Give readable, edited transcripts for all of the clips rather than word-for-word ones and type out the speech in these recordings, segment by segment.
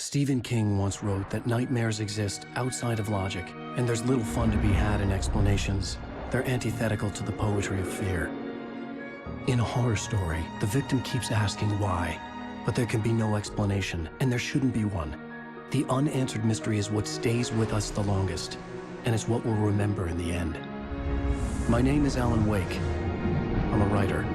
Stephen King once wrote that nightmares exist outside of logic, and there's little fun to be had in explanations. They're antithetical to the poetry of fear. In a horror story, the victim keeps asking why, but there can be no explanation, and there shouldn't be one. The unanswered mystery is what stays with us the longest, and it's what we'll remember in the end. My name is Alan Wake. I'm a writer.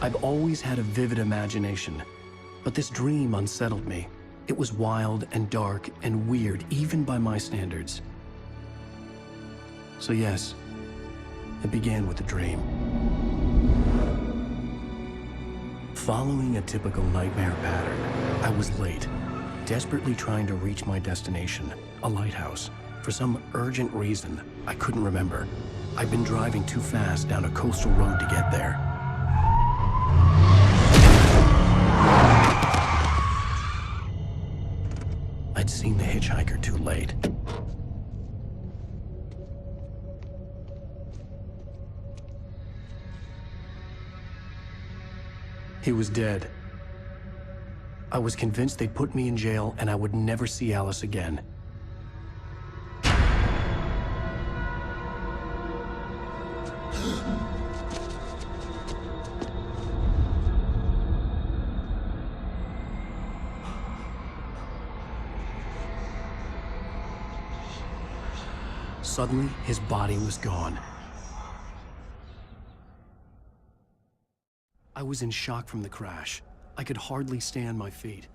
I've always had a vivid imagination, but this dream unsettled me. It was wild and dark and weird, even by my standards. So yes, it began with a dream. Following a typical nightmare pattern, I was late, desperately trying to reach my destination, a lighthouse. For some urgent reason, I couldn't remember. I'd been driving too fast down a coastal road to get there. I'd seen the hitchhiker too late. He was dead. I was convinced they'd put me in jail and I would never see Alice again. Suddenly, his body was gone. I was in shock from the crash. I could hardly stand my feet.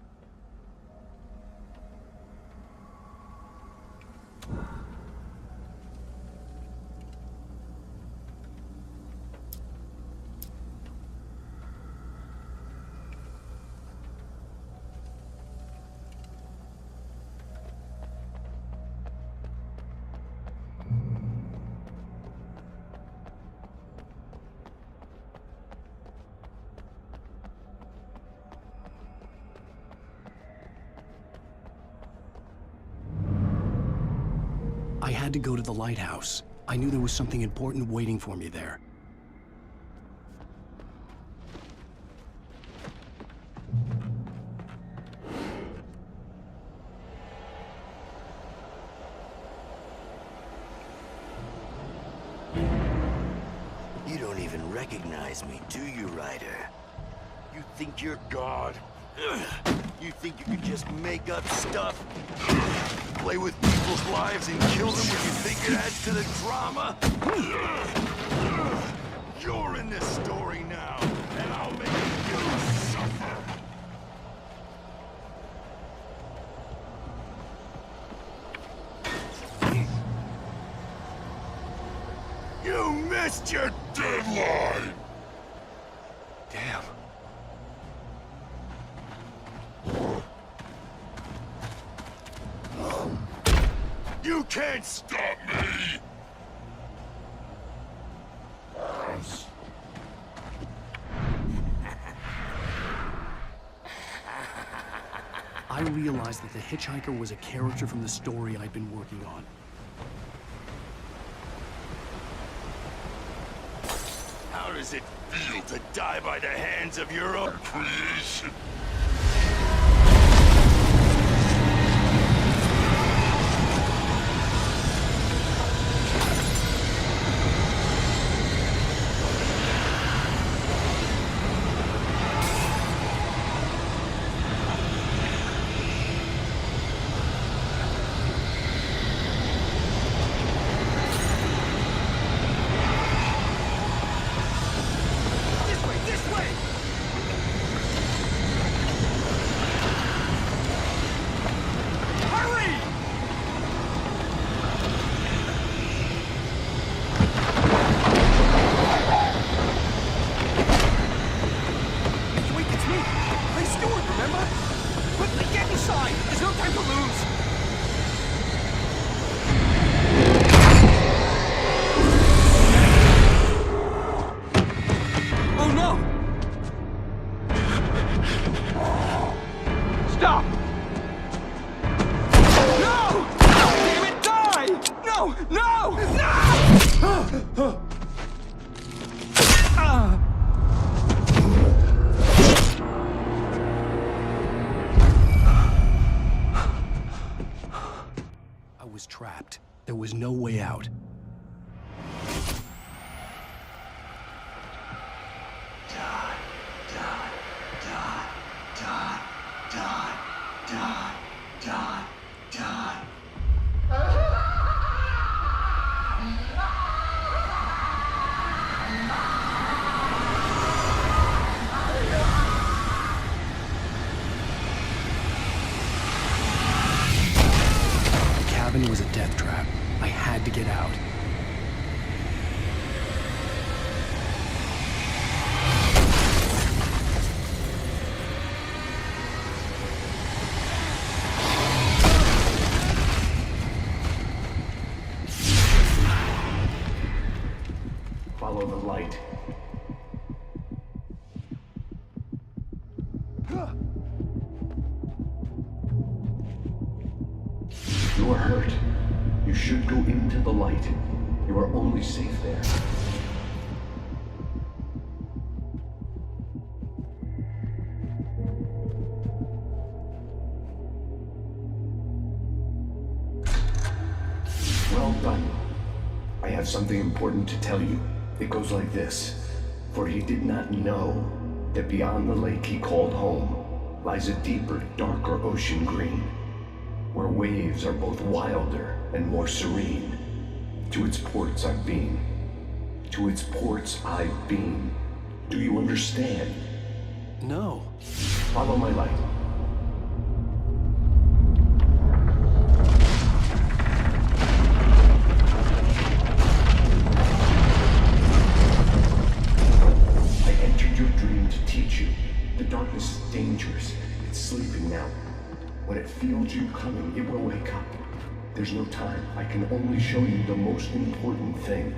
I had to go to the lighthouse. I knew there was something important waiting for me there. You don't even recognize me, do you, Ryder? You think you're God? You think you can just make up stuff? Play with people's lives and kill them when you think it adds to the drama? You're in this story now, and I'll make you suffer. You missed your deadline! Damn. You can't stop me! I realized that the hitchhiker was a character from the story I'd been working on. How does it feel to die by the hands of your own creation? was trapped. There was no way out. The cabin was a death trap. I had to get out. Follow the light. You are hurt. You should go into the light. You are only safe there. Well done. I have something important to tell you. It goes like this. For he did not know that beyond the lake he called home lies a deeper, darker ocean green, where waves are both wilder and more serene. To its ports I've been. To its ports I've been. Do you understand? No. Follow my light. I entered your dream to teach you. The darkness is dangerous. It's sleeping now. When it feels you coming, it will wake up. There's no time. I can only show you the most important thing.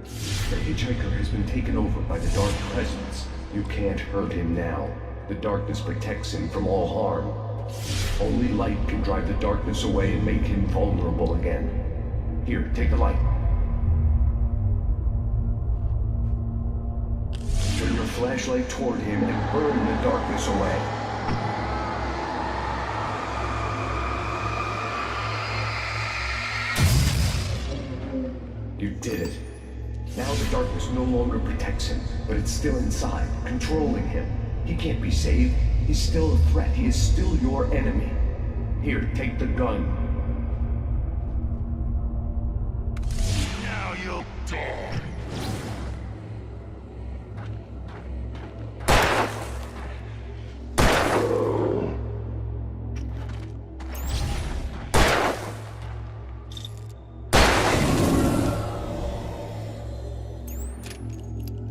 The hitchhiker has been taken over by the Dark Presence. You can't hurt him now. The darkness protects him from all harm. Only light can drive the darkness away and make him vulnerable again. Here, take the light. Turn your flashlight toward him and burn the darkness away. You did it. Now the darkness no longer protects him, but it's still inside, controlling him. He can't be saved. He's still a threat. He is still your enemy. Here, take the gun. Now you'll die.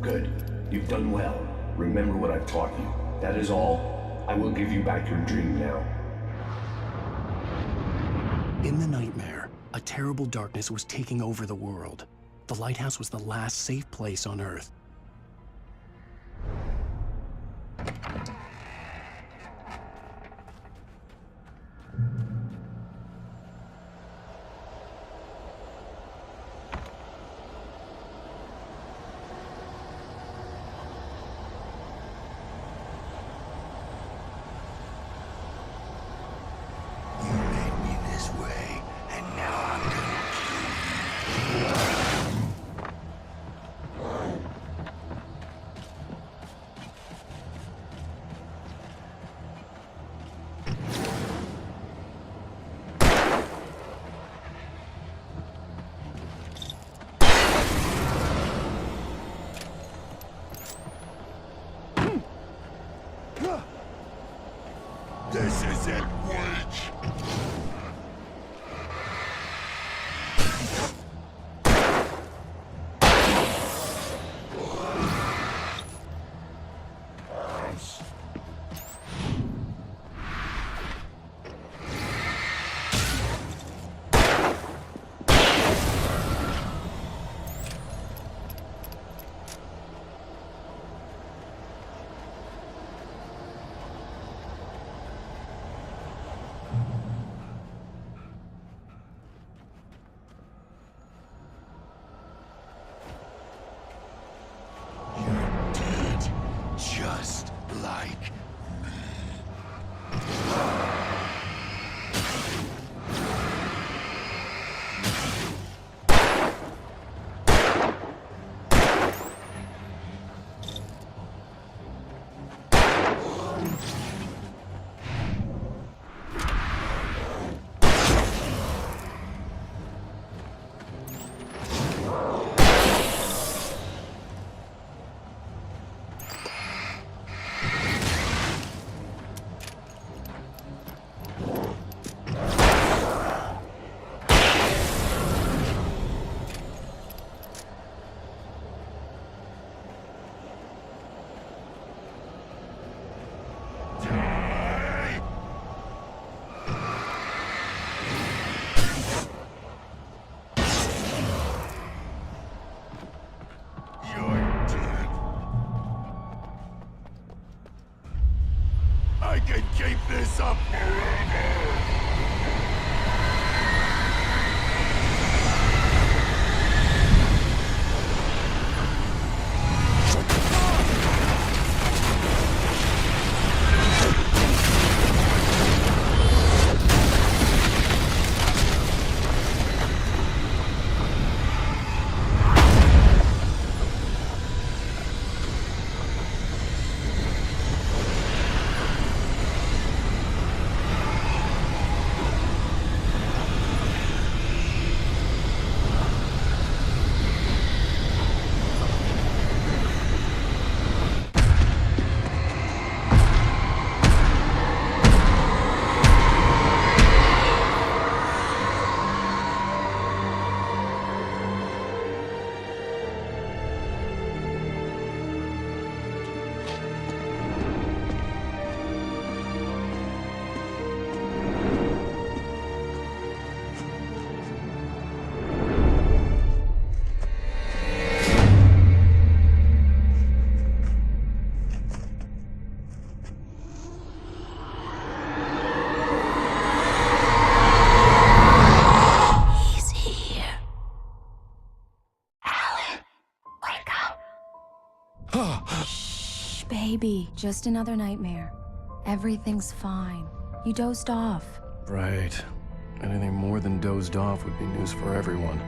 Good. You've done well. Remember what I've taught you. That is all. I will give you back your dream now. In the nightmare, a terrible darkness was taking over the world. The lighthouse was the last safe place on Earth. can keep this up forever! Baby, just another nightmare. Everything's fine. You dozed off. Right. Anything more than dozed off would be news for everyone.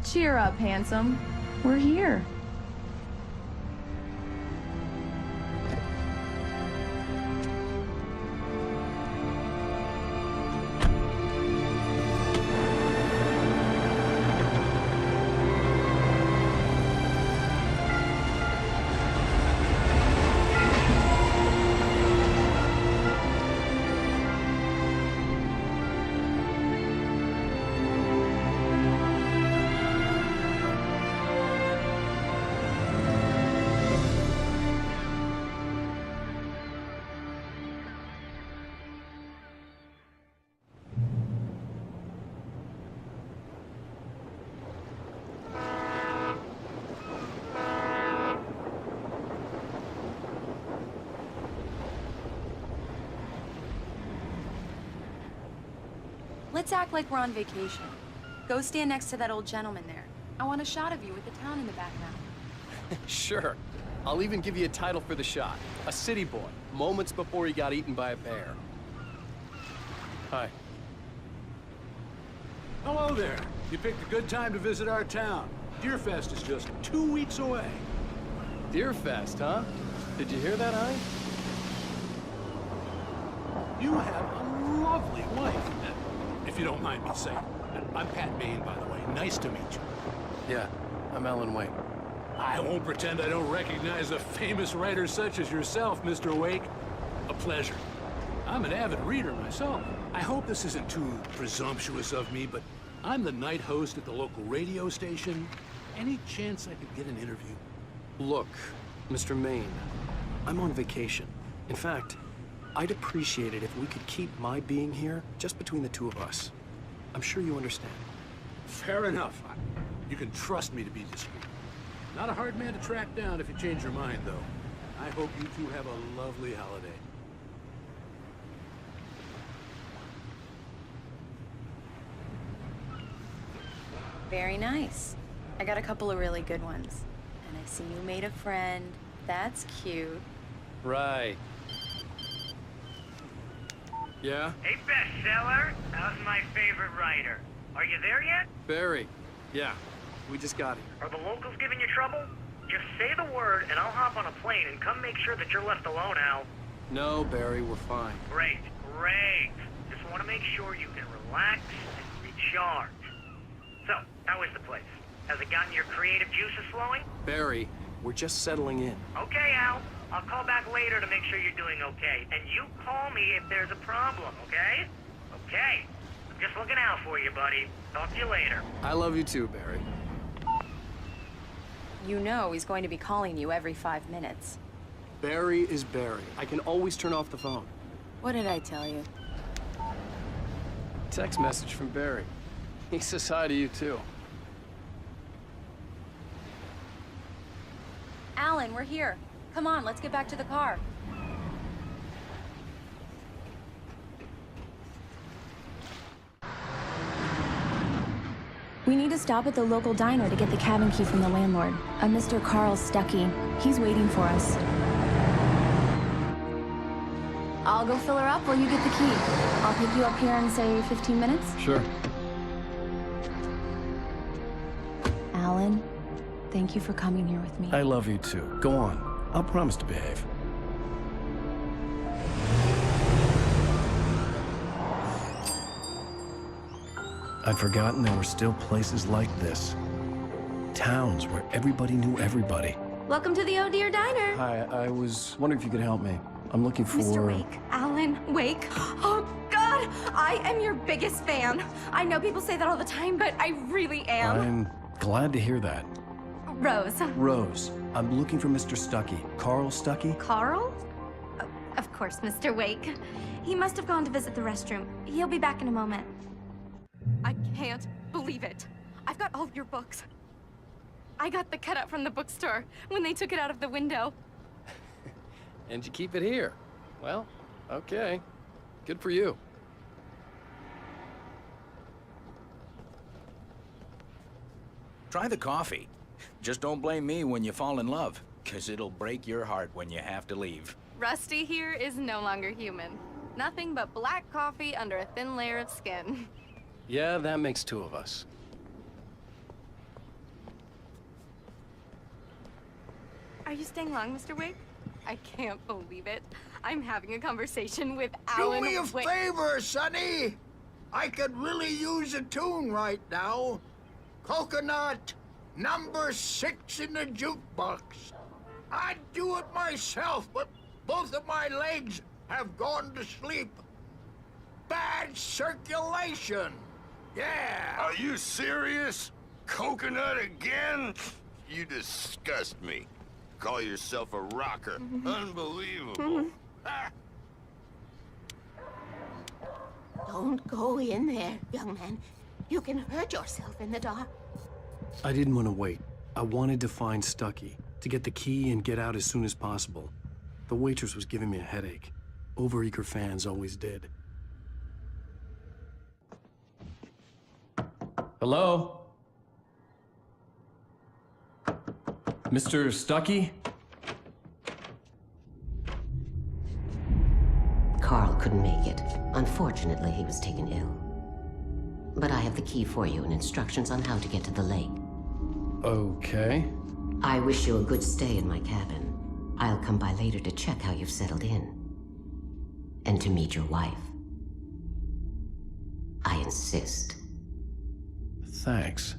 Cheer up, handsome. We're here. Let's act like we're on vacation. Go stand next to that old gentleman there. I want a shot of you with the town in the background. Sure. I'll even give you a title for the shot. A city boy, moments before he got eaten by a bear. Hi. Hello there. You picked a good time to visit our town. Deerfest is just 2 weeks away. Deerfest, huh? Did you hear that, Hein? You have a lovely wife, if you don't mind me saying. I'm Pat Bain, by the way. Nice to meet you. Yeah, I'm Alan Wake. I won't pretend I don't recognize a famous writer such as yourself, Mr. Wake. A pleasure. I'm an avid reader myself. I hope this isn't too presumptuous of me, but I'm the night host at the local radio station. Any chance I could get an interview? Look, Mr. Maine, I'm on vacation. In fact, I'd appreciate it if we could keep my being here just between the two of us. I'm sure you understand. Fair enough. You can trust me to be discreet. Not a hard man to track down if you change your mind, though. I hope you two have a lovely holiday. Very nice. I got a couple of really good ones. And I see you made a friend. That's cute. Right. Yeah? Hey, bestseller. How's my favorite writer? Are you there yet? Barry. Yeah, we just got here. Are the locals giving you trouble? Just say the word and I'll hop on a plane and come make sure that you're left alone, Al. No, Barry, we're fine. Great, great. Just want to make sure you can relax and recharge. So, how is the place? Has it gotten your creative juices flowing? Barry, we're just settling in. Okay, Al. I'll call back later to make sure you're doing okay. And you call me if there's a problem, okay? Okay. I'm just looking out for you, buddy. Talk to you later. I love you too, Barry. You know he's going to be calling you every 5 minutes. Barry is Barry. I can always turn off the phone. What did I tell you? Text message from Barry. He says hi to you too. Alan, we're here. Come on, let's get back to the car. We need to stop at the local diner to get the cabin key from the landlord, a Mr. Carl Stuckey. He's waiting for us. I'll go fill her up while you get the key. I'll pick you up here in, say, 15 minutes? Sure. Alan, thank you for coming here with me. I love you too. Go on. I'll promise to behave. I'd forgotten there were still places like this. Towns where everybody knew everybody. Welcome to the Oh Dear Diner. Hi, I was wondering if you could help me. I'm looking for... Mr. Wake. Alan Wake. Oh, God! I am your biggest fan. I know people say that all the time, but I really am. I'm glad to hear that. Rose. Rose, I'm looking for Mr. Stuckey. Carl Stuckey? Carl? Oh, of course, Mr. Wake. He must have gone to visit the restroom. He'll be back in a moment. I can't believe it. I've got all your books. I got the cutout from the bookstore when they took it out of the window. And you keep it here. Well, okay. Good for you. Try the coffee. Just don't blame me when you fall in love, 'cause it'll break your heart when you have to leave. Rusty here is no longer human. Nothing but black coffee under a thin layer of skin. Yeah, that makes two of us. Are you staying long, Mr. Wake? I can't believe it. I'm having a conversation with Alan Do me a Wake. favor, Sonny. I could really use a tune right now. Coconut, number 6 in the jukebox. I'd do it myself, but both of my legs have gone to sleep. Bad circulation. Yeah. Are you serious? Coconut again? You disgust me. Call yourself a rocker. Unbelievable. Ah. Don't go in there, young man. You can hurt yourself in the dark. I didn't want to wait. I wanted to find Stuckey, to get the key and get out as soon as possible. The waitress was giving me a headache. Overeager fans always did. Hello? Mr. Stuckey? Carl couldn't make it. Unfortunately, he was taken ill. But I have the key for you and instructions on how to get to the lake. Okay. I wish you a good stay in my cabin. I'll come by later to check how you've settled in. And to meet your wife. I insist. Thanks.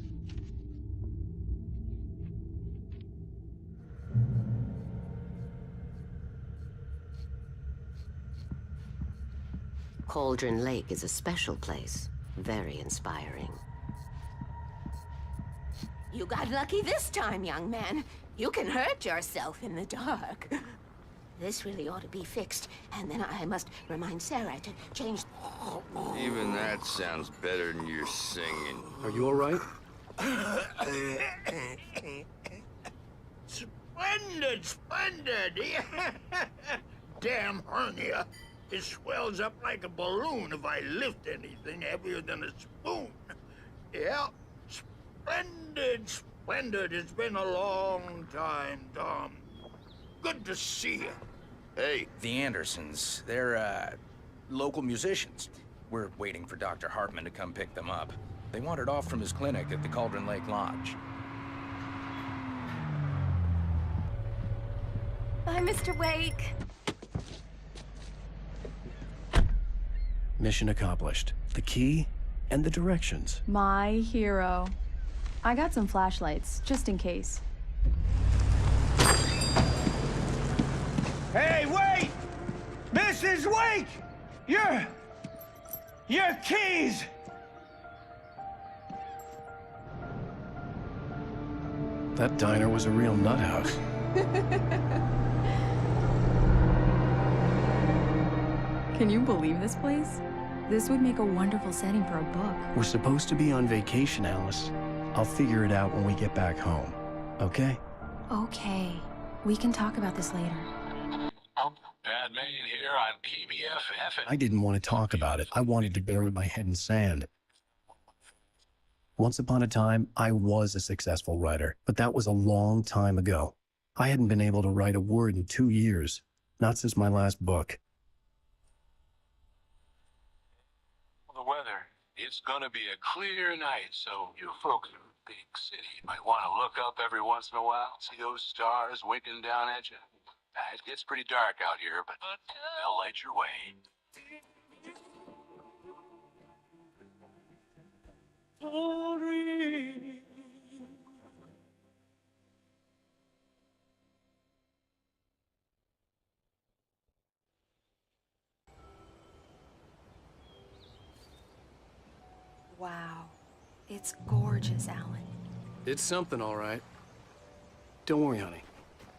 Cauldron Lake is a special place. Very inspiring. You got lucky this time, young man. You can hurt yourself in the dark. This really ought to be fixed, and then I must remind Sarah to change... Even that sounds better than your singing. Are you all right? Splendid, splendid. Damn hernia. It swells up like a balloon if I lift anything heavier than a spoon. Yeah, splendid, splendid. It's been a long time, Tom. Good to see you. Hey, The Andersons, they're, local musicians. We're waiting for Dr. Hartman to come pick them up. They wandered off from his clinic at the Cauldron Lake Lodge. Bye, Mr. Wake. Mission accomplished. The key and the directions. My hero. I got some flashlights, just in case. Hey, wait! Mrs. Wake! Your keys! That diner was a real nut house. Can you believe this place? This would make a wonderful setting for a book. We're supposed to be on vacation, Alice. I'll figure it out when we get back home. Okay? Okay. We can talk about this later. Pat Maine here on PBFF. I didn't want to talk about it. I wanted to bury my head in sand. Once upon a time, I was a successful writer, but that was a long time ago. I hadn't been able to write a word in 2 years, not since my last book. The weather, it's gonna be a clear night, so you folks in the big city might want to look up every once in a while, see those stars winking down at you. It gets pretty dark out here, but they'll light your way. Wow. It's gorgeous, Alan. It's something, all right. Don't worry, honey.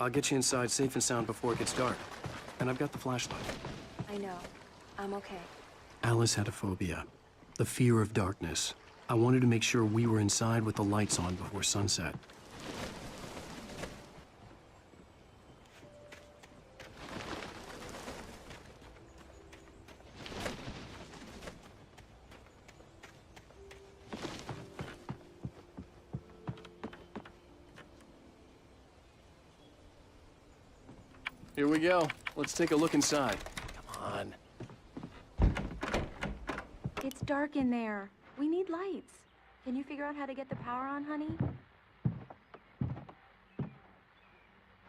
I'll get you inside safe and sound before it gets dark. And I've got the flashlight. I know. I'm okay. Alice had a phobia. The fear of darkness. I wanted to make sure we were inside with the lights on before sunset. Here we go. Let's take a look inside. Come on. It's dark in there. We need lights. Can you figure out how to get the power on, honey?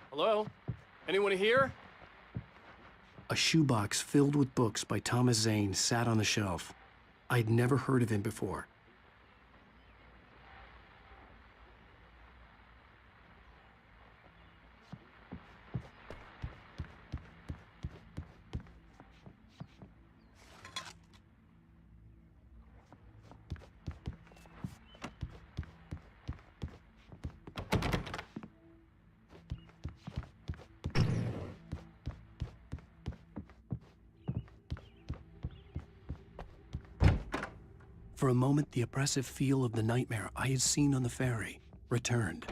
Hello? Anyone here? A shoebox filled with books by Thomas Zane sat on the shelf. I'd never heard of him before. For a moment, the oppressive feel of the nightmare I had seen on the ferry returned.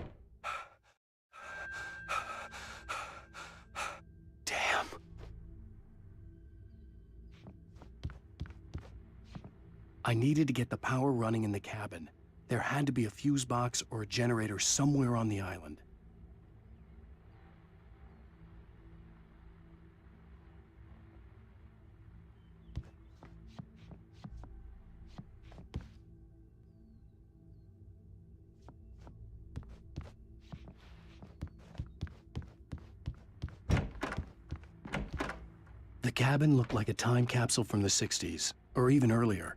Damn. I needed to get the power running in the cabin. There had to be a fuse box or a generator somewhere on the island. The cabin looked like a time capsule from the 60s, or even earlier.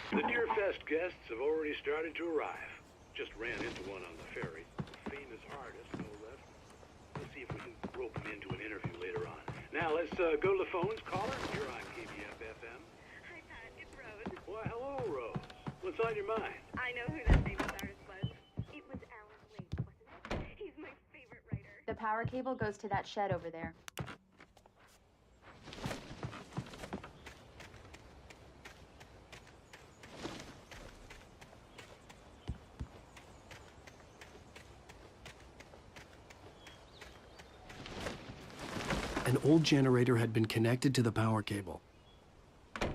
The Deerfest guests have already started to arrive. Just ran into one on the ferry. Famous artist, no less. Let's see if we can rope him into an interview later on. Now, let's go to the phones. Caller, you're on KBF-FM. Hi, Pat. It's Rose. Why, hello, Rose. What's on your mind? I know who that famous artist was. It was Alan Wake, wasn't it? He's my favorite writer. The power cable goes to that shed over there. An old generator had been connected to the power cable. The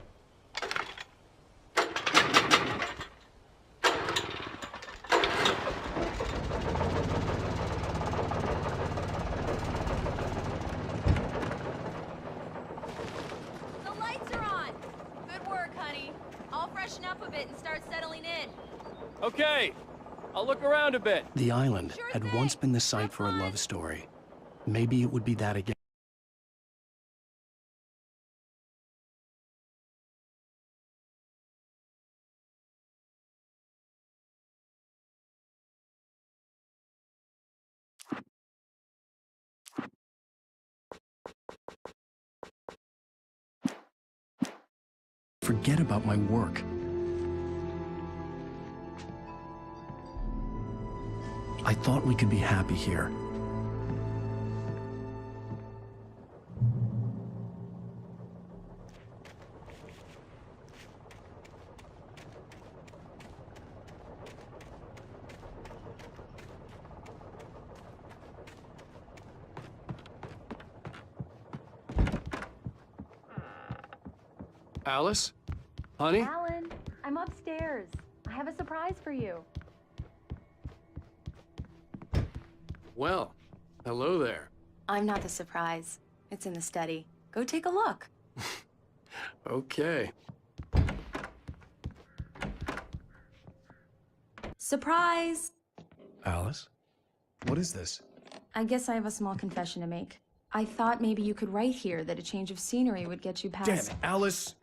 lights are on! Good work, honey. I'll freshen up a bit and start settling in. Okay, I'll look around a bit. The island Sure had thing. once been the site Have for a fun. love story. Maybe it would be that again. Forget about my work. I thought we could be happy here. Alice? Honey? Alan, I'm upstairs. I have a surprise for you. Well, hello there. I'm not the surprise. It's in the study. Go take a look. Okay. Surprise! Alice? What is this? I guess I have a small confession to make. I thought maybe you could write here that a change of scenery would get you past... Damn it, Alice!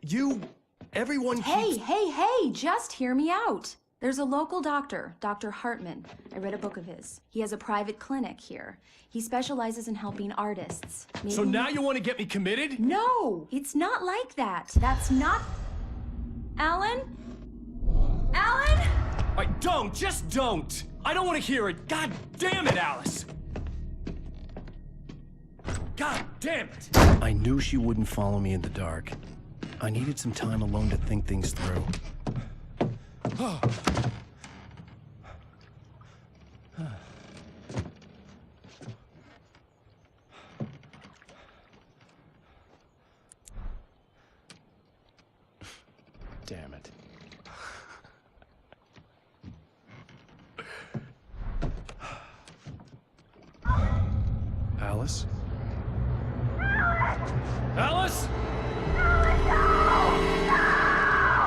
Everyone Hey, keeps... hey, just hear me out. There's a local doctor, Dr. Hartman. I read a book of his. He has a private clinic here. He specializes in helping artists. So now you want to get me committed? No, it's not like that. That's not... Alan? Alan? Just don't! I don't want to hear it! God damn it, Alice! God damn it! I knew she wouldn't follow me in the dark. I needed some time alone to think things through. Damn it. Alice? Alice?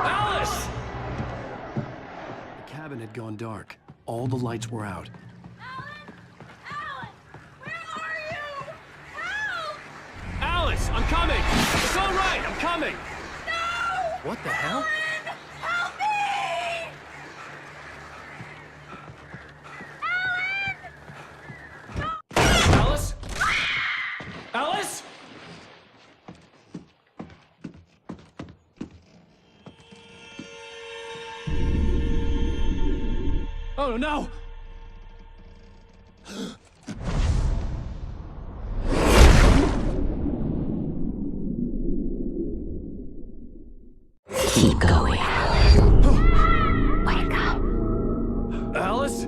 Alice! The cabin had gone dark. All the lights were out. Alice, I'm coming! It's all right, I'm coming! What the hell? Alice? Alice? Oh no! Keep going. Wake up. Alice?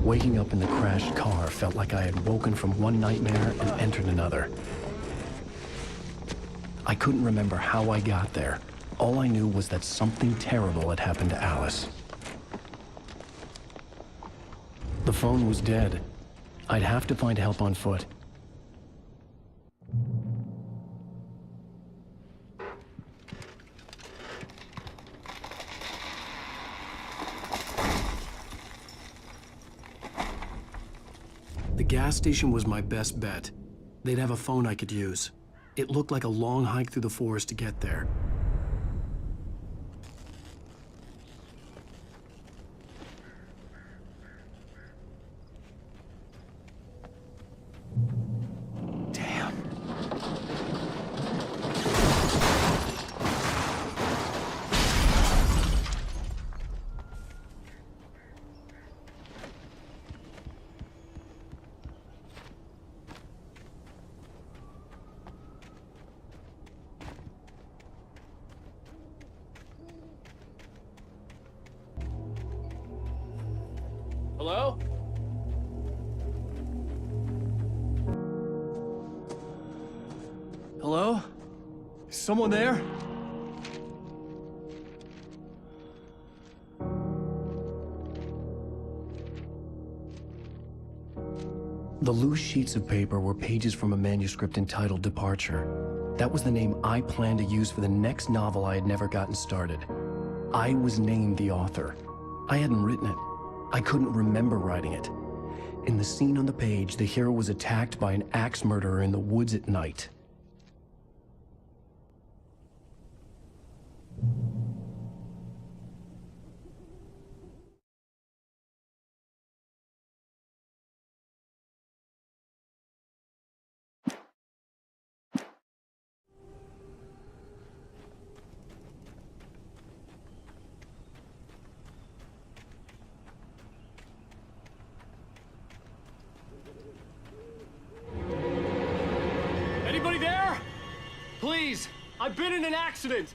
Waking up in the crashed car felt like I had woken from one nightmare and entered another. I couldn't remember how I got there. All I knew was that something terrible had happened to Alice. The phone was dead. I'd have to find help on foot. The gas station was my best bet. They'd have a phone I could use. It looked like a long hike through the forest to get there. Damn. Hello? Hello? Is someone there? The loose sheets of paper were pages from a manuscript entitled Departure. That was the name I planned to use for the next novel I had never gotten started. I was named the author. I hadn't written it. I couldn't remember writing it. In the scene on the page, the hero was attacked by an axe murderer in the woods at night. Please! I've been in an accident!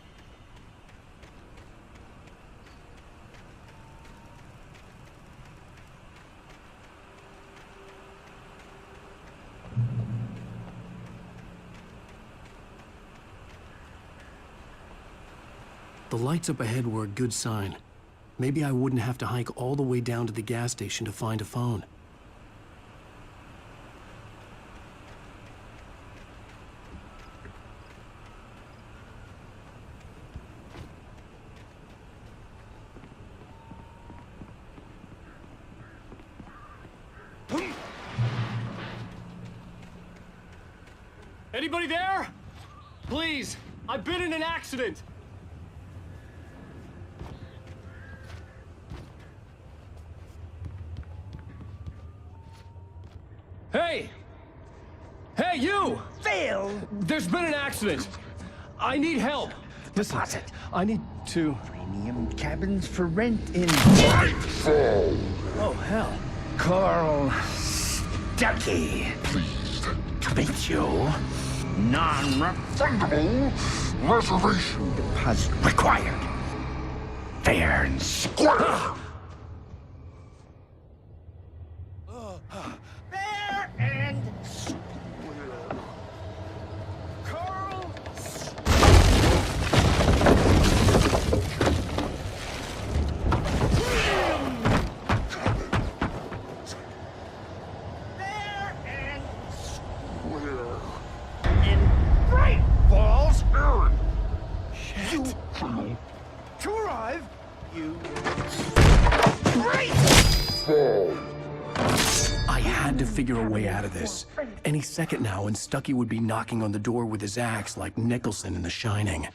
The lights up ahead were a good sign. Maybe I wouldn't have to hike all the way down to the gas station to find a phone. Anybody there? Please! I've been in an accident! Hey! Hey, you! Phil! There's been an accident! I need help! Listen, I need to... Premium cabins for rent in... Oh, hell. Carl Stuckey. Pleased to meet you. Non-refundable reservation deposit required. Fair and square. Fair and square. Carl Fair and square. In Bright Falls, Aaron. Shit. To arrive, you... Bright Falls. I had to figure a way out of this. Any second now, and Stuckey would be knocking on the door with his axe like Nicholson in The Shining.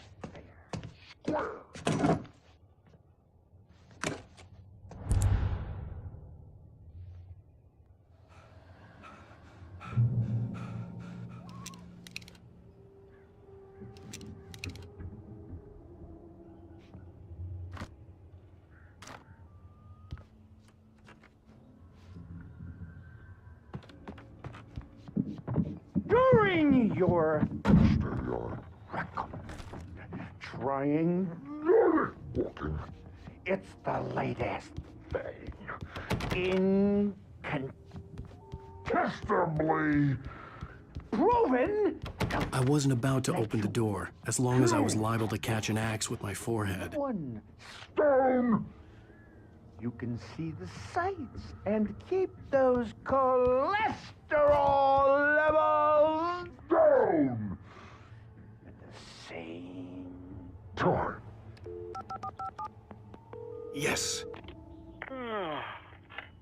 During your record, trying walking, it's the latest thing. Incontestably proven. I wasn't about to open the door, as long as I was liable to catch an axe with my forehead. One stone. You can see the sights and keep those cholesterol levels down at the same time. Yes.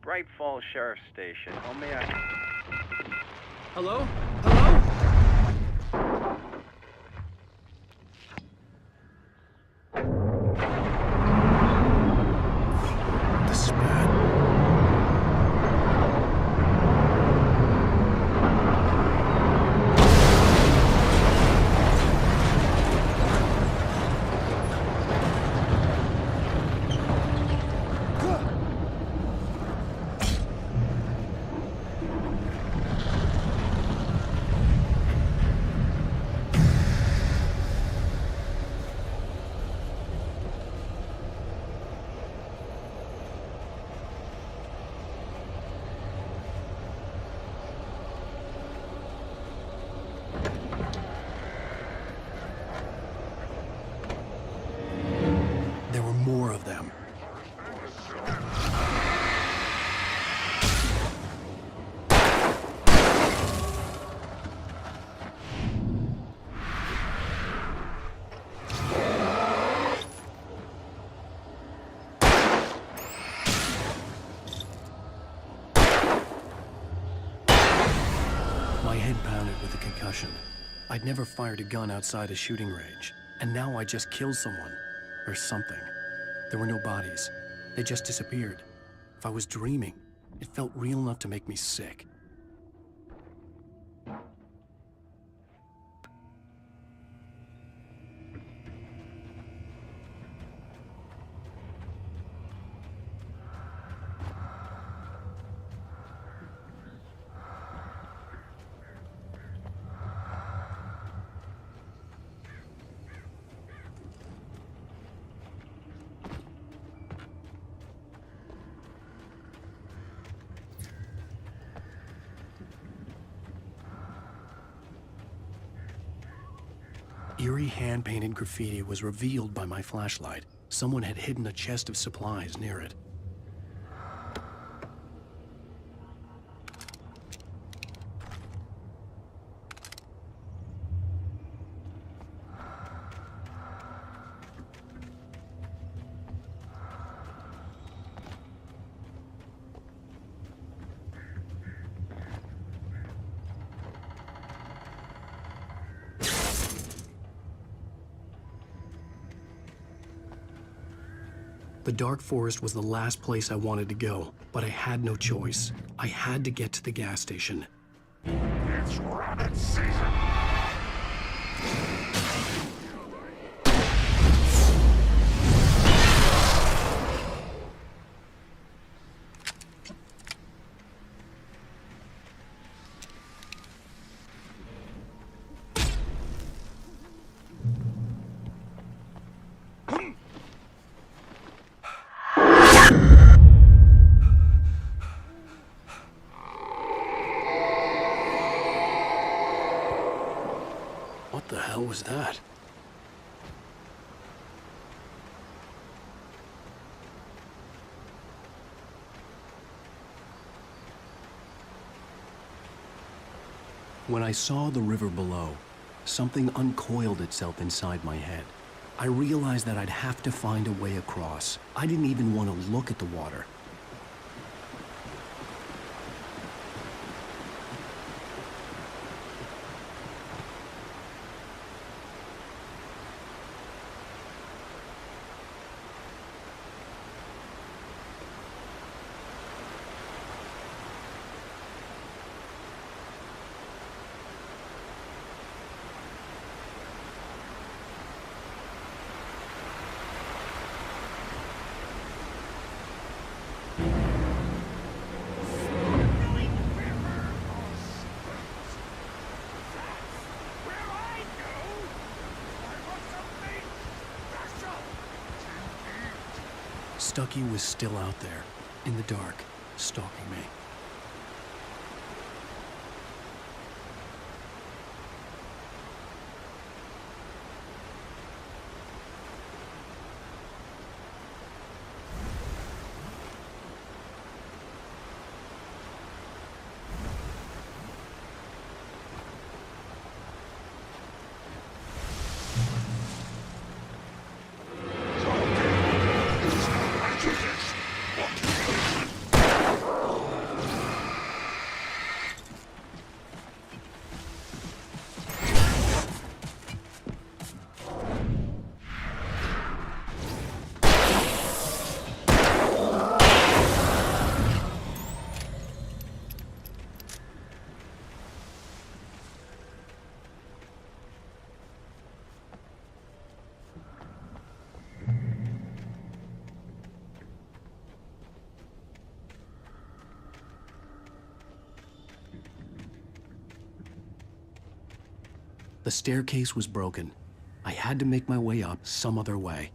Bright Falls Sheriff Station. How may I... Hello? Hello? The spat. There were more of them. My head pounded with a concussion. I'd never fired a gun outside a shooting range, and now I just killed someone. Or something. There were no bodies. They just disappeared. If I was dreaming, it felt real enough to make me sick. Eerie hand-painted graffiti was revealed by my flashlight. Someone had hidden a chest of supplies near it. The dark forest was the last place I wanted to go, but I had no choice. I had to get to the gas station. It's rabbit season! What the hell was that? When I saw the river below, something uncoiled itself inside my head. I realized that I'd have to find a way across. I didn't even want to look at the water. Stucky was still out there, in the dark, stalking me. The staircase was broken. I had to make my way up some other way.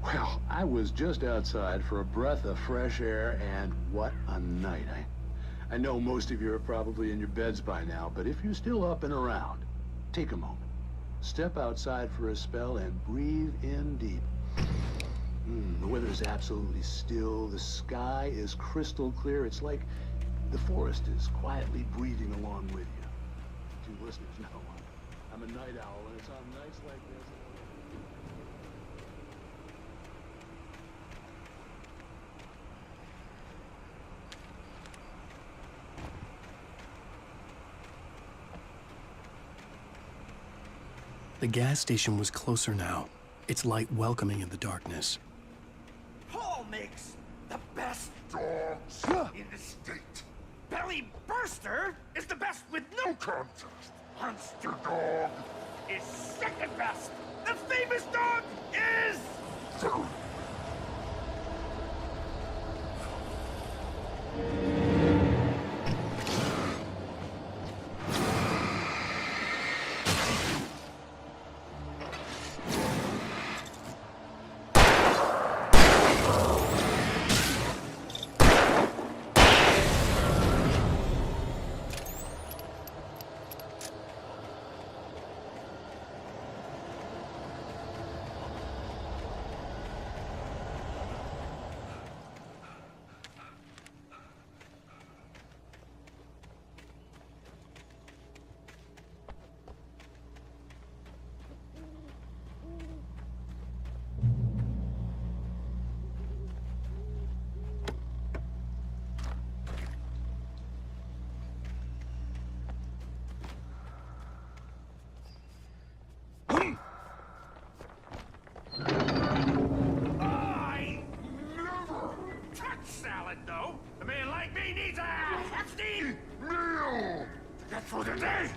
Well, I was just outside for a breath of fresh air, and what a night. I know most of you are probably in your beds by now, but if you're still up and around, take a moment. Step outside for a spell and breathe in deep. The weather is absolutely still. The sky is crystal clear. It's like the forest is quietly breathing along with you. To listeners know, I'm a night owl, and it's on nights like this. The gas station was closer now, its light welcoming in the darkness. Paul makes the best dogs in the state. Belly Burster is the best with no contest. Monster Dog is second best. The famous dog is... For the day!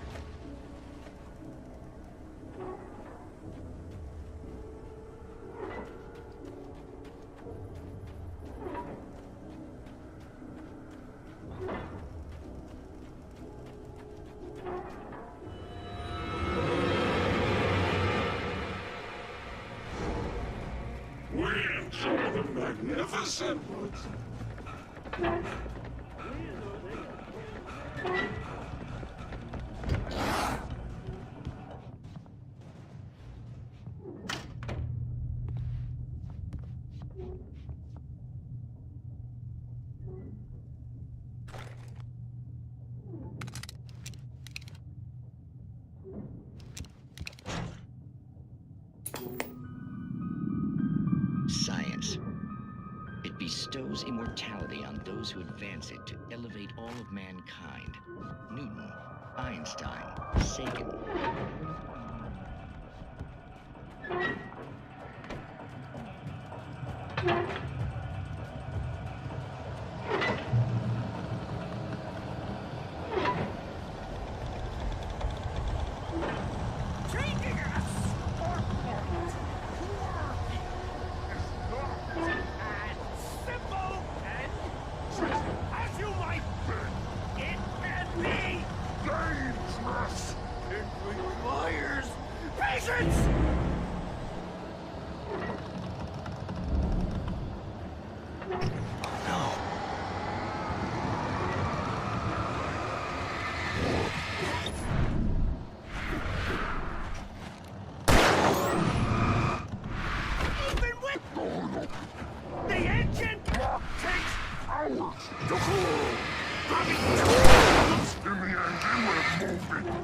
We enjoy the magnificent woods. Science. It bestows immortality on those who advance it to elevate all of mankind. Newton, Einstein, Sagan.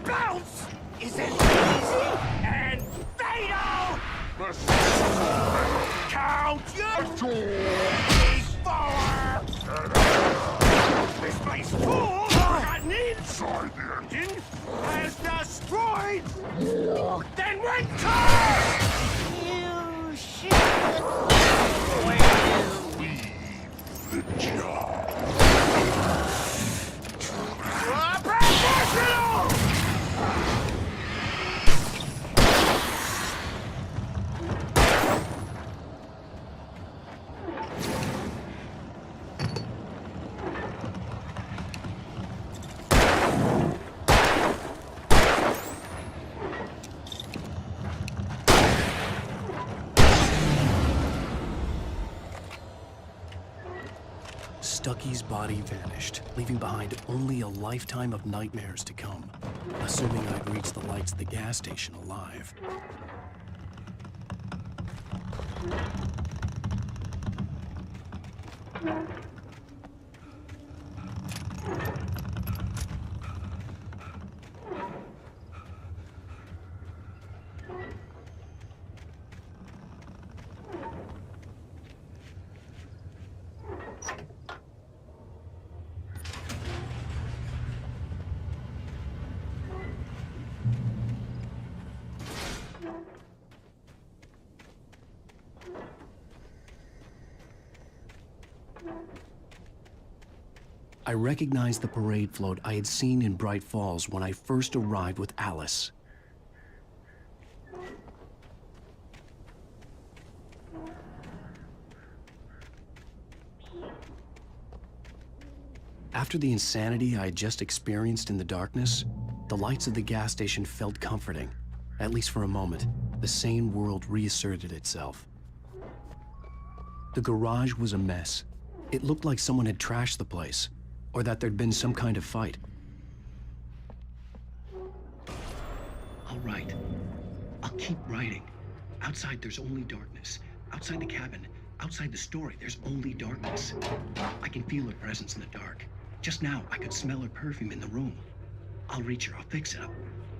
Bounce! Is it easy and fatal? Count your forward! This place full gotten inside the engine has destroyed more than one car! You should leave the job. Professional! Stucky's body vanished, leaving behind only a lifetime of nightmares to come, assuming I'd reach the lights of the gas station alive. I recognized the parade float I had seen in Bright Falls when I first arrived with Alice. After the insanity I had just experienced in the darkness, the lights of the gas station felt comforting. At least for a moment, the sane world reasserted itself. The garage was a mess. It looked like someone had trashed the place, or that there'd been some kind of fight. I'll write. I'll keep writing. Outside, there's only darkness. Outside the cabin, outside the story, there's only darkness. I can feel her presence in the dark. Just now, I could smell her perfume in the room. I'll reach her, I'll fix it up.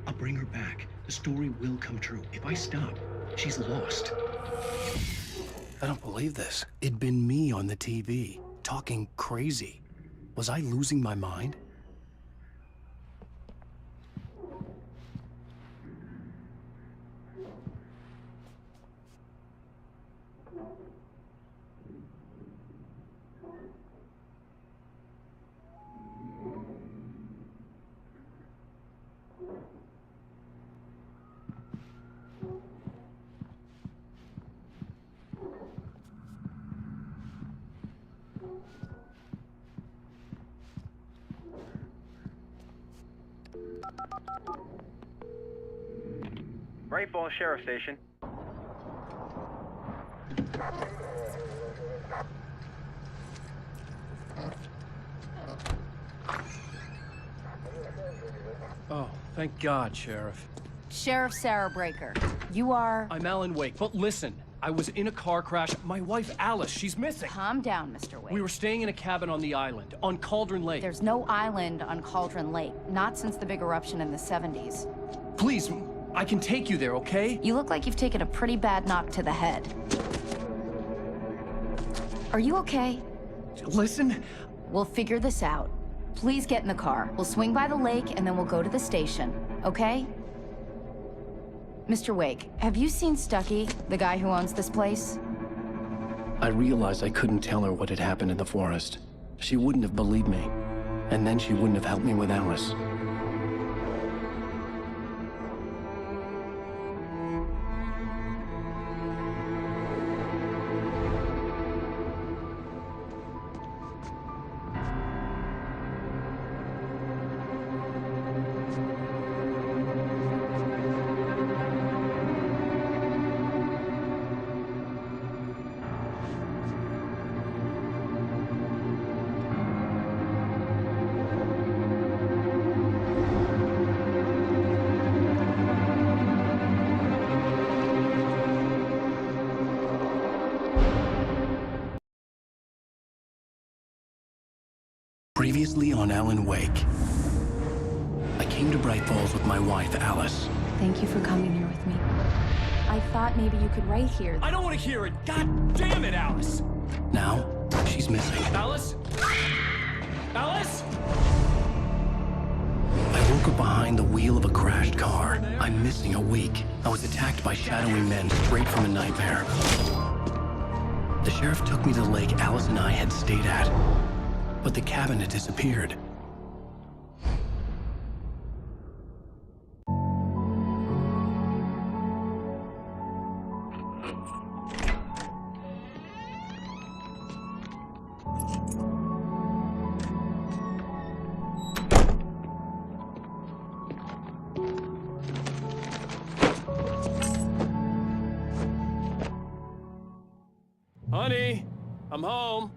I'll bring her back. The story will come true. If I stop, she's lost. I don't believe this. It'd been me on the TV, talking crazy. Was I losing my mind? Bright Falls Sheriff Station. Oh, thank God, Sheriff. Sheriff Sarah Breaker. You are... I'm Alan Wake, but listen. I was in a car crash. My wife, Alice, she's missing. Calm down, Mr. Wake. We were staying in a cabin on the island, on Cauldron Lake. There's no island on Cauldron Lake. Not since the big eruption in the 70s. Please, I can take you there, okay? You look like you've taken a pretty bad knock to the head. Are you okay? Listen. We'll figure this out. Please get in the car. We'll swing by the lake and then we'll go to the station, okay? Mr. Wake, have you seen Stucky, the guy who owns this place? I realized I couldn't tell her what had happened in the forest. She wouldn't have believed me. And then she wouldn't have helped me with Alice. Previously on Alan Wake. I came to Bright Falls with my wife, Alice. Thank you for coming here with me. I thought maybe you could write here. I don't want to hear it! God damn it, Alice! Now, she's missing. Alice? Alice? I woke up behind the wheel of a crashed car. I'm missing a week. I was attacked by shadowy men straight from a nightmare. The sheriff took me to the lake Alice and I had stayed at. But the cabin had disappeared. Honey, I'm home.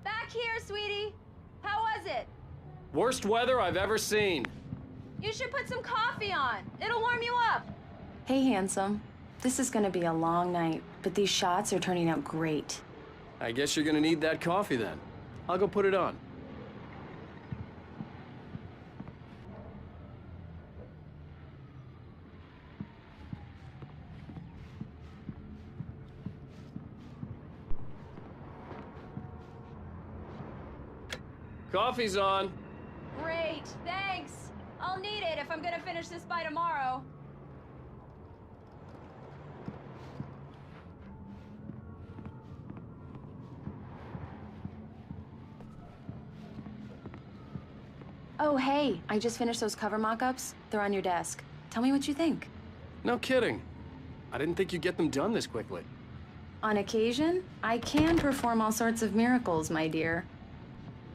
Back here, sweetie. How was it? Worst weather I've ever seen. You should put some coffee on. It'll warm you up. Hey, handsome. This is gonna be a long night, but these shots are turning out great. I guess you're gonna need that coffee then. I'll go put it on. Coffee's on. Great, thanks. I'll need it if I'm gonna finish this by tomorrow. Oh, hey, I just finished those cover mock-ups. They're on your desk. Tell me what you think. No kidding. I didn't think you'd get them done this quickly. On occasion, I can perform all sorts of miracles, my dear.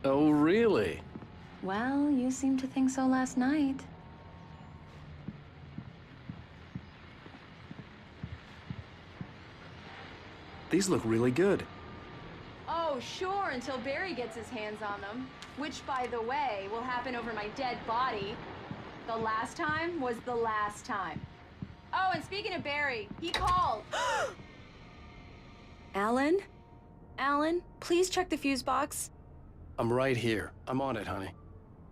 Oh, really? Well, you seemed to think so last night. These look really good. Oh, sure, until Barry gets his hands on them. Which, by the way, will happen over my dead body. The last time was the last time. Oh, and speaking of Barry, he called. Alan? Alan, please check the fuse box. I'm right here. I'm on it, honey.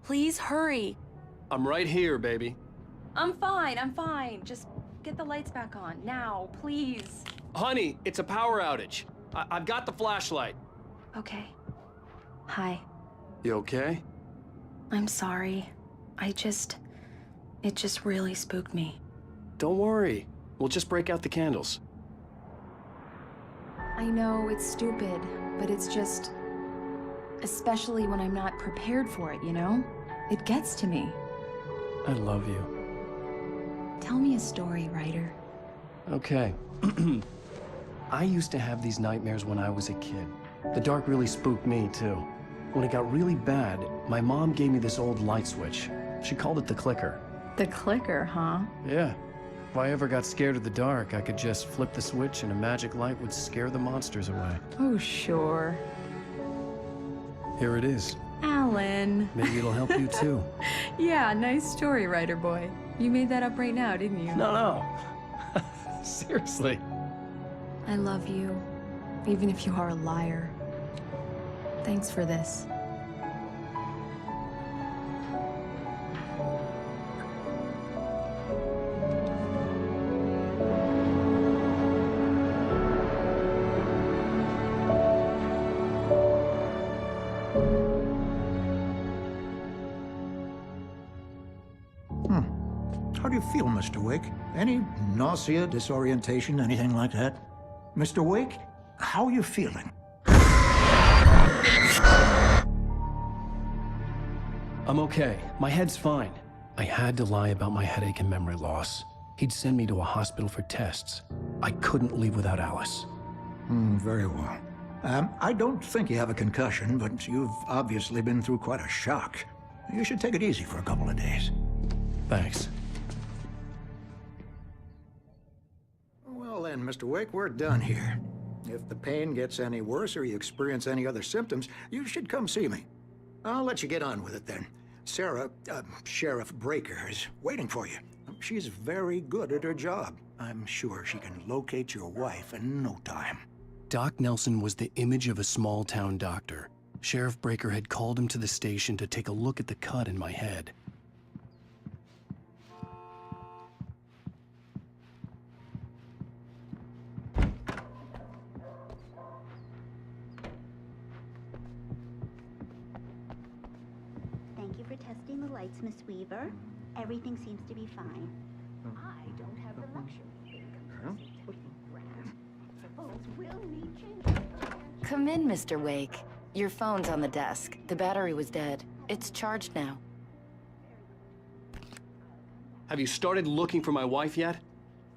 Please hurry. I'm right here, baby. I'm fine. Just get the lights back on. Now, please. Honey, it's a power outage. I've got the flashlight. Okay. Hi. You okay? I'm sorry. It just really spooked me. Don't worry. We'll just break out the candles. I know it's stupid, but it's just... Especially when I'm not prepared for it, you know? It gets to me. I love you. Tell me a story, writer. Okay. I used to have these nightmares when I was a kid. The dark really spooked me, too. When it got really bad, my mom gave me this old light switch. She called it the clicker. The clicker, huh? Yeah. If I ever got scared of the dark, I could just flip the switch and a magic light would scare the monsters away. Oh, sure. Here it is. Alan. Maybe it'll help you, too. Yeah, nice story, writer boy. You made that up right now, didn't you? No. Seriously. I love you, even if you are a liar. Thanks for this. How do you feel, Mr. Wake? Any nausea, disorientation, anything like that? Mr. Wake, how are you feeling? I'm okay. My head's fine. I had to lie about my headache and memory loss. He'd send me to a hospital for tests. I couldn't leave without Alice. Very well. I don't think you have a concussion, but you've obviously been through quite a shock. You should take it easy for a couple of days. Thanks. Well then, Mr. Wake, we're done here. If the pain gets any worse or you experience any other symptoms, you should come see me. I'll let you get on with it then. Sarah, Sheriff Breaker, is waiting for you. She's very good at her job. I'm sure she can locate your wife in no time. Doc Nelson was the image of a small-town doctor. Sheriff Breaker had called him to the station to take a look at the cut in my head. Thank you for testing the lights, Miss Weaver. Everything seems to be fine. I don't have the luxury of Suppose we'll need change. Come in, Mr. Wake. Your phone's on the desk. The battery was dead. It's charged now. Have you started looking for my wife yet?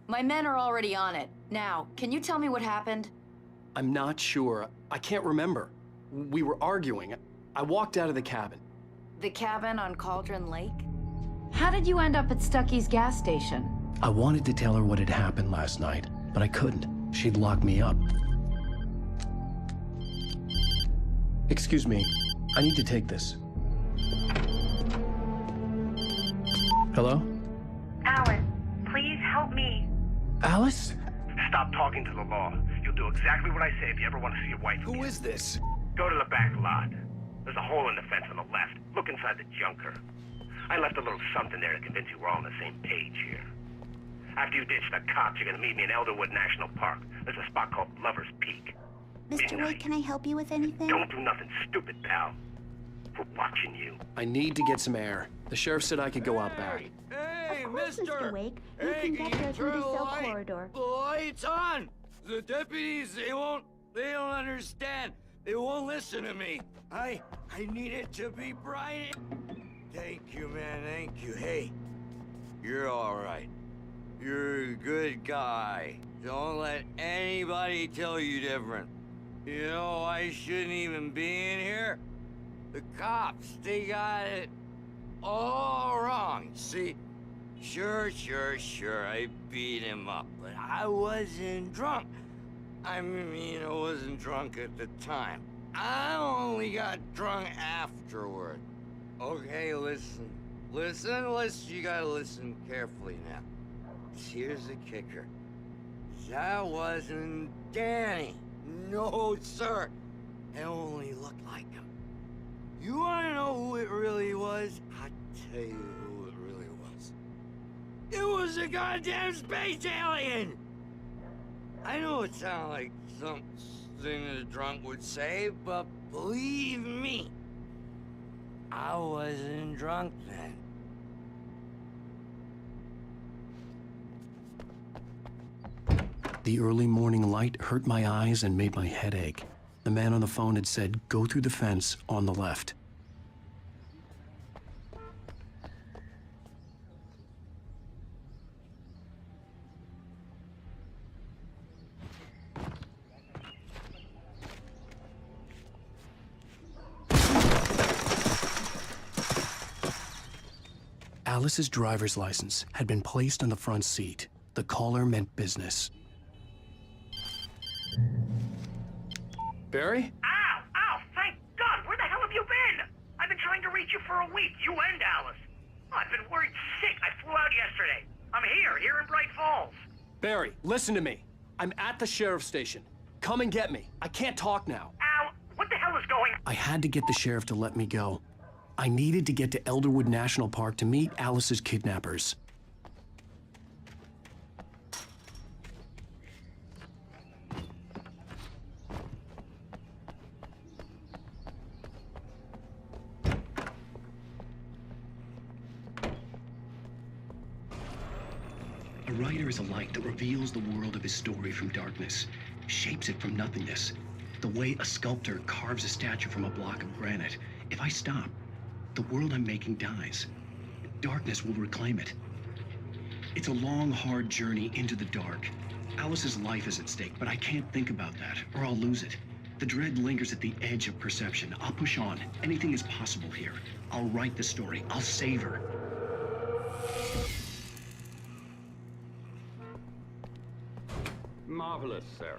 My men are already on it. Now, can you tell me what happened? I'm not sure. I can't remember. We were arguing. I walked out of the cabin. The cabin on Cauldron Lake? How did you end up at Stucky's gas station? I wanted to tell her what had happened last night, but I couldn't. She'd lock me up. Excuse me. I need to take this. Hello? Alan, please help me. Alice? Stop talking to the law. You'll do exactly what I say if you ever want to see your wife again. Who is this? Go to the back lot. There's a hole in the fence on the left. Look inside the junker. I left a little something there to convince you we're all on the same page here. After you ditch the cops, you're gonna meet me in Elderwood National Park. There's a spot called Lover's Peak. Mr. Wake, can I help you with anything? Don't do nothing stupid, pal. We're watching you. I need to get some air. The sheriff said I could go out back. Hey, of course, Mr. Wake. You can get there through the cell corridor. The light's on! The deputies, they don't understand. They won't listen to me. I need it to be bright. Thank you, man, thank you. Hey, you're all right. You're a good guy. Don't let anybody tell you different. You know, I shouldn't even be in here. The cops, they got it all wrong. See, sure, I beat him up, but I wasn't drunk. I mean, I wasn't drunk at the time. I only got drunk afterward. Okay, listen. You gotta listen carefully now. Here's the kicker. That wasn't Danny. No, sir. It only looked like him. You wanna know who it really was? I'll tell you who it really was. It was a goddamn space alien! I know it sounds like something a drunk would say, but believe me, I wasn't drunk then. The early morning light hurt my eyes and made my head ache. The man on the phone had said, go through the fence on the left. Alice's driver's license had been placed on the front seat. The caller meant business. Barry? Ow! Thank God! Where the hell have you been? I've been trying to reach you for a week, you and Alice. I've been worried sick. I flew out yesterday. I'm here in Bright Falls. Barry, listen to me. I'm at the sheriff's station. Come and get me. I can't talk now. Al, what the hell is going on? I had to get the sheriff to let me go. I needed to get to Elderwood National Park to meet Alice's kidnappers. A writer is a light that reveals the world of his story from darkness, shapes it from nothingness. The way a sculptor carves a statue from a block of granite. If I stop, the world I'm making dies. Darkness will reclaim it. It's a long, hard journey into the dark. Alice's life is at stake, but I can't think about that, or I'll lose it. The dread lingers at the edge of perception. I'll push on. Anything is possible here. I'll write the story. I'll save her. Marvelous, Sarah.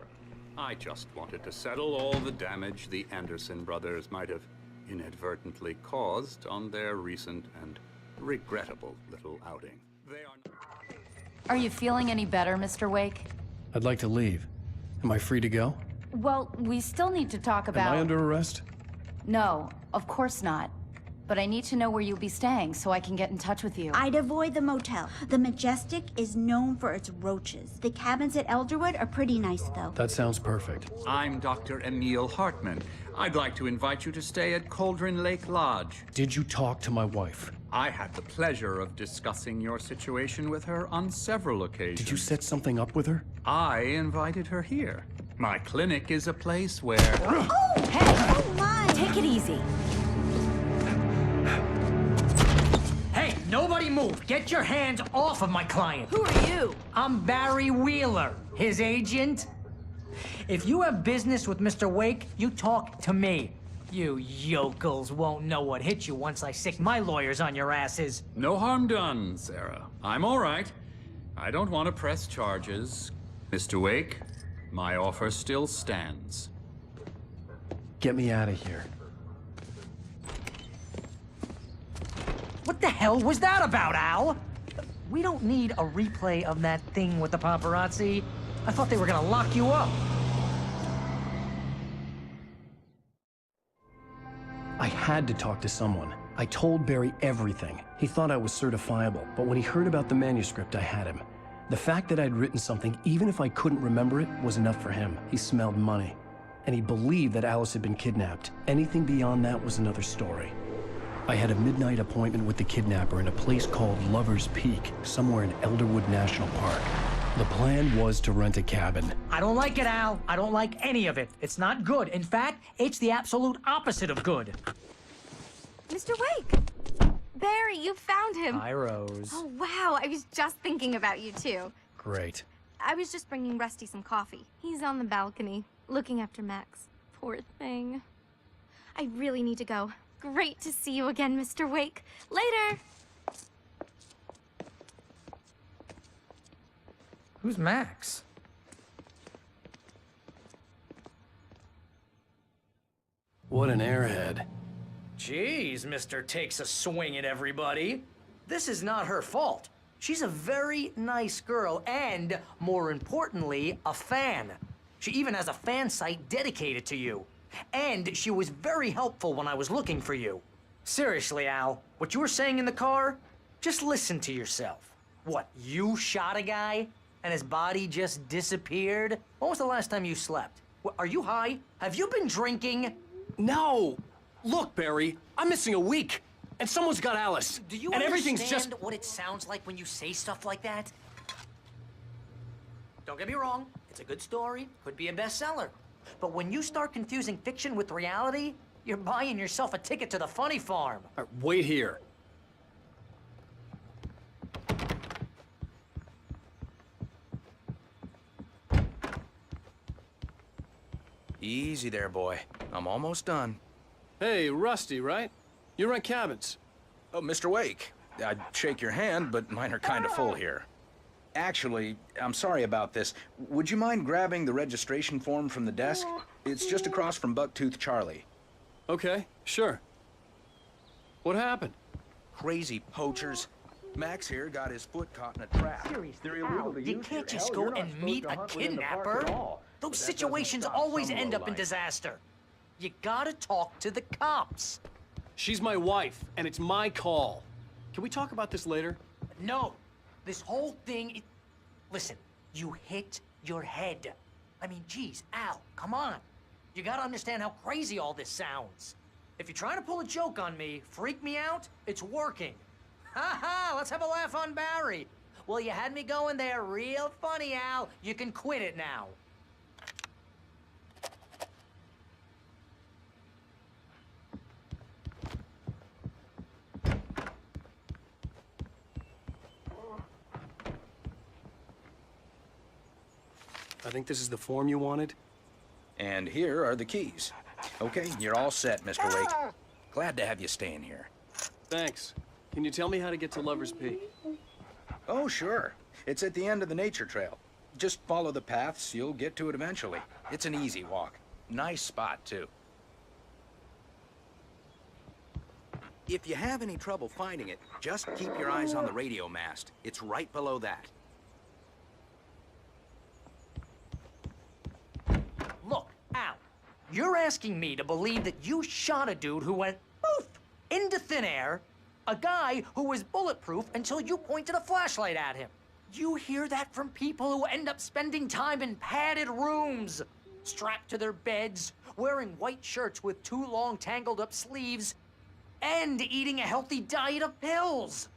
I just wanted to settle all the damage the Anderson brothers might have inadvertently caused on their recent and regrettable little outing. Are you feeling any better, Mr. Wake? I'd like to leave. Am I free to go? Well, we still need to talk about... Am I under arrest? No, of course not. But I need to know where you'll be staying so I can get in touch with you. I'd avoid the motel. The Majestic is known for its roaches. The cabins at Elderwood are pretty nice, though. That sounds perfect. I'm Dr. Emil Hartman. I'd like to invite you to stay at Cauldron Lake Lodge. Did you talk to my wife? I had the pleasure of discussing your situation with her on several occasions. Did you set something up with her? I invited her here. My clinic is a place where... Oh! Hey! Oh, my! Take it easy. Hey, nobody move! Get your hands off of my client! Who are you? I'm Barry Wheeler, his agent. If you have business with Mr. Wake, you talk to me. You yokels won't know what hit you once I sick my lawyers on your asses. No harm done, Sarah. I'm all right. I don't want to press charges. Mr. Wake, my offer still stands. Get me out of here. What the hell was that about, Al? We don't need a replay of that thing with the paparazzi. I thought they were gonna lock you up. I had to talk to someone. I told Barry everything. He thought I was certifiable, but when he heard about the manuscript, I had him. The fact that I'd written something, even if I couldn't remember it, was enough for him. He smelled money. And he believed that Alice had been kidnapped. Anything beyond that was another story. I had a midnight appointment with the kidnapper in a place called Lover's Peak, somewhere in Elderwood National Park. The plan was to rent a cabin. I don't like it, Al. I don't like any of it. It's not good. In fact, it's the absolute opposite of good. Mr. Wake! Barry, you found him. Hi, Rose. Oh, wow. I was just thinking about you, too. Great. I was just bringing Rusty some coffee. He's on the balcony, looking after Max. Poor thing. I really need to go. Great to see you again, Mr. Wake. Later! Who's Max? What an airhead. Jeez, Mr. Takes a Swing at Everybody. This is not her fault. She's a very nice girl and, more importantly, a fan. She even has a fan site dedicated to you. And she was very helpful when I was looking for you. Seriously, Al, what you were saying in the car, just listen to yourself. What, you shot a guy and his body just disappeared? When was the last time you slept? What, are you high? Have you been drinking? No! Look, Barry, I'm missing a week, and someone's got Alice. Do you and understand everything's just... what it sounds like when you say stuff like that? Don't get me wrong, it's a good story, could be a bestseller. But when you start confusing fiction with reality, you're buying yourself a ticket to the funny farm. All right, wait here. Easy there, boy. I'm almost done. Hey, Rusty, right? You rent cabins. Oh, Mr. Wake. I'd shake your hand, but mine are kind of full here. Actually, I'm sorry about this. Would you mind grabbing the registration form from the desk? It's just across from Bucktooth Charlie. Okay, sure. What happened? Crazy poachers. Max here got his foot caught in a trap. Seriously, Al, you can't just go and meet a kidnapper. Those situations always end up in disaster. You gotta talk to the cops. She's my wife, and it's my call. Can we talk about this later? No. This whole thing... Listen, you hit your head. I mean, geez, Al, come on. You gotta understand how crazy all this sounds. If you're trying to pull a joke on me, freak me out, it's working. Ha ha, let's have a laugh on Barry. Well, you had me going there real funny, Al. You can quit it now. I think this is the form you wanted. And here are the keys. Okay, you're all set, Mr. Wake. Glad to have you staying here. Thanks. Can you tell me how to get to Lover's Peak? Oh, sure. It's at the end of the nature trail. Just follow the paths, you'll get to it eventually. It's an easy walk. Nice spot, too. If you have any trouble finding it, just keep your eyes on the radio mast. It's right below that. Look, Al, you're asking me to believe that you shot a dude who went poof into thin air, a guy who was bulletproof until you pointed a flashlight at him. You hear that from people who end up spending time in padded rooms, strapped to their beds, wearing white shirts with too long tangled up sleeves, and eating a healthy diet of pills.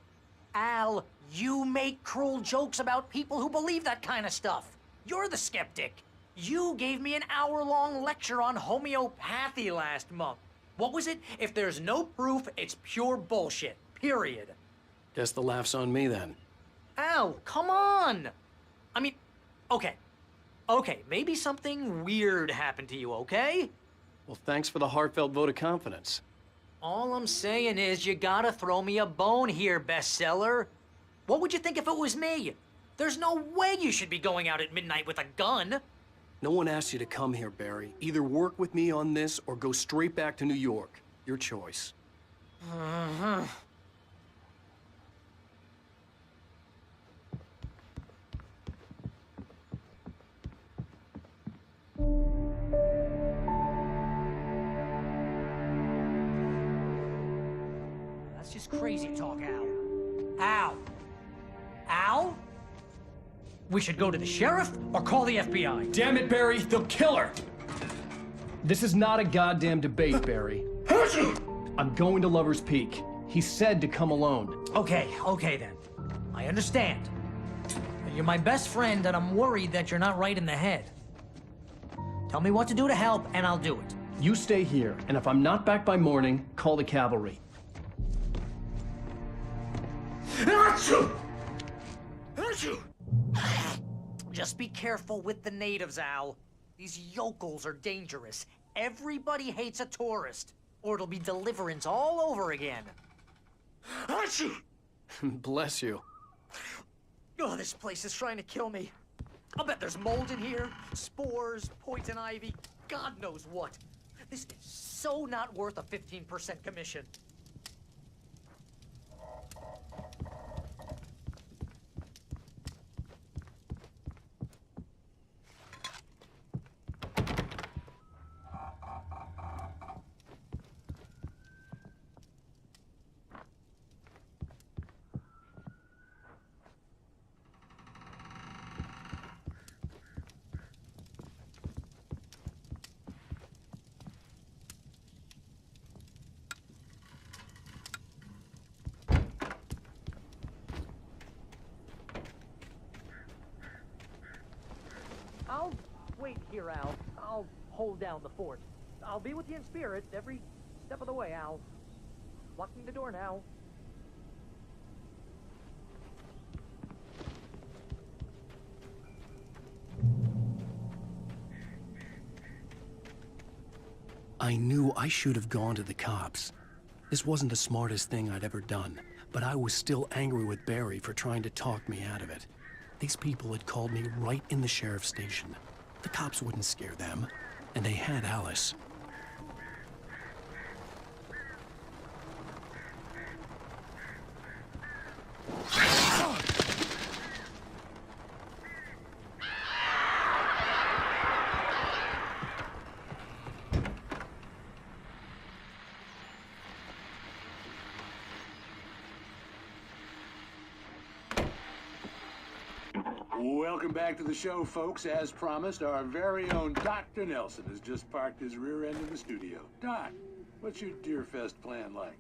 Al, you make cruel jokes about people who believe that kind of stuff. You're the skeptic. You gave me an hour-long lecture on homeopathy last month. What was it? If there's no proof, it's pure bullshit. Period. Guess the laugh's on me then. Al, come on! I mean, okay. Okay, maybe something weird happened to you, okay? Well, thanks for the heartfelt vote of confidence. All I'm saying is you gotta throw me a bone here, bestseller. What would you think if it was me? There's no way you should be going out at midnight with a gun. No one asked you to come here, Barry. Either work with me on this or go straight back to New York. Your choice. crazy talk, Al. Al? Al? We should go to the sheriff or call the FBI. Damn it, Barry, they'll kill her! This is not a goddamn debate, Barry. I'm going to Lover's Peak. He said to come alone. Okay then. I understand. You're my best friend, and I'm worried that you're not right in the head. Tell me what to do to help, and I'll do it. You stay here, and if I'm not back by morning, call the cavalry. Just be careful with the natives, Al. These yokels are dangerous. Everybody hates a tourist, or it'll be Deliverance all over again. Bless you. Oh, this place is trying to kill me. I'll bet there's mold in here, spores, poison ivy, God knows what. This is so not worth a 15% commission. I'll wait here, Al. I'll hold down the fort. I'll be with you in spirit every step of the way, Al. Locking the door now. I knew I should have gone to the cops. This wasn't the smartest thing I'd ever done, but I was still angry with Barry for trying to talk me out of it. These people had called me right in the sheriff's station. The cops wouldn't scare them, and they had Alice. Welcome back to the show, folks. As promised, our very own Dr. Nelson has just parked his rear end in the studio. Doc, what's your Deerfest plan like?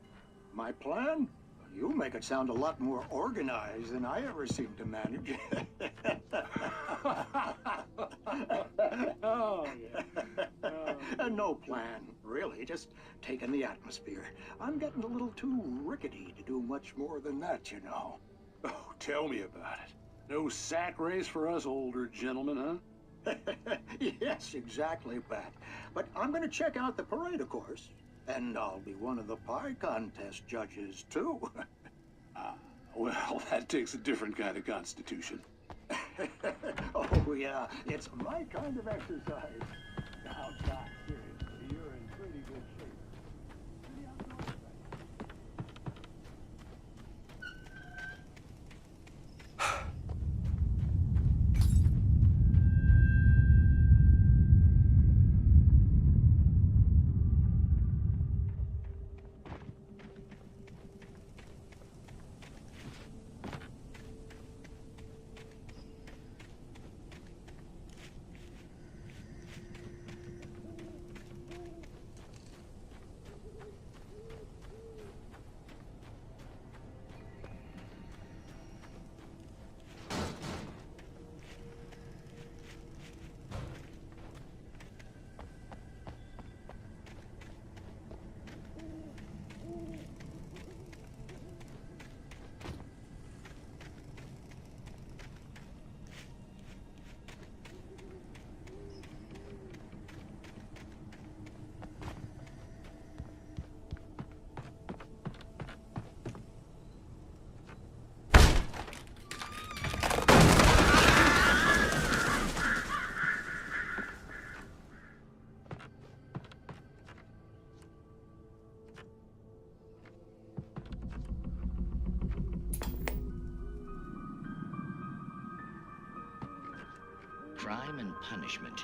My plan? You make it sound a lot more organized than I ever seem to manage. Oh, yeah. No plan, really. Just taking the atmosphere. I'm getting a little too rickety to do much more than that, you know. Oh, tell me about it. No sack race for us older gentlemen, huh? Yes, exactly, Pat. But I'm going to check out the parade, of course. And I'll be one of the pie contest judges, too. Well, that takes a different kind of constitution. Oh, yeah. It's my kind of exercise. Now, Doc, seriously, you're in pretty good shape. Crime and punishment.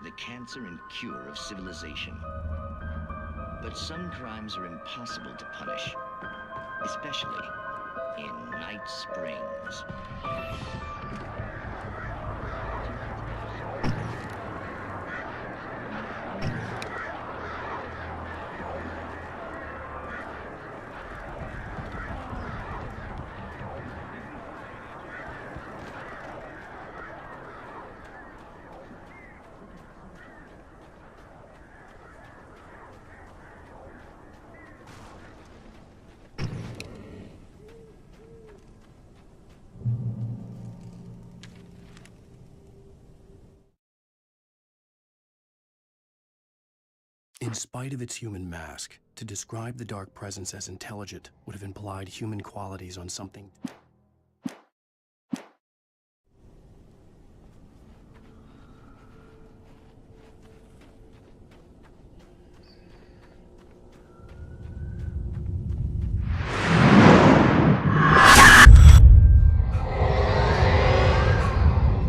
The cancer and cure of civilization. But some crimes are impossible to punish, especially in Night Springs. In spite of its human mask, to describe the Dark Presence as intelligent would have implied human qualities on something.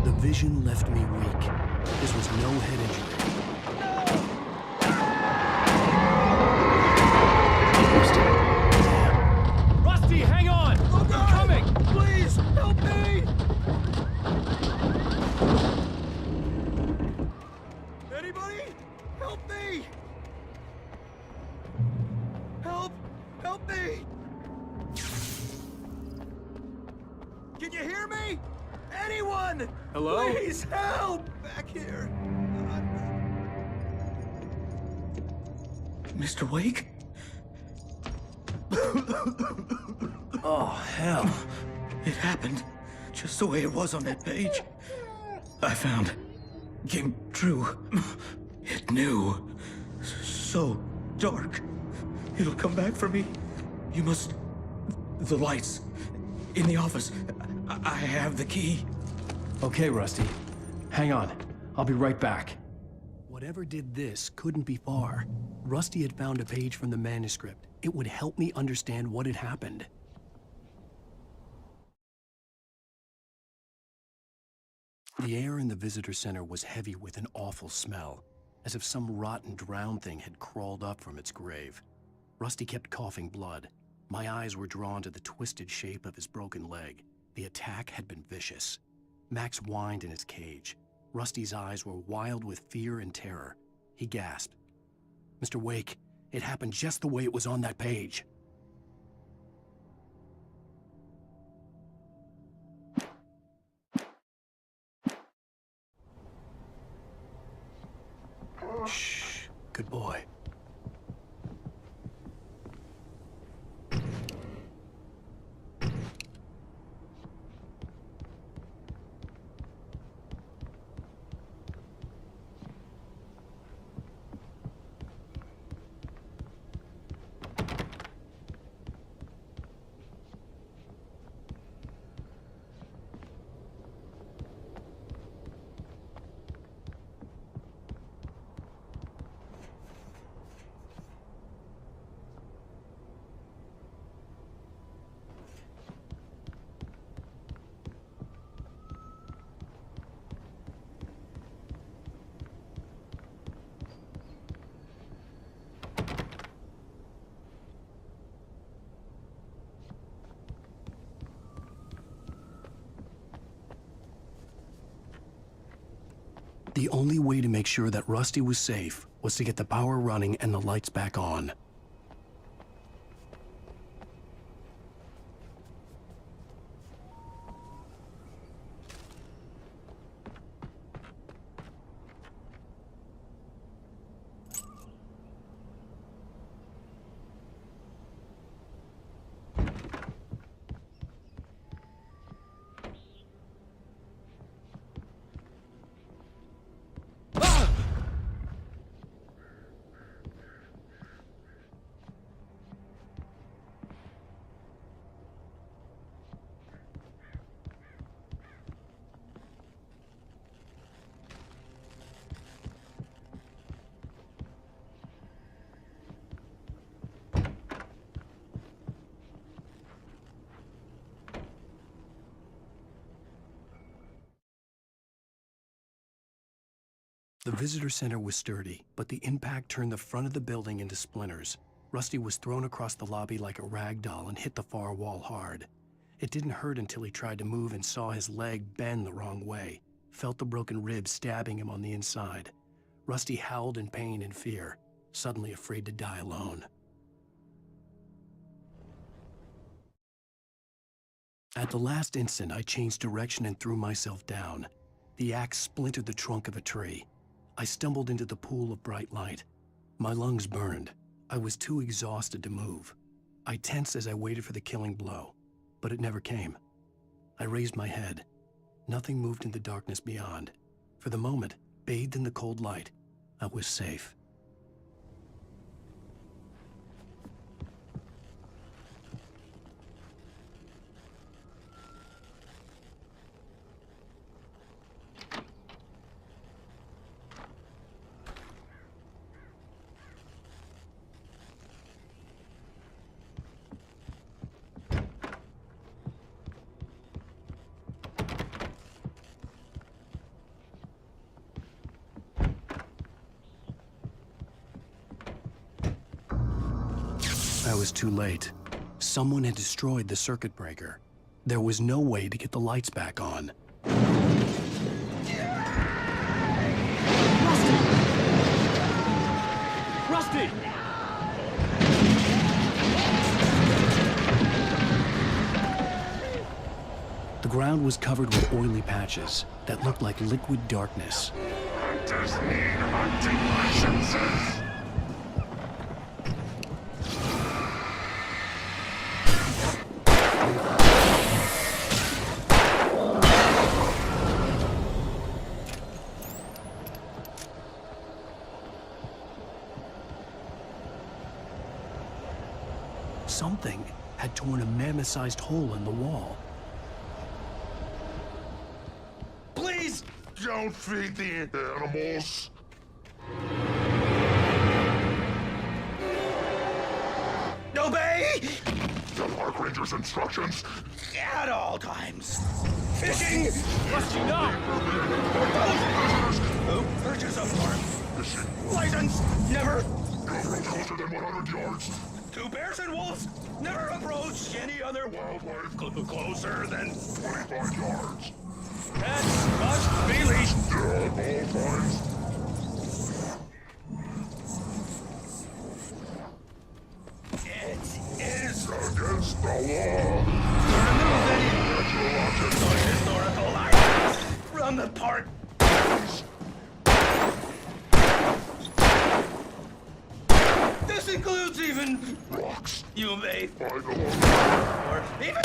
The vision left me weak. This was no head injury. Rusty, hang on! I'm coming! Please, help me! Anybody? Help me! Help! Help me! Can you hear me? Anyone? Hello? Please help! Back here. Mr. Wake? Oh, hell. It happened just the way it was on that page. I found. Came true. It knew. So dark. It'll come back for me. You must... The lights. In the office. I have the key. Okay, Rusty. Hang on. I'll be right back. Whatever did this couldn't be far. Rusty had found a page from the manuscript. It would help me understand what had happened. The air in the visitor center was heavy with an awful smell, as if some rotten drowned thing had crawled up from its grave. Rusty kept coughing blood. My eyes were drawn to the twisted shape of his broken leg. The attack had been vicious. Max whined in his cage. Rusty's eyes were wild with fear and terror. He gasped. Mr. Wake, it happened just the way it was on that page. Shh. Good boy. The only way to make sure that Rusty was safe was to get the power running and the lights back on. The visitor center was sturdy, but the impact turned the front of the building into splinters. Rusty was thrown across the lobby like a rag doll and hit the far wall hard. It didn't hurt until he tried to move and saw his leg bend the wrong way, felt the broken rib stabbing him on the inside. Rusty howled in pain and fear, suddenly afraid to die alone. At the last instant, I changed direction and threw myself down. The axe splintered the trunk of a tree. I stumbled into the pool of bright light. My lungs burned. I was too exhausted to move. I tensed as I waited for the killing blow, but it never came. I raised my head. Nothing moved in the darkness beyond. For the moment, bathed in the cold light, I was safe. I was too late. Someone had destroyed the circuit breaker. There was no way to get the lights back on. Rusty! The ground was covered with oily patches that looked like liquid darkness. Hunters need hunting licenses. Something had torn a mammoth-sized hole in the wall. Please don't feed the animals. Obey the park ranger's instructions at all times. Fishing. Rusty, no! Purchase of park. Fishing license. Never go closer than 100 yards. To bears and wolves, never approach any other wildlife closer than 25 yards. Pets must be leashed at all times. It is against the law to remove any natural objects or historical items from the park. This includes even rocks you may find along the way, or even...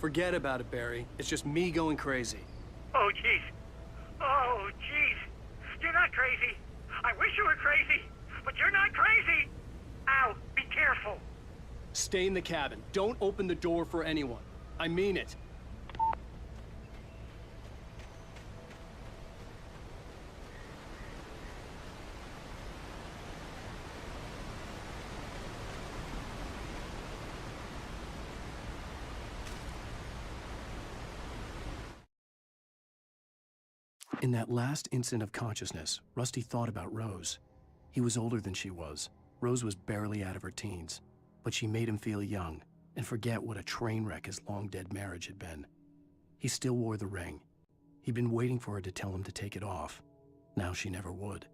Forget about it, Barry. It's just me going crazy. Oh, jeez. Oh, jeez. You're not crazy. I wish you were crazy, but you're not crazy. Ow, be careful. Stay in the cabin. Don't open the door for anyone. I mean it. In that last instant of consciousness, Rusty thought about Rose. He was older than she was. Rose was barely out of her teens, but she made him feel young and forget what a train wreck his long-dead marriage had been. He still wore the ring. He'd been waiting for her to tell him to take it off. Now she never would.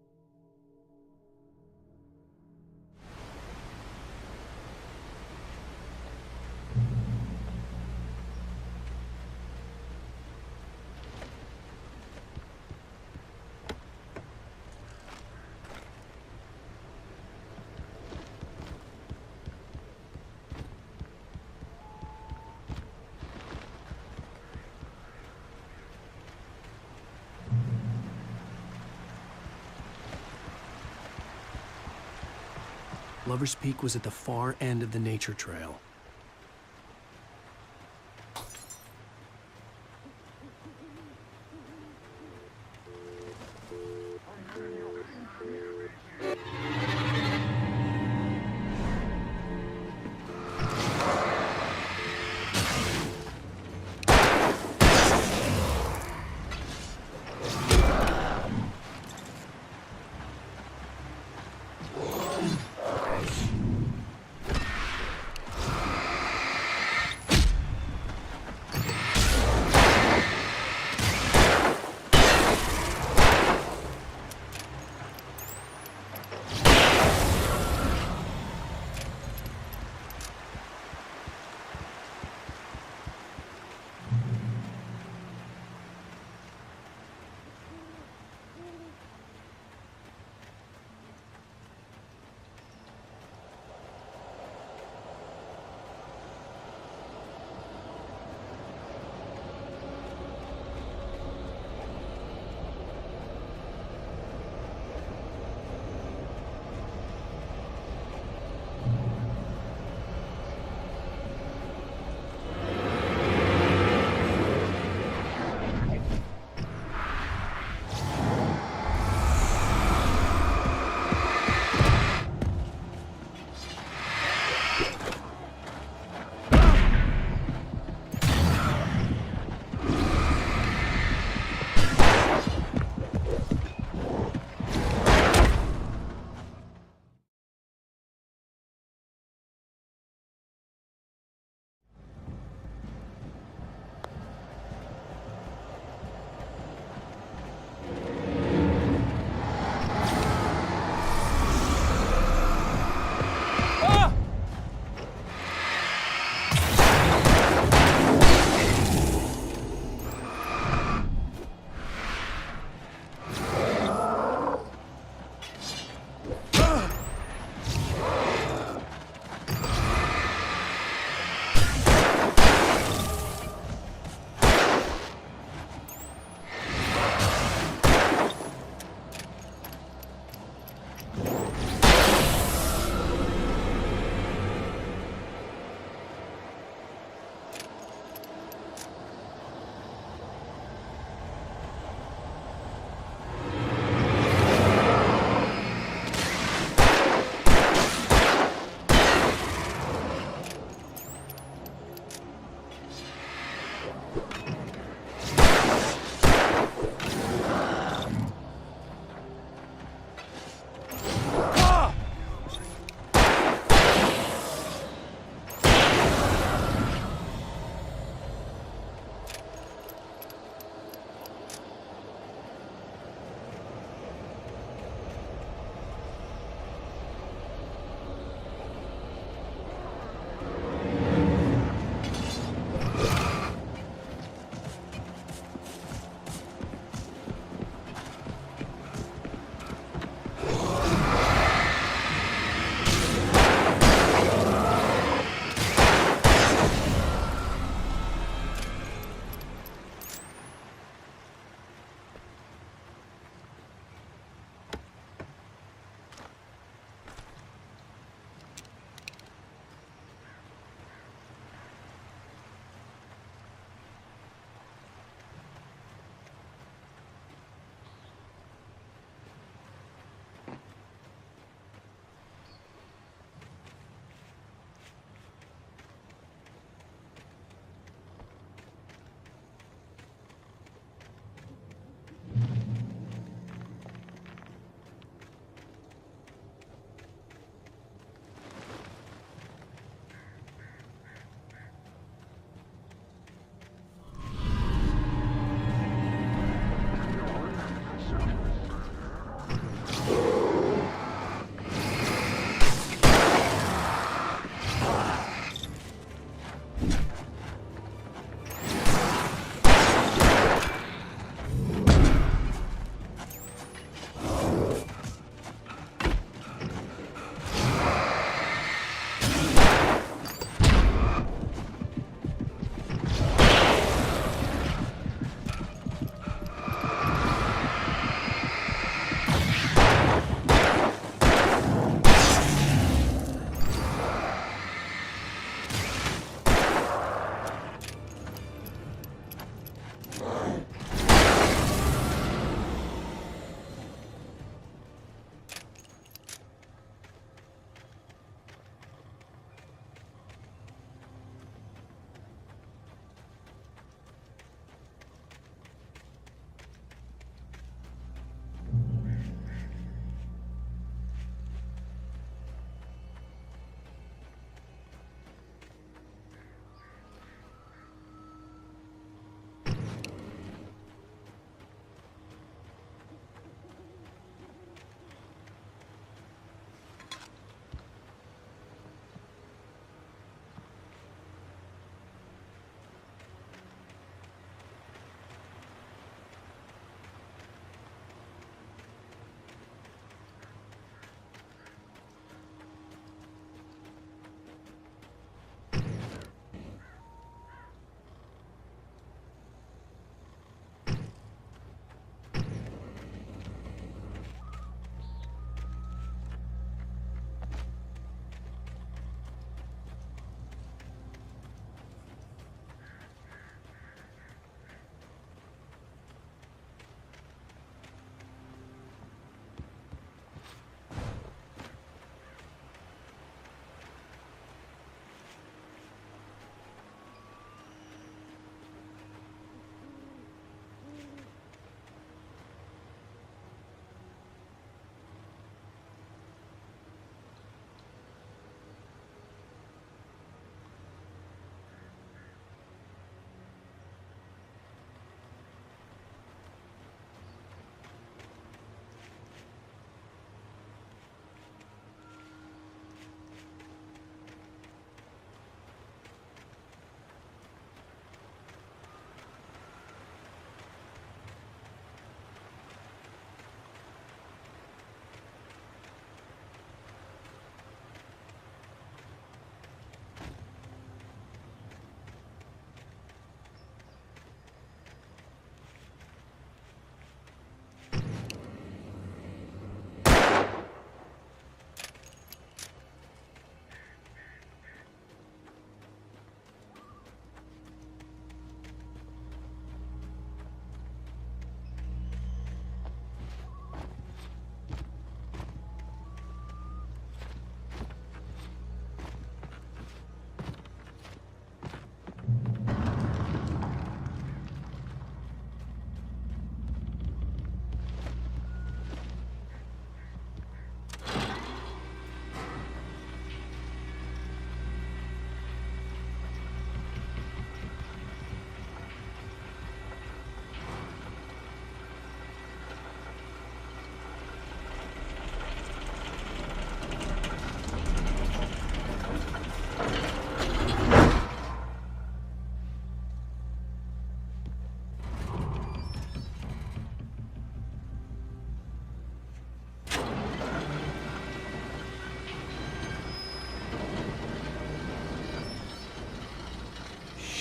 Lover's Peak was at the far end of the nature trail.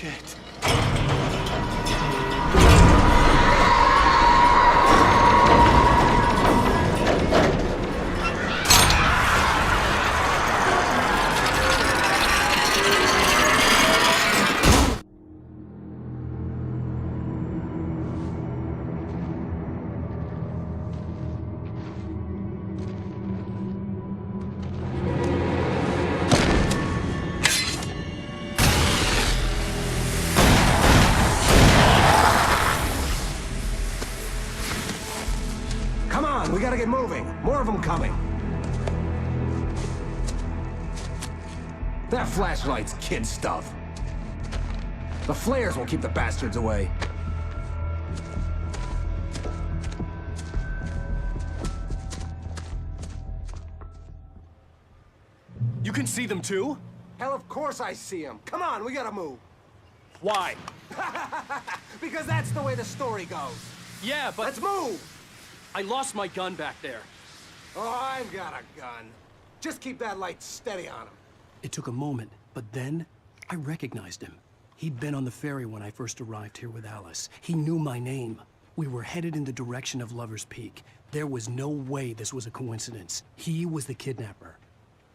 Shit. Come on, we gotta get moving. More of them coming. That flashlight's kid stuff. The flares will keep the bastards away. You can see them too? Hell, of course I see them. Come on, we gotta move. Why? Because that's the way the story goes. Yeah, but... Let's move! I lost my gun back there. Oh, I've got a gun. Just keep that light steady on him. It took a moment, but then I recognized him. He'd been on the ferry when I first arrived here with Alice. He knew my name. We were headed in the direction of Lover's Peak. There was no way this was a coincidence. He was the kidnapper.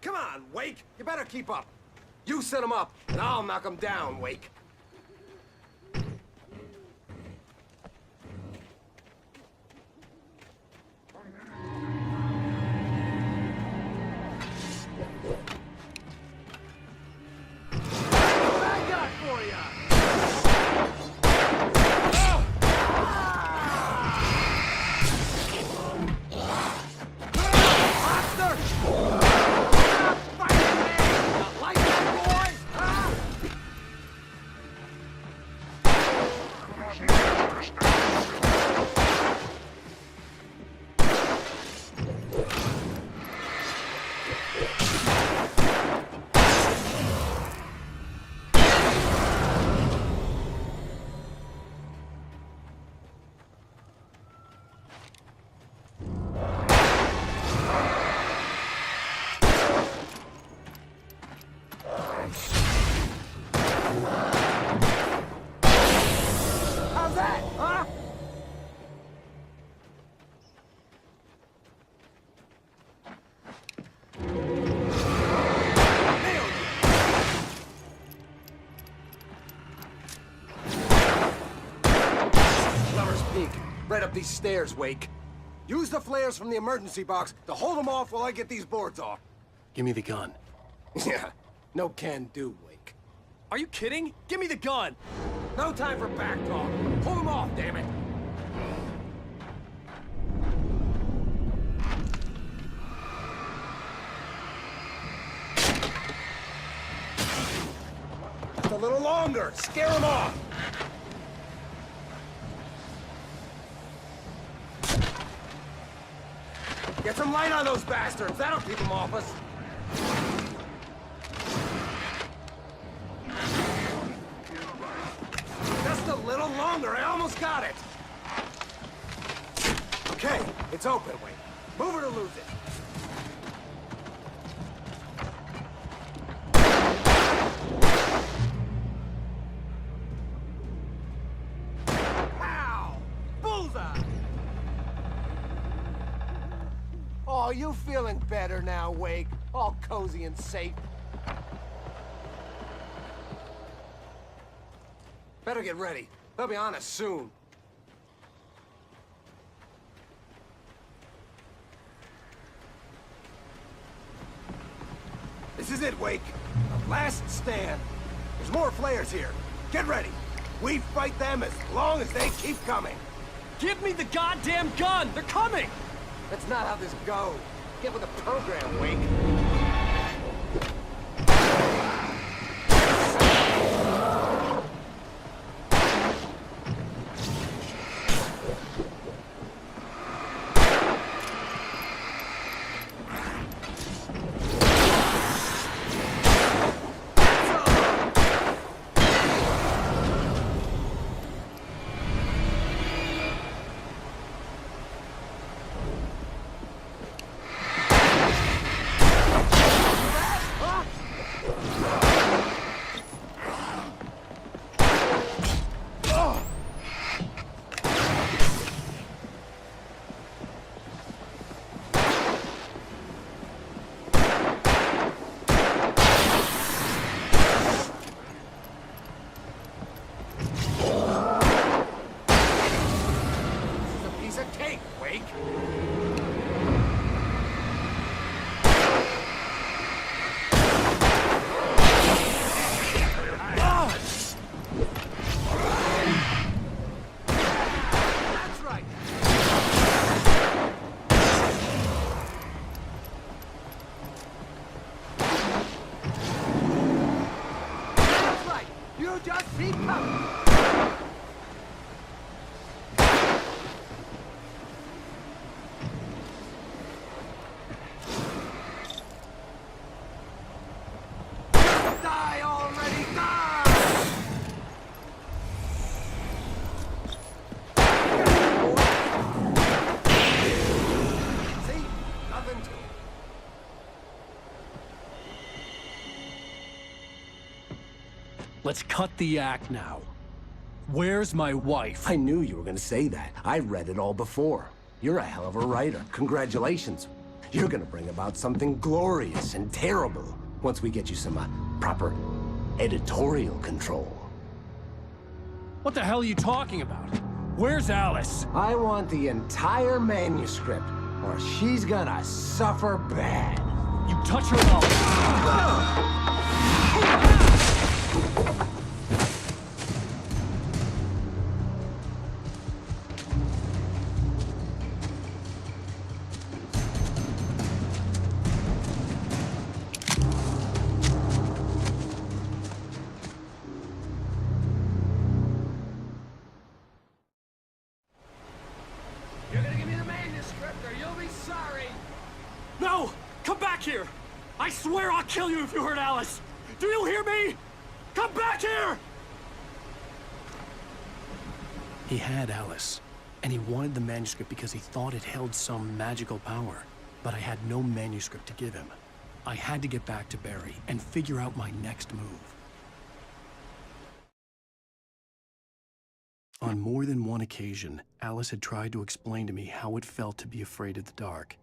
Come on, Wake. You better keep up. You set him up, and I'll knock him down, Wake. How's that, huh? Lover's Peak. Right up these stairs, Wake. Use the flares from the emergency box to hold them off while I get these boards off. Give me the gun. Yeah, no can do, Wake. Are you kidding? Give me the gun! No time for back talk. Pull them off, damn it. Just a little longer. Scare them off. Get some light on those bastards. That'll keep them off us. Just a little longer. I almost got it. Okay, it's open, Wait. Move it or lose it. Pow! Bullseye! Oh, you feeling better now, Wake? All cozy and safe. Better get ready. They'll be on us soon. This is it, Wake. The last stand. There's more flares here. Get ready. We fight them as long as they keep coming. Give me the goddamn gun! They're coming! That's not how this goes. Get with the program, Wake. Huh? You just see coming! Die already, die! See? Nothing to it. Let's cut the act now. Where's my wife? I knew you were gonna say that. I read it all before. You're a hell of a writer. Congratulations. You're gonna bring about something glorious and terrible once we get you some proper editorial control. What the hell are you talking about? Where's Alice? I want the entire manuscript, or she's gonna suffer bad. You touch her mouth. You're gonna give me the manuscript or you'll be sorry! No! Come back here! I swear I'll kill you if you hurt Alice! Do you hear me? Come back here! He had Alice, and he wanted the manuscript because he thought it held some magical power. But I had no manuscript to give him. I had to get back to Barry and figure out my next move. On more than one occasion, Alice had tried to explain to me how it felt to be afraid of the dark.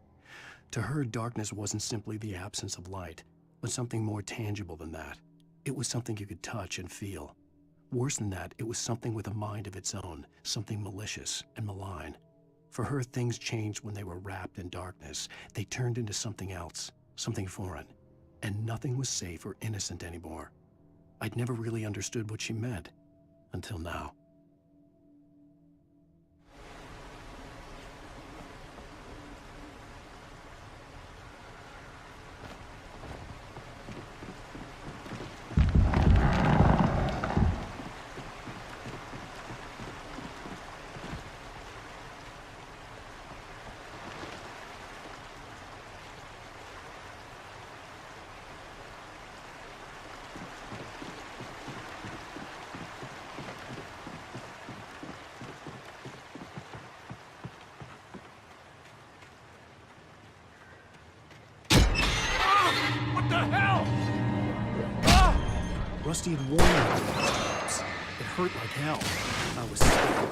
To her, darkness wasn't simply the absence of light, but something more tangible than that. It was something you could touch and feel. Worse than that, it was something with a mind of its own, something malicious and malign. For her, things changed when they were wrapped in darkness. They turned into something else, something foreign, and nothing was safe or innocent anymore. I'd never really understood what she meant, until now. What the hell? Rusty had warned me. It hurt like hell. I was scared.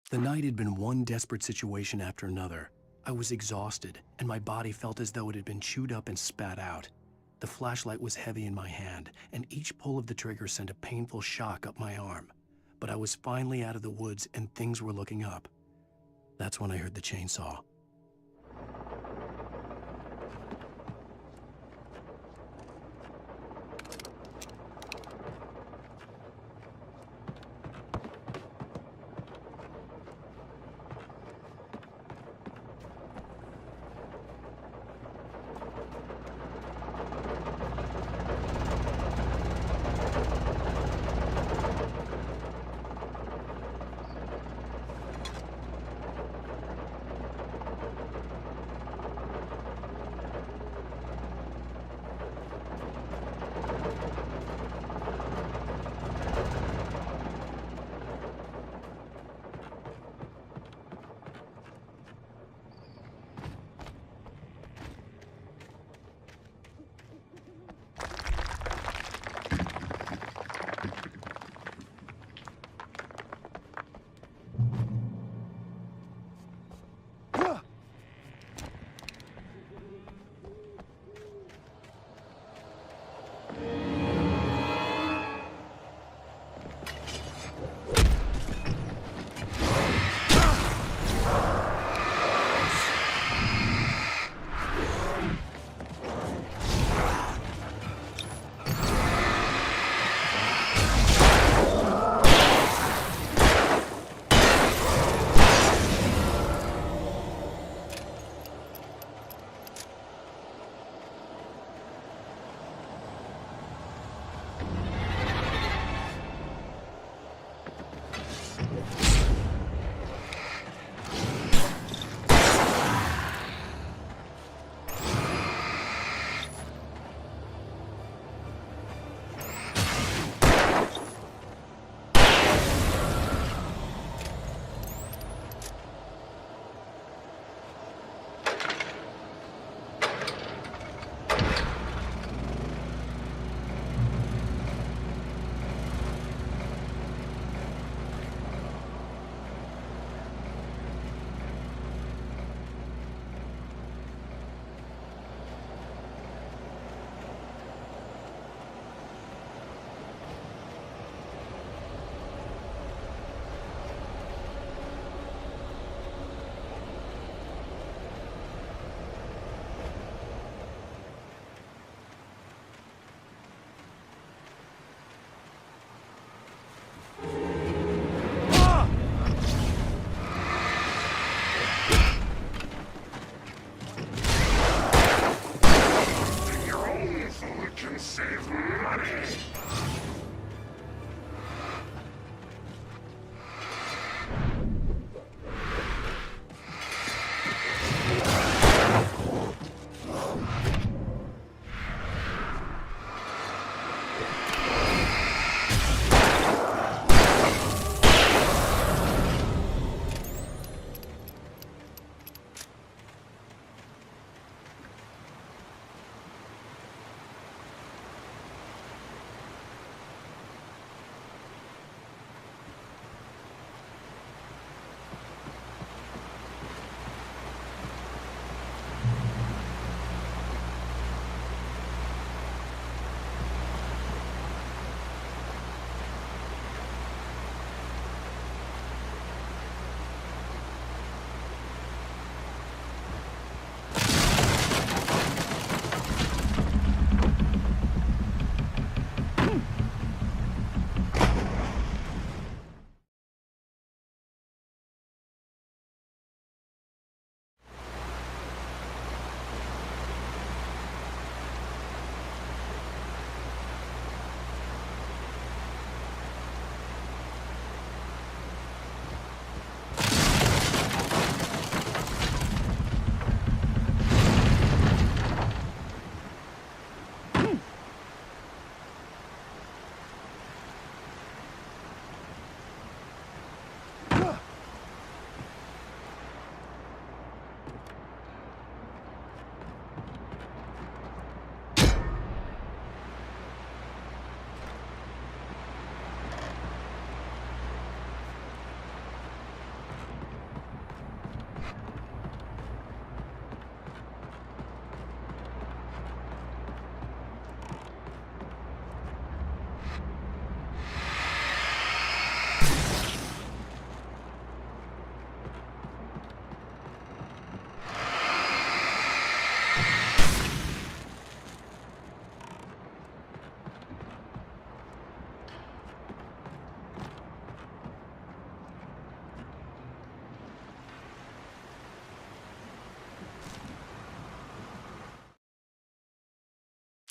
The night had been one desperate situation after another. I was exhausted, and my body felt as though it had been chewed up and spat out. The flashlight was heavy in my hand, and each pull of the trigger sent a painful shock up my arm. But I was finally out of the woods, and things were looking up. That's when I heard the chainsaw.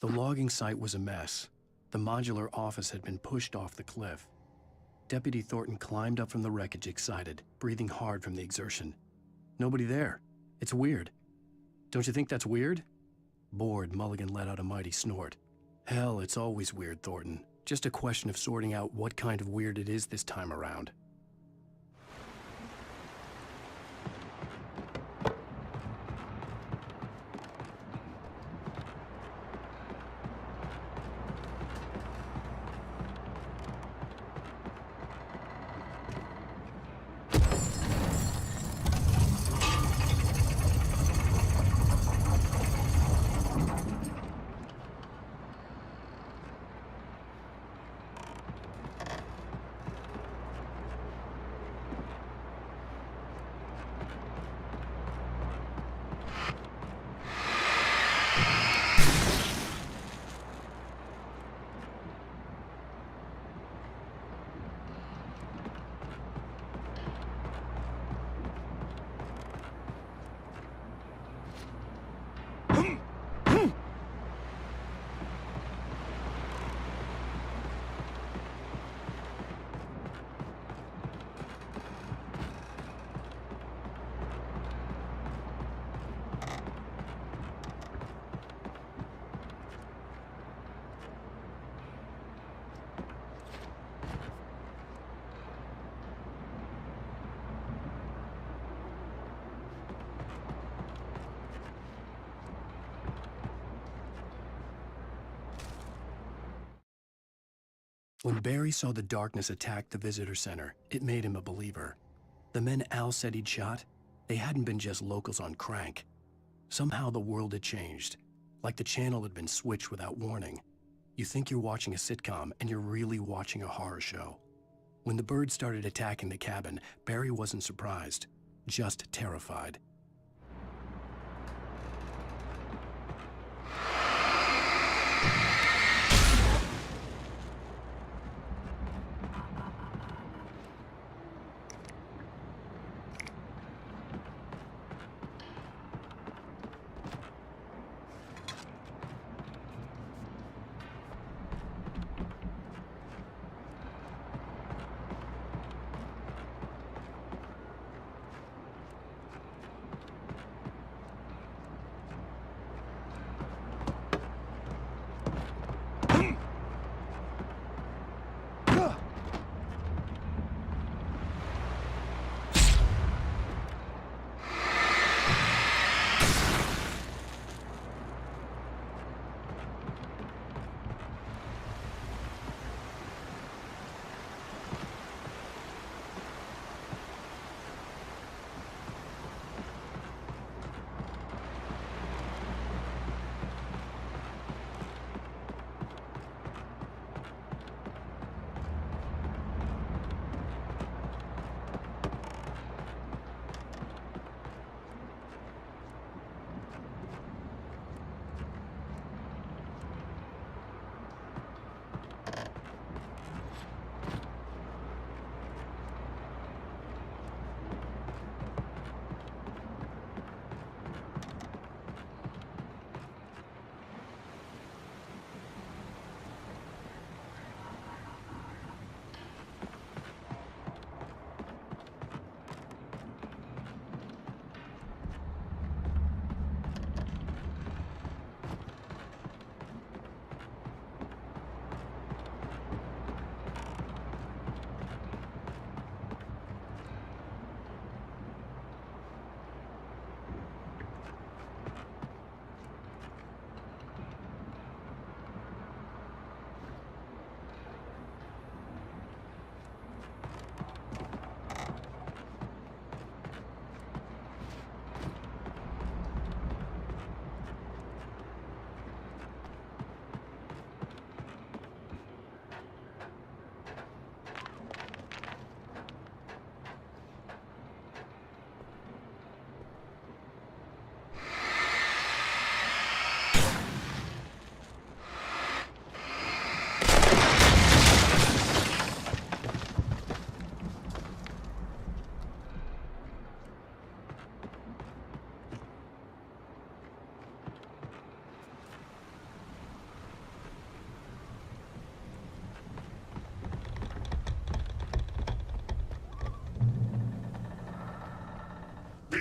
The logging site was a mess. The modular office had been pushed off the cliff. Deputy Thornton climbed up from the wreckage excited, breathing hard from the exertion. Nobody there. It's weird. Don't you think that's weird? Bored, Mulligan let out a mighty snort. Hell, it's always weird, Thornton. Just a question of sorting out what kind of weird it is this time around. When Barry saw the darkness attack the visitor center, it made him a believer. The men Al said he'd shot, they hadn't been just locals on crank. Somehow the world had changed, like the channel had been switched without warning. You think you're watching a sitcom, and you're really watching a horror show. When the birds started attacking the cabin, Barry wasn't surprised, just terrified.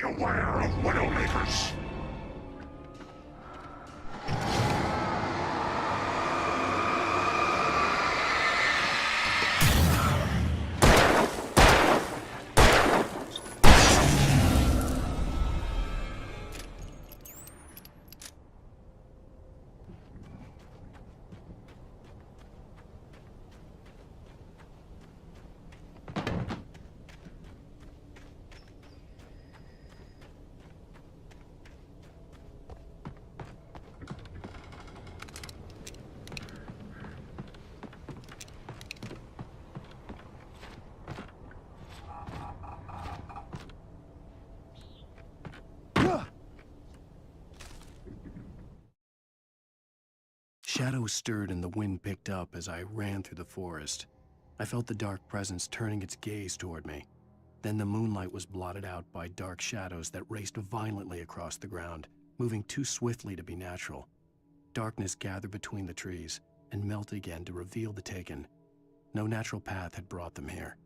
Beware of Widowmakers! Shadows stirred and the wind picked up as I ran through the forest. I felt the dark presence turning its gaze toward me. Then the moonlight was blotted out by dark shadows that raced violently across the ground, moving too swiftly to be natural. Darkness gathered between the trees and melted again to reveal the Taken. No natural path had brought them here.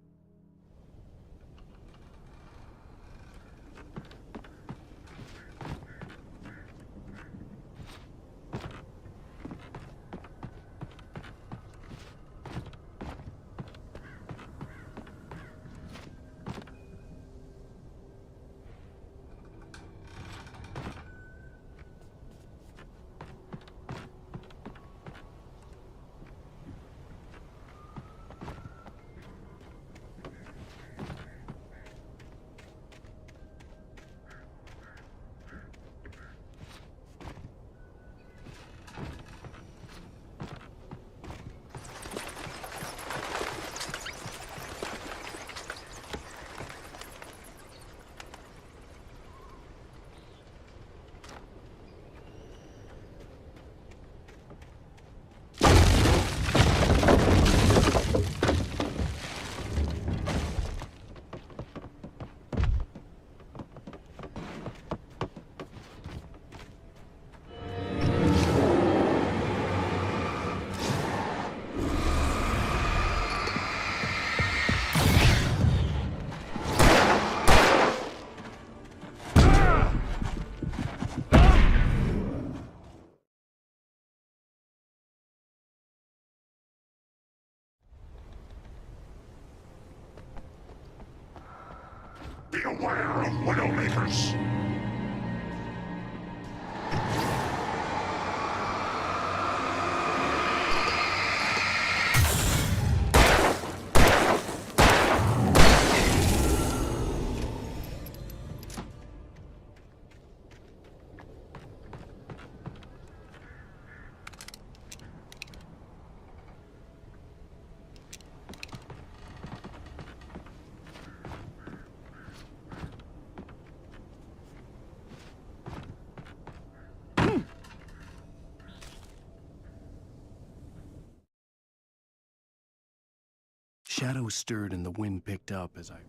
Beware of Widowmakers! Shadows stirred and the wind picked up as I...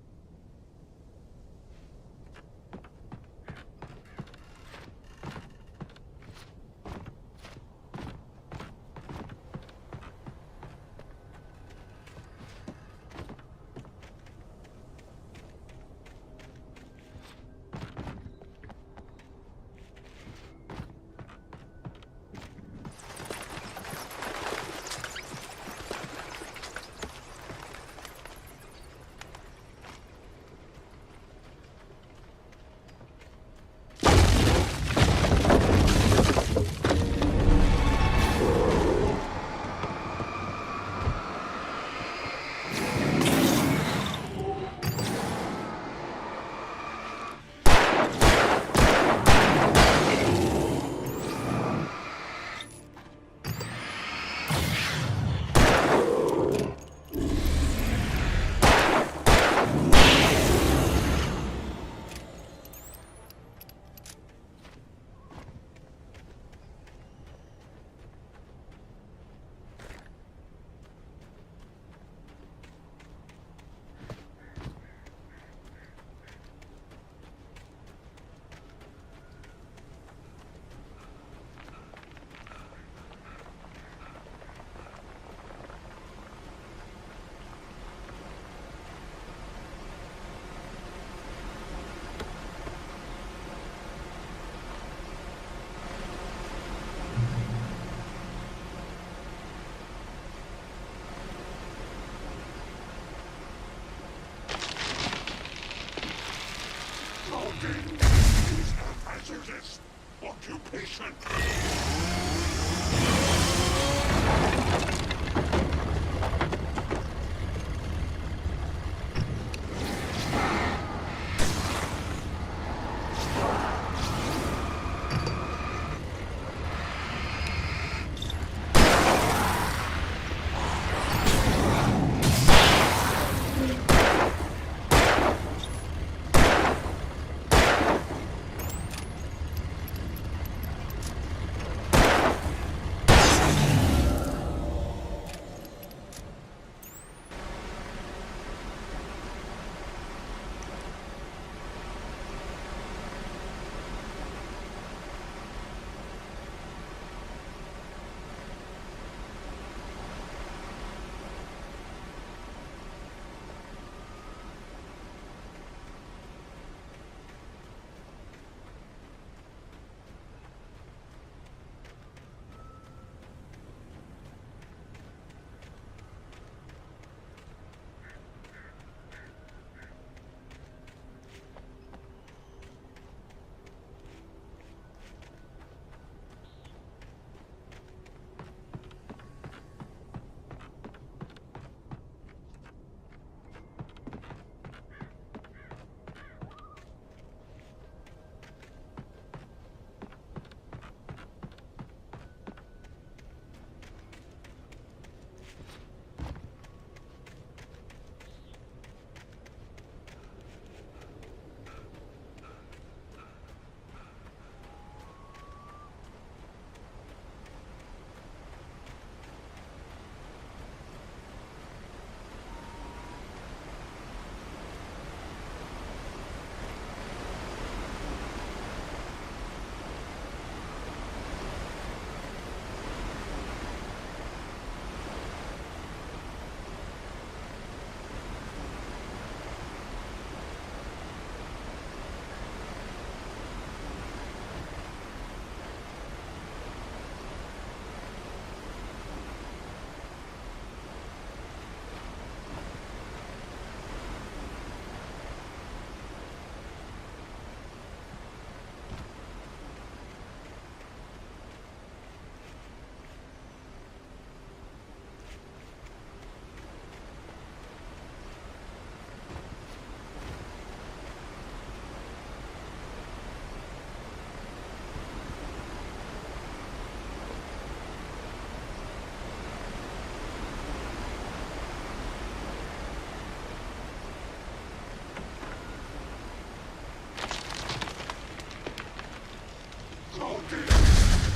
is a hazardous occupation.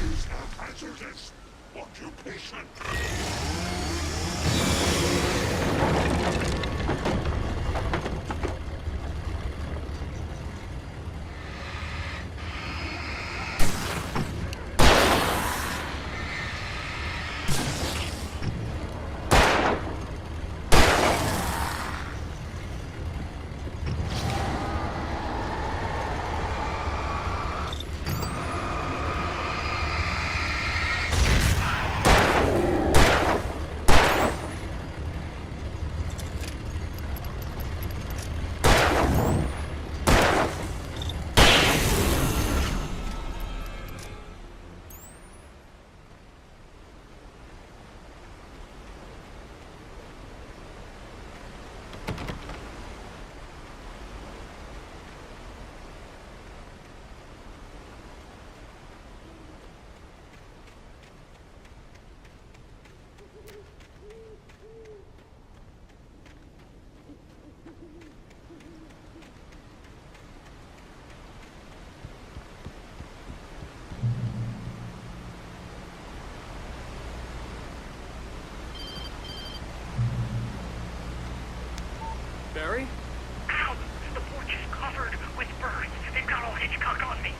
Is a hazardous occupation. Barry? Ow! The porch is covered with burns. They've got all Hitchcock on me.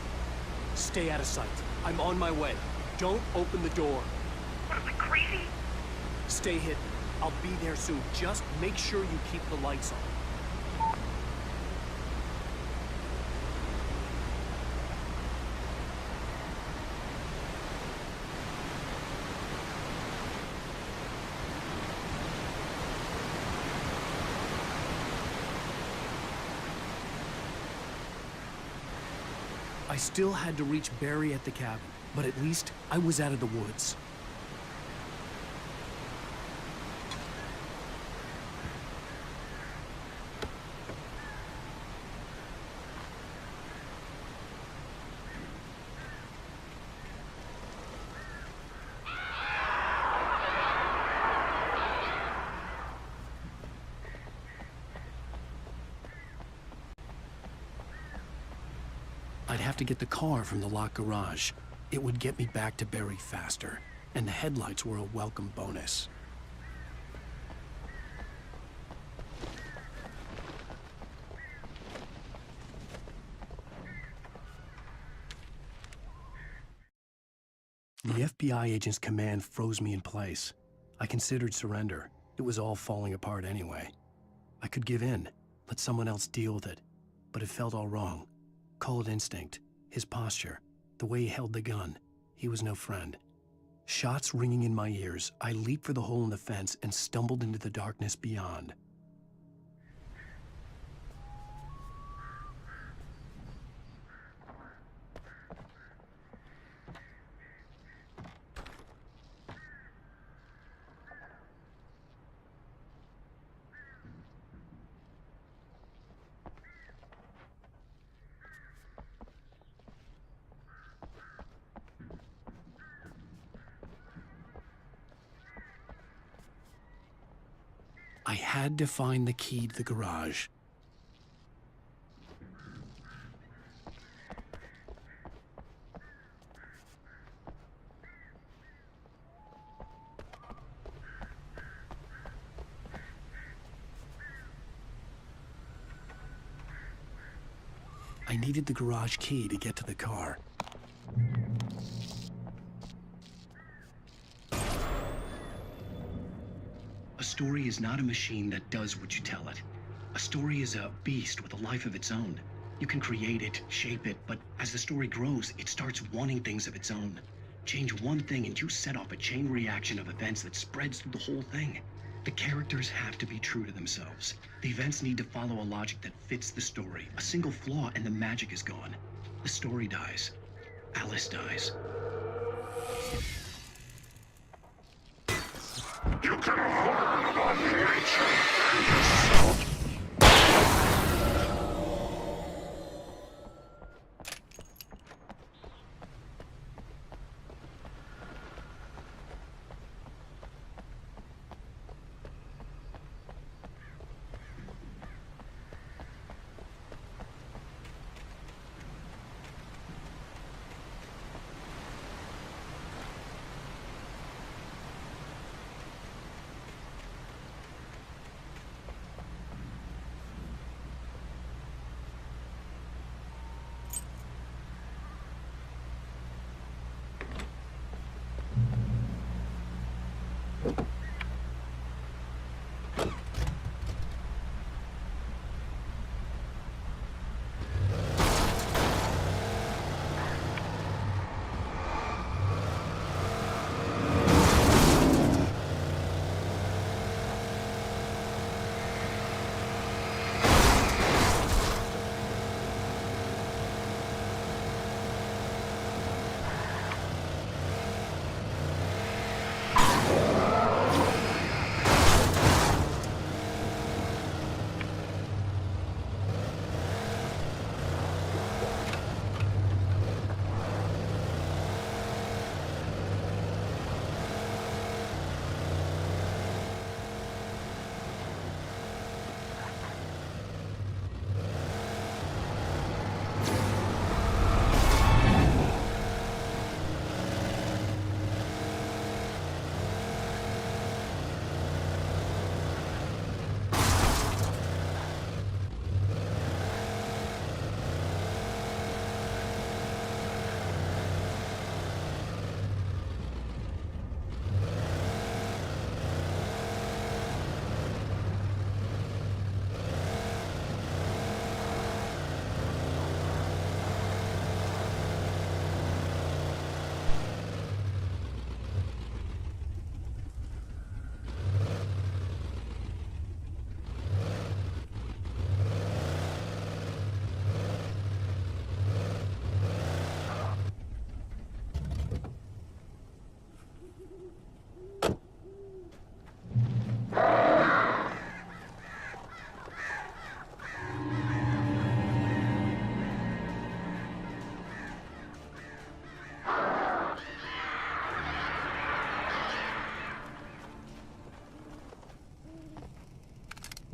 Stay out of sight. I'm on my way. Don't open the door. What, am I crazy? Stay hidden. I'll be there soon. Just make sure you keep the lights on. I still had to reach Barry at the cabin, but at least I was out of the woods. I'd have to get the car from the locked garage. It would get me back to Barry faster, and the headlights were a welcome bonus. The FBI agent's command froze me in place. I considered surrender. It was all falling apart anyway. I could give in, let someone else deal with it, but it felt all wrong. Call it instinct, his posture, the way he held the gun. He was no friend. Shots ringing in my ears, I leaped for the hole in the fence and stumbled into the darkness beyond. I had to find the key to the garage. I needed the garage key to get to the car. A story is not a machine that does what you tell it. A story is a beast with a life of its own. You can create it, shape it, but as the story grows, it starts wanting things of its own. Change one thing and you set off a chain reaction of events that spreads through the whole thing. The characters have to be true to themselves. The events need to follow a logic that fits the story. A single flaw and the magic is gone. The story dies. Alice dies. You can learn about nature and yourself.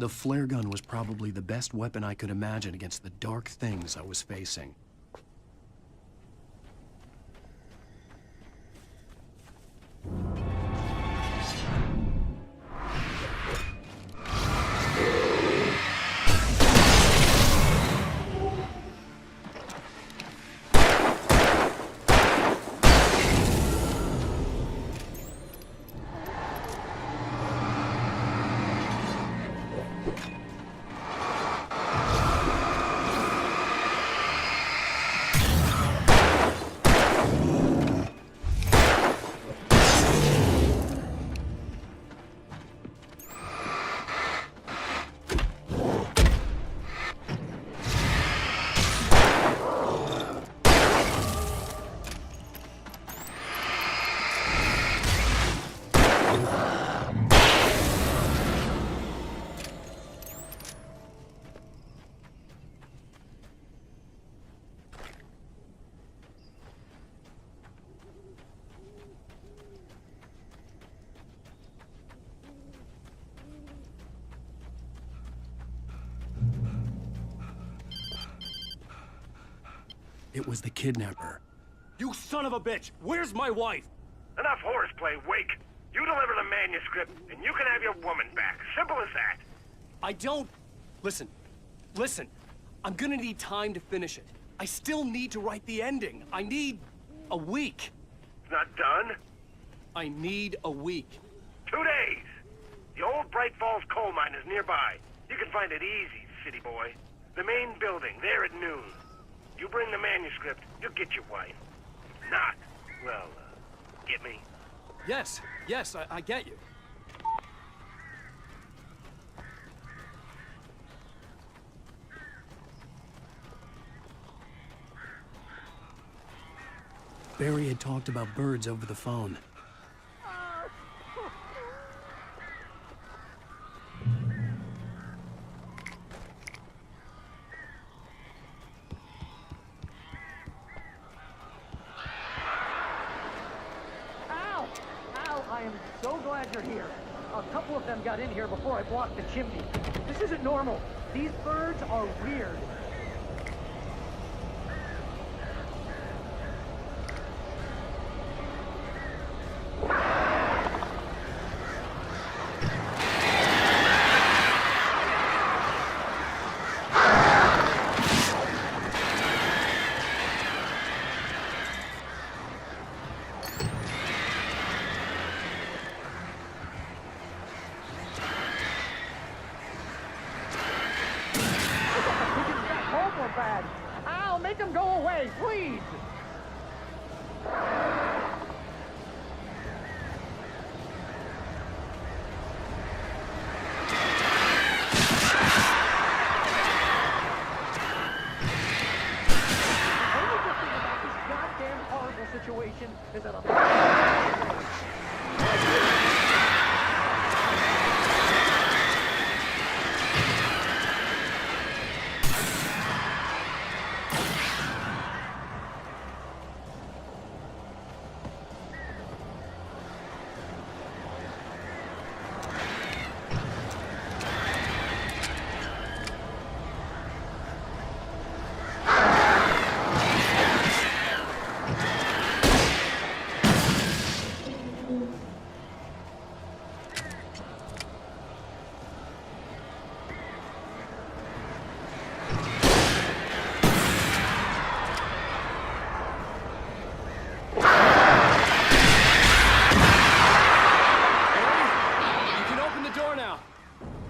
The flare gun was probably the best weapon I could imagine against the dark things I was facing. It was the kidnapper. You son of a bitch! Where's my wife? Enough horseplay, Wake. You deliver the manuscript, and you can have your woman back. Simple as that. I don't... Listen. I'm gonna need time to finish it. I still need to write the ending. I need a week. It's not done? I need a week. 2 days. The old Bright Falls coal mine is nearby. You can find it easy, city boy. The main building, there at noon. You bring the manuscript, you'll get your wife. If not, well, get me? Yes, I get you. Barry had talked about birds over the phone. I am so glad you're here. A couple of them got in here before I blocked the chimney. This isn't normal. These birds are weird. Bad. Al, make them go away, please! The only good thing about this goddamn horrible situation is that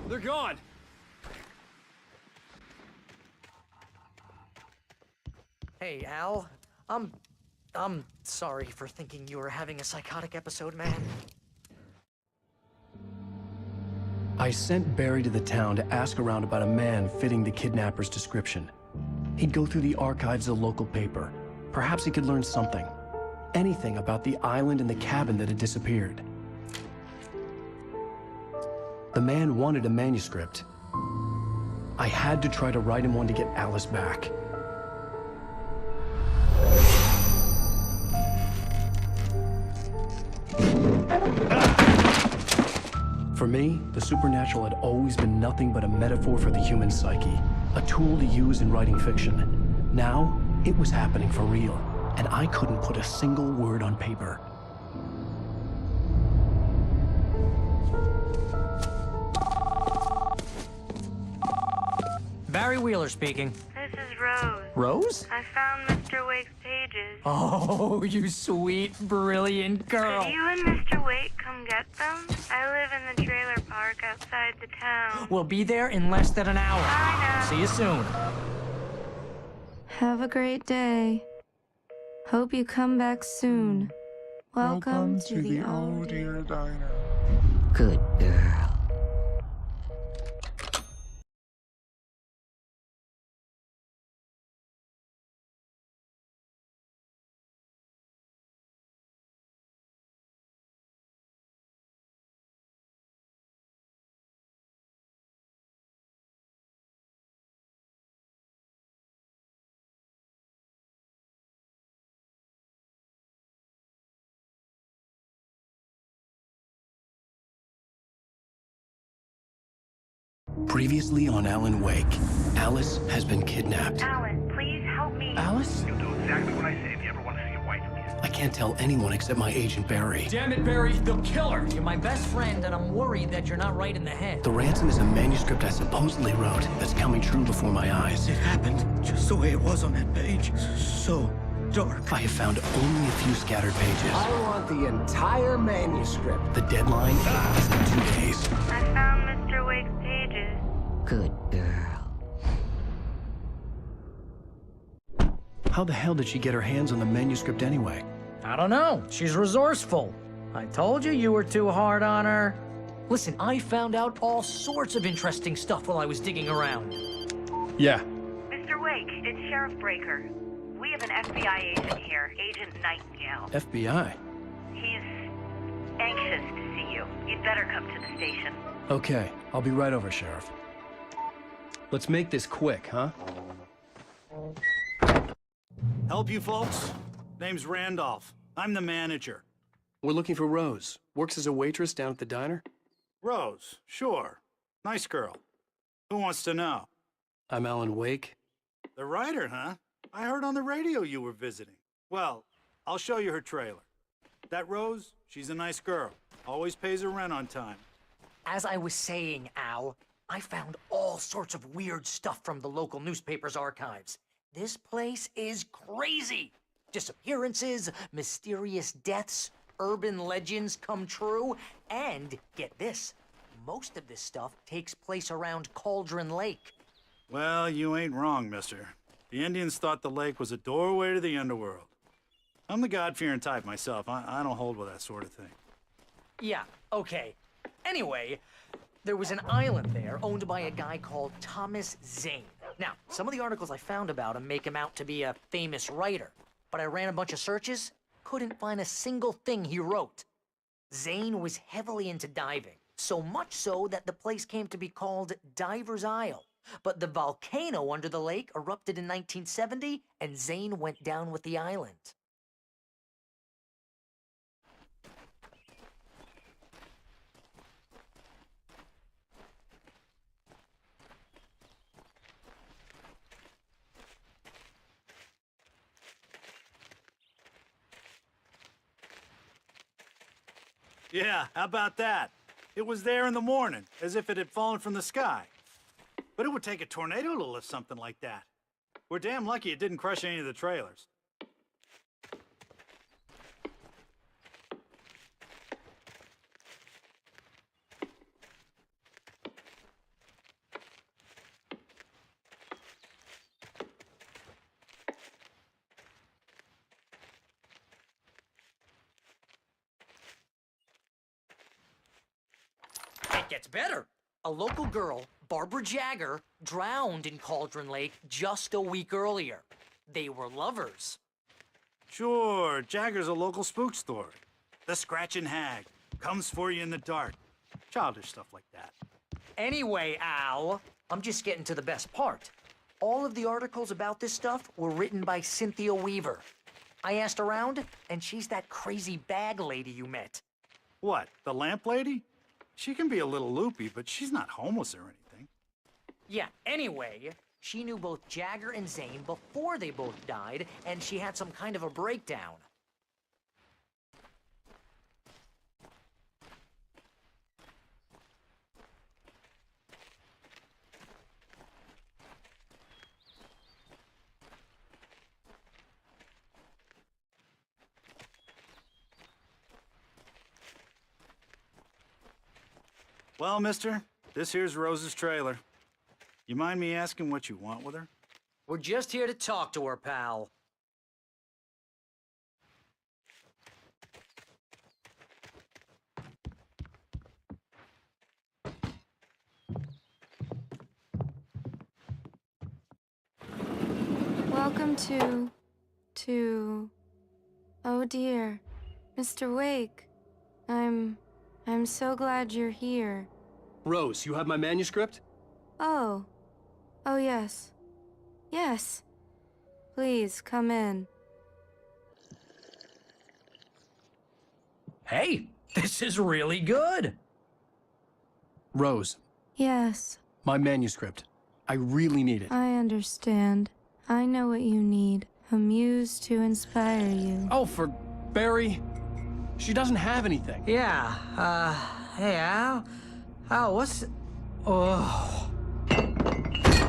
they're gone. Hey, Al. I'm sorry for thinking you were having a psychotic episode, man. I sent Barry to the town to ask around about a man fitting the kidnapper's description. He'd go through the archives of the local paper. Perhaps he could learn something. Anything about the island and the cabin that had disappeared. The man wanted a manuscript. I had to try to write him one to get Alice back. For me, the supernatural had always been nothing but a metaphor for the human psyche, a tool to use in writing fiction. Now, it was happening for real, and I couldn't put a single word on paper. Barry Wheeler speaking. This is Rose. Rose? I found Mr. Wake's pages. Oh, you sweet, brilliant girl. Could you and Mr. Wake come get them? I live in the trailer park outside the town. We'll be there in less than an hour. I know. See you soon. Have a great day. Hope you come back soon. Welcome to the Oh Dear Diner. Good girl. Previously on Alan Wake, Alice has been kidnapped. Alan, please help me. Alice? You'll do exactly what I say if you ever want to see your wife again. I can't tell anyone except my agent Barry. Damn it, Barry, they'll kill her! You're my best friend, and I'm worried that you're not right in the head. The ransom is a manuscript I supposedly wrote that's coming true before my eyes. It happened just the way it was on that page. So dark. I have found only a few scattered pages. I want the entire manuscript. The deadline is in 2 days. I found Mr. Wake's pages. Good girl. How the hell did she get her hands on the manuscript anyway? I don't know. She's resourceful. I told you were too hard on her. Listen, I found out all sorts of interesting stuff while I was digging around. Yeah. Mr. Wake, it's Sheriff Breaker. We have an FBI agent here, Agent Nightingale. FBI? He's anxious to see you. You'd better come to the station. Okay, I'll be right over, Sheriff. Let's make this quick, huh? Help you folks? Name's Randolph. I'm the manager. We're looking for Rose. Works as a waitress down at the diner? Rose, sure. Nice girl. Who wants to know? I'm Alan Wake. The writer, huh? I heard on the radio you were visiting. Well, I'll show you her trailer. That Rose, she's a nice girl. Always pays her rent on time. As I was saying, Al, I found all sorts of weird stuff from the local newspaper's archives. This place is crazy. Disappearances, mysterious deaths, urban legends come true, and get this, most of this stuff takes place around Cauldron Lake. Well, you ain't wrong, mister. The Indians thought the lake was a doorway to the underworld. I'm the God-fearing type myself. I don't hold with that sort of thing. Yeah, okay. Anyway, there was an island there owned by a guy called Thomas Zane. Now, some of the articles I found about him make him out to be a famous writer, but I ran a bunch of searches, couldn't find a single thing he wrote. Zane was heavily into diving, so much so that the place came to be called Diver's Isle. But the volcano under the lake erupted in 1970, and Zane went down with the island. Yeah, how about that? It was there in the morning, as if it had fallen from the sky. But it would take a tornado to lift something like that. We're damn lucky it didn't crush any of the trailers. It gets better. A local girl, Barbara Jagger, drowned in Cauldron Lake just a week earlier. They were lovers. Sure, Jagger's a local spook story. The Scratching Hag comes for you in the dark. Childish stuff like that. Anyway, Al, I'm just getting to the best part. All of the articles about this stuff were written by Cynthia Weaver. I asked around, and she's that crazy bag lady you met. What, the lamp lady? She can be a little loopy, but she's not homeless or anything. Yeah, anyway, she knew both Jagger and Zane before they both died, and she had some kind of a breakdown. Well, mister, this here's Rose's trailer. You mind me asking what you want with her? We're just here to talk to her, pal. Welcome to... Oh dear, Mr. Wake. I'm so glad you're here. Rose, you have my manuscript? Oh. Oh, yes. Yes. Please, come in. Hey, this is really good. Rose, Yes, my manuscript. I really need it. I understand. I know what you need. A muse to inspire you. Oh, for Barry. She doesn't have anything. Yeah, hey, Al, what's... Oh...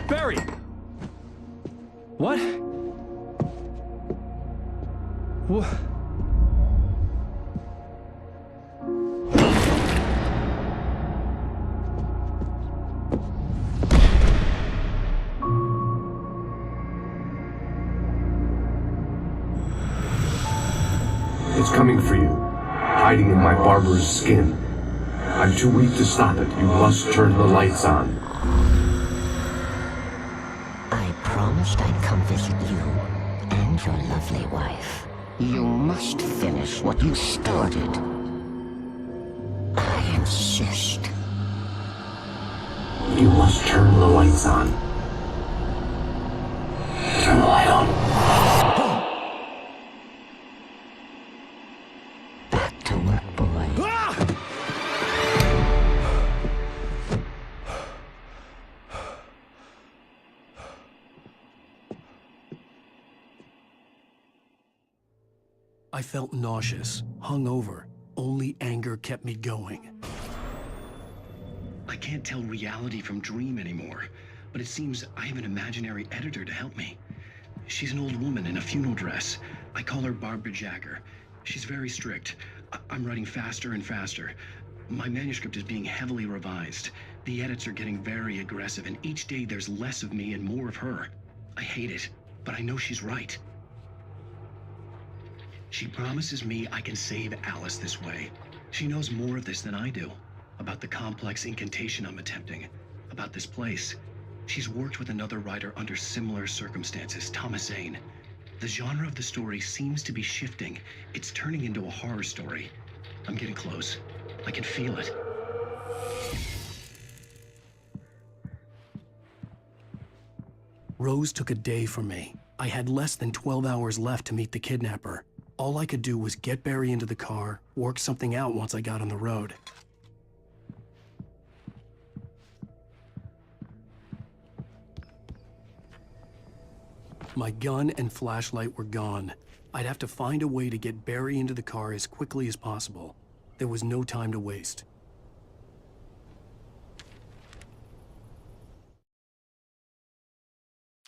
Barry! What? What? It's coming for you, hiding in my barber's skin. I'm too weak to stop it. You must turn the lights on. I promised I'd come visit you and your lovely wife. You must finish what you started. I insist. You must turn the lights on. Turn the light on. Back to work, boy. I felt nauseous, hungover. Only anger kept me going. I can't tell reality from dream anymore, but it seems I have an imaginary editor to help me. She's an old woman in a funeral dress. I call her Barbara Jagger. She's very strict. I'm writing faster and faster. My manuscript is being heavily revised. The edits are getting very aggressive, and each day there's less of me and more of her. I hate it, but I know she's right. She promises me I can save Alice this way. She knows more of this than I do. About the complex incantation I'm attempting. About this place. She's worked with another writer under similar circumstances, Thomas Zane. The genre of the story seems to be shifting. It's turning into a horror story. I'm getting close. I can feel it. Rose took a day from me. I had less than 12 hours left to meet the kidnapper. All I could do was get Barry into the car, work something out once I got on the road. My gun and flashlight were gone. I'd have to find a way to get Barry into the car as quickly as possible. There was no time to waste.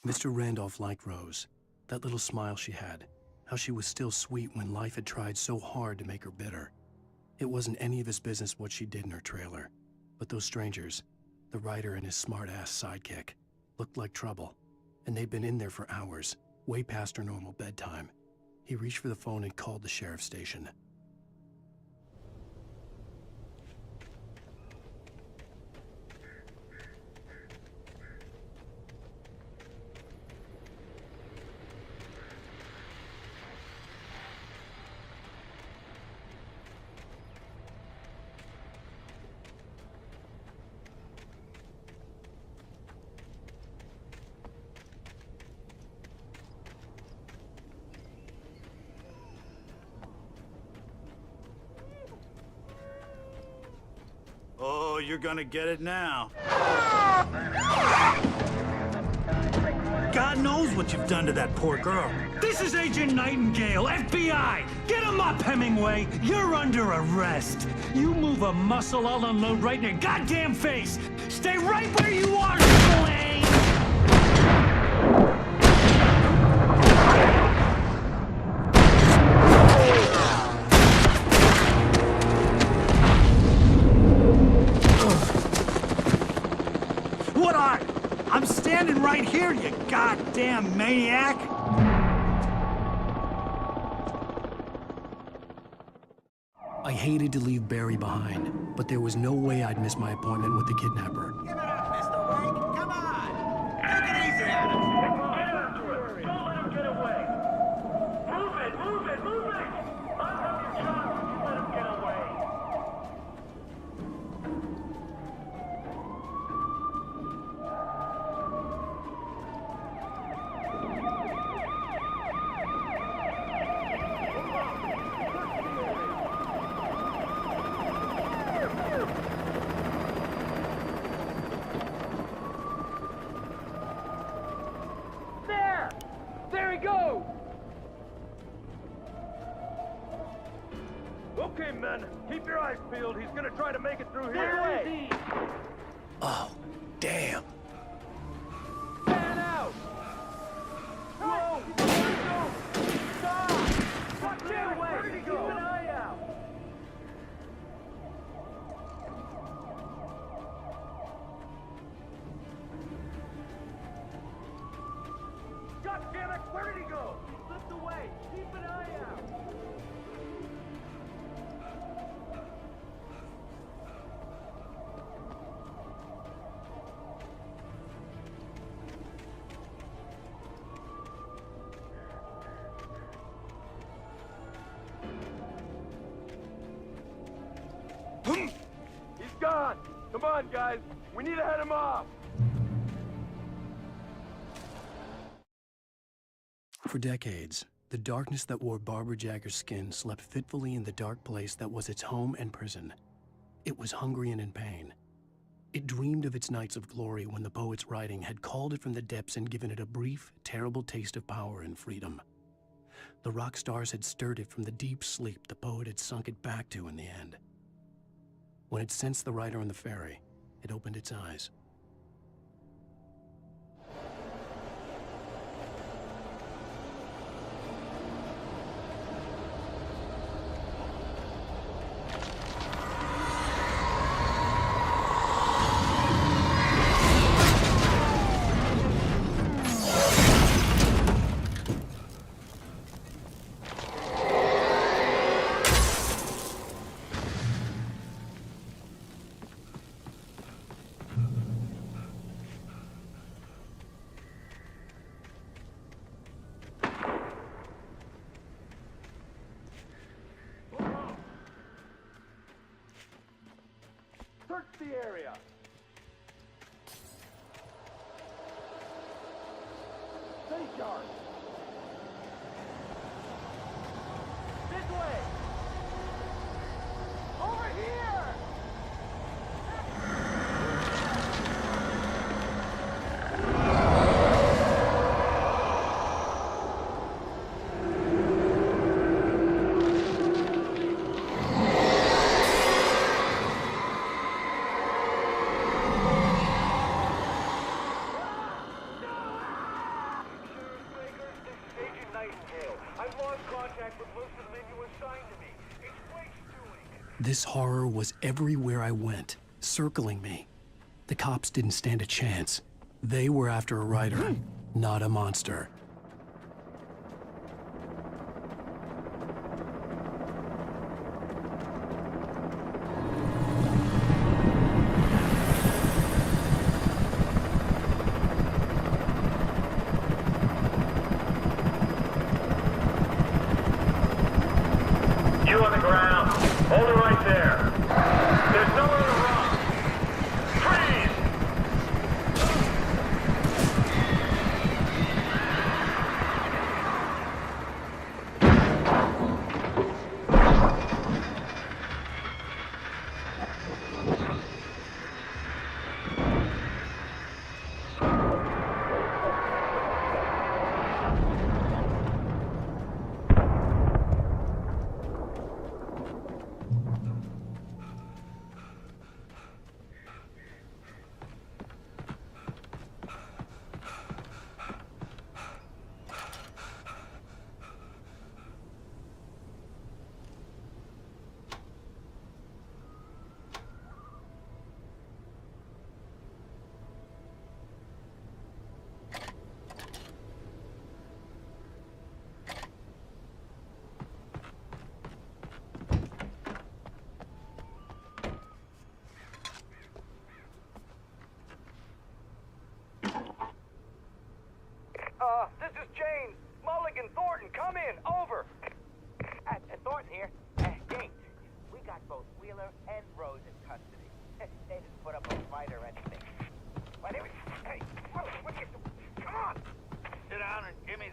Mr. Randolph liked Rose. That little smile she had. How she was still sweet when life had tried so hard to make her bitter. It wasn't any of his business what she did in her trailer. But those strangers, the writer and his smart-ass sidekick, looked like trouble. And they'd been in there for hours, way past her normal bedtime. He reached for the phone and called the sheriff's station. you're gonna get it now. God knows what you've done to that poor girl. This is Agent Nightingale, FBI! Get him up, Hemingway! You're under arrest! You move a muscle, I'll unload right in your goddamn face! Stay right where you are, Spillane! What are you? I'm standing right here, you goddamn maniac! I hated to leave Barry behind, but there was no way I'd miss my appointment with the kidnapper. Give it up, Mr. Wake. Come on. Take it easy on him. Get after it. Don't let him get away. Move it, move it, move it. I'll have your job if you let him get away. There! There he goes! Okay, men, keep your eyes peeled. He's gonna try to make it through here. Where is he? Oh, damn. Fan out! Whoa! Stop! Watch it! Where'd he go? Keep an eye out! God damn it! Where did he go? He slipped away. Keep an eye out. He's gone. Come on, guys. We need to head him off. For decades, the darkness that wore Barbara Jagger's skin slept fitfully in the dark place that was its home and prison. It was hungry and in pain. It dreamed of its nights of glory when the poet's writing had called it from the depths and given it a brief, terrible taste of power and freedom. The rock stars had stirred it from the deep sleep the poet had sunk it back to in the end. When it sensed the writer on the ferry, it opened its eyes. Search the area. Safe yard. This way. Over here. This horror was everywhere I went, circling me. The cops didn't stand a chance. They were after a writer, not a monster. You on the ground. Hold it right there. There's nowhere to run. Freeze!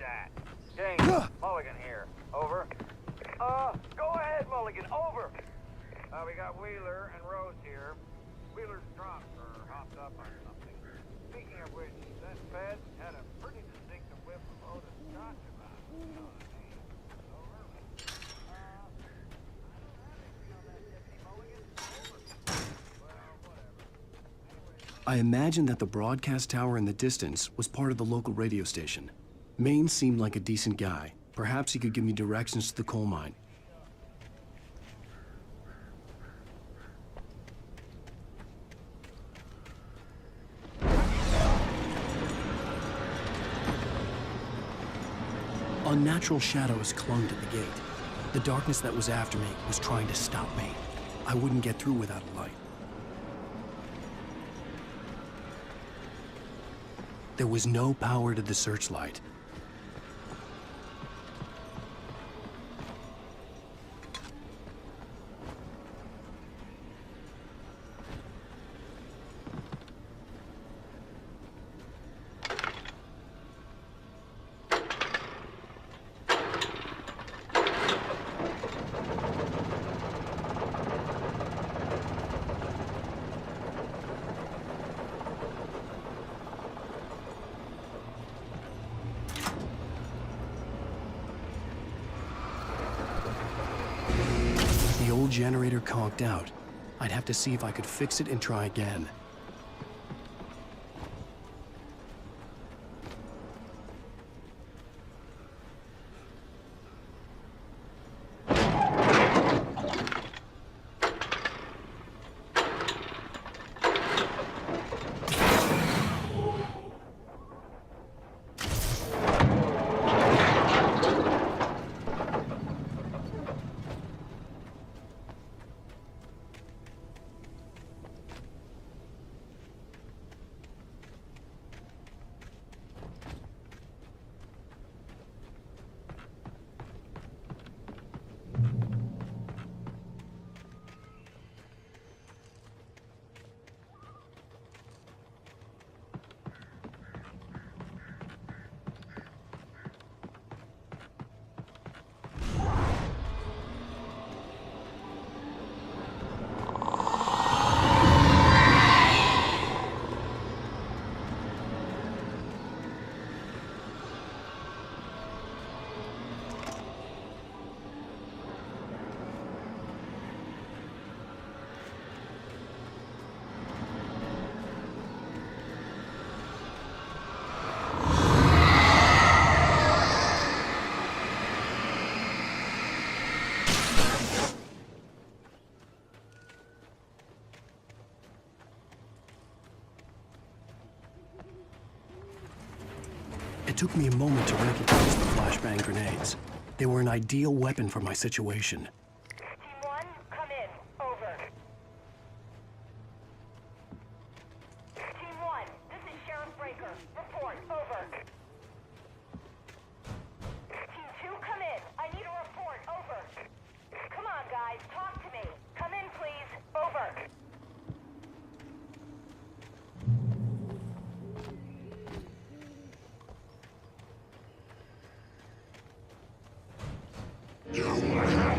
that. James, Mulligan here. Over. Go ahead, Mulligan. Over. We got Wheeler and Rose here. Wheeler's dropped or hopped up on something. Speaking of which, that Fed had a pretty distinctive whiff of Otis Scotch about it. You know what I mean? Over. I don't have anything on that deputy Mulligan. Over. Well, whatever. I imagined that the broadcast tower in the distance was part of the local radio station. Maine seemed like a decent guy. Perhaps he could give me directions to the coal mine. Unnatural shadows clung to the gate. The darkness that was after me was trying to stop me. I wouldn't get through without a light. There was no power to the searchlight. The old generator conked out. I'd have to see if I could fix it and try again. It took me a moment to recognize the flashbang grenades. They were an ideal weapon for my situation. Team 1, come in. Over. Team 1, this is Sheriff Breaker. Report. Over. Team 2, come in. I need a report. Over. Come on, guys. Talk to me. Come in, please. Over. You have the right.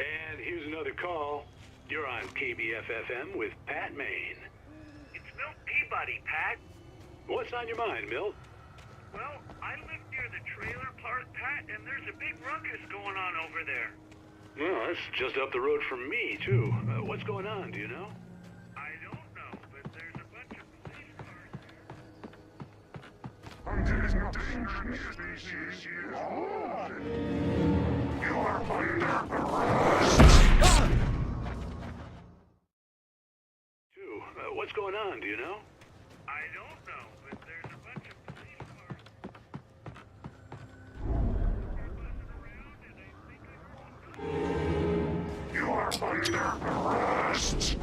And here's another call. You're on KBF-FM with Pat Maine. It's Milt Peabody, Pat. What's on your mind, Milt? Well, I live near the trailer park, Pat, and there's a big ruckus going on over there. Well, that's just up the road from me, too. What's going on, do you know? I don't know. endangered species you hold. You are under arrest. What's going on, do you know? I don't know, but there's a bunch of police cars. You are under arrest.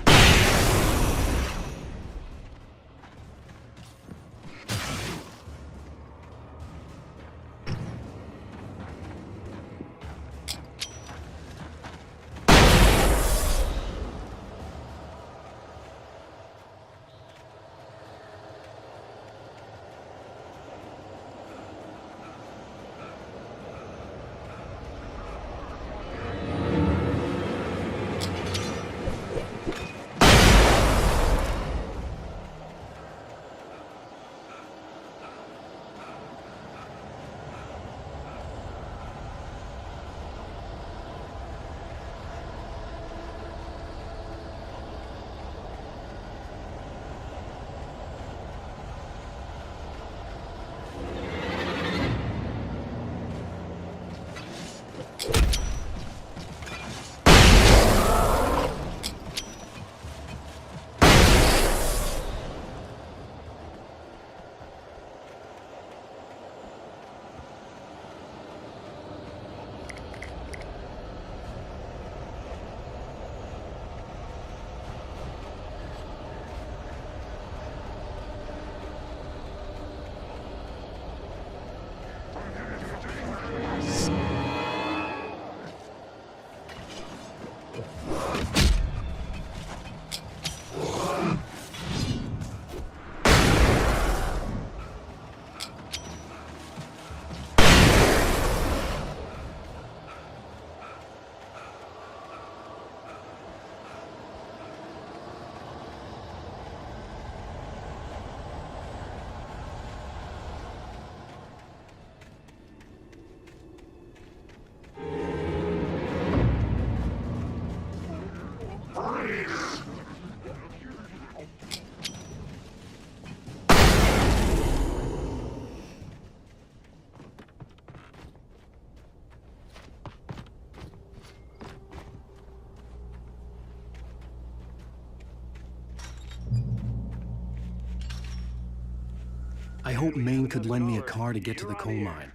I hope Maine could lend me a car to get to the coal mine.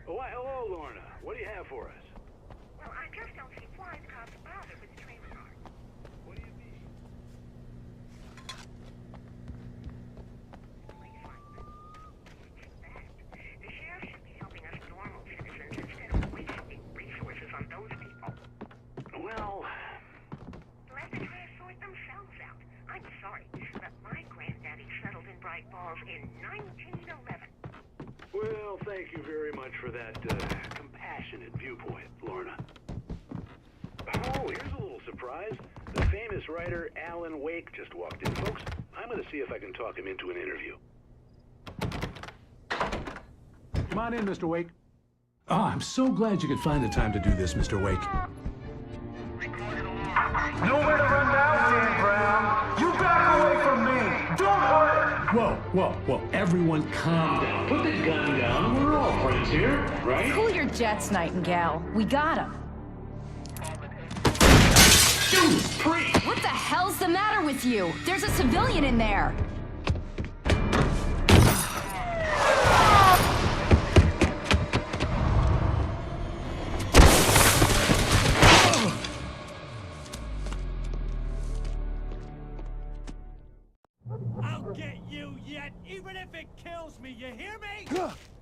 Oh, why, hello, Lorna. What do you have for us? Well, I just don't see why the cops bother with the train car. What do you mean? The sheriff should be helping us normal citizens instead of wasting resources on those people. Well... Let the trash sort themselves out. I'm sorry, but my granddaddy settled in Bright Falls in 1911. Well, thank you very much for that compassionate viewpoint, Lorna. Oh, here's a little surprise. The famous writer Alan Wake just walked in, folks. I'm going to see if I can talk him into an interview. Come on in, Mr. Wake. Oh, I'm so glad you could find the time to do this, Mr. Wake. Nowhere to run now, Dan Brown. You back away from me. Don't hurt. Whoa. Everyone calm down. Put the gun down. We're all friends here, right? Cool your jets, Nightingale. We got him. What the hell's the matter with you? There's a civilian in there. I'll get you yet, even if it kills me. You hear me?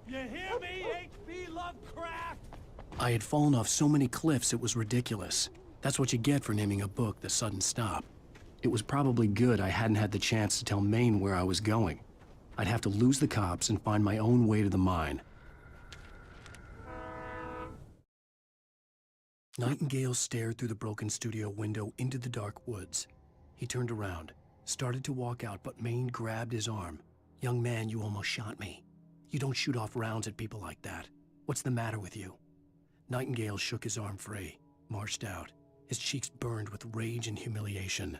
You hear me, H.P. Lovecraft? I had fallen off so many cliffs it was ridiculous. That's what you get for naming a book The Sudden Stop. It was probably good I hadn't had the chance to tell Maine where I was going. I'd have to lose the cops and find my own way to the mine. Nightingale stared through the broken studio window into the dark woods. He turned around, started to walk out, but Maine grabbed his arm. "Young man, you almost shot me. You don't shoot off rounds at people like that. What's the matter with you?" Nightingale shook his arm free, marched out. His cheeks burned with rage and humiliation.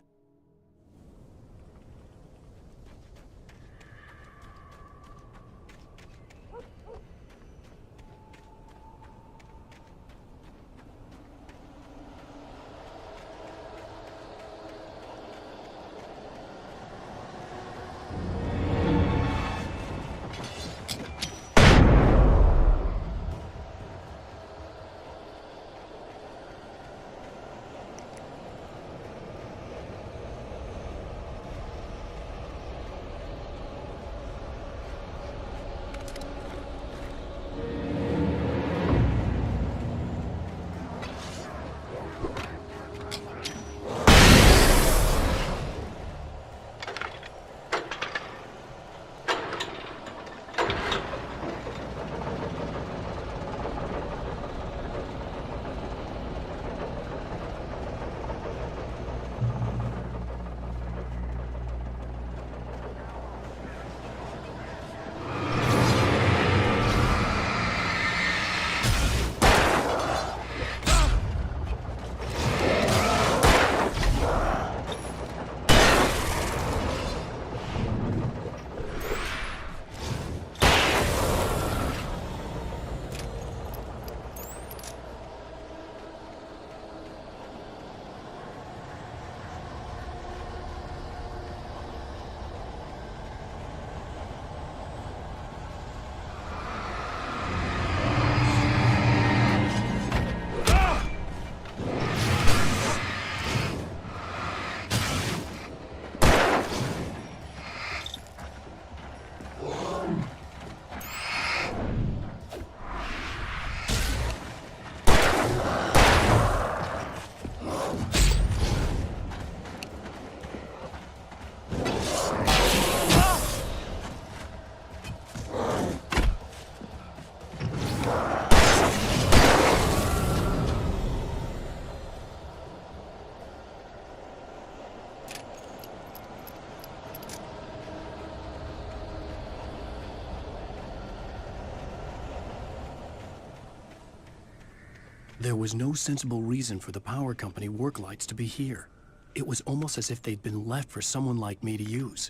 There was no sensible reason for the power company work lights to be here. It was almost as if they'd been left for someone like me to use.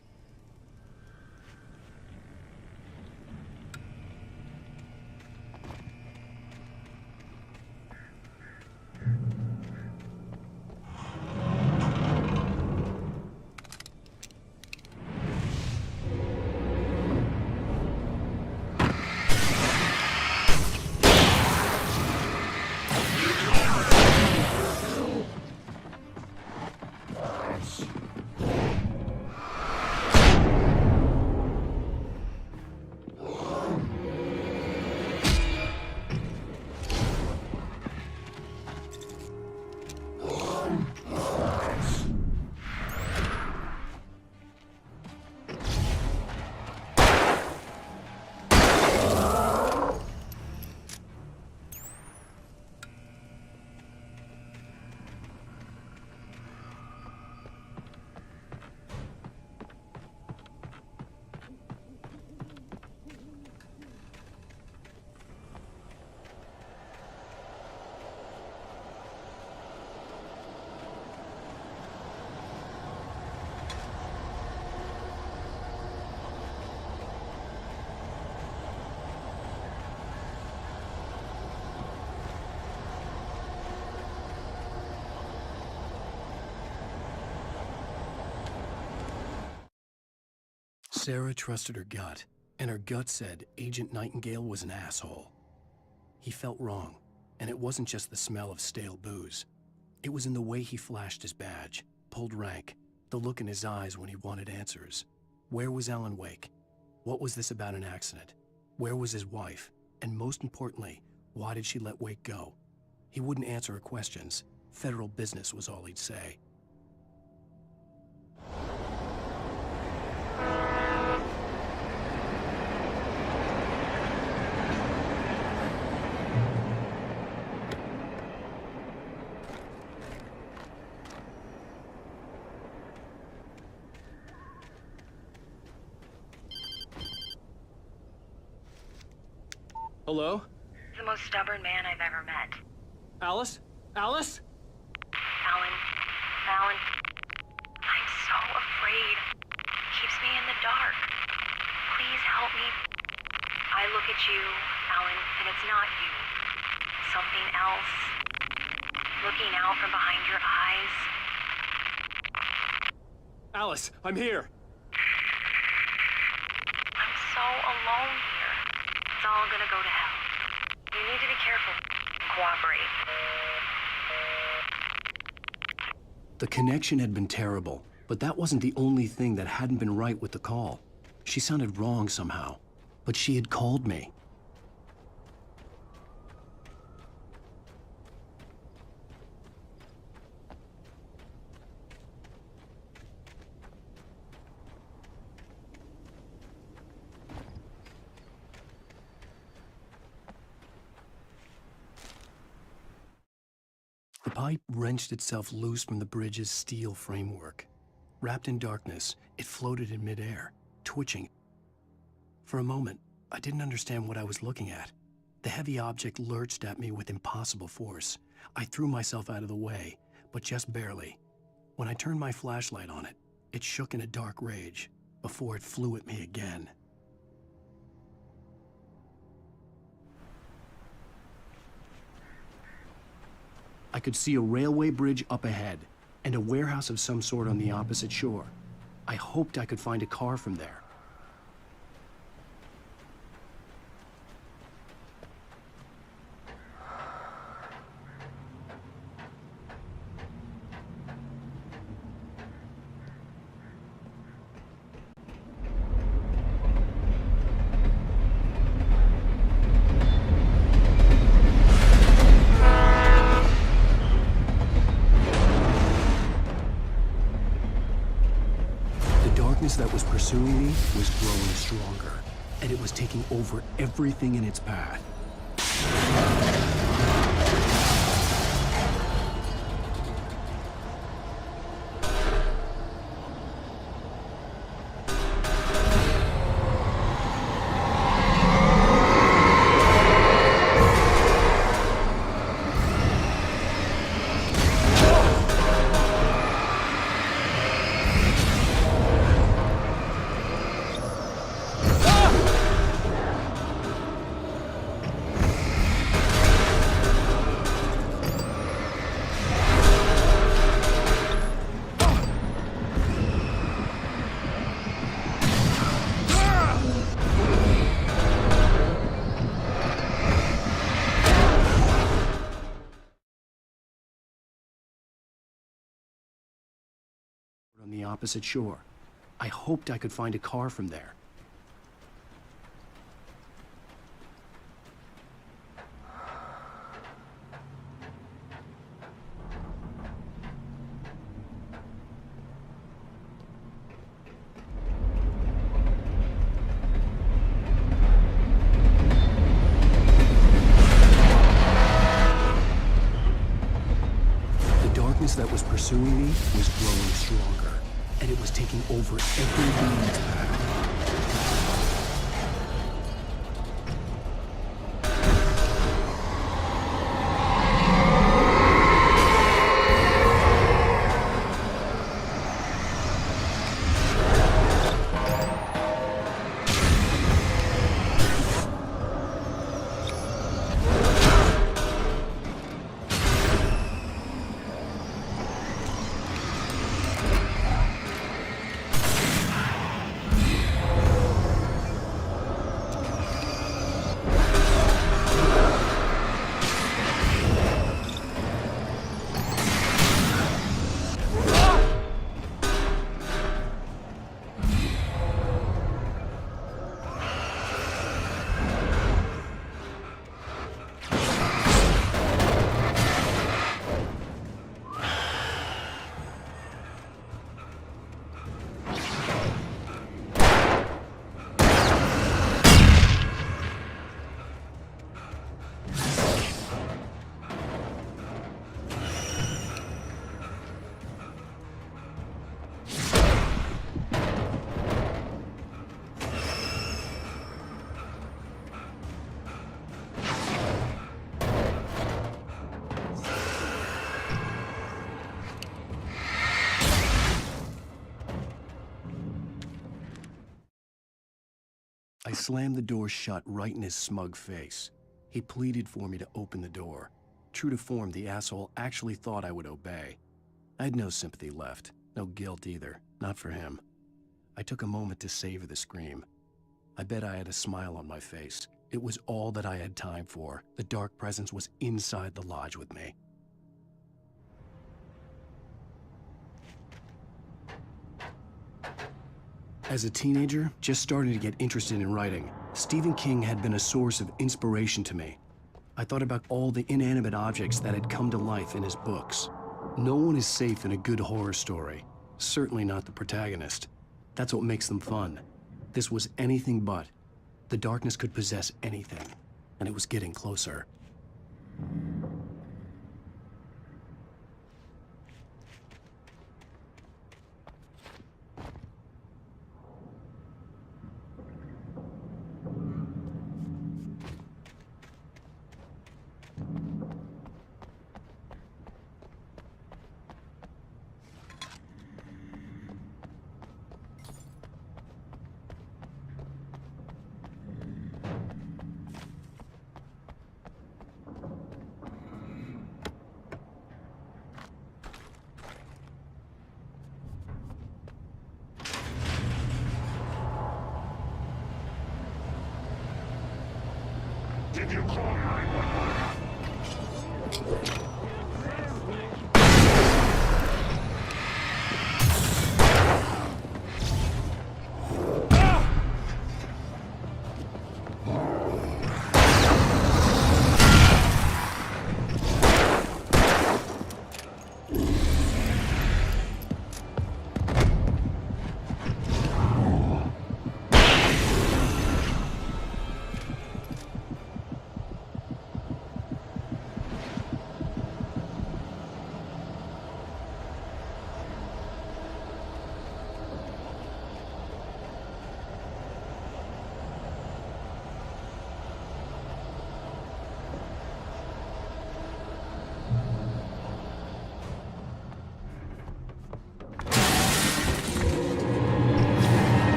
Sarah trusted her gut, and her gut said Agent Nightingale was an asshole. He felt wrong, and it wasn't just the smell of stale booze. It was in the way he flashed his badge, pulled rank, the look in his eyes when he wanted answers. Where was Alan Wake? What was this about an accident? Where was his wife? And most importantly, why did she let Wake go? He wouldn't answer her questions. Federal business was all he'd say. Hello? The most stubborn man I've ever met. Alice? Alice? Alan, I'm so afraid. Keeps me in the dark. Please help me. I look at you, Alan, and it's not you. Something else. Looking out from behind your eyes. Alice, I'm here. I'm so alone here. It's all gonna go to hell. You need to be careful. Cooperate. The connection had been terrible, but that wasn't the only thing that hadn't been right with the call. She sounded wrong somehow, but she had called me. The pipe wrenched itself loose from the bridge's steel framework. Wrapped in darkness, it floated in midair, twitching. For a moment, I didn't understand what I was looking at. The heavy object lurched at me with impossible force. I threw myself out of the way, but just barely. When I turned my flashlight on it, it shook in a dark rage before it flew at me again. I could see a railway bridge up ahead, and a warehouse of some sort on the opposite shore. I hoped I could find a car from there. That was pursuing me was growing stronger, and it was taking over everything in its path. on the opposite shore. I hoped I could find a car from there. That was pursuing me was growing stronger, and it was taking over every beat. I slammed the door shut right in his smug face. He pleaded for me to open the door. True to form, the asshole actually thought I would obey. I had no sympathy left, no guilt either, not for him. I took a moment to savor the scream. I bet I had a smile on my face. It was all that I had time for. The dark presence was inside the lodge with me. As a teenager, just starting to get interested in writing, Stephen King had been a source of inspiration to me. I thought about all the inanimate objects that had come to life in his books. No one is safe in a good horror story. Certainly not the protagonist. That's what makes them fun. This was anything but. The darkness could possess anything, and it was getting closer.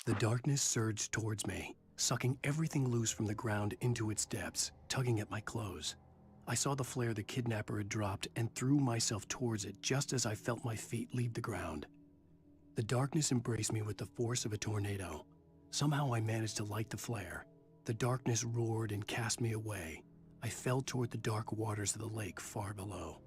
The darkness surged towards me, sucking everything loose from the ground into its depths, tugging at my clothes. I saw the flare the kidnapper had dropped and threw myself towards it just as I felt my feet leave the ground. The darkness embraced me with the force of a tornado. Somehow I managed to light the flare. The darkness roared and cast me away. I fell toward the dark waters of the lake far below.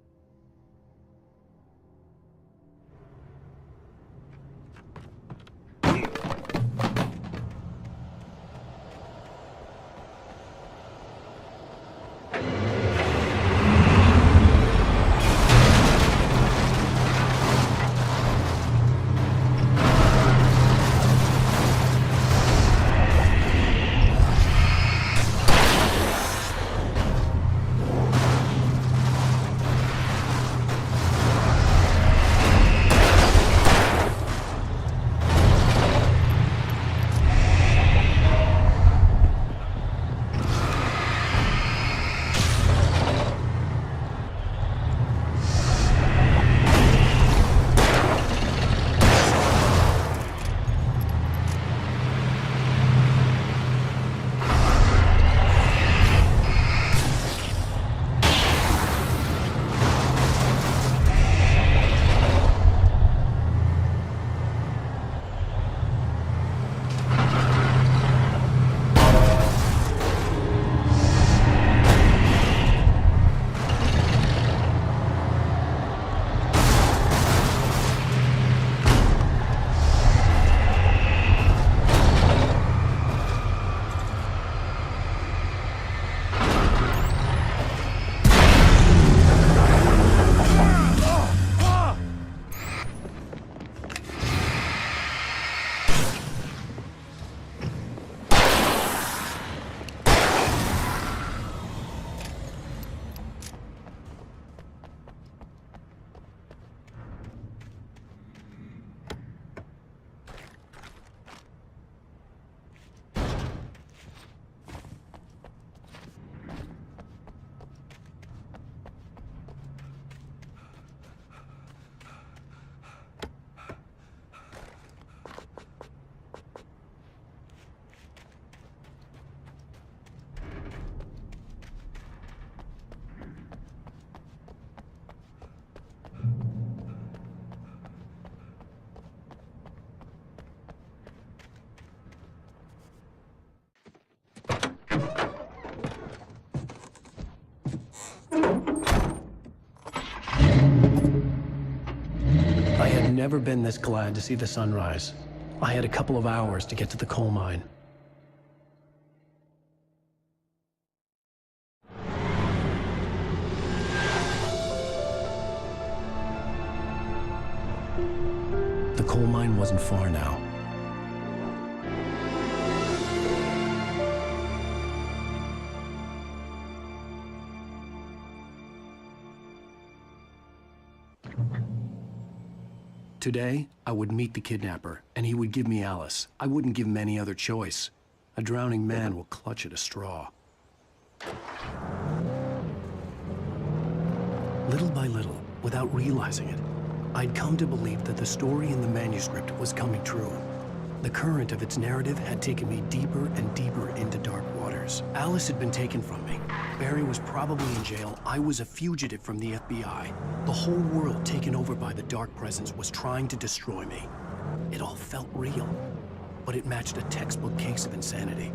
I had never been this glad to see the sunrise. I had a couple of hours to get to the coal mine. The coal mine wasn't far now. Today, I would meet the kidnapper, and he would give me Alice. I wouldn't give him any other choice. A drowning man will clutch at a straw. Little by little, without realizing it, I'd come to believe that the story in the manuscript was coming true. The current of its narrative had taken me deeper and deeper into dark waters. Alice had been taken from me. Barry was probably in jail. I was a fugitive from the FBI. The whole world taken over by the Dark Presence was trying to destroy me. It all felt real, but it matched a textbook case of insanity.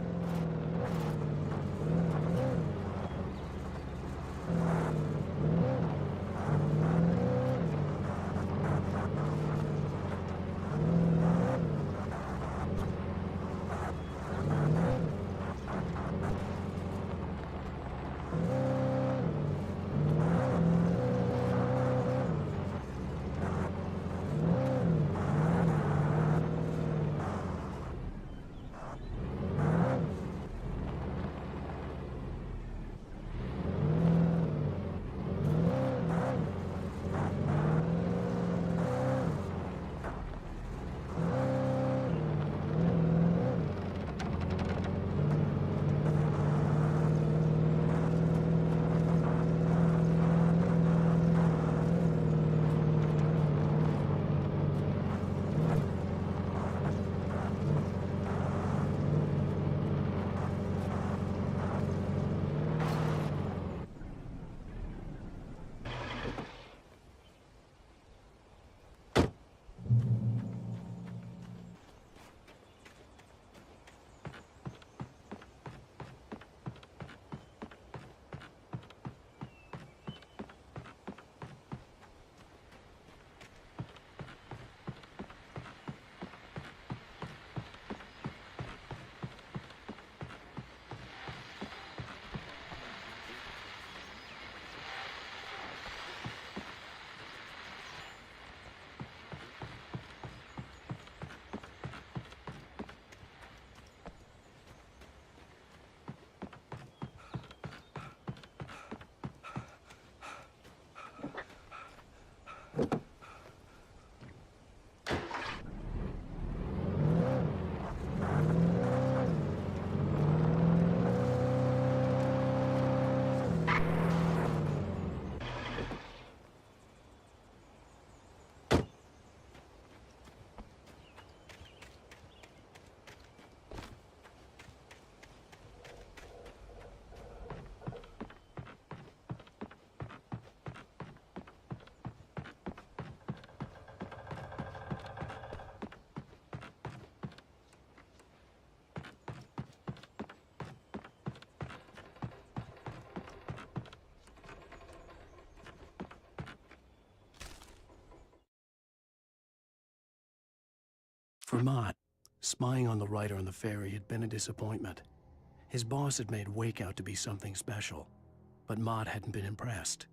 For Mott, spying on the writer on the ferry had been a disappointment. His boss had made Wake out to be something special, but Mott hadn't been impressed.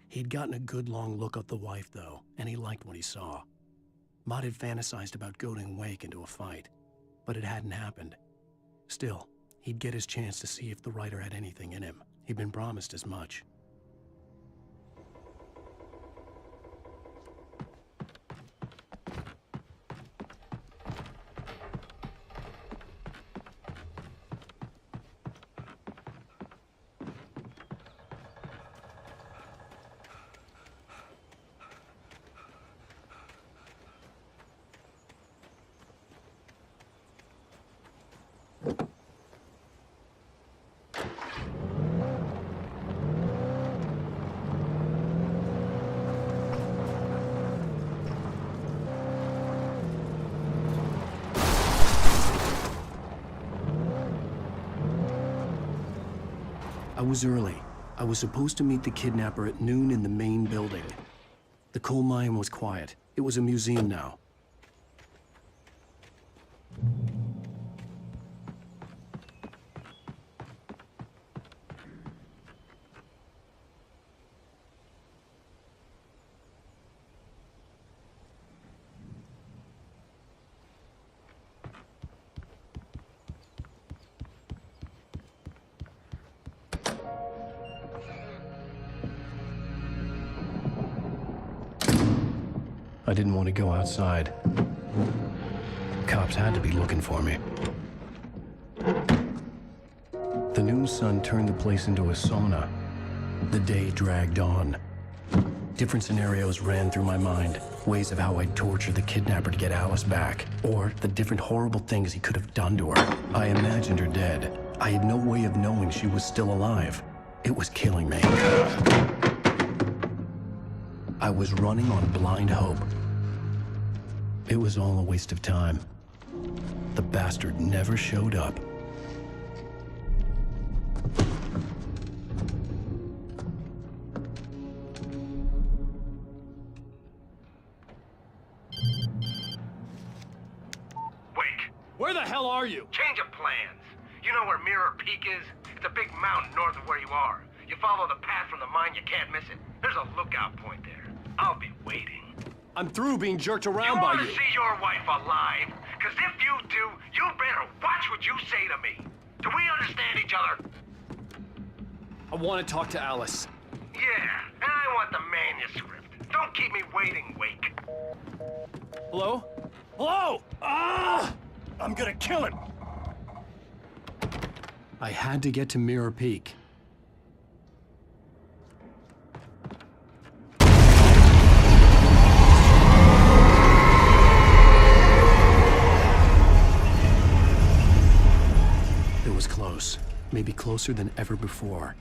He'd gotten a good long look at the wife, though, and he liked what he saw. Mott had fantasized about goading Wake into a fight, but it hadn't happened. Still, he'd get his chance to see if the writer had anything in him. He'd been promised as much. I was early. I was supposed to meet the kidnapper at noon in the main building. The coal mine was quiet. It was a museum now. I didn't want to go outside. Cops had to be looking for me. The noon sun turned the place into a sauna. The day dragged on. Different scenarios ran through my mind. Ways of how I'd torture the kidnapper to get Alice back. Or the different horrible things he could have done to her. I imagined her dead. I had no way of knowing she was still alive. It was killing me. I was running on blind hope. It was all a waste of time. The bastard never showed up. Wake! Where the hell are you? Change of plans. You know where Mirror Peak is? It's a big mountain north of where you are. You follow the path from the mine, you can't miss it. There's a lookout point there. I'll be waiting. I'm through being jerked around by You you. want to see your wife alive? Because if you do, you better watch what you say to me. Do we understand each other? I want to talk to Alice. Yeah, and I want the manuscript. Don't keep me waiting, Wake. Hello? Hello? Ah! I'm gonna kill him. I had to get to Mirror Peak. It was close. Maybe closer than ever before.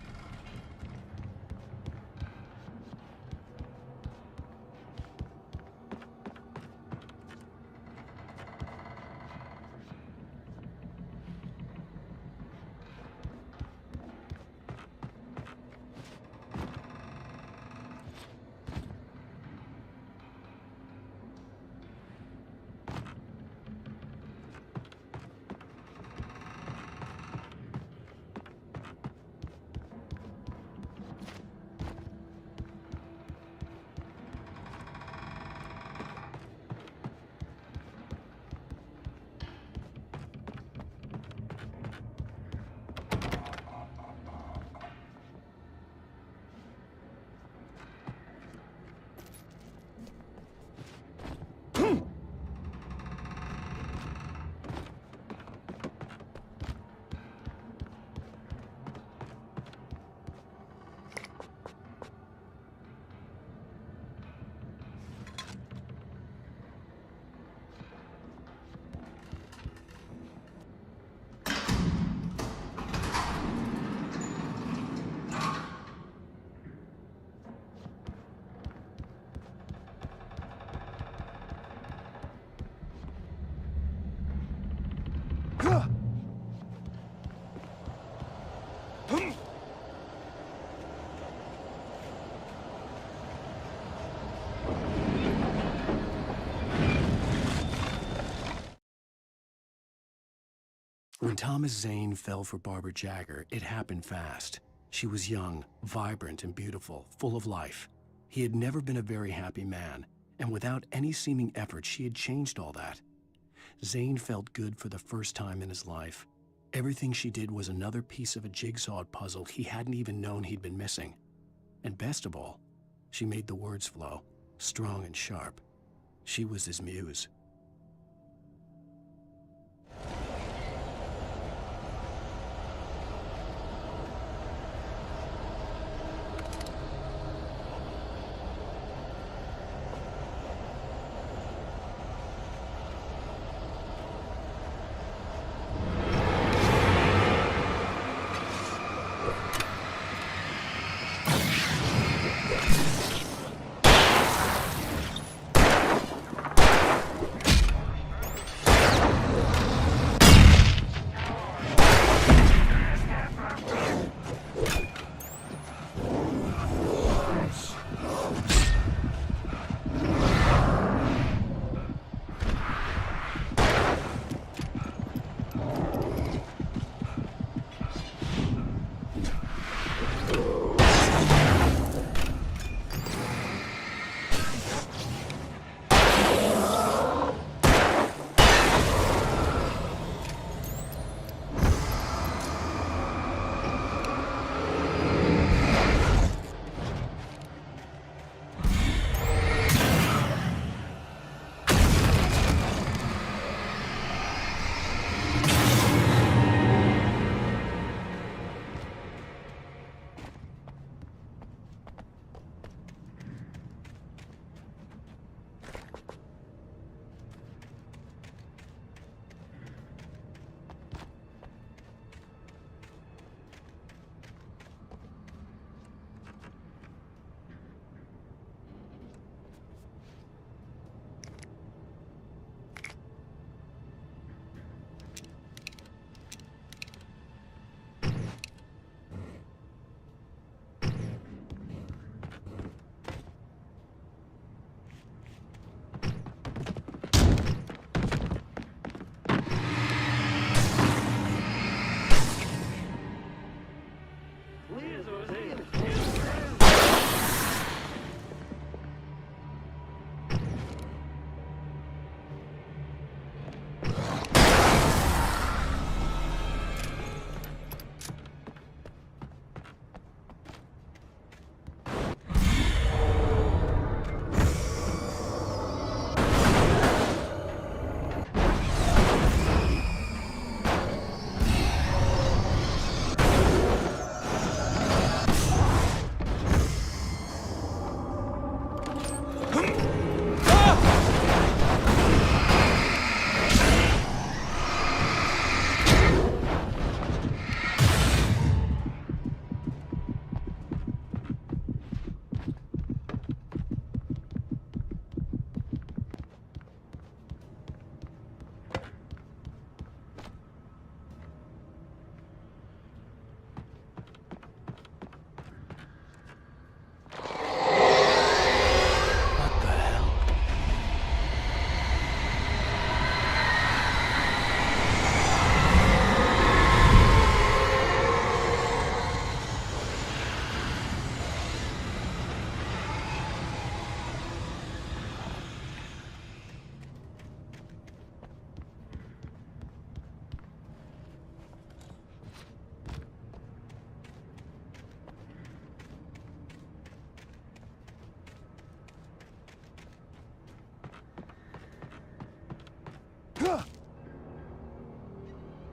When Thomas Zane fell for Barbara Jagger, it happened fast. She was young, vibrant, and beautiful, full of life. He had never been a very happy man, and without any seeming effort, she had changed all that. Zane felt good for the first time in his life. Everything she did was another piece of a jigsaw puzzle he hadn't even known he'd been missing. And best of all, she made the words flow, strong and sharp. She was his muse.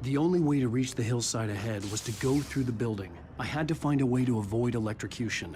The only way to reach the hillside ahead was to go through the building. I had to find a way to avoid electrocution.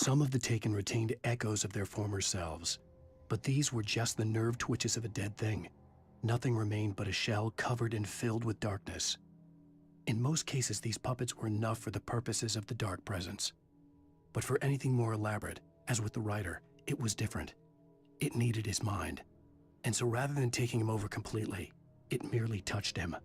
Some of the Taken retained echoes of their former selves, but these were just the nerve twitches of a dead thing. Nothing remained but a shell covered and filled with darkness. In most cases, these puppets were enough for the purposes of the Dark Presence. But for anything more elaborate, as with the writer, it was different. It needed his mind. And so rather than taking him over completely, it merely touched him.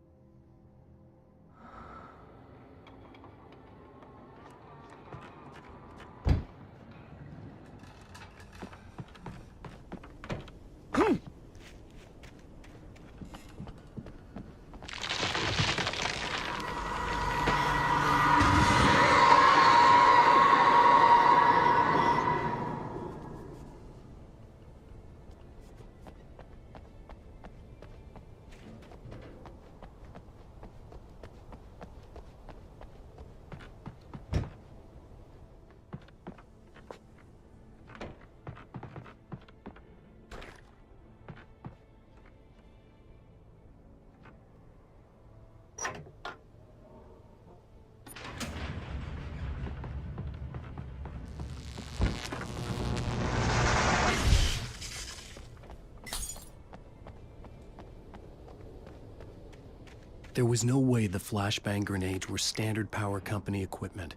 There was no way the flashbang grenades were standard power company equipment.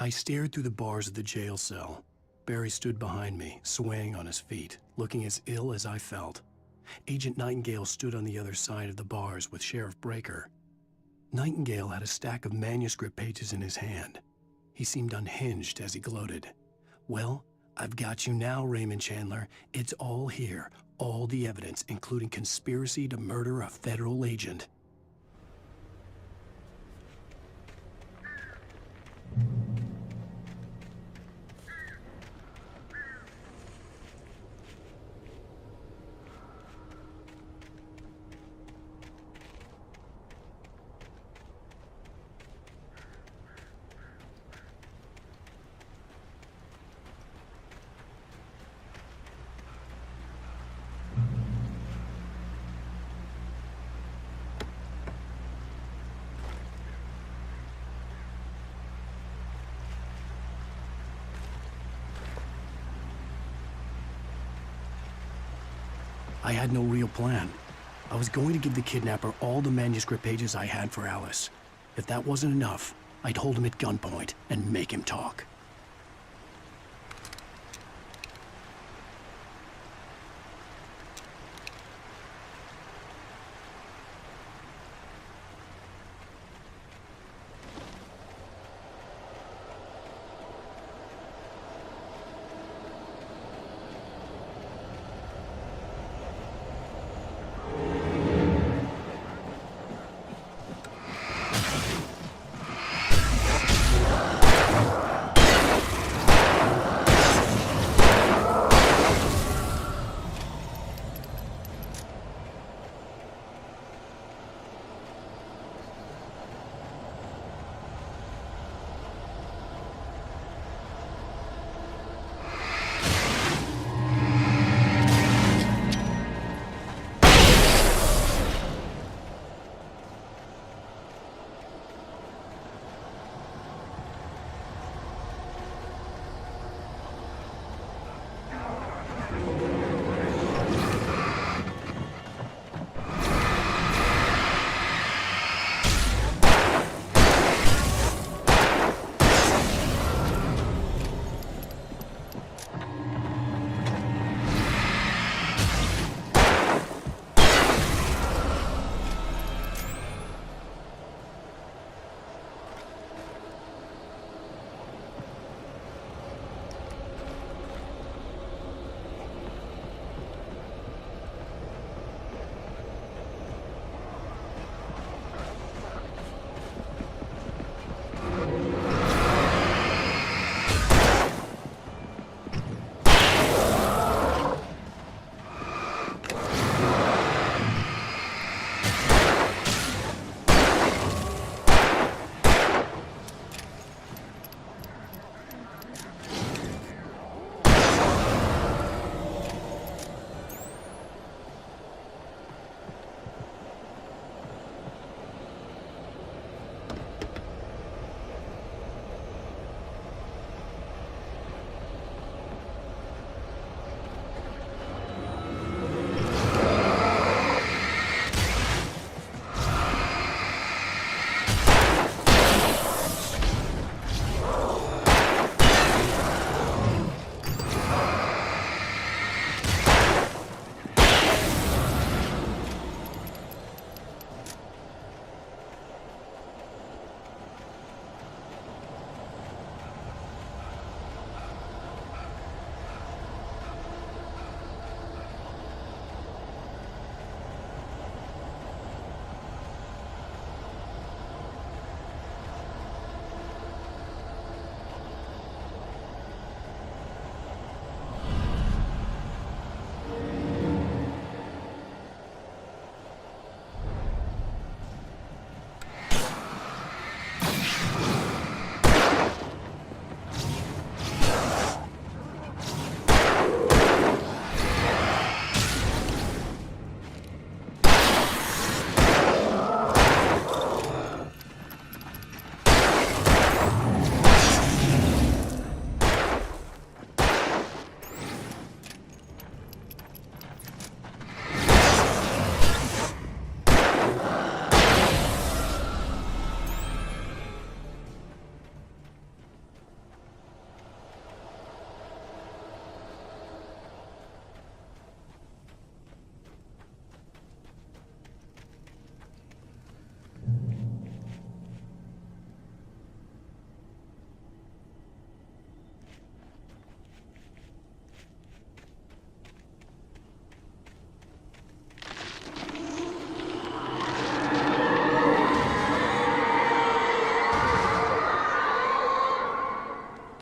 I stared through the bars of the jail cell. Barry stood behind me, swaying on his feet, looking as ill as I felt. Agent Nightingale stood on the other side of the bars with Sheriff Breaker. Nightingale had a stack of manuscript pages in his hand. He seemed unhinged as he gloated. "Well, I've got you now, Raymond Chandler. It's all here. All the evidence, including conspiracy to murder a federal agent." I had no real plan. I was going to give the kidnapper all the manuscript pages I had for Alice. If that wasn't enough, I'd hold him at gunpoint and make him talk.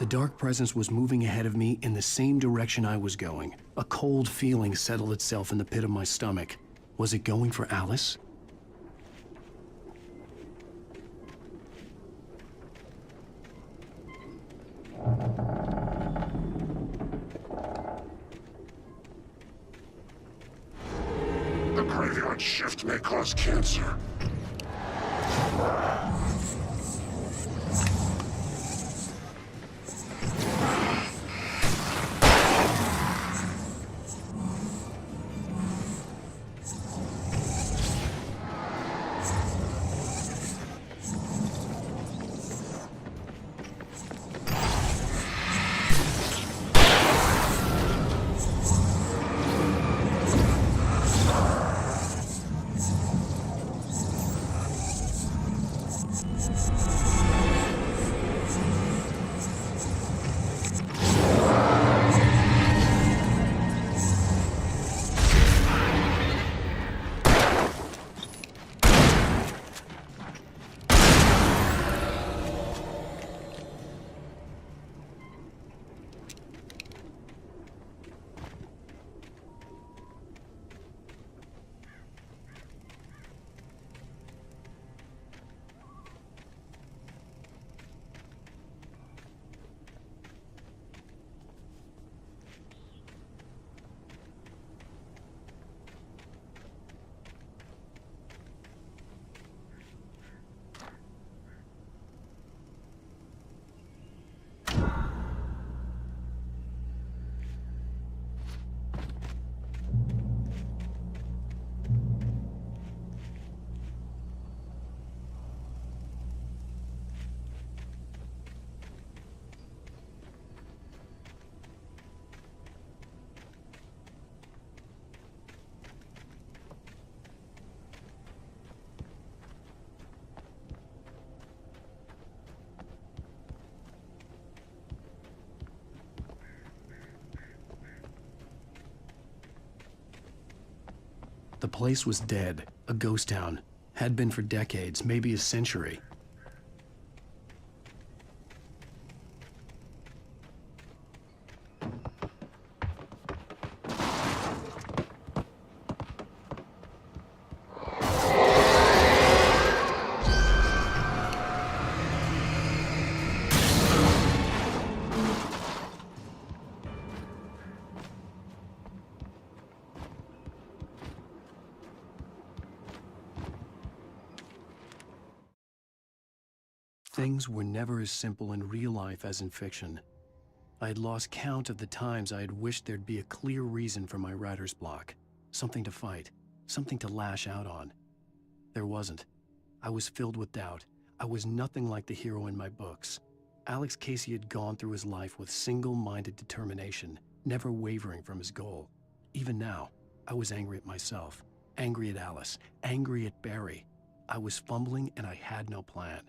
The dark presence was moving ahead of me in the same direction I was going. A cold feeling settled itself in the pit of my stomach. Was it going for Alice? The graveyard shift may cause cancer. The place was dead, a ghost town. Had been for decades, maybe a century. Things were never as simple in real life as in fiction. I had lost count of the times I had wished there'd be a clear reason for my writer's block. Something to fight, something to lash out on. There wasn't. I was filled with doubt. I was nothing like the hero in my books. Alex Casey had gone through his life with single-minded determination, never wavering from his goal. Even now, I was angry at myself, angry at Alice, angry at Barry. I was fumbling and I had no plan.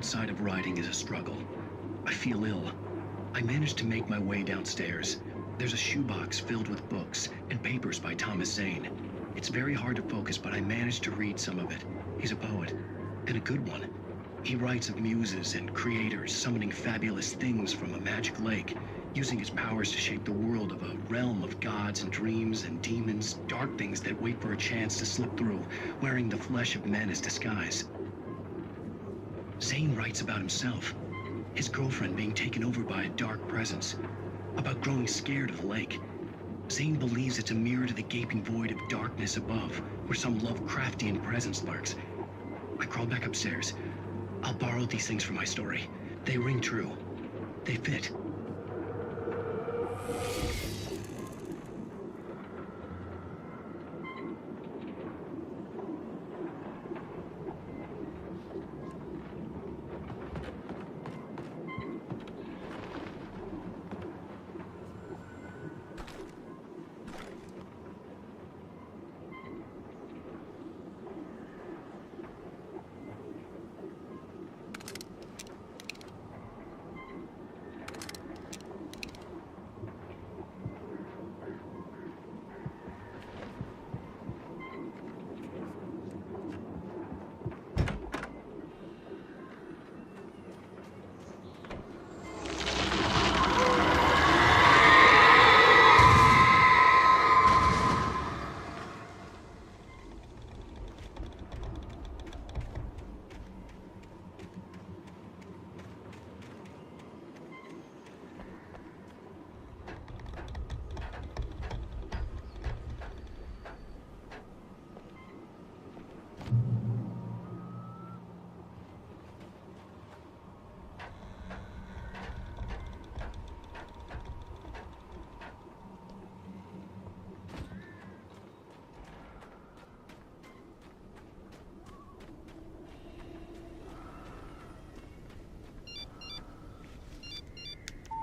outside of riding is a struggle. I feel ill. I managed to make my way downstairs. There's a shoebox filled with books and papers by Thomas Zane. It's very hard to focus, but I managed to read some of it. He's a poet, and a good one. He writes of muses and creators summoning fabulous things from a magic lake, using his powers to shape the world of a realm of gods and dreams and demons, dark things that wait for a chance to slip through, wearing the flesh of men as disguise. Zane writes about himself, his girlfriend being taken over by a dark presence, about growing scared of the lake. Zane believes it's a mirror to the gaping void of darkness above, where some Lovecraftian presence lurks. I crawl back upstairs. I'll borrow these things for my story. They ring true. They fit.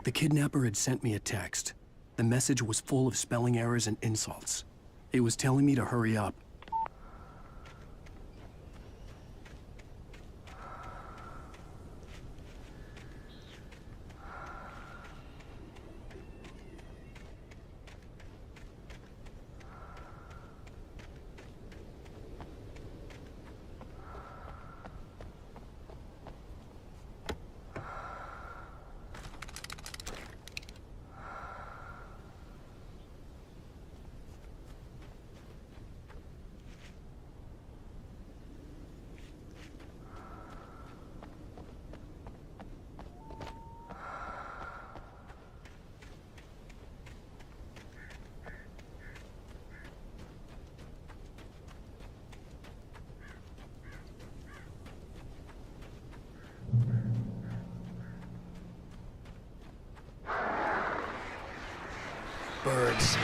The kidnapper had sent me a text. The message was full of spelling errors and insults. It was telling me to hurry up. Birds.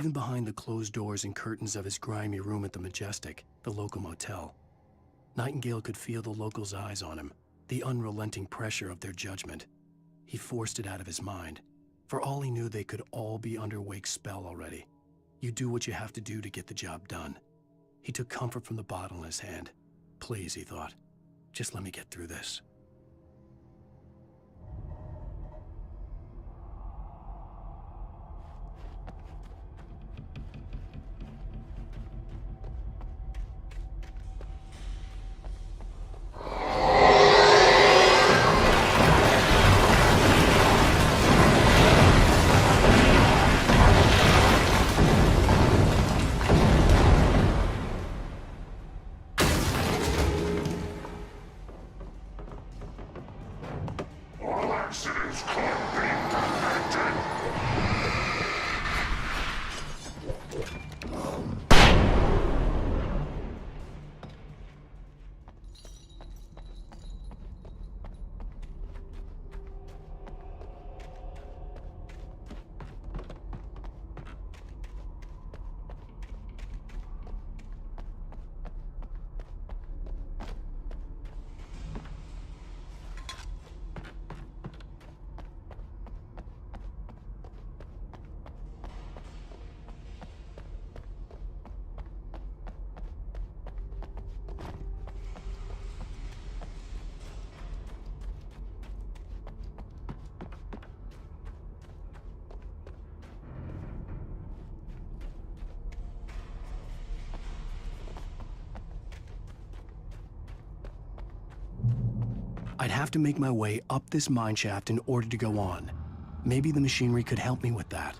Even behind the closed doors and curtains of his grimy room at the Majestic, the local motel, Nightingale could feel the locals' eyes on him, the unrelenting pressure of their judgment. He forced it out of his mind. For all he knew, they could all be under Wake's spell already. You do what you have to do to get the job done. He took comfort from the bottle in his hand. Please, he thought, just let me get through this. All accidents can't be prevented. I'd have to make my way up this mine shaft in order to go on. Maybe the machinery could help me with that.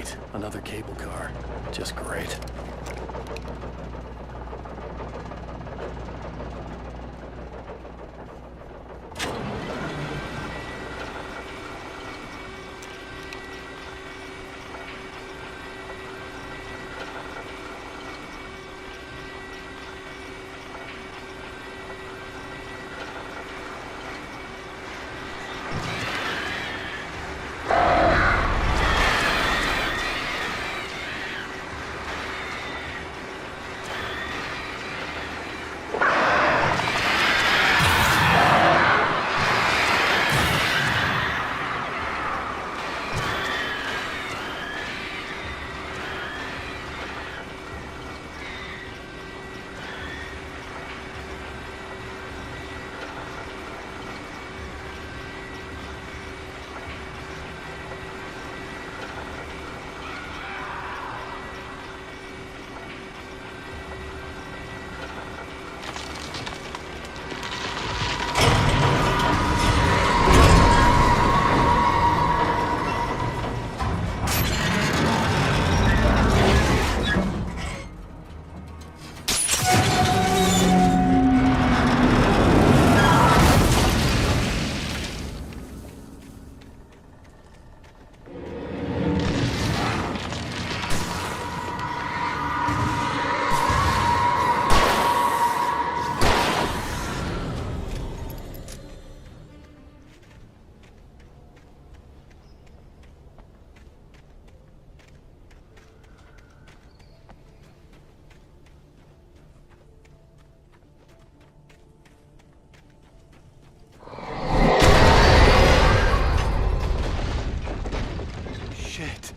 Sweet, another cable car. Just great. Shit.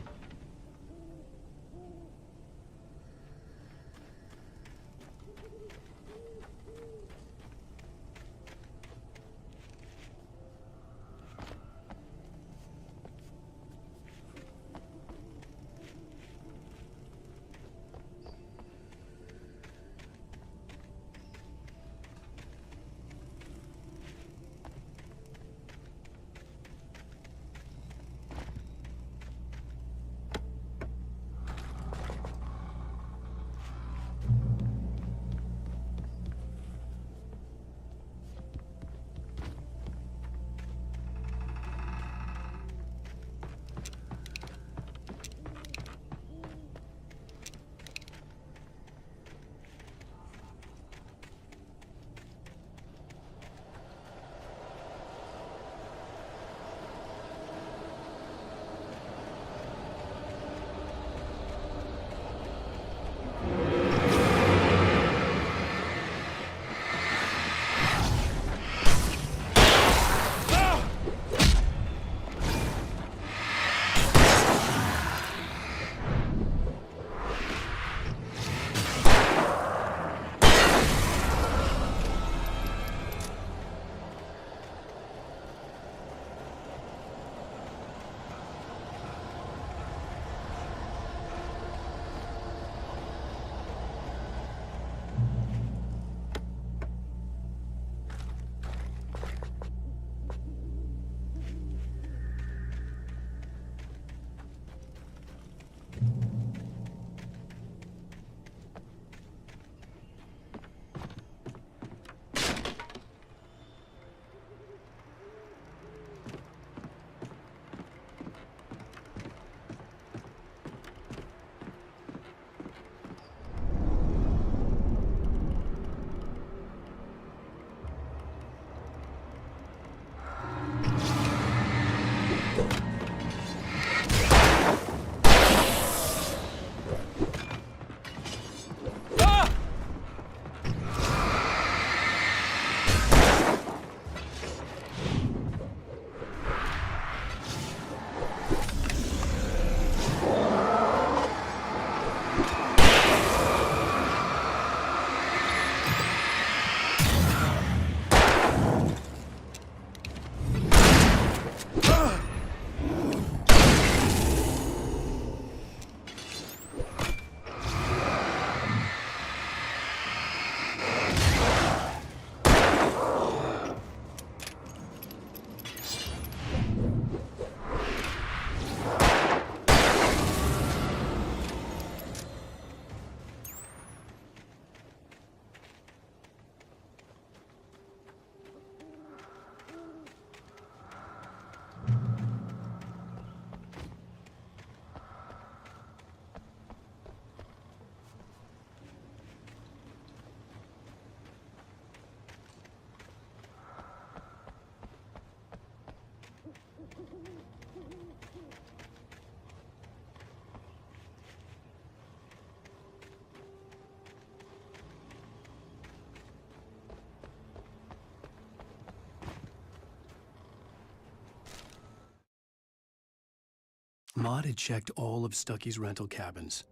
Maud had checked all of Stucky's rental cabins.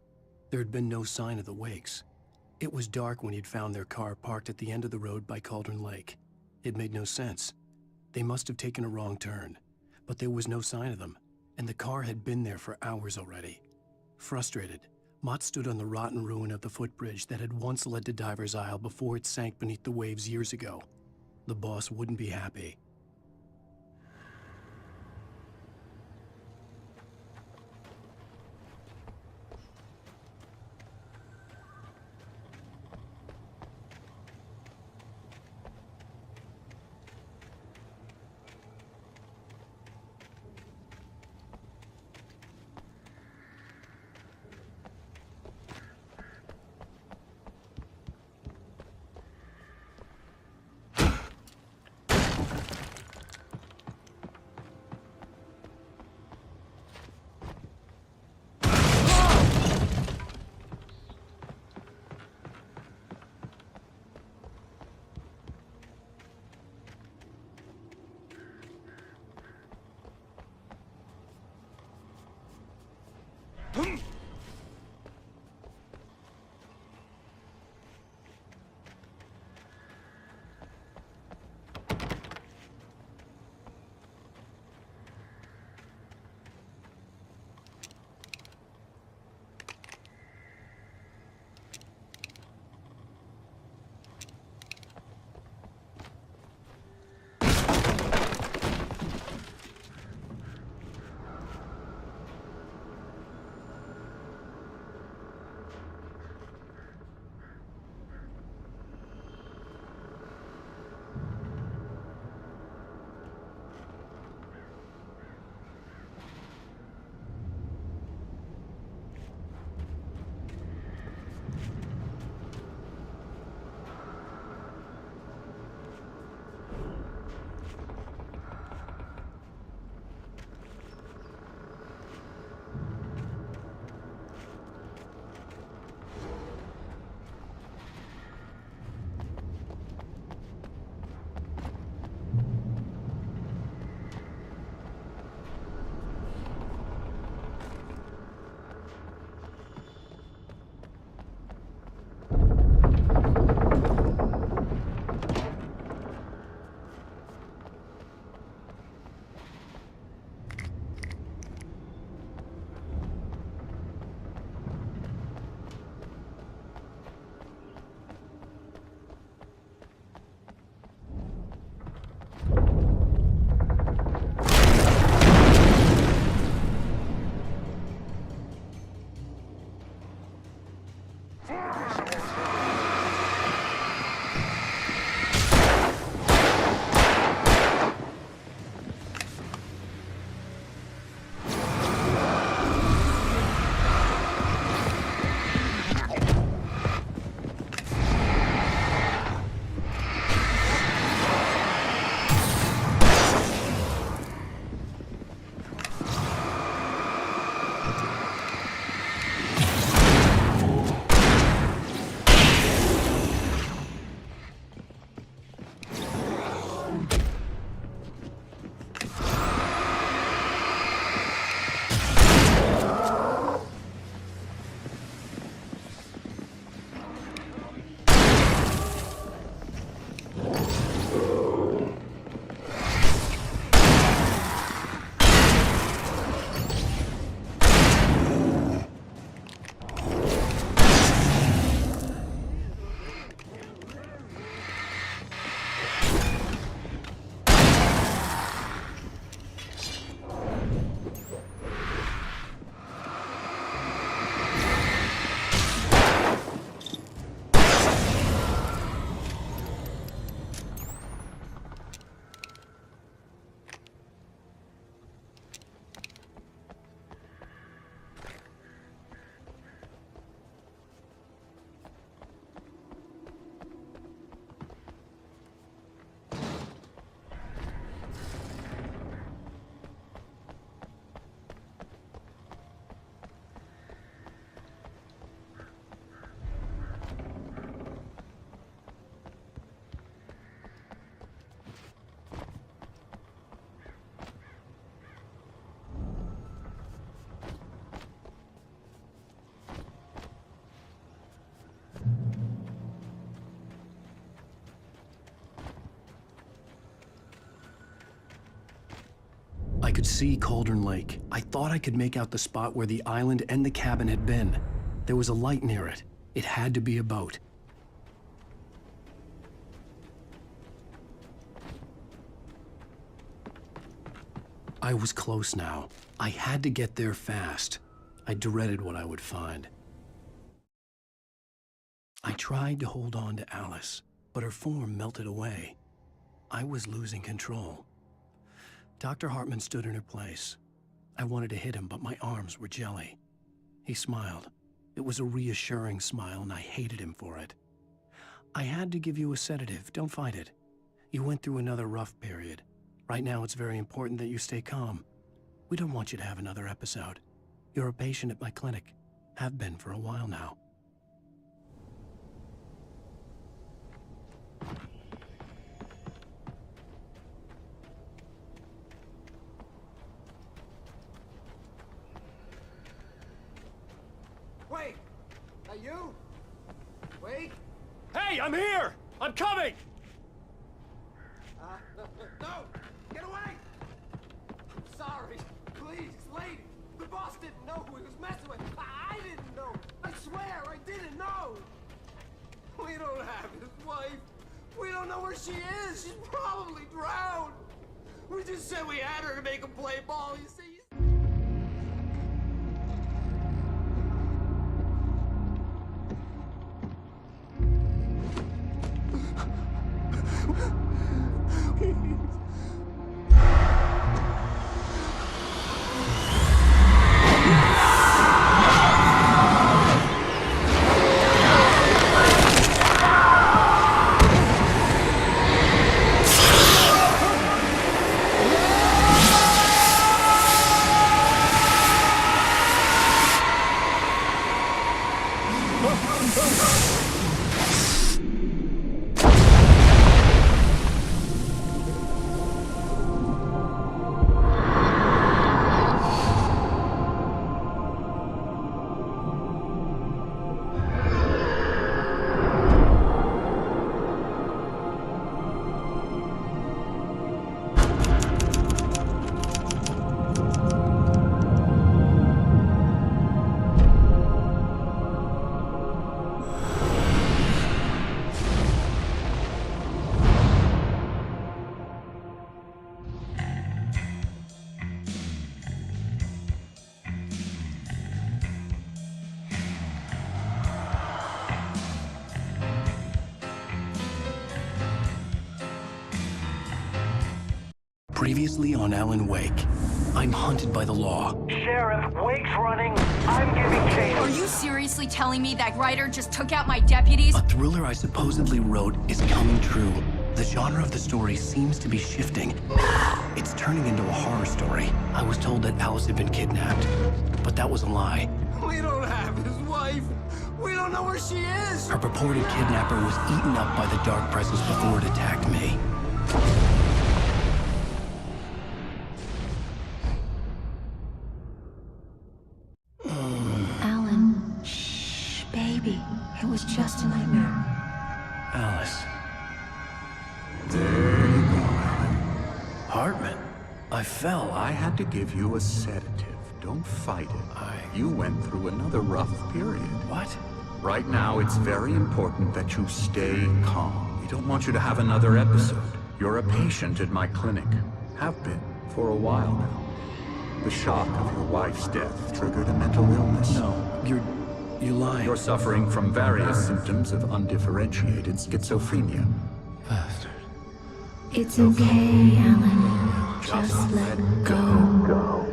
There had been no sign of the Wakes. It was dark when he'd found their car parked at the end of the road by Cauldron Lake. It made no sense. They must have taken a wrong turn, but there was no sign of them, and the car had been there for hours already. Frustrated, Mott stood on the rotten ruin of the footbridge that had once led to Diver's Isle before it sank beneath the waves years ago. The boss wouldn't be happy. could see Cauldron Lake. I thought I could make out the spot where the island and the cabin had been. There was a light near it. It had to be a boat. I was close now. I had to get there fast. I dreaded what I would find. I tried to hold on to Alice, but her form melted away. I was losing control. Dr. Hartman stood in her place. I wanted to hit him, but my arms were jelly. He smiled. It was a reassuring smile, and I hated him for it. I had to give you a sedative. Don't fight it. You went through another rough period. Right now, it's very important that you stay calm. We don't want you to have another episode. You're a patient at my clinic. Have been for a while now. Wait! Are you? Wait! Hey, I'm here! I'm coming! No! Get away! I'm sorry. Please, lady. The boss didn't know who he was messing with. I didn't know. I swear, I didn't know. We don't have his wife. We don't know where she is. She's probably drowned. We just said we had her to make him play ball, you see? Previously on Alan Wake, I'm hunted by the law. Sheriff, Wake's running. I'm giving chase. Are you seriously telling me that Ryder just took out my deputies? A thriller I supposedly wrote is coming true. The genre of the story seems to be shifting. It's turning into a horror story. I was told that Alice had been kidnapped, but that was a lie. We don't have his wife. We don't know where she is. Her purported kidnapper was eaten up by the dark presence before it attacked me. Alan, shh, baby. It was just a nightmare. Alice. There you go, Alan. Hartman. I fell. I had to give you a sedative. Don't fight it. You went through another rough period. What? Right now, it's very important that you stay calm. We don't want you to have another episode. You're a patient at my clinic. Have been for a while now. The shock of your wife's death triggered a mental illness. No, you're lying. You're suffering from various symptoms of undifferentiated schizophrenia. Bastard. It's okay, Alan. Just let go.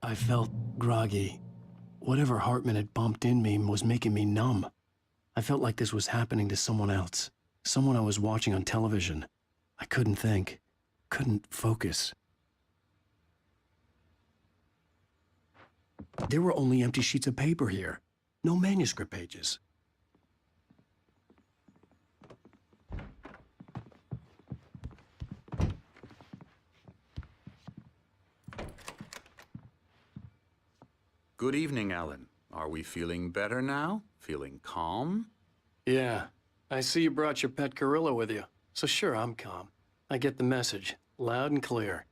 I felt groggy. Whatever Hartman had bumped in me was making me numb. I felt like this was happening to someone else. Someone I was watching on television. I couldn't think. Couldn't focus. There were only empty sheets of paper here. No manuscript pages. Good evening, Alan. Are we feeling better now? Feeling calm? Yeah. I see you brought your pet gorilla with you. So sure, I'm calm. I get the message. Loud and clear.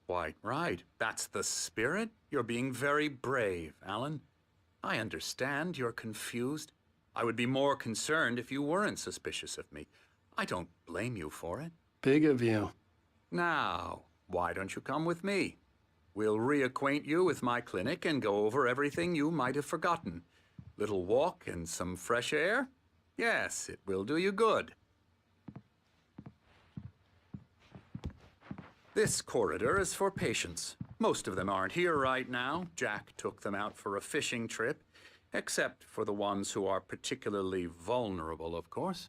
Quite right. That's the spirit. You're being very brave, Alan. I understand you're confused. I would be more concerned if you weren't suspicious of me. I don't blame you for it. Big of you. Now, why don't you come with me? We'll reacquaint you with my clinic and go over everything you might have forgotten. Little walk and some fresh air? Yes, it will do you good. This corridor is for patients. Most of them aren't here right now. Jack took them out for a fishing trip, except for the ones who are particularly vulnerable, of course.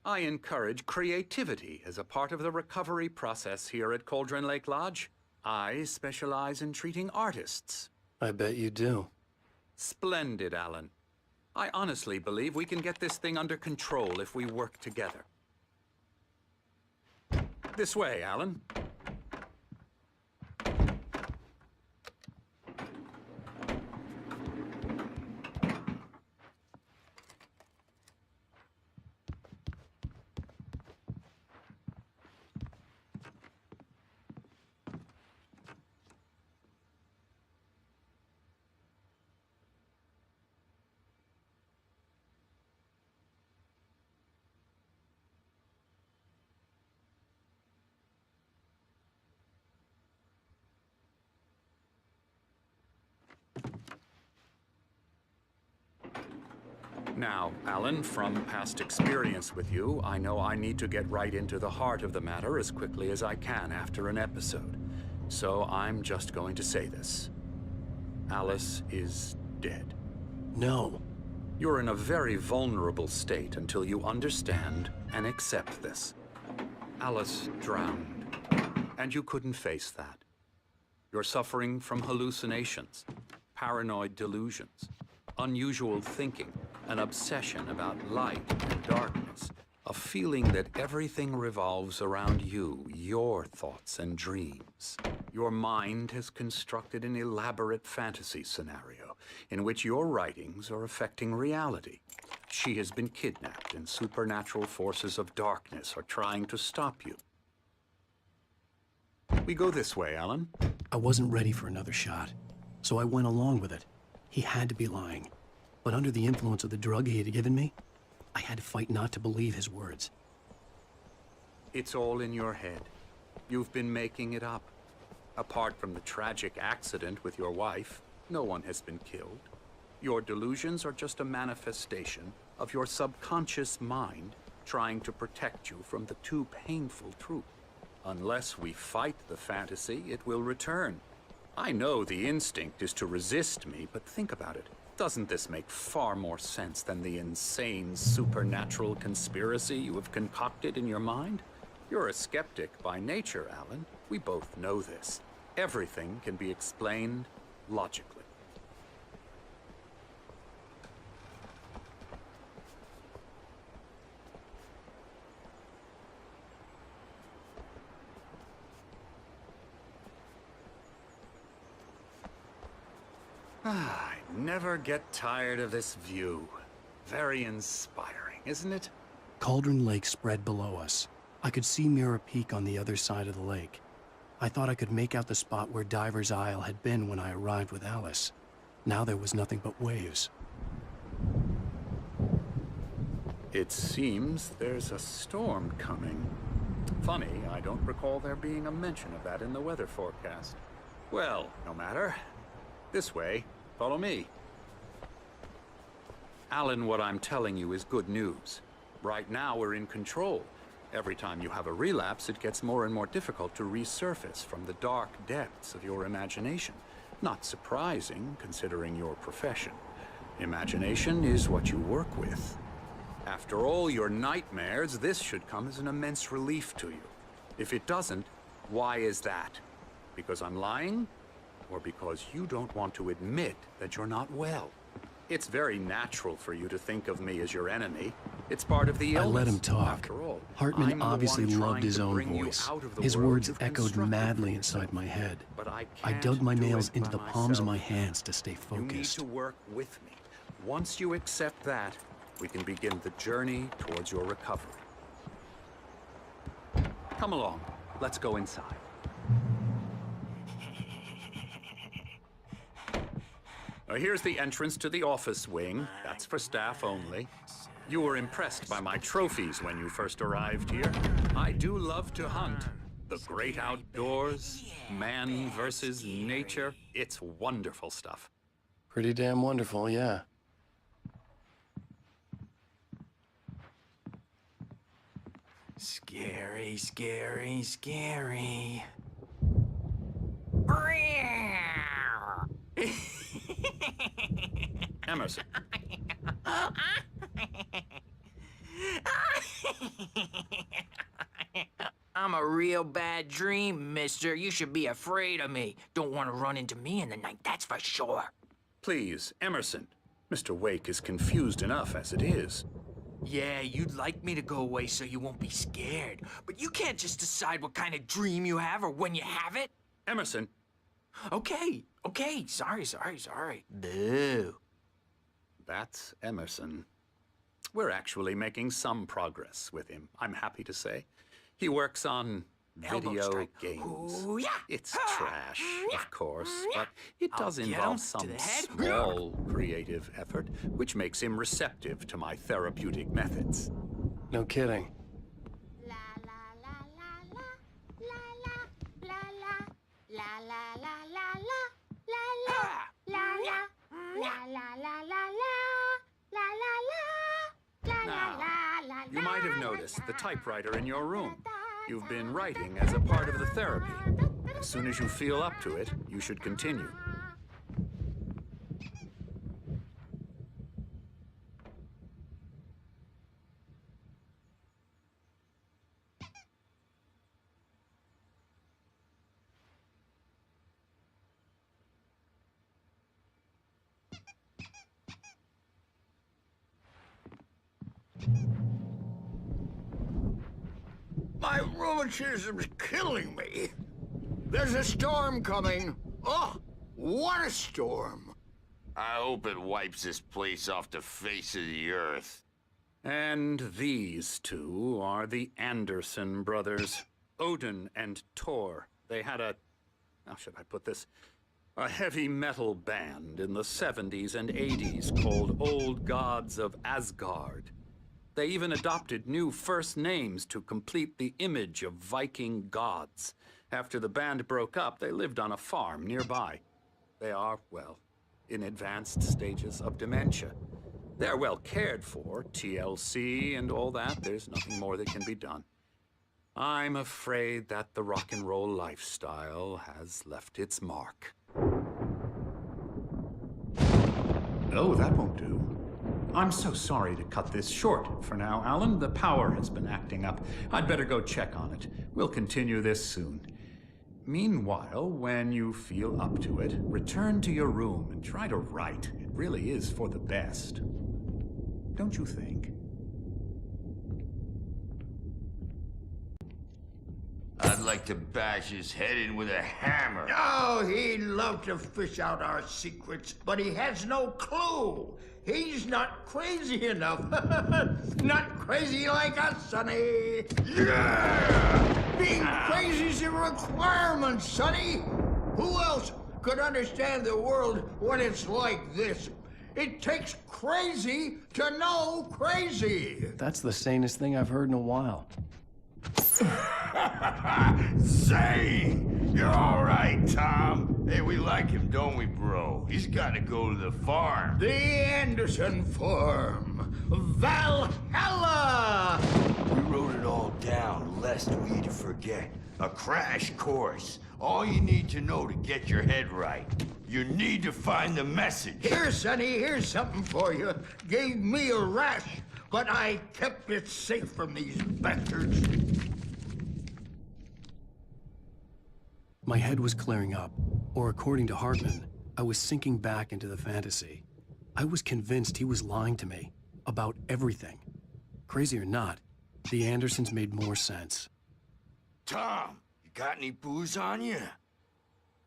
I encourage creativity as a part of the recovery process here at Cauldron Lake Lodge. I specialize in treating artists. I bet you do. Splendid, Alan. I honestly believe we can get this thing under control if we work together. This way, Alan. Now, Alan, from past experience with you, I know I need to get right into the heart of the matter as quickly as I can after an episode. So I'm just going to say this. Alice is dead. No. You're in a very vulnerable state until you understand and accept this. Alice drowned, and you couldn't face that. You're suffering from hallucinations, paranoid delusions, unusual thinking, an obsession about light and darkness, a feeling that everything revolves around you, your thoughts and dreams. Your mind has constructed an elaborate fantasy scenario in which your writings are affecting reality. She has been kidnapped and supernatural forces of darkness are trying to stop you. We go this way, Alan. I wasn't ready for another shot, so I went along with it. He had to be lying. But under the influence of the drug he had given me, I had to fight not to believe his words. It's all in your head. You've been making it up. Apart from the tragic accident with your wife, no one has been killed. Your delusions are just a manifestation of your subconscious mind trying to protect you from the too painful truth. Unless we fight the fantasy, it will return. I know the instinct is to resist me, but think about it. Doesn't this make far more sense than the insane supernatural conspiracy you have concocted in your mind? You're a skeptic by nature, Alan. We both know this. Everything can be explained logically. I never get tired of this view. Very inspiring, isn't it? Cauldron Lake spread below us. I could see Mirror Peak on the other side of the lake. I thought I could make out the spot where Diver's Isle had been when I arrived with Alice. Now there was nothing but waves. It seems there's a storm coming. Funny, I don't recall there being a mention of that in the weather forecast. Well, no matter. This way. Follow me. Alan, what I'm telling you is good news. Right now, we're in control. Every time you have a relapse, it gets more and more difficult to resurface from the dark depths of your imagination. Not surprising, considering your profession. Imagination is what you work with. After all your nightmares, this should come as an immense relief to you. If it doesn't, why is that? Because I'm lying? Or because you don't want to admit that you're not well? It's very natural for you to think of me as your enemy. It's part of the I illness. let him talk. After all, Hartman I'm the obviously one loved trying his to own bring you voice. out of the His world words you've echoed constructed madly for inside yourself. my head. But I dug my can't do nails it into by the palms of myself. my hands to stay You need focused. to work with me. Once you accept that, we can begin the journey towards your recovery. Come along. Let's go inside. Here's the entrance to the office wing. That's for staff only. You were impressed by my trophies when you first arrived here. I do love to hunt. The great outdoors, man versus nature. It's wonderful stuff. Pretty damn wonderful, yeah. Scary, scary, scary. Emerson. I'm a real bad dream, mister. You should be afraid of me. Don't want to run into me in the night, that's for sure. Please, Emerson. Mr. Wake is confused enough as it is. Yeah, you'd like me to go away so you won't be scared. But you can't just decide what kind of dream you have or when you have it. Emerson. Okay. Sorry. Boo. That's Emerson. We're actually making some progress with him, I'm happy to say. He works on video games. Ooh, yeah. It's trash, of course, but it does I'll get involve him to some the head. small creative effort, which makes him receptive to my therapeutic methods. No kidding. Now, you might have noticed the typewriter in your room. You've been writing as a part of the therapy. As soon as you feel up to it, you should continue. My rheumatism's killing me. There's a storm coming. Oh, what a storm. I hope it wipes this place off the face of the earth. And these two are the Anderson brothers, Odin and Tor. They had how should I put this? A heavy metal band in the 70s and 80s called Old Gods of Asgard. They even adopted new first names to complete the image of Viking gods. After the band broke up, they lived on a farm nearby. They are, well, in advanced stages of dementia. They're well cared for, TLC and all that. There's nothing more that can be done. I'm afraid that the rock and roll lifestyle has left its mark. No, that won't do. I'm so sorry to cut this short for now, Alan. The power has been acting up. I'd better go check on it. We'll continue this soon. Meanwhile, when you feel up to it, return to your room and try to write. It really is for the best. Don't you think? I'd like to bash his head in with a hammer. Oh, he'd love to fish out our secrets, but he has no clue. He's not crazy enough. Not crazy like us, Sonny. Yeah! Being crazy's a requirement, Sonny. Who else could understand the world when it's like this? It takes crazy to know crazy. That's the sanest thing I've heard in a while. Say, you're all right, Tom. Hey, we like him, don't we, bro? He's got to go to the farm. The Anderson farm. Valhalla! We wrote it all down, lest we forget. A crash course. All you need to know to get your head right. You need to find the message. Here, Sonny, here's something for you. Gave me a rash, but I kept it safe from these bastards. My head was clearing up, or according to Hartman, I was sinking back into the fantasy. I was convinced he was lying to me about everything. Crazy or not, the Andersons made more sense. Tom, you got any booze on you?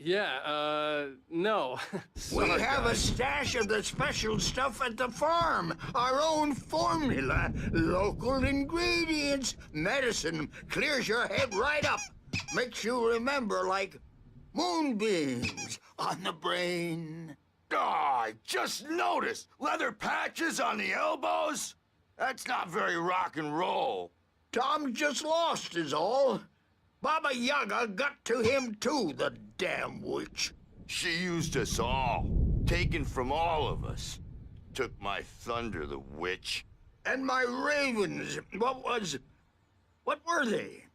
Yeah, no. We Sorry, have a guys. stash of the special stuff at the farm. Our own formula. Local ingredients. Medicine clears your head right up. Makes you remember like moonbeams on the brain. Oh, I just noticed. Leather patches on the elbows? That's not very rock and roll. Tom just lost is all. Baba Yaga got to him too, the damn witch. She used us all. Taken from all of us. Took my thunder, the witch. And my ravens. What were they?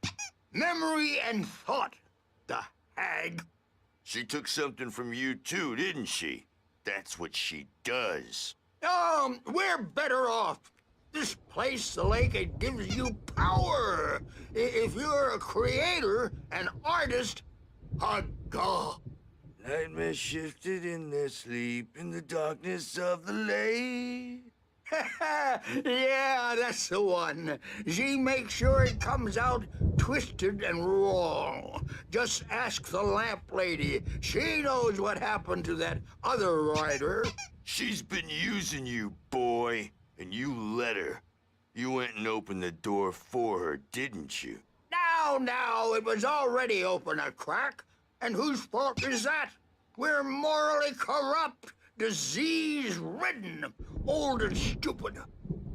Memory and thought, the hag. She took something from you too, didn't she? That's what she does. We're better off. This place, the lake, it gives you power. If you're a creator, an artist, Haga. Nightmare shifted in their sleep in the darkness of the lake. Yeah, that's the one. She makes sure it comes out twisted and wrong. Just ask the lamp lady. She knows what happened to that other writer. She's been using you, boy. And you let her. You went and opened the door for her, didn't you? Now, it was already open a crack. And whose fault is that? We're morally corrupt, disease-ridden, old and stupid.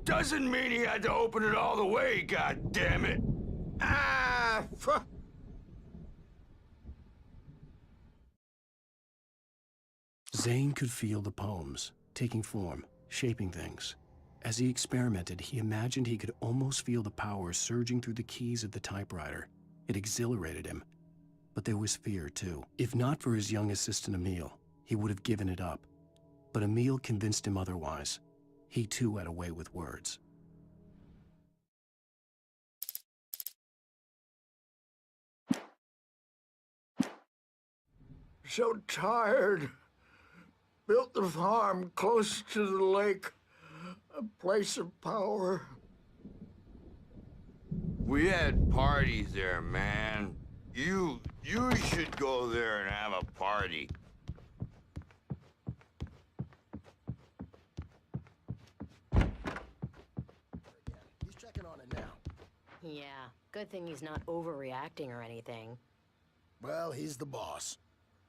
Doesn't mean he had to open it all the way, goddammit. Zane could feel the poems, taking form, shaping things. As he experimented, he imagined he could almost feel the power surging through the keys of the typewriter. It exhilarated him. But there was fear, too. If not for his young assistant, Emil, he would have given it up. But Emil convinced him otherwise. He, too, had a way with words. So tired. Built the farm close to the lake. A place of power. We had parties there, man. You should go there and have a party. He's checking on it now. Yeah, good thing he's not overreacting or anything. Well, he's the boss.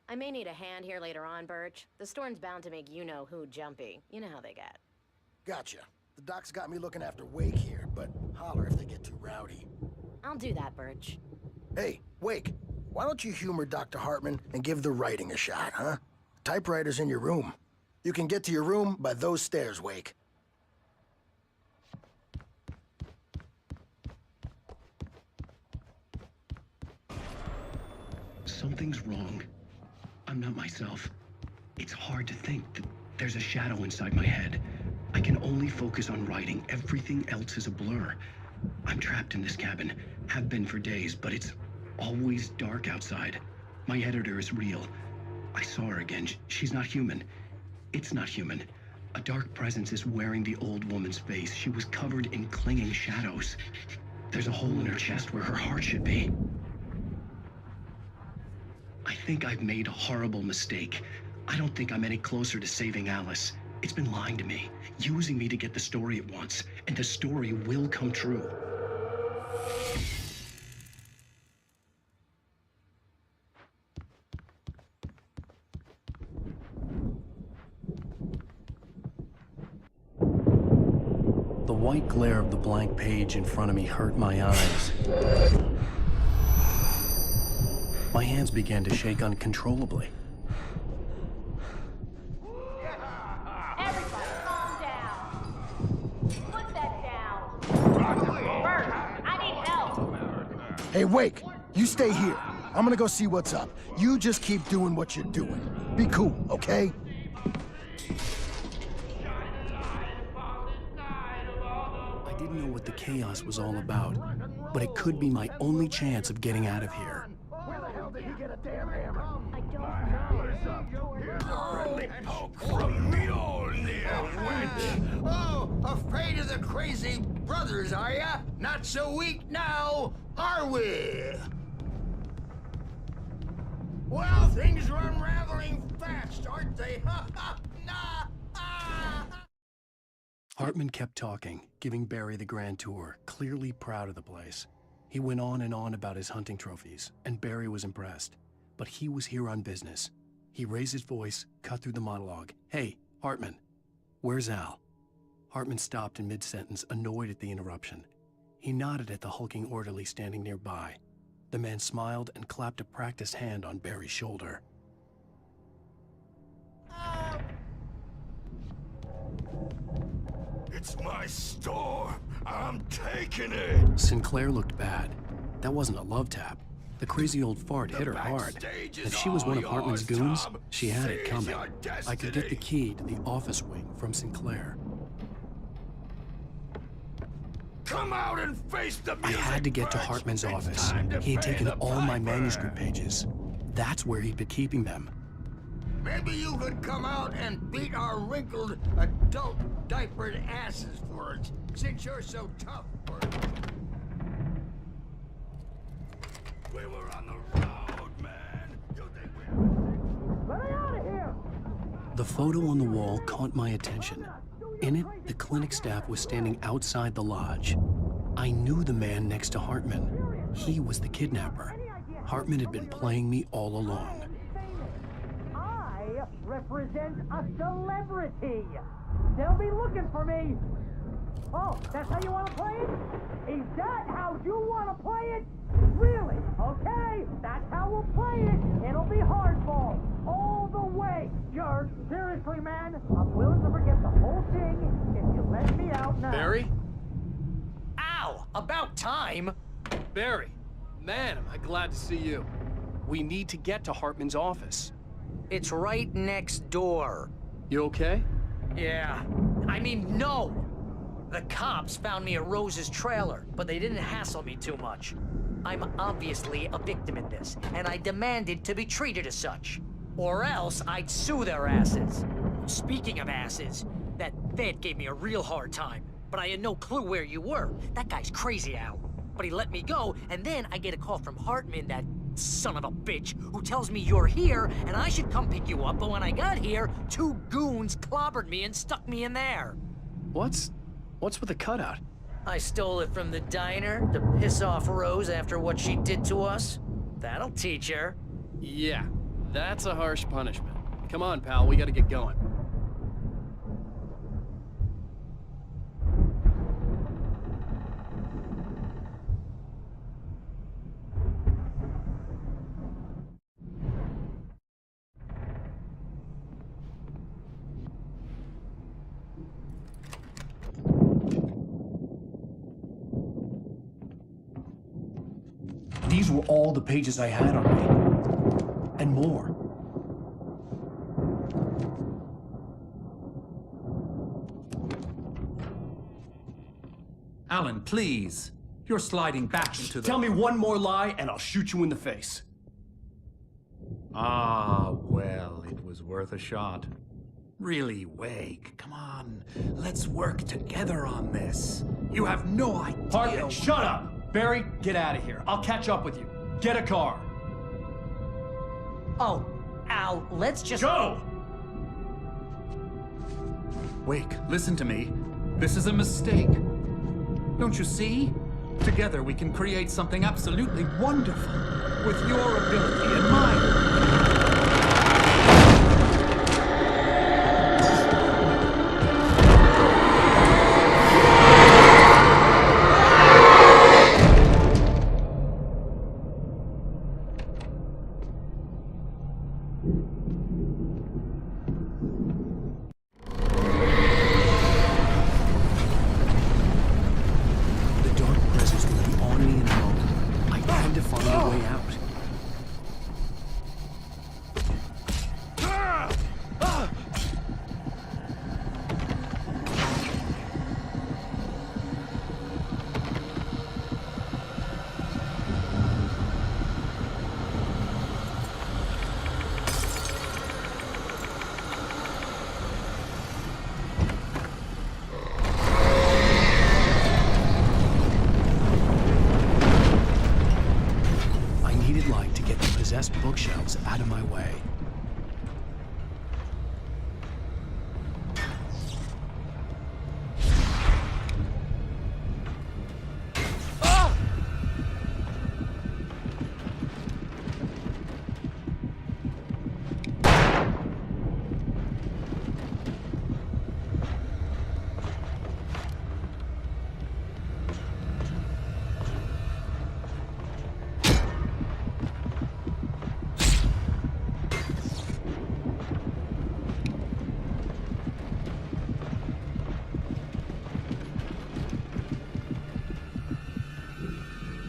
I may need a hand here later on, Birch. The storm's bound to make you-know-who jumpy. You know how they get. Gotcha. The doc's got me looking after Wake here, but holler if they get too rowdy. I'll do that, Birch. Hey, Wake, why don't you humor Dr. Hartman and give the writing a shot, huh? Typewriter's in your room. You can get to your room by those stairs, Wake. Something's wrong. I'm not myself. It's hard to think that there's a shadow inside my head. I can only focus on writing. Everything else is a blur. I'm trapped in this cabin. Have been for days, but it's always dark outside. My editor is real. I saw her again. She's not human. It's not human. A dark presence is wearing the old woman's face. She was covered in clinging shadows. There's a hole in her chest where her heart should be. I think I've made a horrible mistake. I don't think I'm any closer to saving Alice. It's been lying to me, using me to get the story it wants, and the story will come true. The white glare of the blank page in front of me hurt my eyes. My hands began to shake uncontrollably. Everybody, calm down. Put that down. Bert, I need help. Hey, Wake, you stay here. I'm gonna go see what's up. You just keep doing what you're doing. Be cool, okay? I didn't know what the chaos was all about, but it could be my only chance of getting out of here. Where the hell did he get a damn hammer? I don't know. Poke from Mjolnir, witch! Oh, Afraid of the crazy brothers, are ya? Not so weak now, are we? Well, things are unraveling fast, aren't they? Hartman kept talking, giving Barry the grand tour, clearly proud of the place. He went on and on about his hunting trophies, and Barry was impressed. But he was here on business. He raised his voice, cut through the monologue. "Hey, Hartman, where's Al?" Hartman stopped in mid-sentence, annoyed at the interruption. He nodded at the hulking orderly standing nearby. The man smiled and clapped a practiced hand on Barry's shoulder. It's my store. I'm taking it. Sinclair looked bad. That wasn't a love tap. The crazy old fart hit her hard. If she was one of Hartman's goons, she had it coming. I could get the key to the office wing from Sinclair. Come out and face the I music. had to get to Hartman's office. He had taken all my manuscript pages. That's where he'd been keeping them. Maybe you could come out and beat our wrinkled adult diapered asses for us, since you're so tough for it. We were on the road, man. You think we... Let me out of here! The photo on the wall caught my attention. In it, the clinic staff was standing outside the lodge. I knew the man next to Hartman. He was the kidnapper. Hartman had been playing me all along. I represent a celebrity. They'll be looking for me. Oh, that's how you want to play it? Is that how you want to play it? Really? Okay, that's how we'll play it. It'll be hardball all the way. Jerk, seriously, man, I'm willing to forget the whole thing if you let me out now. Barry? Ow! About time! Barry, man, am I glad to see you. We need to get to Hartman's office. It's right next door. You okay? Yeah. I mean, no! The cops found me at Rose's trailer, but they didn't hassle me too much. I'm obviously a victim in this, and I demanded to be treated as such. Or else I'd sue their asses. Speaking of asses, that vet gave me a real hard time, but I had no clue where you were. That guy's crazy, Al. But he let me go, and then I get a call from Hartman, that son of a bitch, who tells me you're here and I should come pick you up, but when I got here, 2 goons clobbered me and stuck me in there. What's with the cutout? I stole it from the diner to piss off Rose after what she did to us. That'll teach her. Yeah, that's a harsh punishment. Come on, pal, we gotta get going. These were all the pages I had on me. And more. Alan, please. You're sliding back into the... Tell me one more lie and I'll shoot you in the face. Ah, well, it was worth a shot. Really, Wake, come on. Let's work together on this. You have no idea... Hartman, shut up! Barry, get out of here. I'll catch up with you. Get a car. Oh, Al, let's just... Go! Wake, listen to me. This is a mistake. Don't you see? Together we can create something absolutely wonderful. With your ability and mine.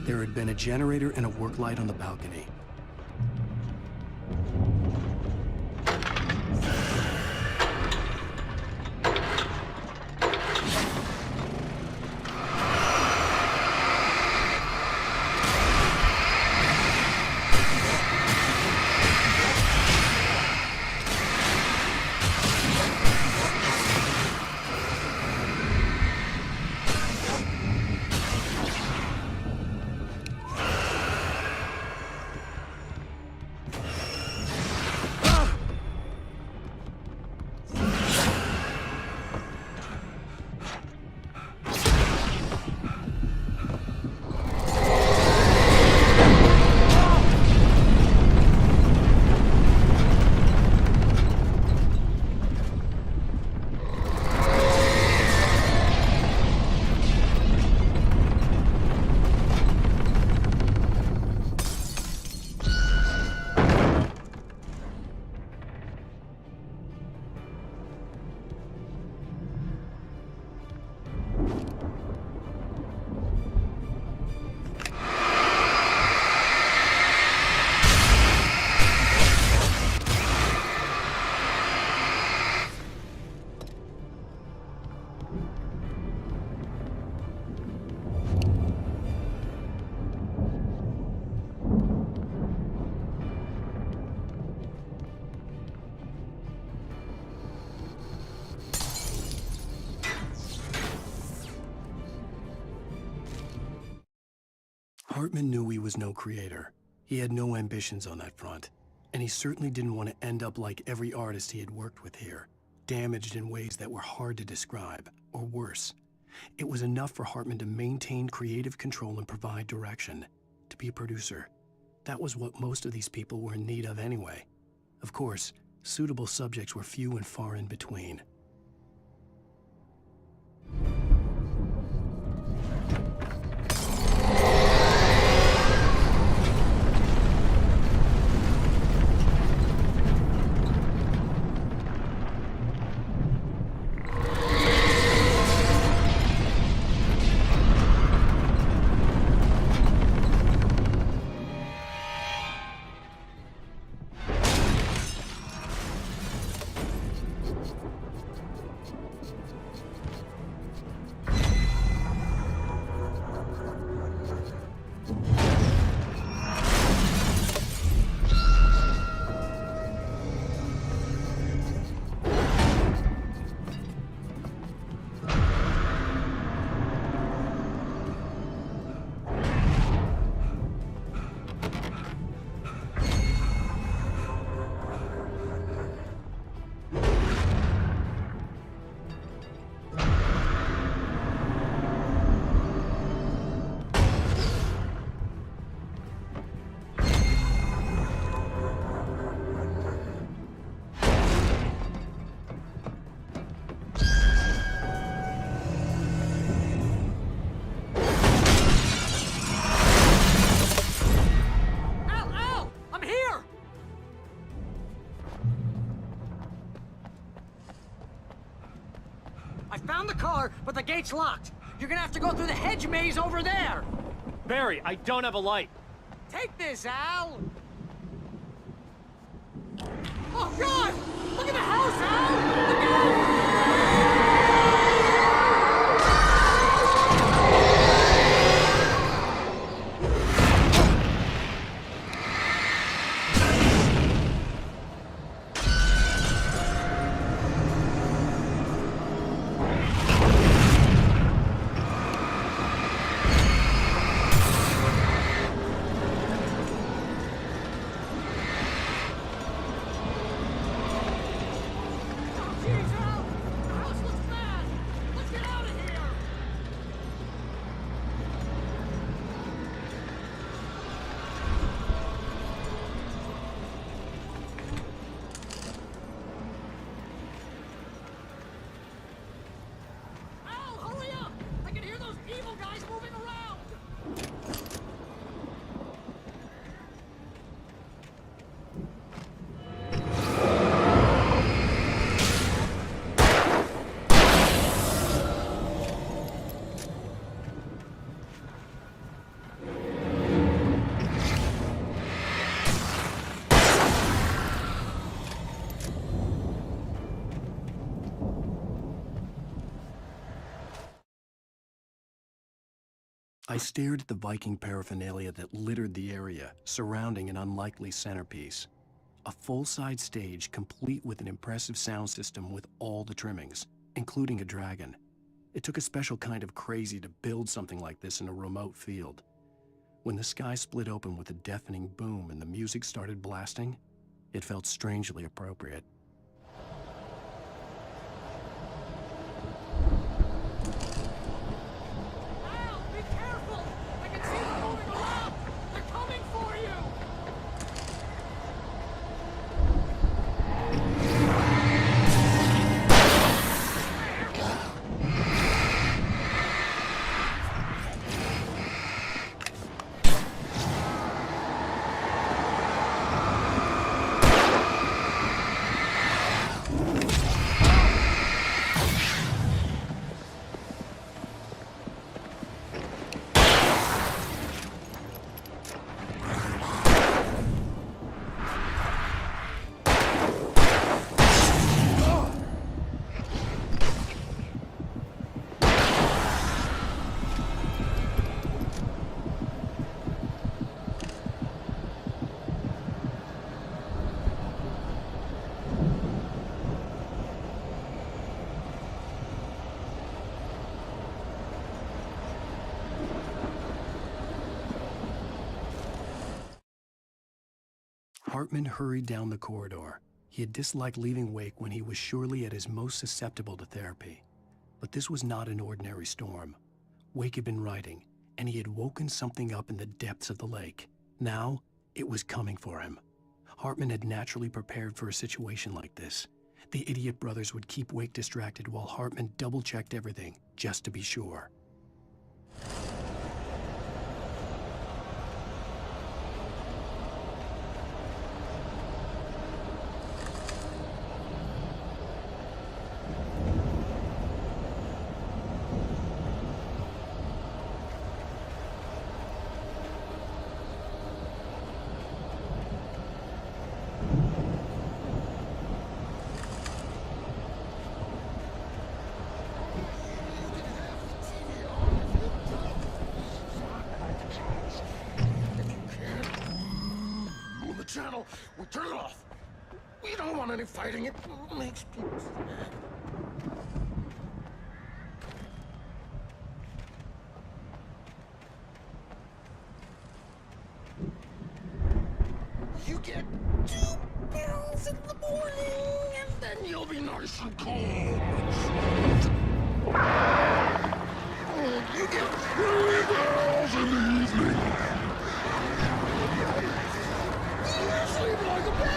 There had been a generator and a work light on the balcony. Hartman knew he was no creator. He had no ambitions on that front. And he certainly didn't want to end up like every artist he had worked with here, damaged in ways that were hard to describe, or worse. It was enough for Hartman to maintain creative control and provide direction, to be a producer. That was what most of these people were in need of anyway. Of course, suitable subjects were few and far in between. Found the car, but the gate's locked. You're gonna have to go through the hedge maze over there. Barry, I don't have a light. Take this, Al. Oh, God! Look at the house, Al! Look out! I stared at the Viking paraphernalia that littered the area, surrounding an unlikely centerpiece. A full-size stage complete with an impressive sound system with all the trimmings, including a dragon. It took a special kind of crazy to build something like this in a remote field. When the sky split open with a deafening boom and the music started blasting, it felt strangely appropriate. Hartman hurried down the corridor. He had disliked leaving Wake when he was surely at his most susceptible to therapy. But this was not an ordinary storm. Wake had been writing, and he had woken something up in the depths of the lake. Now, it was coming for him. Hartman had naturally prepared for a situation like this. The idiot brothers would keep Wake distracted while Hartman double-checked everything, just to be sure. Channel, we turn it off. We don't want any fighting. It makes people sad. You get 2 pills in the morning, and then you'll be nice and calm. You get 3 pills in the evening. Sleep like a baby!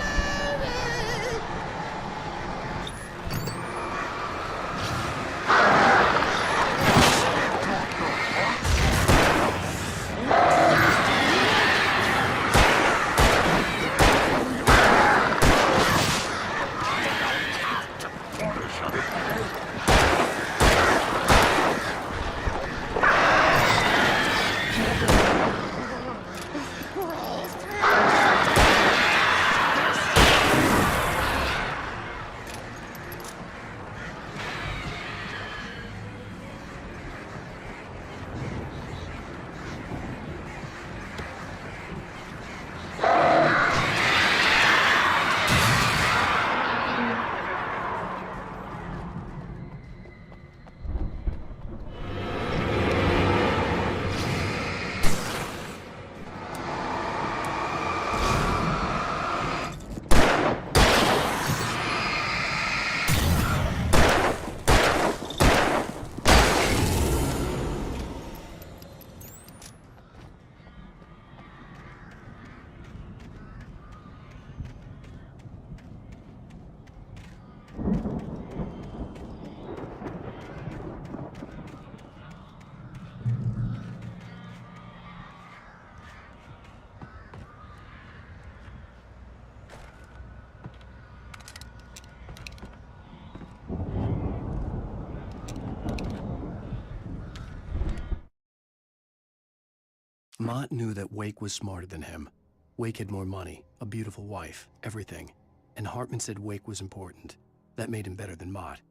Mott knew that Wake was smarter than him. Wake had more money, a beautiful wife, everything. And Hartman said Wake was important. That made him better than Mott.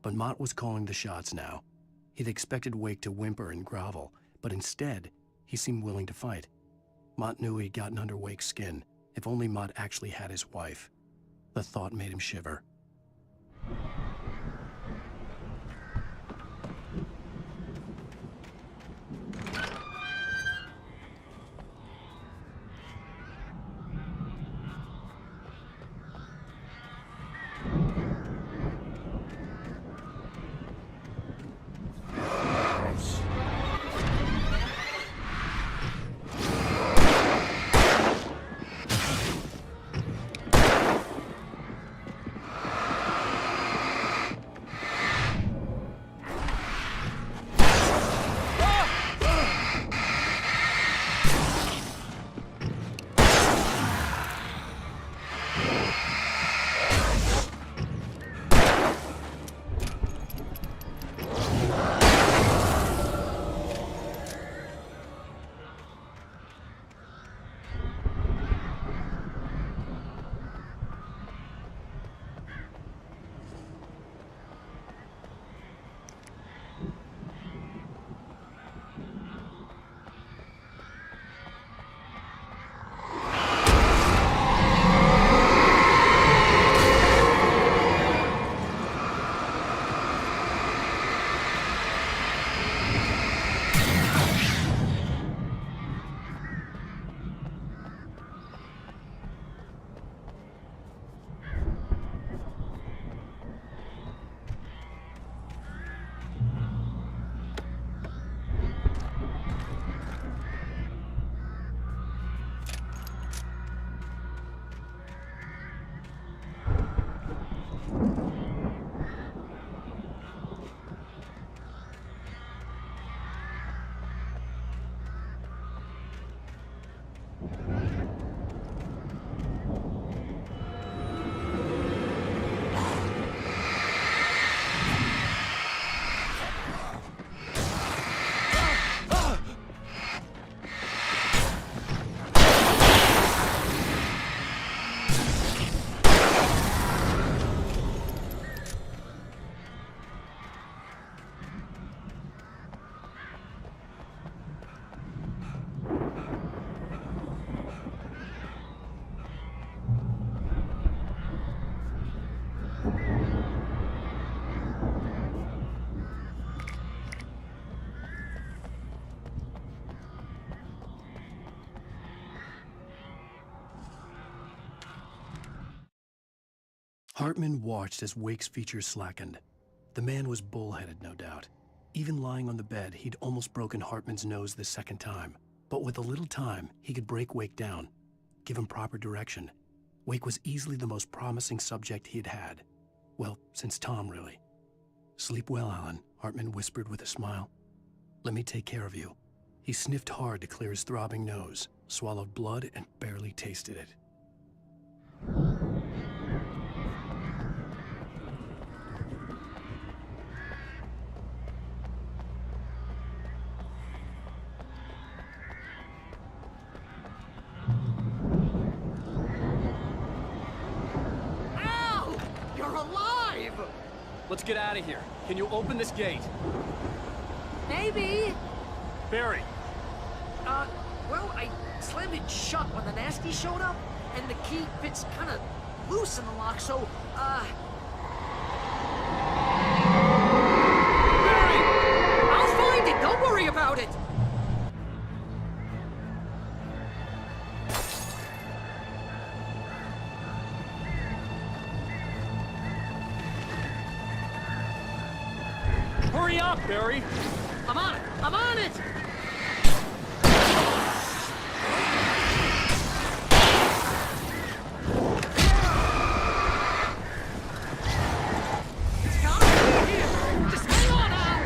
But Mott was calling the shots now. He'd expected Wake to whimper and grovel, but instead, he seemed willing to fight. Mott knew he'd gotten under Wake's skin. If only Mott actually had his wife. The thought made him shiver. Hartman watched as Wake's features slackened. The man was bullheaded, no doubt. Even lying on the bed, he'd almost broken Hartman's nose the second time. But with a little time, he could break Wake down, give him proper direction. Wake was easily the most promising subject he'd had. Well, since Tom, really. "Sleep well, Alan," Hartman whispered with a smile. "Let me take care of you." He sniffed hard to clear his throbbing nose, swallowed blood, and barely tasted it. Let's get out of here. Can you open this gate? Maybe. Barry. Well, I slammed it shut when the nasty showed up, and the key fits kind of loose in the lock, so, Barry! I'll find it! Don't worry about it! Hurry up, Barry! I'm on it! I'm on it! It's gotta be here! Just hang on now!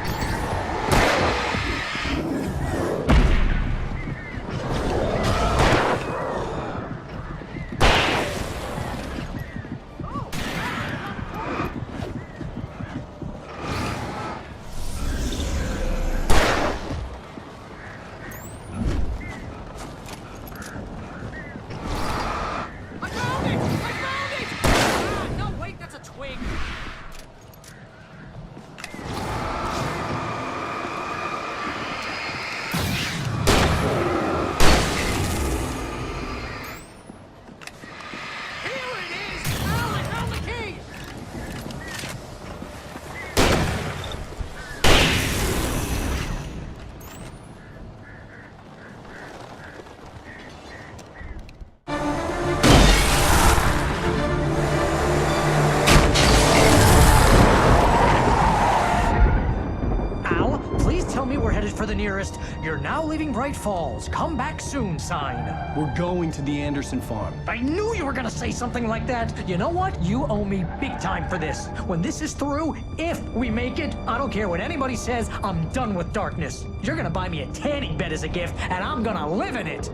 nearest "You're now leaving Bright Falls. Come back soon" sign. We're going to the Anderson farm. I knew you were gonna say something like that. You know what? You owe me big time for this. When this is through, if we make it, I don't care what anybody says, I'm done with darkness. You're gonna buy me a tanning bed as a gift, and I'm gonna live in it.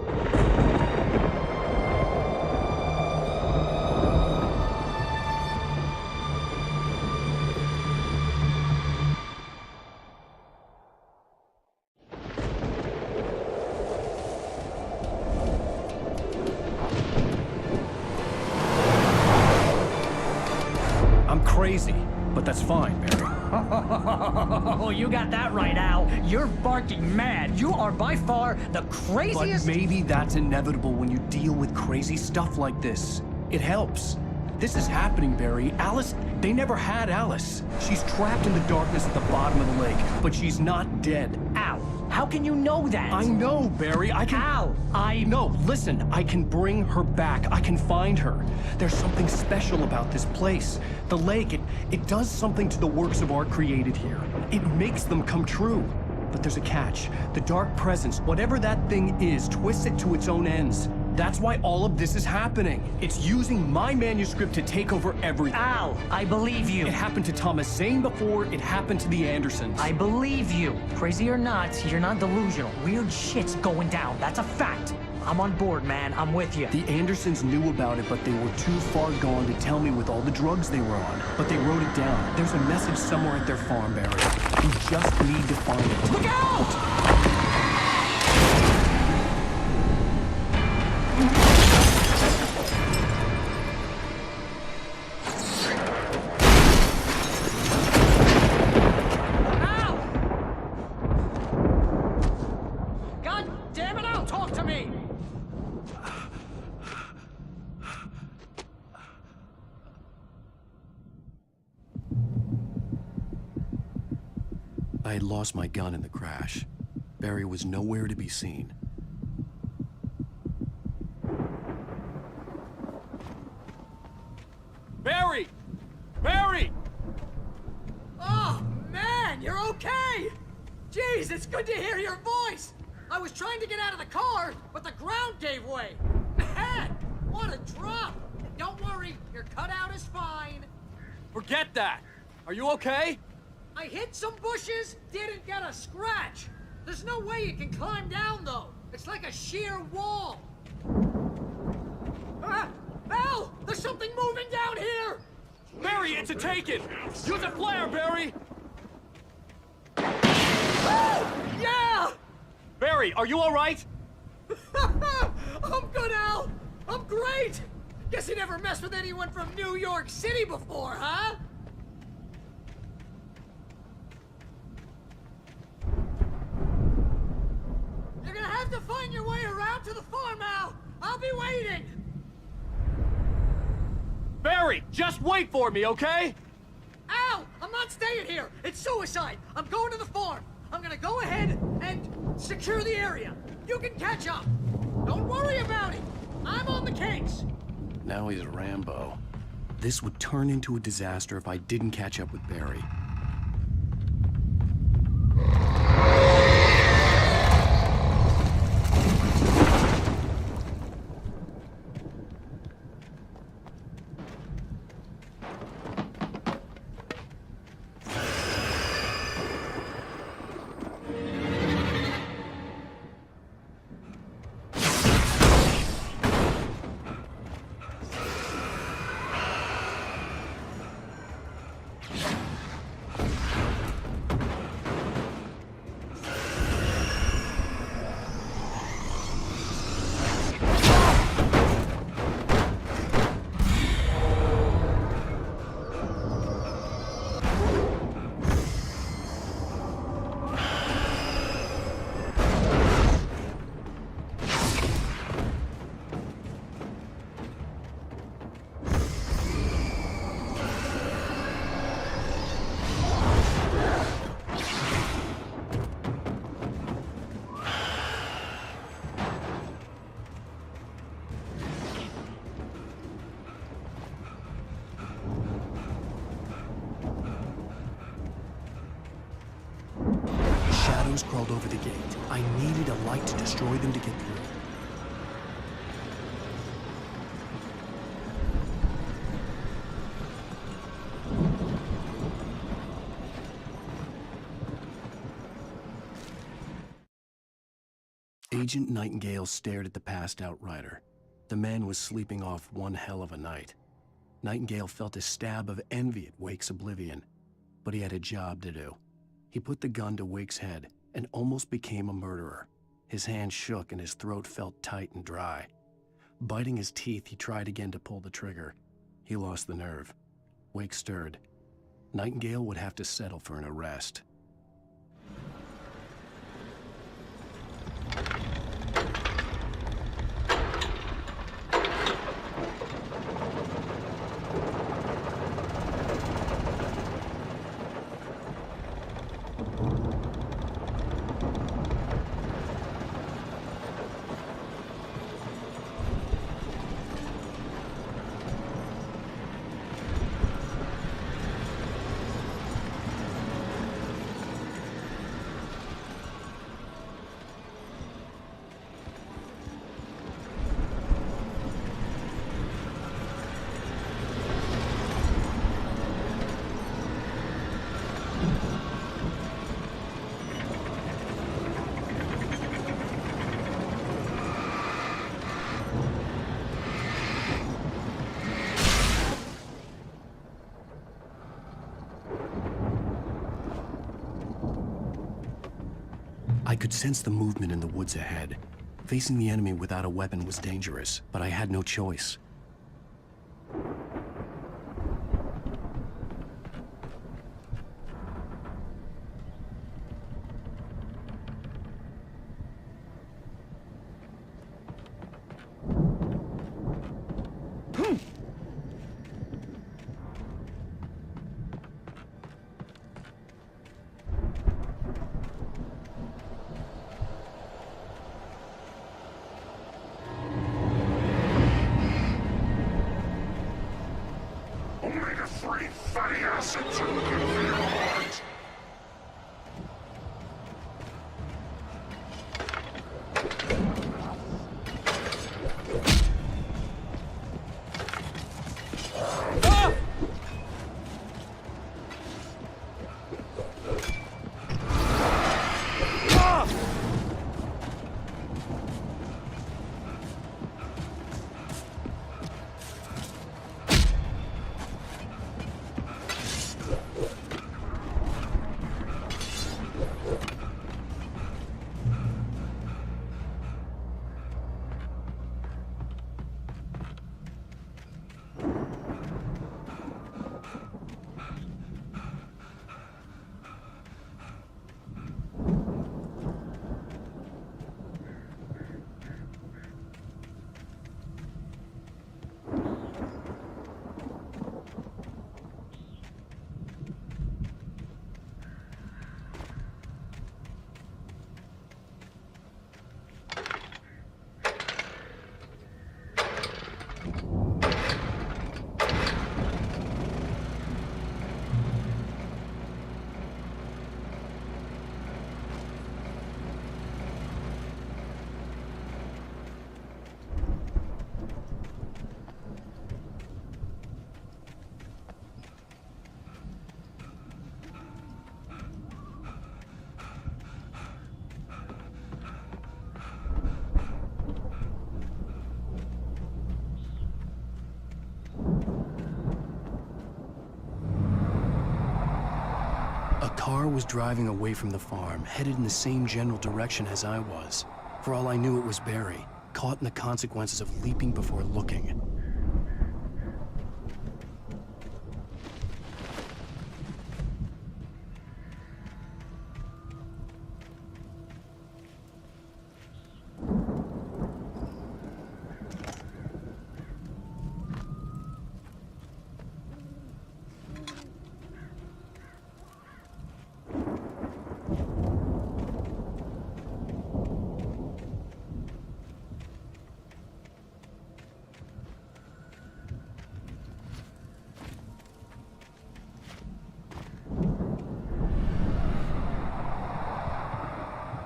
I'm crazy, but that's fine, Barry. Oh, you got that right, Al. You're barking mad. You are by far the craziest... But maybe that's inevitable when you deal with crazy stuff like this. It helps. This is happening, Barry. Alice, they never had Alice. She's trapped in the darkness at the bottom of the lake, but she's not dead. Al, how can you know that? I know, Barry. I can... Al, No, listen. I can bring her back. I can find her. There's something special about this place. The lake, it does something to the works of art created here. It makes them come true. But there's a catch. The dark presence, whatever that thing is, twists it to its own ends. That's why all of this is happening. It's using my manuscript to take over everything. Al, I believe you. It happened to Thomas Zane before, it happened to the Andersons. I believe you. Crazy or not, you're not delusional. Weird shit's going down. That's a fact. I'm on board, man. I'm with you. The Andersons knew about it, but they were too far gone to tell me with all the drugs they were on. But they wrote it down. There's a message somewhere at their farm, Barry. We just need to find it. Look out! I had lost my gun in the crash. Barry was nowhere to be seen. Barry! Barry! Oh, man, you're okay! Jeez, it's good to hear your voice! I was trying to get out of the car, but the ground gave way. Man, what a drop! And don't worry, your cutout is fine. Forget that! Are you okay? I hit some bushes, didn't get a scratch. There's no way you can climb down, though. It's like a sheer wall. Al! There's something moving down here! Barry, it's a take-it! Use a flare, Barry! Yeah! Barry, are you all right? I'm good, Al! I'm great! Guess you never messed with anyone from New York City before, huh? You're gonna have to find your way around to the farm, Al! I'll be waiting! Barry, just wait for me, okay? Al! I'm not staying here! It's suicide! I'm going to the farm! I'm gonna go ahead and secure the area. You can catch up. Don't worry about it. I'm on the case. Now he's Rambo. This would turn into a disaster if I didn't catch up with Barry. shadows crawled over the gate. I needed a light to destroy them to get through. Agent Nightingale stared at the passed-out rider. The man was sleeping off one hell of a night. Nightingale felt a stab of envy at Wake's oblivion, but he had a job to do. He put the gun to Wake's head and almost became a murderer. His hand shook and his throat felt tight and dry. Biting his teeth, he tried again to pull the trigger. He lost the nerve. Wake stirred. Nightingale would have to settle for an arrest. I could sense the movement in the woods ahead. Facing the enemy without a weapon was dangerous, but I had no choice. A car was driving away from the farm, headed in the same general direction as I was. For all I knew, it was Barry, caught in the consequences of leaping before looking.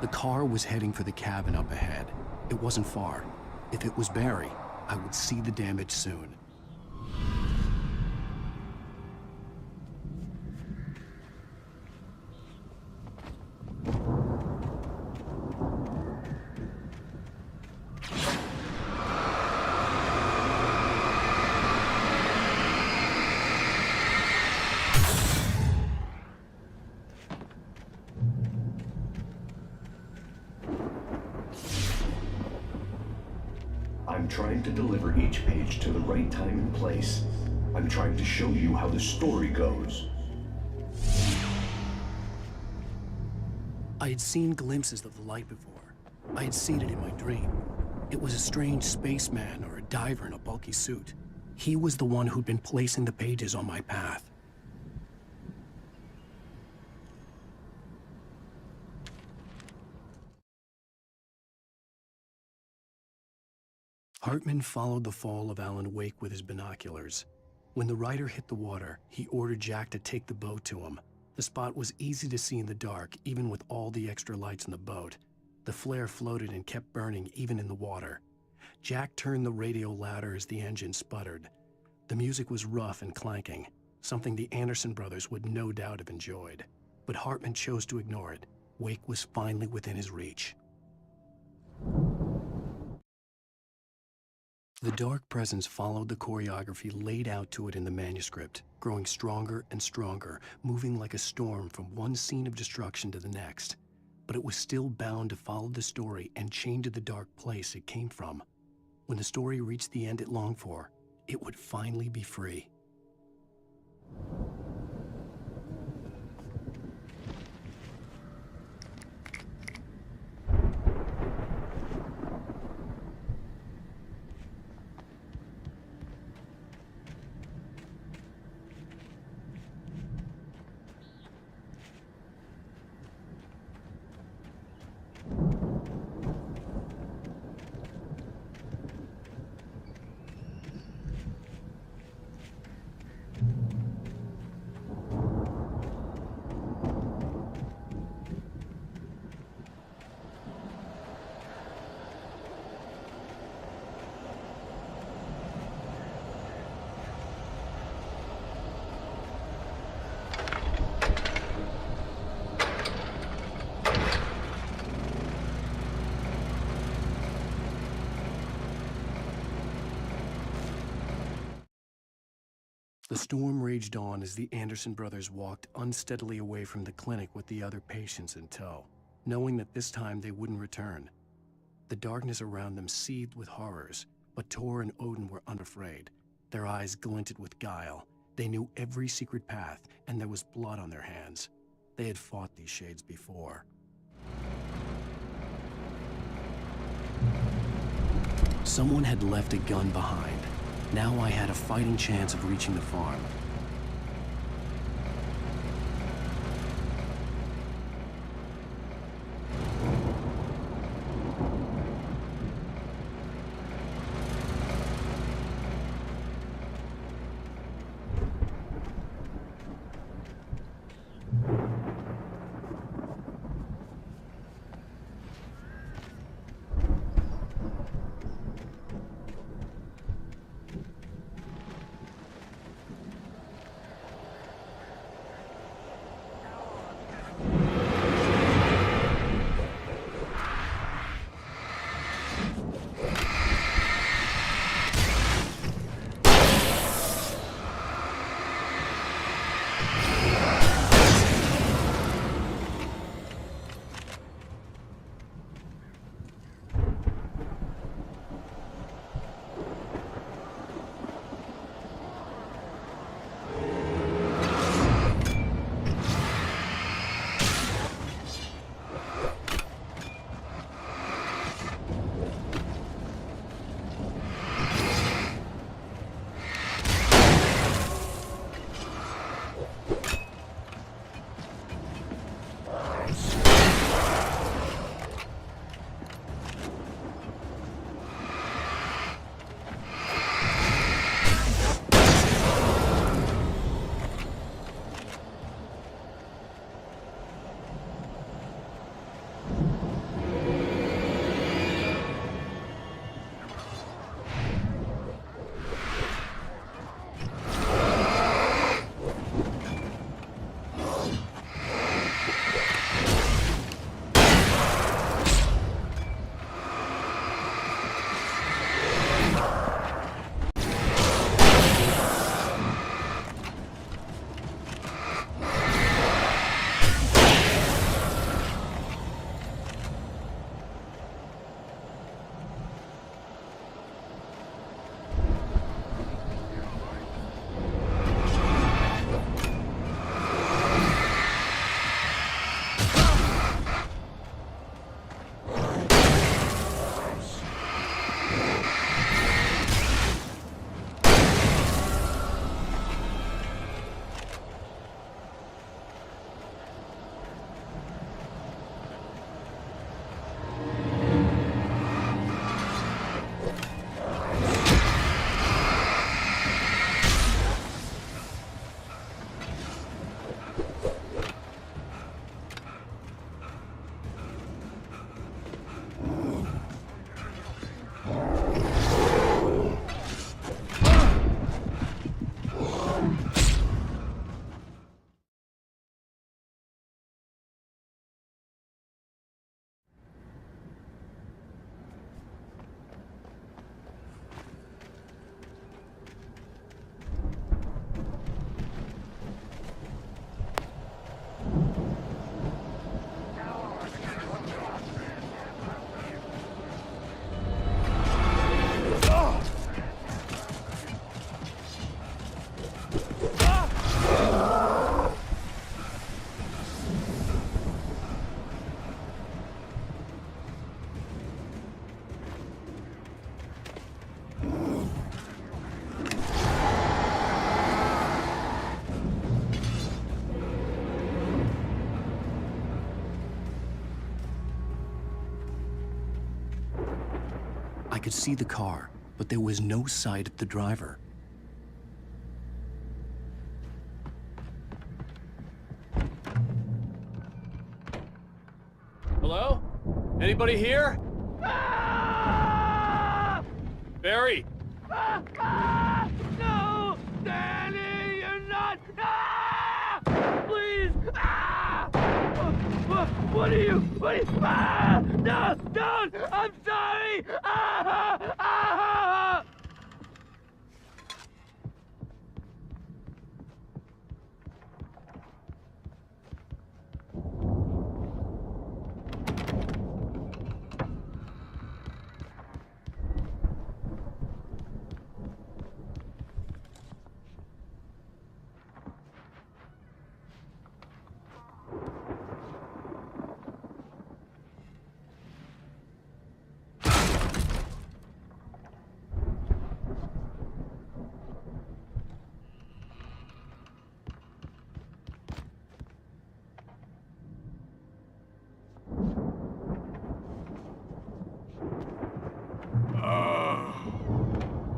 The car was heading for the cabin up ahead. It wasn't far. If it was Barry, I would see the damage soon. I'm trying to deliver each page to the right time and place. I'm trying to show you how the story goes. I had seen glimpses of the light before. I had seen it in my dream. It was a strange spaceman or a diver in a bulky suit. He was the one who'd been placing the pages on my path. Hartman followed the fall of Alan Wake with his binoculars. When the rider hit the water, he ordered Jack to take the boat to him. The spot was easy to see in the dark, even with all the extra lights in the boat. The flare floated and kept burning even in the water. Jack turned the radio louder as the engine sputtered. The music was rough and clanking, something the Anderson brothers would no doubt have enjoyed. But Hartman chose to ignore it. Wake was finally within his reach. The dark presence followed the choreography laid out to it in the manuscript, growing stronger and stronger, moving like a storm from one scene of destruction to the next. But it was still bound to follow the story and chained to the dark place it came from. When the story reached the end it longed for, it would finally be free. The storm raged on as the Anderson brothers walked unsteadily away from the clinic with the other patients in tow, knowing that this time they wouldn't return. The darkness around them seethed with horrors, but Tor and Odin were unafraid. Their eyes glinted with guile. They knew every secret path, and there was blood on their hands. They had fought these shades before. Someone had left a gun behind. Now I had a fighting chance of reaching the farm. could see the car, but there was no sight of the driver. Hello? Anybody here? Barry! No! Danny, you're not! Please! What are you? No! Don't! I'm sorry!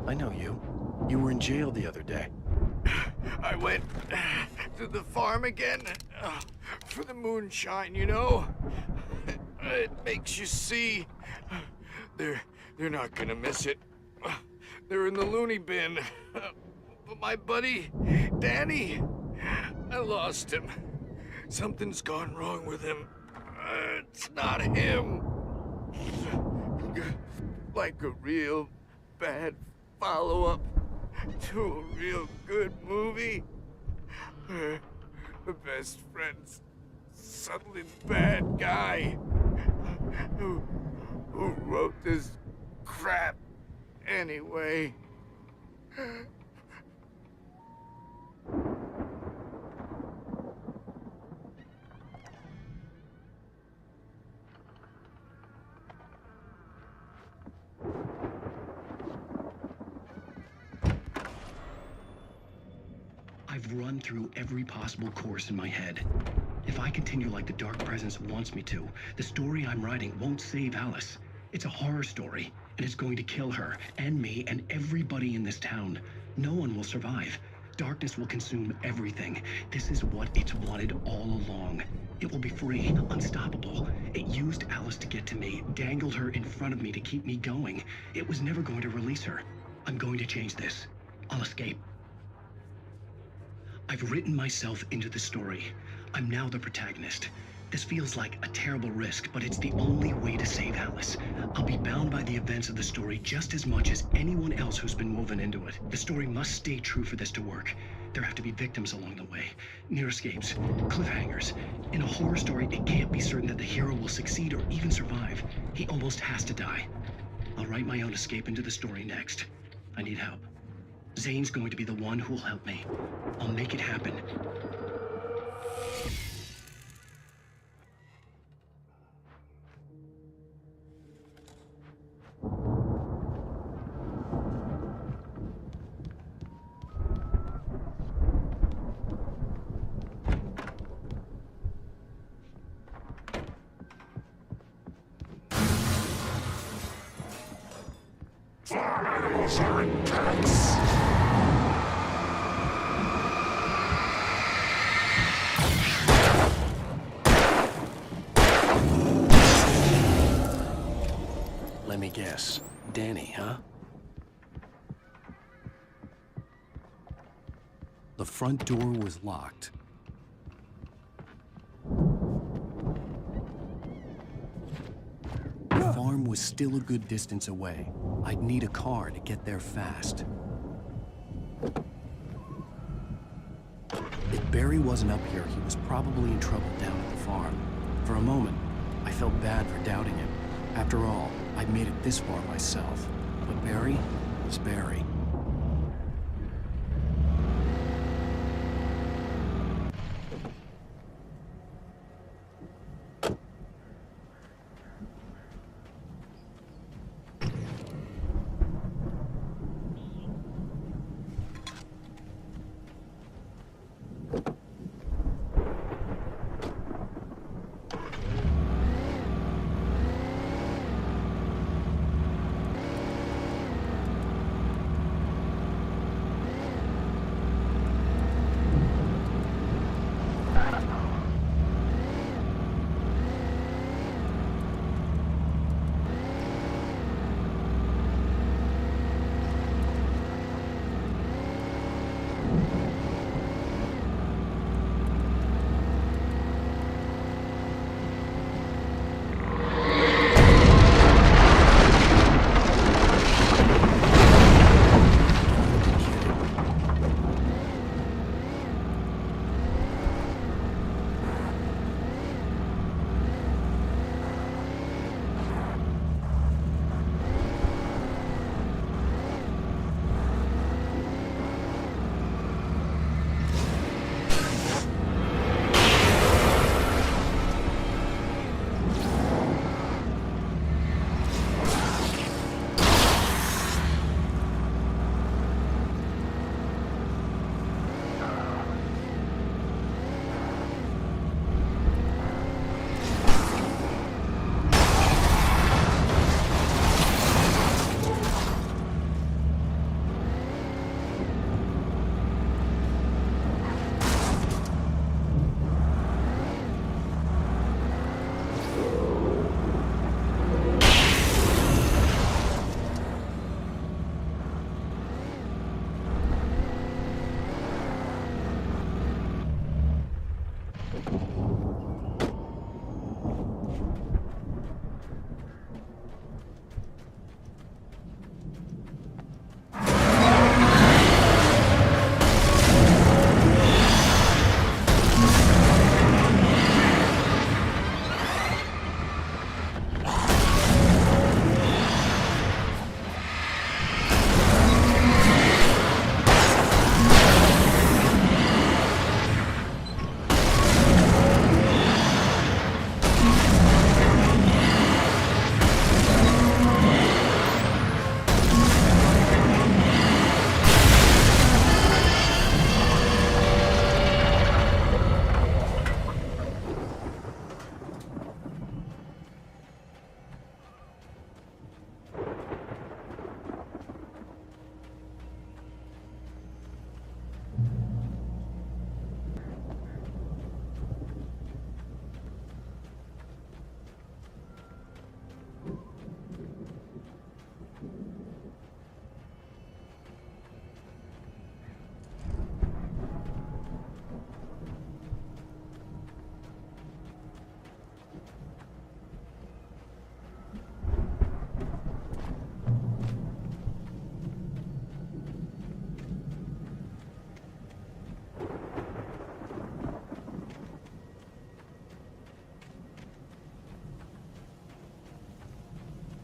I know you. You were in jail the other day. I went to the farm again for the moonshine, you know? It makes you see. They're not gonna miss it. They're in the loony bin. But my buddy, Danny, I lost him. Something's gone wrong with him. It's not him. Like a real bad follow-up to a real good movie. The best friend's suddenly bad guy who wrote this crap anyway. I've run through every possible course in my head. If I continue like the Dark Presence wants me to, the story I'm writing won't save Alice. It's a horror story, and it's going to kill her, and me, and everybody in this town. No one will survive. Darkness will consume everything. This is what it's wanted all along. It will be free, unstoppable. It used Alice to get to me, dangled her in front of me to keep me going. It was never going to release her. I'm going to change this. I'll escape. I've written myself into the story. I'm now the protagonist. This feels like a terrible risk, but it's the only way to save Alice. I'll be bound by the events of the story just as much as anyone else who's been woven into it. The story must stay true for this to work. There have to be victims along the way, near escapes, cliffhangers. In a horror story, it can't be certain that the hero will succeed or even survive. He almost has to die. I'll write my own escape into the story next. I need help. Zane's going to be the one who'll help me. I'll make it happen. Files are intense. Let me guess. Danny, huh? The front door was locked. The farm was still a good distance away. I'd need a car to get there fast. If Barry wasn't up here, he was probably in trouble down at the farm. For a moment, I felt bad for doubting him. After all, I'd made it this far myself. But Barry was Barry.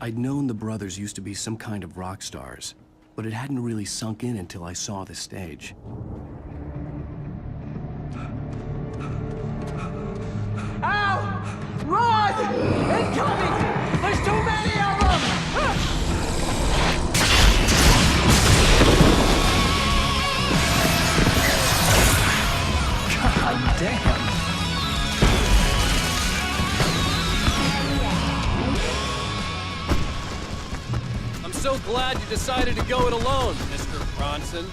I'd known the brothers used to be some kind of rock stars, but it hadn't really sunk in until I saw the stage. Al! Run! Incoming! There's too many of them! God damn! I'm so glad you decided to go it alone, Mr. Bronson.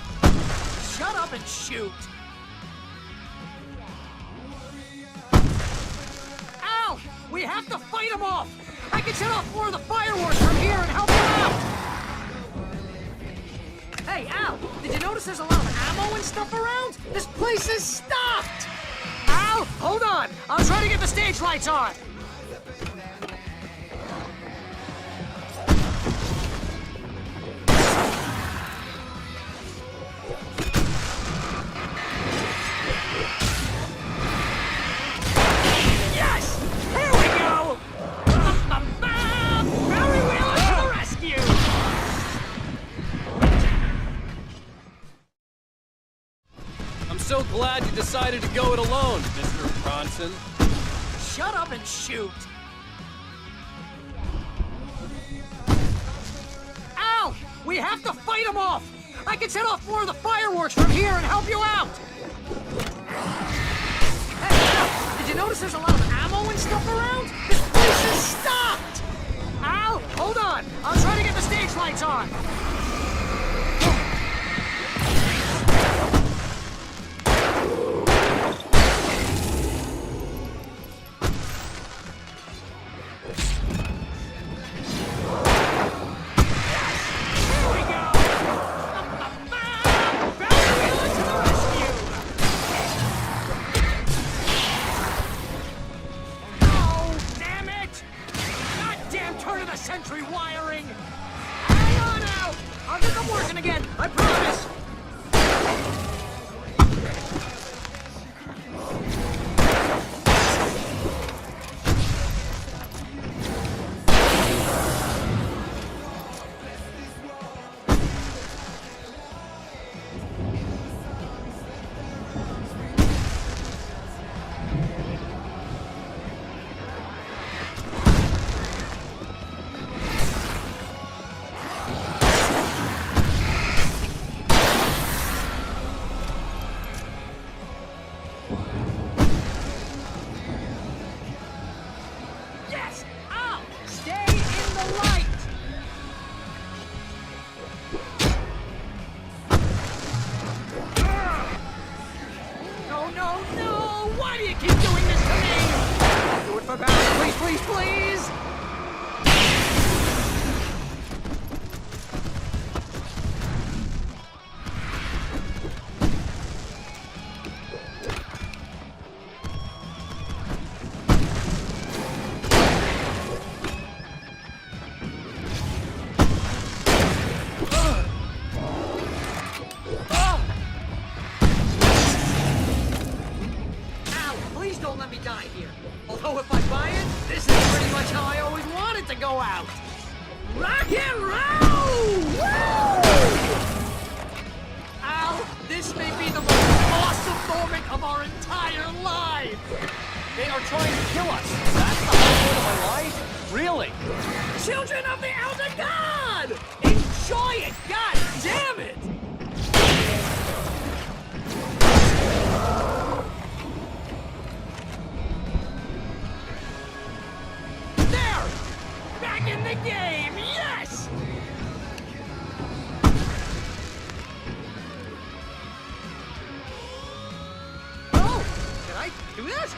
Shut up and shoot! Al! We have to fight them off! I can set off more of the fireworks from here and help you out! Hey, Al! Did you notice there's a lot of ammo and stuff around? This place is stocked! Al! Hold on! I'll try to get the stage lights on! So glad you decided to go it alone, Mr. Bronson. Shut up and shoot! Al! We have to fight them off! I can set off more of the fireworks from here and help you out! Hey, Al! Did you notice there's a lot of ammo and stuff around? This place is stocked! Al! Hold on! I'll try to get the stage lights on! Century wiring! Hang on out! I'll get them working again, I promise! Please, please! Don't let me die here. Although if I buy it, this is pretty much how I always wanted to go out. Rock and roll! Woo! Al, this may be the most awesome moment of our entire lives. They are trying to kill us. That's the highlight of my life? Really? Children of the Elder God! Enjoy it! God damn it! Back in the game, yes! Oh, can I do this?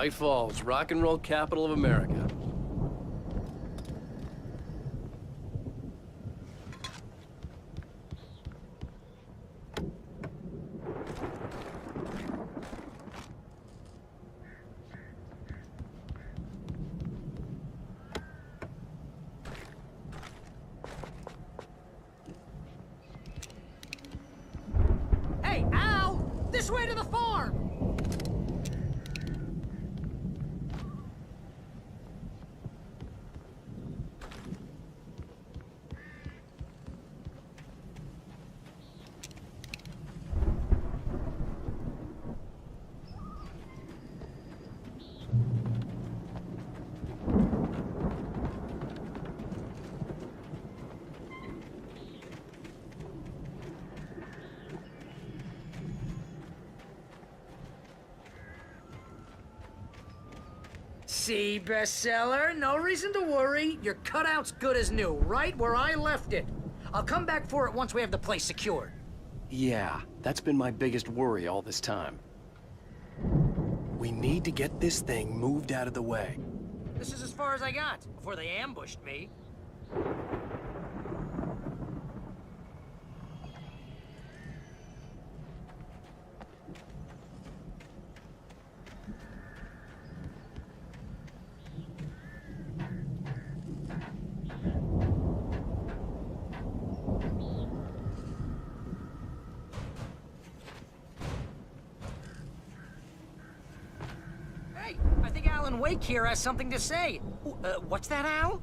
Bright Falls, rock and roll capital of America. Hey, Al! This way to the farm! See, bestseller? No reason to worry. Your cutout's good as new, right where I left it. I'll come back for it once we have the place secured. Yeah, that's been my biggest worry all this time. We need to get this thing moved out of the way. This is as far as I got before they ambushed me. Hey, I think Alan Wake here has something to say. What's that, Al?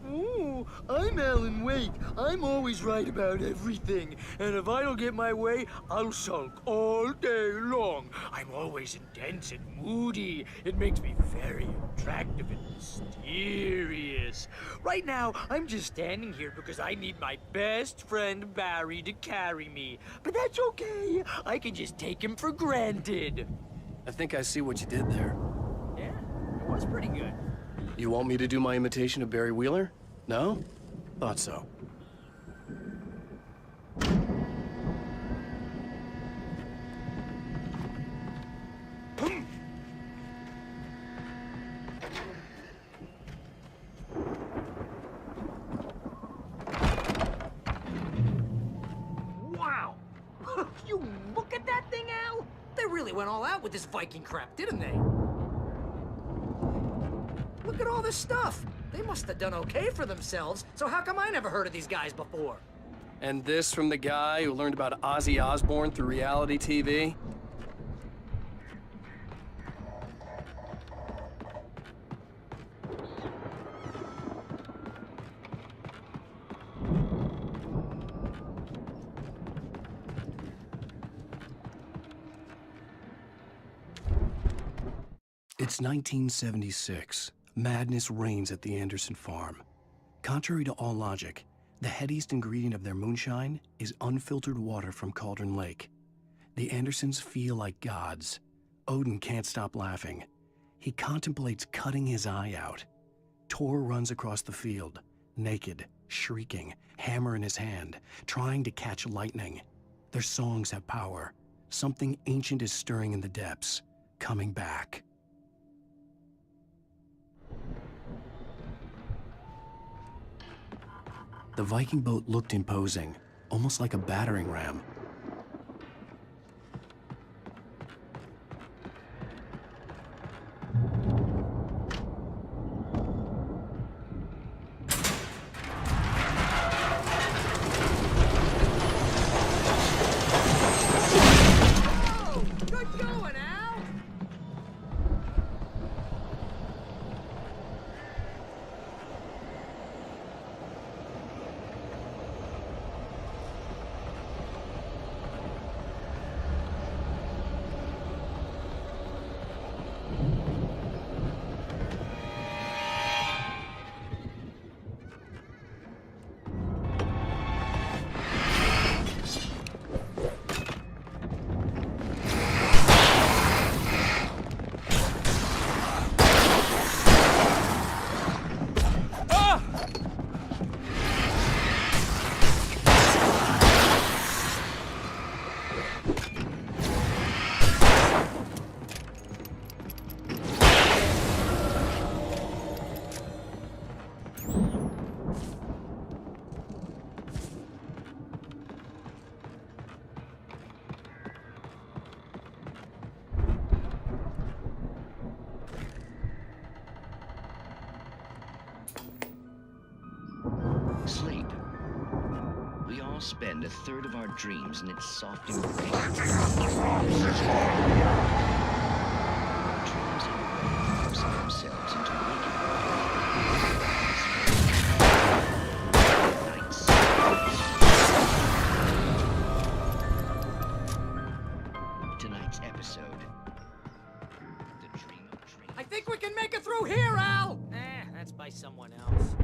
Ooh, I'm Alan Wake. I'm always right about everything. And if I don't get my way, I'll sulk all day long. I'm always intense and moody. It makes me very attractive and mysterious. Right now, I'm just standing here because I need my best friend Barry to carry me. But that's okay. I can just take him for granted. I think I see what you did there. Yeah, it was pretty good. You want me to do my imitation of Barry Wheeler? No? Thought so. Wow! You look at that thing, Al? They really went all out with this Viking crap, didn't they? Look at all this stuff. They must have done okay for themselves, so how come I never heard of these guys before? And this from the guy who learned about Ozzy Osbourne through reality TV? It's 1976. Madness reigns at the Anderson farm. Contrary to all logic, the headiest ingredient of their moonshine is unfiltered water from Cauldron Lake. The Andersons feel like gods. Odin can't stop laughing. He contemplates cutting his eye out. Tor runs across the field, naked, shrieking, hammer in his hand, trying to catch lightning. Their songs have power. Something ancient is stirring in the depths, coming back. The Viking boat looked imposing, almost like a battering ram. Oh, good going, Al! all spend a third of our dreams in its soft embrace. Dreams in a way forcing themselves into waking tonight's episode. The Dream of Dreams. I think we can make it through here, Al! That's by someone else.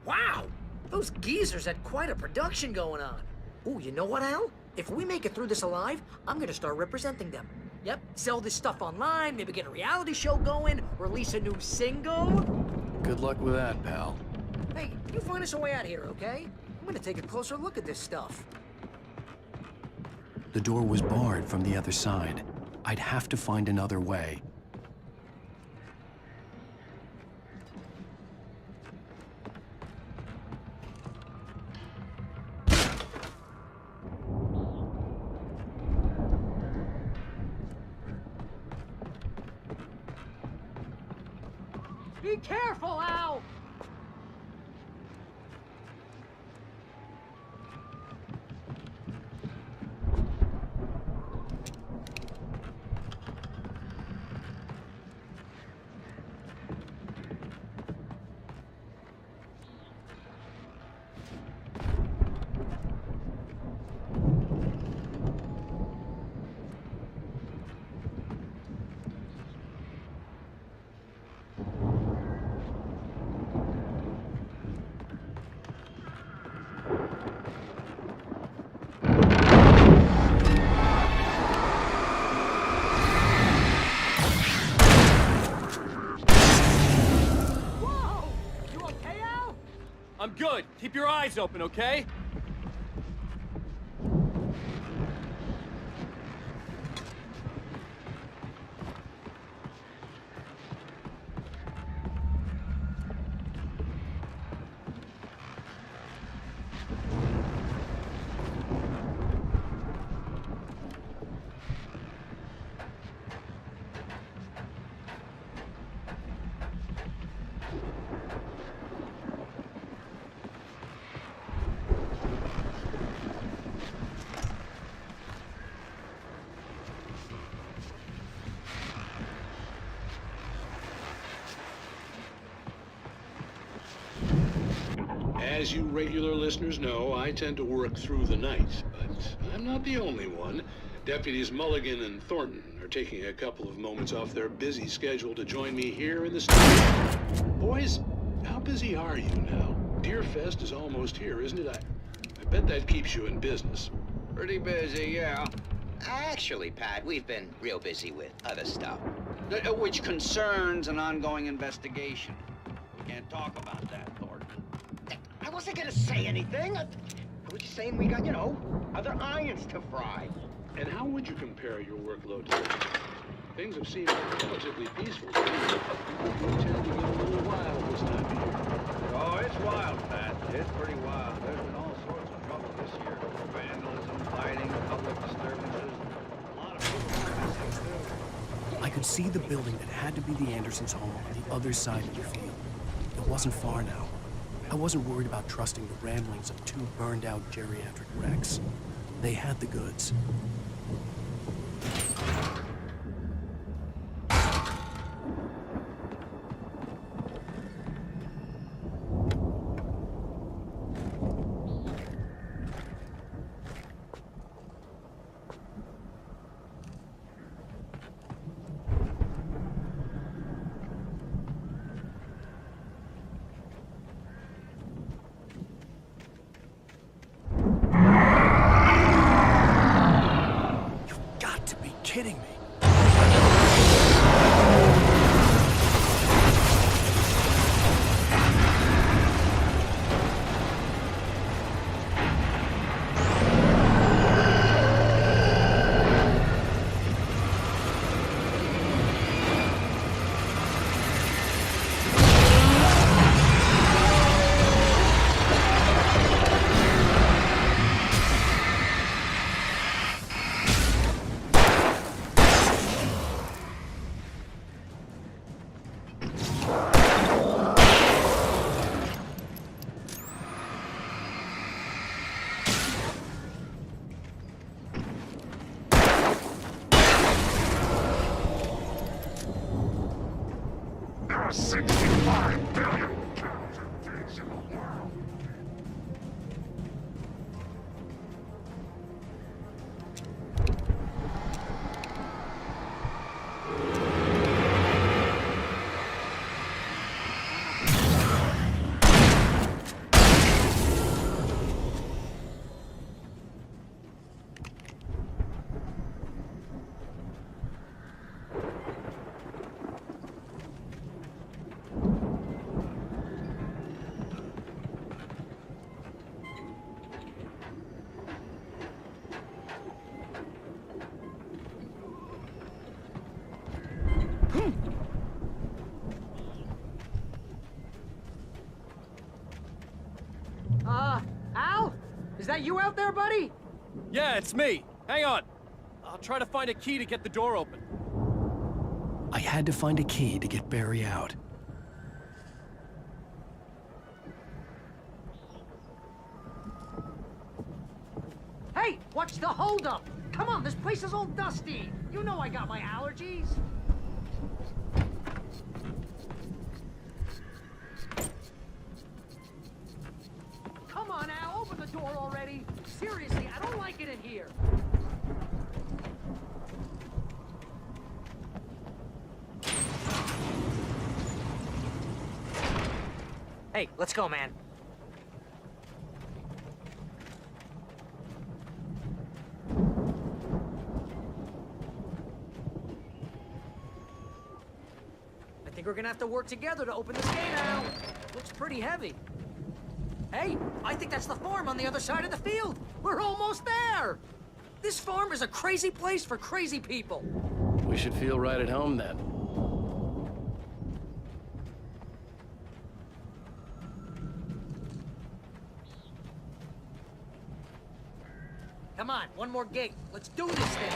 Wow! Those geezers had quite a production going on. Ooh, you know what, Al? If we make it through this alive, I'm gonna start representing them. Yep, sell this stuff online, maybe get a reality show going, release a new single. Good luck with that, pal. Hey, you find us a way out of here, okay? I'm gonna take a closer look at this stuff. The door was barred from the other side. I'd have to find another way. Be careful, Al! I'm good. Keep your eyes open, okay? As you regular listeners know, I tend to work through the night, but I'm not the only one. Deputies Mulligan and Thornton are taking a couple of moments off their busy schedule to join me here in the studio. Boys, how busy are you now? Deerfest is almost here, isn't it? I bet that keeps you in business. Pretty busy, yeah. Actually, Pat, we've been real busy with other stuff, which concerns an ongoing investigation. We can't talk about that, Thornton. I wasn't gonna say anything. We're just saying we got, you know, other irons to fry. And how would you compare your workload to theirs? Things have seemed relatively peaceful to me. You tend to get a little wild this time of year. Oh, it's wild, Pat. It's pretty wild. There's been all sorts of trouble this year. Vandalism, fighting, public disturbances. A lot of people missing, too. I could see the building that had to be the Andersons' home on the other side of the field. It wasn't far now. I wasn't worried about trusting the ramblings of two burned-out geriatric wrecks. They had the goods. Kidding me. There are 65 billion counterfeit things in the world. Al? Is that you out there, buddy? Yeah, it's me. Hang on. I'll try to find a key to get the door open. I had to find a key to get Barry out. Hey, watch the holdup! Come on, this place is all dusty. You know I got my allergies. Come on, Al, open the door already. Seriously, I don't like it in here. Hey, let's go, man. I think we're gonna have to work together to open this gate out. Looks pretty heavy. Hey, I think that's the farm on the other side of the field. We're almost there. This farm is a crazy place for crazy people. We should feel right at home then. Come on, one more gate. Let's do this thing.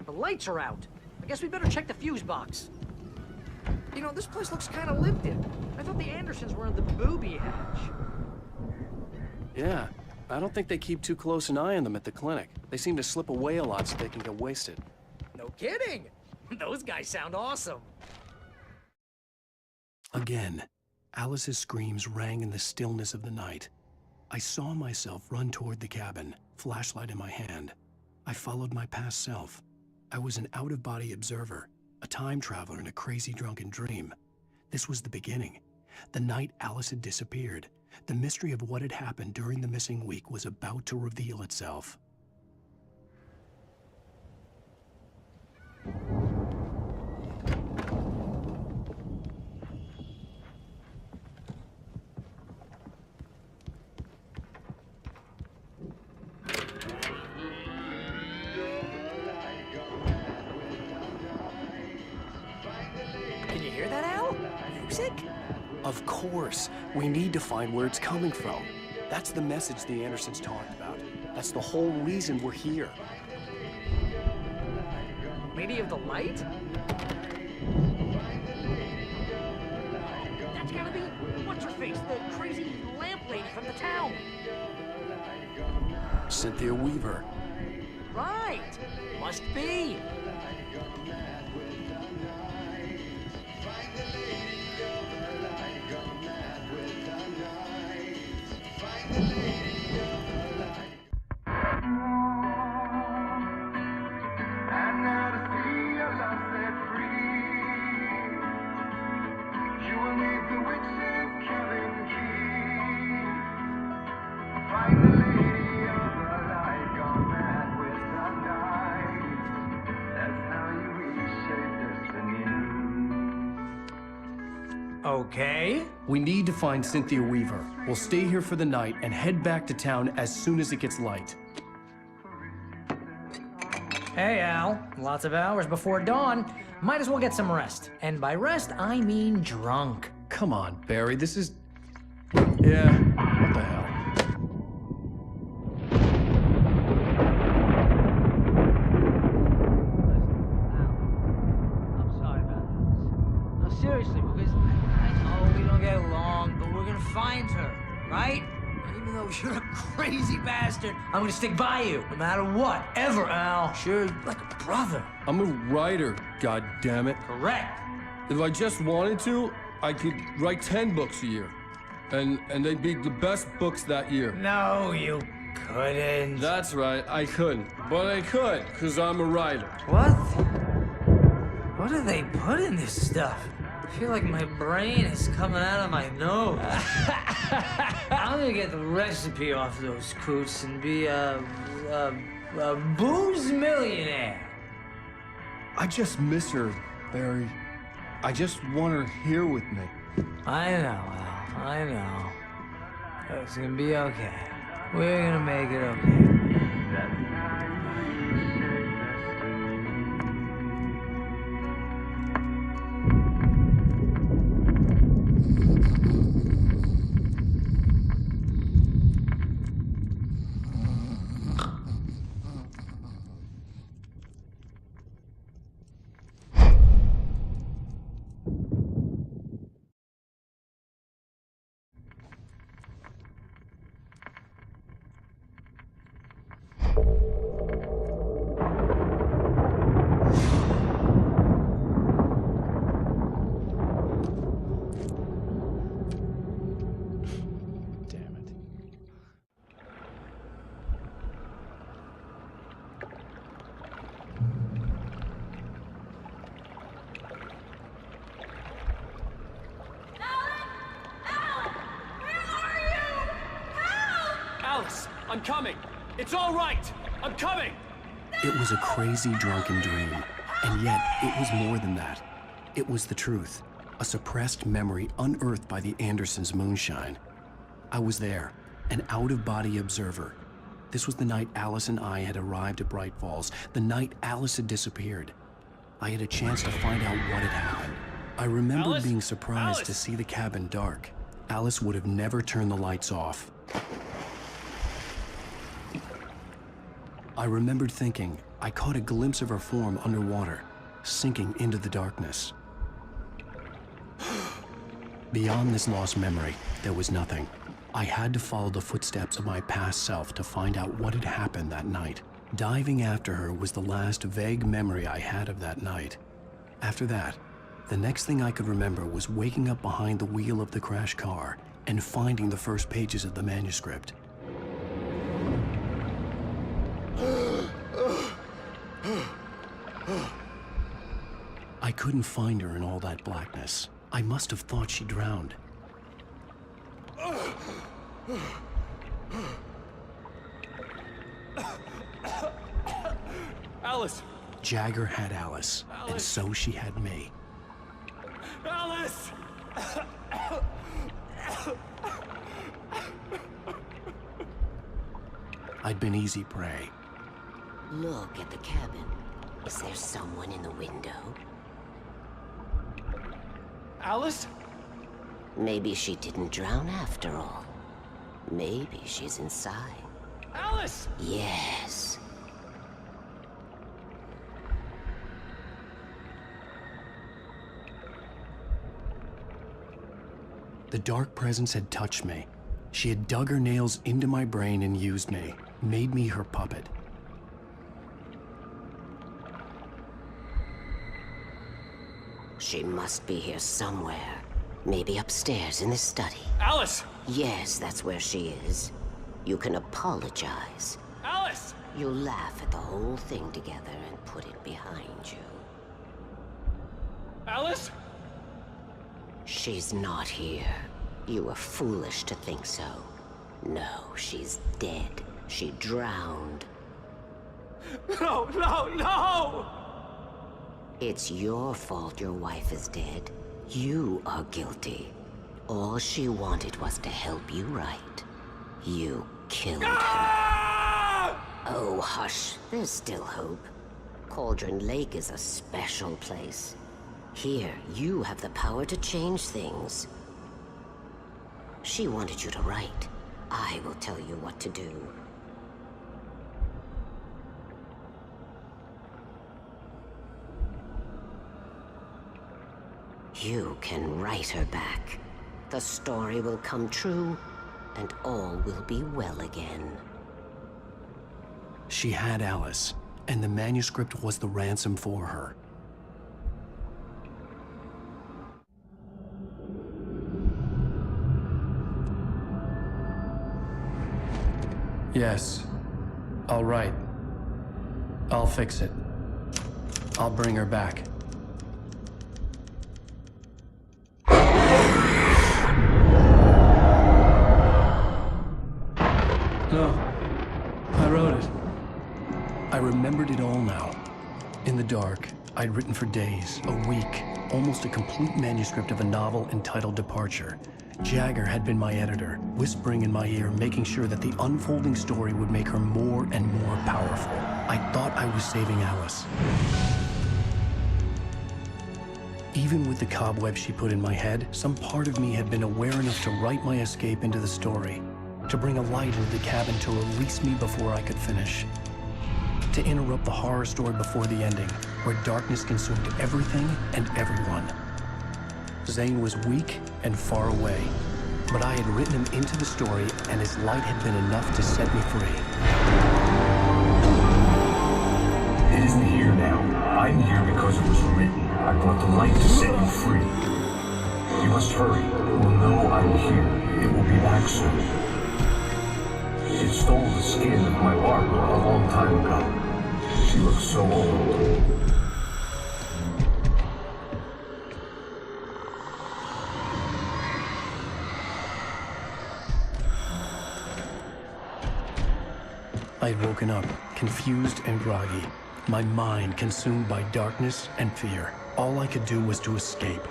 The lights are out. I guess we better check the fuse box. You know, this place looks kind of lived in. I thought the Andersons were on the booby hatch. Yeah, I don't think they keep too close an eye on them at the clinic. They seem to slip away a lot so they can get wasted. No kidding! Those guys sound awesome. Again, Alice's screams rang in the stillness of the night. I saw myself run toward the cabin, flashlight in my hand. I followed my past self. I was an out-of-body observer, a time traveler in a crazy drunken dream. This was the beginning, The night Alice had disappeared, the mystery of what had happened during the missing week was about to reveal itself. Can you hear that, Al? Music? Of course. We need to find where it's coming from. That's the message the Andersons talked about. That's the whole reason we're here. Lady of the Light? That's gotta be what's-her-face, the crazy lamp lady from the town. Cynthia Weaver. Right. Must be. Okay. We need to find Cynthia Weaver. We'll stay here for the night and head back to town as soon as it gets light. Hey, Al. Lots of hours before dawn. Might as well get some rest. And by rest, I mean drunk. Come on, Barry, this is... Yeah, what the hell? Seriously, because I know we don't get along, but we're gonna find her, right? And even though you're a crazy bastard, I'm gonna stick by you, no matter what, ever, Al. Sure, like a brother. I'm a writer, God damn it. Correct. If I just wanted to, I could write 10 books a year. And they'd be the best books that year. No, you couldn't. That's right, I couldn't. But I could, because I'm a writer. What? What do they put in this stuff? I feel like my brain is coming out of my nose. I'm gonna get the recipe off those coots and be a booze millionaire. I just miss her, Barry. I just want her here with me. I know, Al. I know. It's gonna be okay. We're gonna make it okay. Alice, I'm coming. It's all right. I'm coming. It was a crazy, drunken dream, and yet it was more than that. It was the truth, a suppressed memory unearthed by the Andersons' moonshine. I was there, an out-of-body observer. This was the night Alice and I had arrived at Bright Falls, the night Alice had disappeared. I had a chance to find out what had happened. I remember Alice? being surprised Alice? to see the cabin dark. Alice would have never turned the lights off. I remembered thinking I caught a glimpse of her form underwater, sinking into the darkness. Beyond this lost memory, there was nothing. I had to follow the footsteps of my past self to find out what had happened that night. Diving after her was the last vague memory I had of that night. After that, the next thing I could remember was waking up behind the wheel of the crashed car and finding the first pages of the manuscript. I couldn't find her in all that blackness. I must have thought she drowned. Alice! Jagger had Alice, and so she had me. Alice! I'd been easy prey. Look at the cabin. Is there someone in the window? Alice? Maybe she didn't drown after all. Maybe she's inside. Alice! Yes. The dark presence had touched me. She had dug her nails into my brain and used me, made me her puppet. She must be here somewhere. Maybe upstairs in the study. Alice! Yes, that's where she is. You can apologize. Alice! You'll laugh at the whole thing together and put it behind you. Alice? She's not here. You were foolish to think so. No, she's dead. She drowned. No, no, no! It's your fault your wife is dead. You are guilty. All she wanted was to help you right. You killed her. Oh, hush. There's still hope. Cauldron Lake is a special place. Here, you have the power to change things. She wanted you to write. I will tell you what to do. You can write her back. The story will come true, and all will be well again. She had Alice, and the manuscript was the ransom for her. Yes. All right. I'll fix it. I'll bring her back. No. I wrote it. I remembered it all now. In the dark, I'd written for days, a week, almost a complete manuscript of a novel entitled Departure. Jagger had been my editor, whispering in my ear, making sure that the unfolding story would make her more and more powerful. I thought I was saving Alice. Even with the cobweb she put in my head, some part of me had been aware enough to write my escape into the story, to bring a light into the cabin to release me before I could finish, to interrupt the horror story before the ending, where darkness consumed everything and everyone. Zane was weak and far away, but I had written him into the story, and his light had been enough to set me free. It isn't here now. I'm here because it was written. I brought the light to set you free. You must hurry. It will know I'm here. It will be back soon. It stole the skin of my Barbara a long time ago. She looks so old. I had woken up, confused and groggy, my mind consumed by darkness and fear. All I could do was to escape.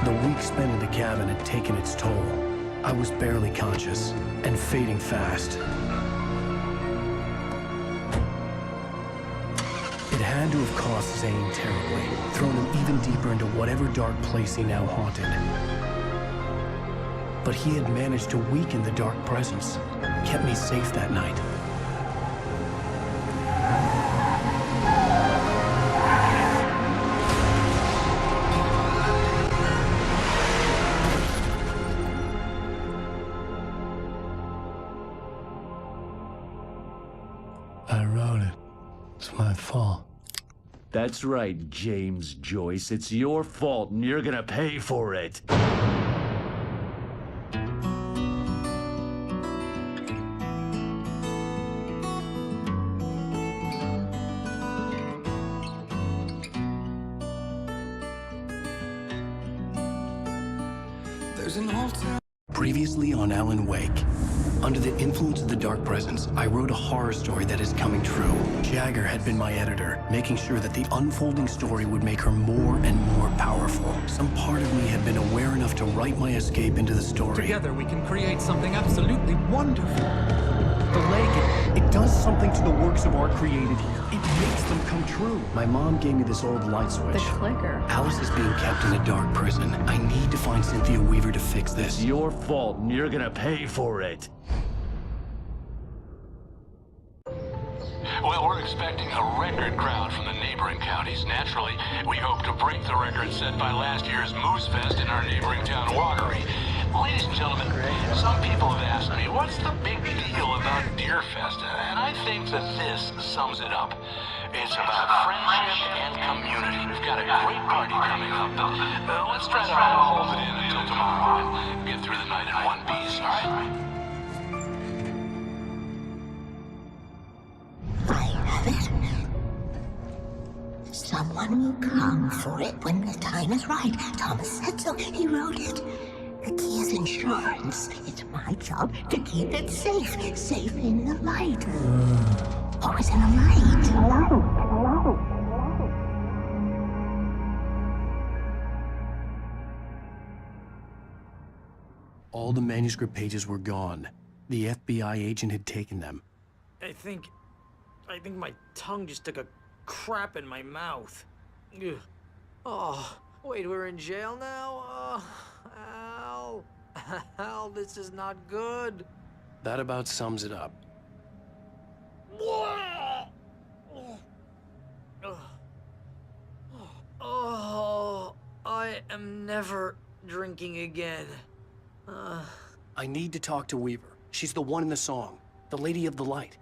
The week spent in the cabin had taken its toll. I was barely conscious, and fading fast. It had to have cost Zane terribly, thrown him even deeper into whatever dark place he now haunted. But he had managed to weaken the dark presence, kept me safe that night. I wrote it. It's my fault. That's right, James Joyce. It's your fault, and you're gonna pay for it. Previously on Alan Wake. Under the influence of the Dark Presence, I wrote a horror story that is coming true. Jagger had been my editor, making sure that the unfolding story would make her more and more powerful. Some part of me had been aware enough to write my escape into the story. Together we can create something absolutely wonderful. The lake, It does something to the works of art created here. It makes them come true. My mom gave me this old light switch. The clicker. Alice is being kept in a dark prison. I need to find Cynthia Weaver to fix this. It's your fault, and you're gonna pay for it. Well, we're expecting a record crowd from the neighboring counties. Naturally, we hope to break the record set by last year's Moose Fest in our neighboring town, Watery. Ladies and gentlemen, some people have asked me, what's the big deal about Deer Fest? And I think that this sums it up. It's about friendship and community. We've got a great party coming up, but let's try to hold it in until tomorrow and get through the night in one piece, all right? Someone will come for it when the time is right. Thomas said so. He wrote it. The key is insurance. It's my job to keep it safe. Safe in the light. Always in the light. Hello. All the manuscript pages were gone. The FBI agent had taken them. I think my tongue just took a crap in my mouth. Ugh. Oh, wait, we're in jail now? Oh, Al, this is not good. That about sums it up. Oh, I am never drinking again. I need to talk to Weaver. She's the one in the song. The Lady of the Light.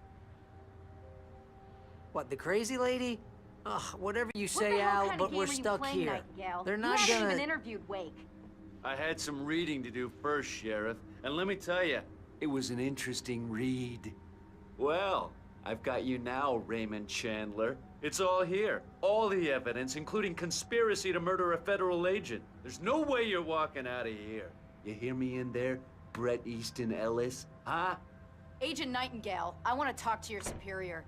What, the crazy lady? Ugh, whatever you say, Al, but we're stuck here. They're not you haven't gonna... even interviewed Wake. I had some reading to do first, Sheriff, and let me tell you, it was an interesting read. Well, I've got you now, Raymond Chandler. It's all here. All the evidence, including conspiracy to murder a federal agent. There's no way you're walking out of here. You hear me in there, Bret Easton Ellis? Huh? Agent Nightingale, I want to talk to your superior.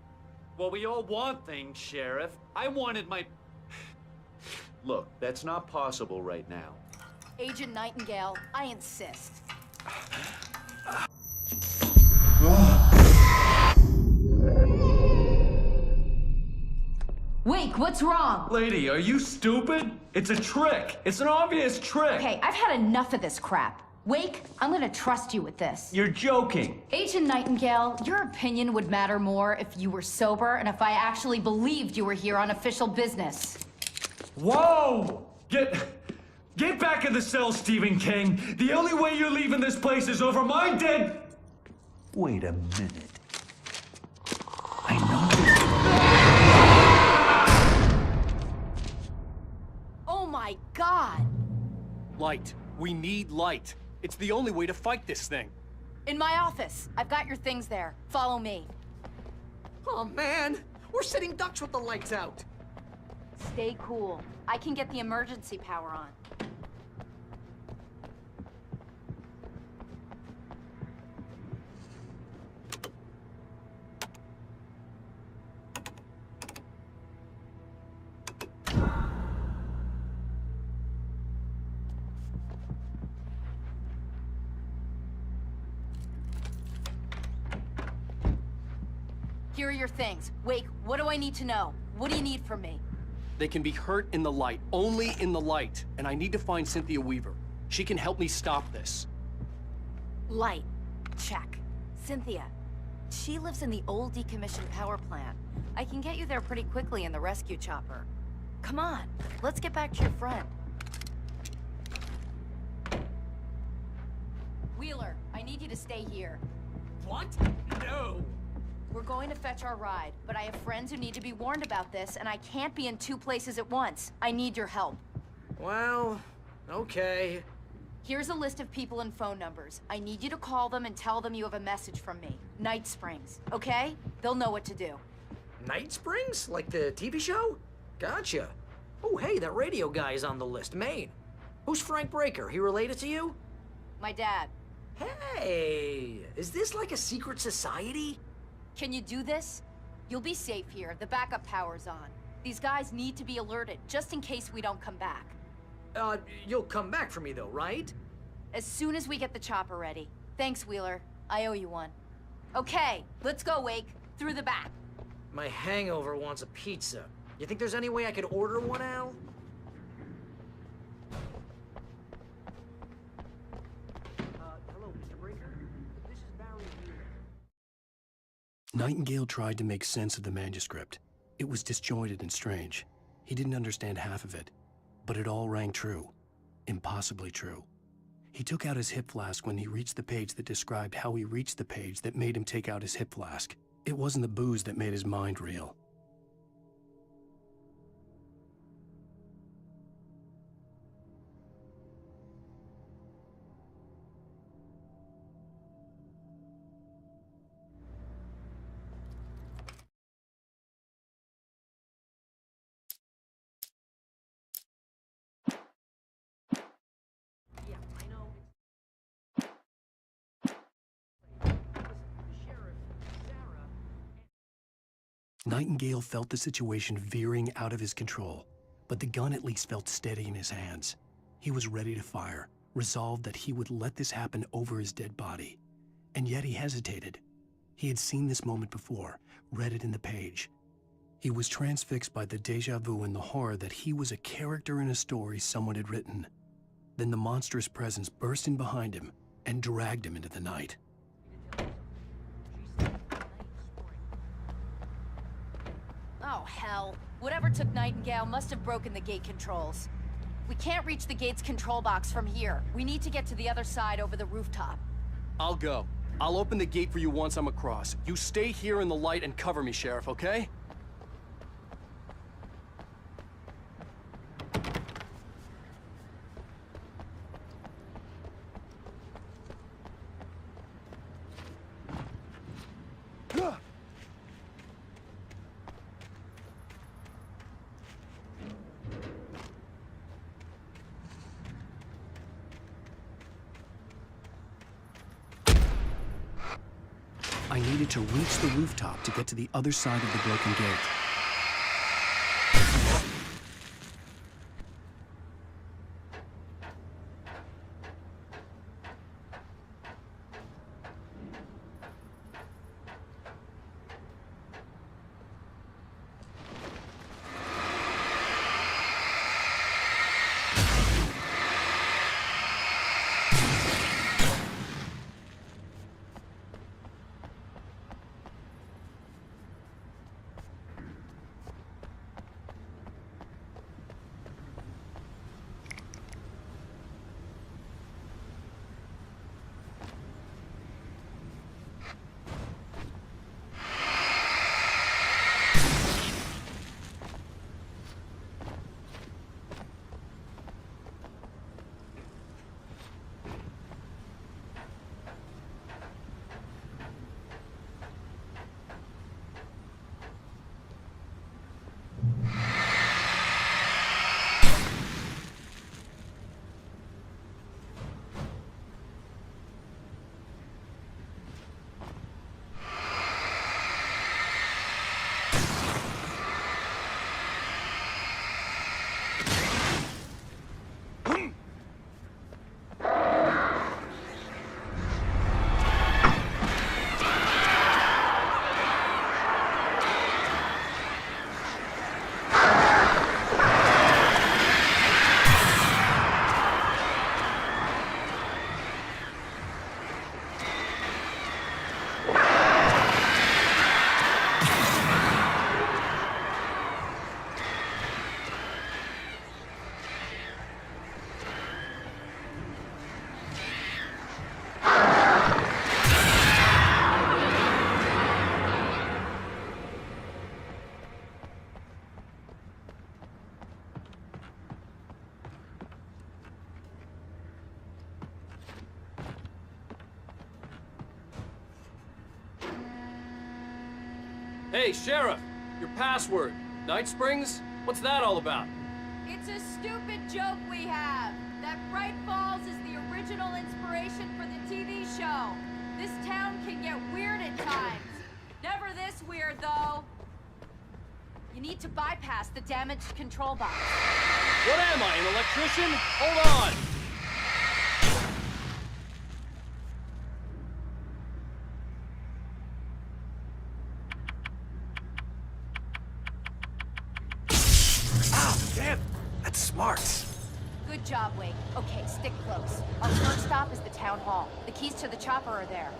Well, we all want things, Sheriff. I wanted my... Look, that's not possible right now. Agent Nightingale, I insist. Wake, what's wrong? Lady, are you stupid? It's a trick. It's an obvious trick. Okay, I've had enough of this crap. Wake, I'm gonna trust you with this. You're joking. Agent Nightingale, your opinion would matter more if you were sober and if I actually believed you were here on official business. Whoa! Get back in the cell, Stephen King. The only way you're leaving this place is over my dead... Wait a minute. I know. Oh my God! Light. We need light. It's the only way to fight this thing. In my office. I've got your things there. Follow me. Oh, man. We're sitting ducks with the lights out. Stay cool. I can get the emergency power on. Here are your things. Wake, what do I need to know? What do you need from me? They can be hurt in the light, only in the light. And I need to find Cynthia Weaver. She can help me stop this. Light. Check. Cynthia. She lives in the old decommissioned power plant. I can get you there pretty quickly in the rescue chopper. Come on, let's get back to your friend. Wheeler, I need you to stay here. What? No. We're going to fetch our ride, but I have friends who need to be warned about this, and I can't be in 2 places at once. I need your help. Well, okay. Here's a list of people and phone numbers. I need you to call them and tell them you have a message from me. Night Springs, okay? They'll know what to do. Night Springs? Like the TV show? Gotcha. Oh, hey, that radio guy is on the list. Maine. Who's Frank Breaker? He related to you? My dad. Hey, is this like a secret society? Can you do this? You'll be safe here. The backup power's on. These guys need to be alerted, just in case we don't come back. You'll come back for me though, right? As soon as we get the chopper ready. Thanks, Wheeler. I owe you one. Okay, let's go, Wake. Through the back. My hangover wants a pizza. You think there's any way I could order one, Al? Hello, Mr. Breaker? This is Barry Wheeler. Nightingale tried to make sense of the manuscript. It was disjointed and strange. He didn't understand half of it, but it all rang true. Impossibly true. He took out his hip flask when he reached the page that described how he reached the page that made him take out his hip flask. It wasn't the booze that made his mind reel. Nightingale felt the situation veering out of his control, but the gun at least felt steady in his hands. He was ready to fire, resolved that he would let this happen over his dead body. And yet he hesitated. He had seen this moment before, read it in the page. He was transfixed by the déjà vu and the horror that he was a character in a story someone had written. Then the monstrous presence burst in behind him and dragged him into the night. Oh, hell. Whatever took Nightingale must have broken the gate controls. We can't reach the gate's control box from here. We need to get to the other side over the rooftop. I'll go. I'll open the gate for you once I'm across. You stay here in the light and cover me, Sheriff, okay? I needed to reach the rooftop to get to the other side of the broken gate. Hey, Sheriff! Your password. Night Springs? What's that all about? It's a stupid joke we have. That Bright Falls is the original inspiration for the TV show. This town can get weird at times. Never this weird, though. You need to bypass the damaged control box. What am I, an electrician? Hold on! Damn, that's smart. Good job, Wake. Okay, stick close. Our first stop is the town hall. The keys to the chopper are there.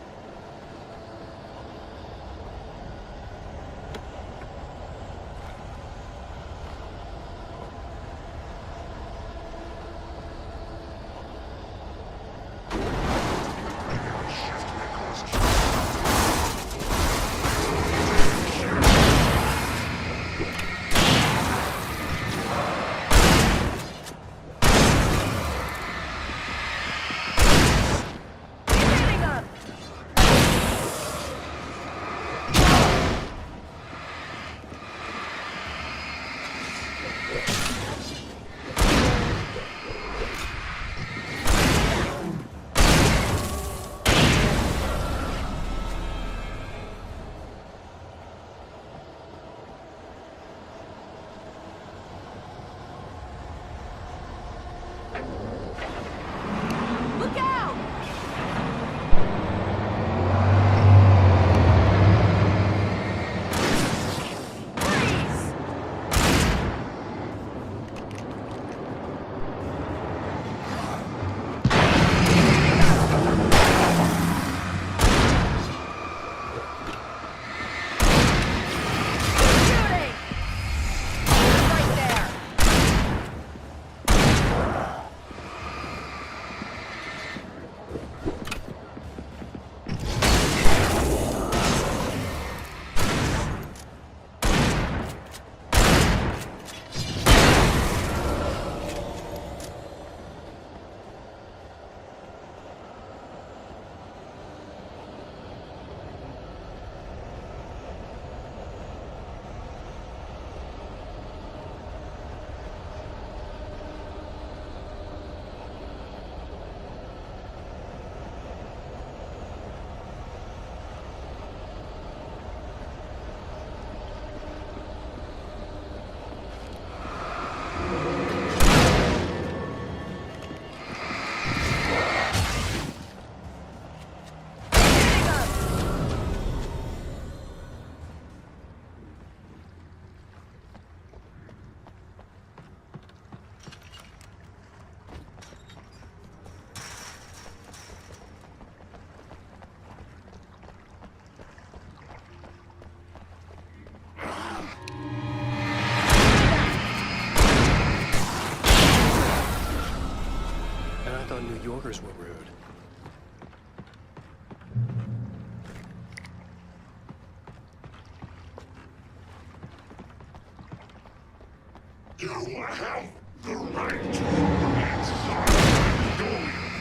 New Yorkers were rude. You have the right to answer. Do you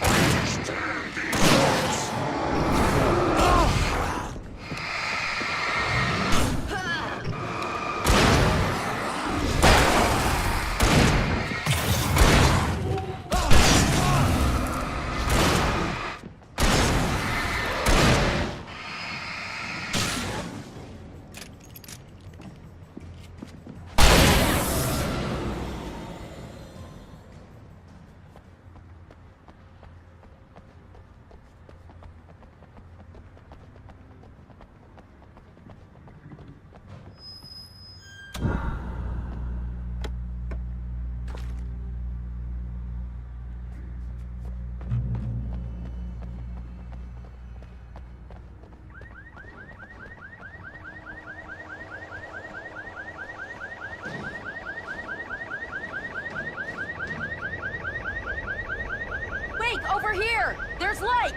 understand these words? Over here! There's light!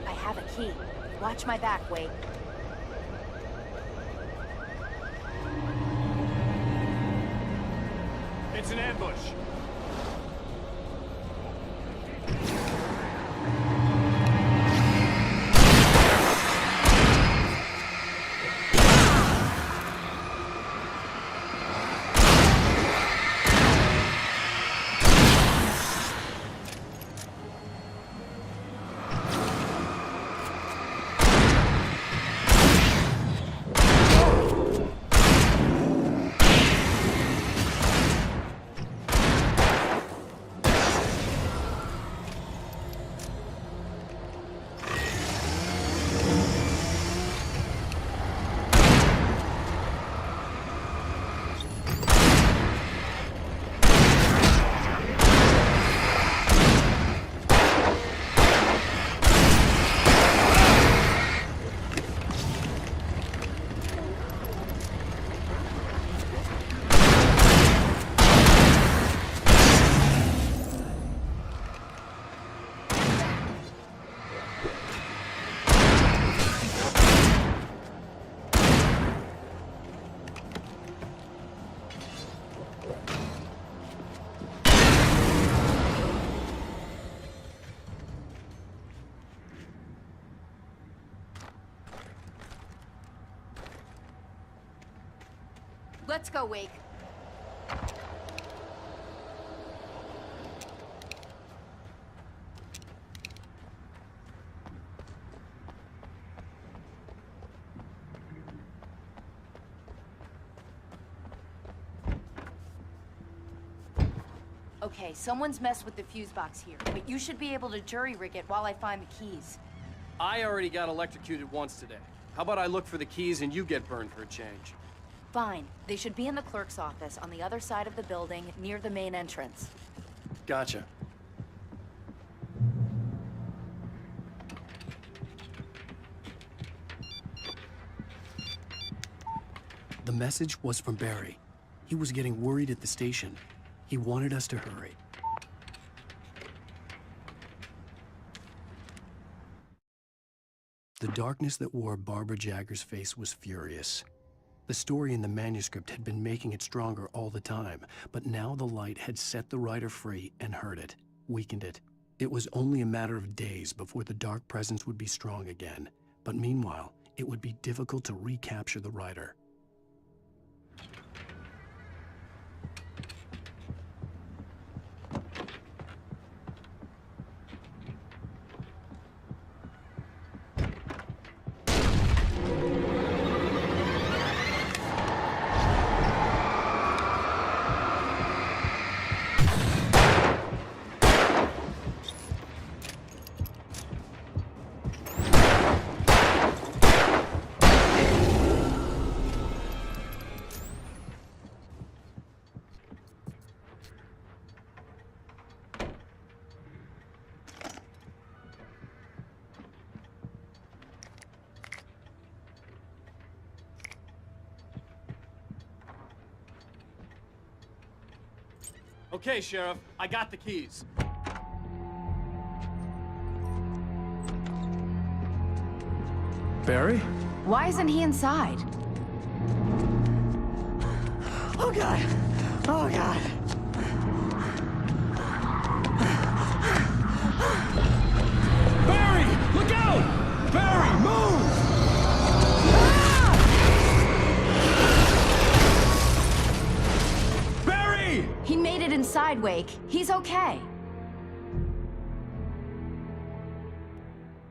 I have a key. Watch my back, Wake. It's an ambush. Let's go, Wake. Okay, someone's messed with the fuse box here, but you should be able to jury rig it while I find the keys. I already got electrocuted once today. How about I look for the keys and you get burned for a change? Fine. They should be in the clerk's office on the other side of the building, near the main entrance. Gotcha. The message was from Barry. He was getting worried at the station. He wanted us to hurry. The darkness that wore Barbara Jagger's face was furious. The story in the manuscript had been making it stronger all the time, but now the light had set the writer free and hurt it, weakened it. It was only a matter of days before the dark presence would be strong again, but meanwhile, it would be difficult to recapture the writer. Okay, Sheriff, I got the keys. Barry? Why isn't he inside? Oh, God! Oh, God! Barry! Look out! Barry, move! Barry! He made it inside, Wake. He's okay.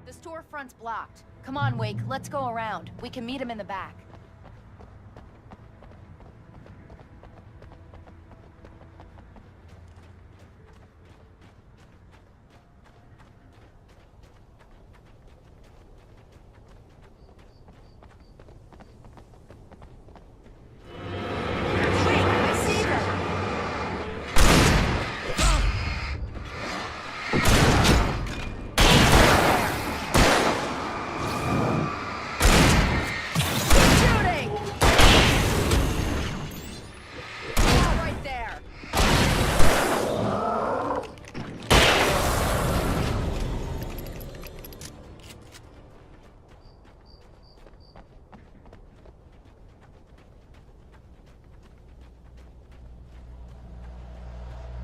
The storefront's blocked. Come on, Wake. Let's go around. We can meet him in the back.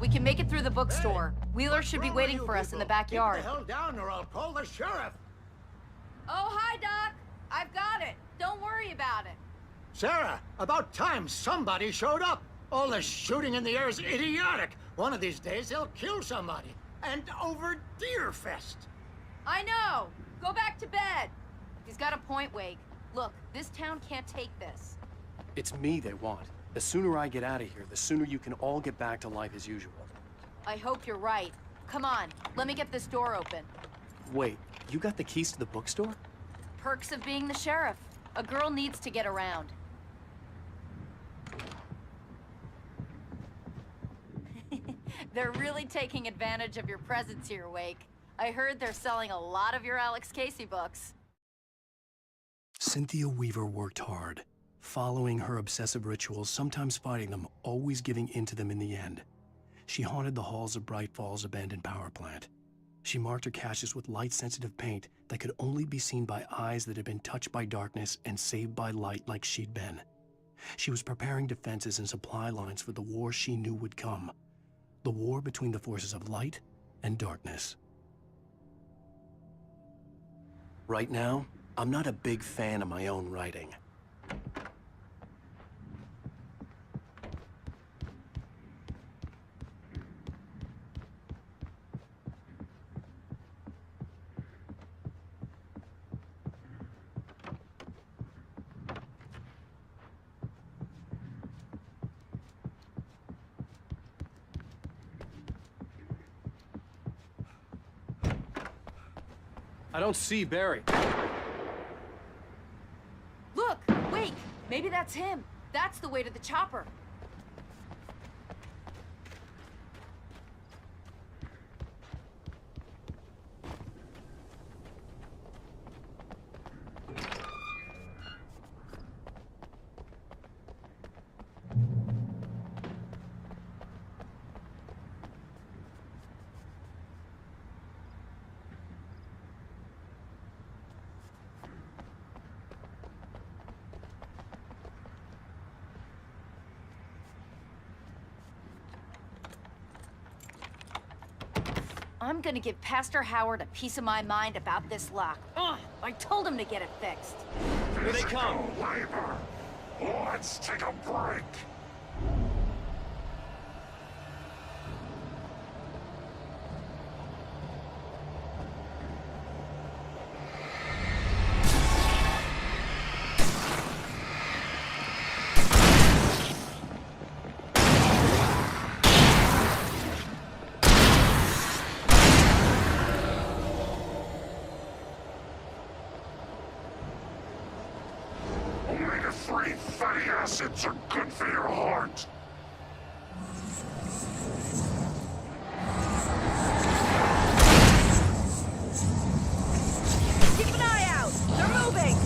We can make it through the bookstore. Wheeler should be waiting for us in the backyard. Keep the hell down or I'll call the sheriff. Oh, hi, Doc. I've got it. Don't worry about it. Sarah, about time somebody showed up. All this shooting in the air is idiotic. One of these days they'll kill somebody. And over Deerfest. I know. Go back to bed. He's got a point, Wake. Look, this town can't take this. It's me they want. The sooner I get out of here, the sooner you can all get back to life as usual. I hope you're right. Come on, let me get this door open. Wait, you got the keys to the bookstore? Perks of being the sheriff. A girl needs to get around. They're really taking advantage of your presence here, Wake. I heard they're selling a lot of your Alex Casey books. Cynthia Weaver worked hard, following her obsessive rituals, sometimes fighting them, always giving in to them in the end. She haunted the halls of Bright Falls abandoned power plant. She marked her caches with light-sensitive paint that could only be seen by eyes that had been touched by darkness and saved by light like she'd been. She was preparing defenses and supply lines for the war she knew would come. The war between the forces of light and darkness. Right now, I'm not a big fan of my own writing. I don't see Barry. Look! Wait! Maybe that's him. That's the way to the chopper. I'm gonna give Pastor Howard a piece of my mind about this lock. Ugh, I told him to get it fixed. Here they come. Labor. Let's take a break. Omega-3 fatty acids are good for your heart. Keep an eye out! They're moving!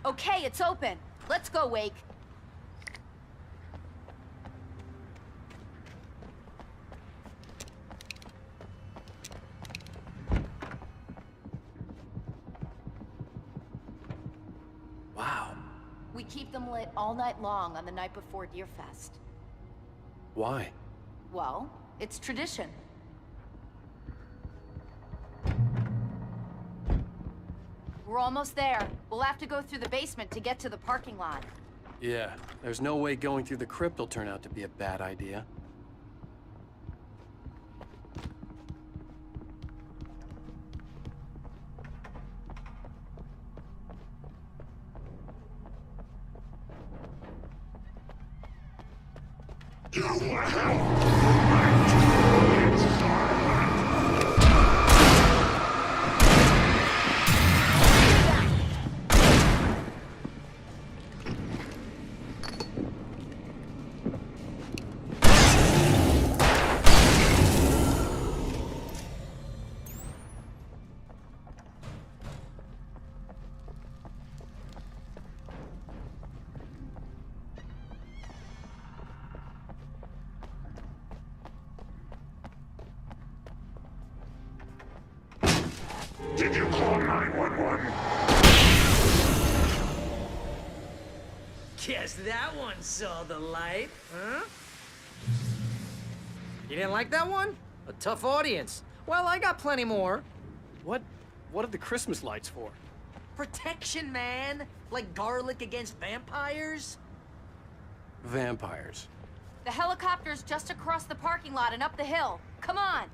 Okay, it's open. Let's go, Wake. Wow. We keep them lit all night long on the night before Deerfest. Why? Well, it's tradition. We're almost there. We'll have to go through the basement to get to the parking lot. Yeah, there's no way going through the crypt will turn out to be a bad idea. Did you call 911? Guess that one saw the light, huh? You didn't like that one? A tough audience. Well, I got plenty more. What are the Christmas lights for? Protection, man. Like garlic against vampires. Vampires. The helicopter's just across the parking lot and up the hill. Come on!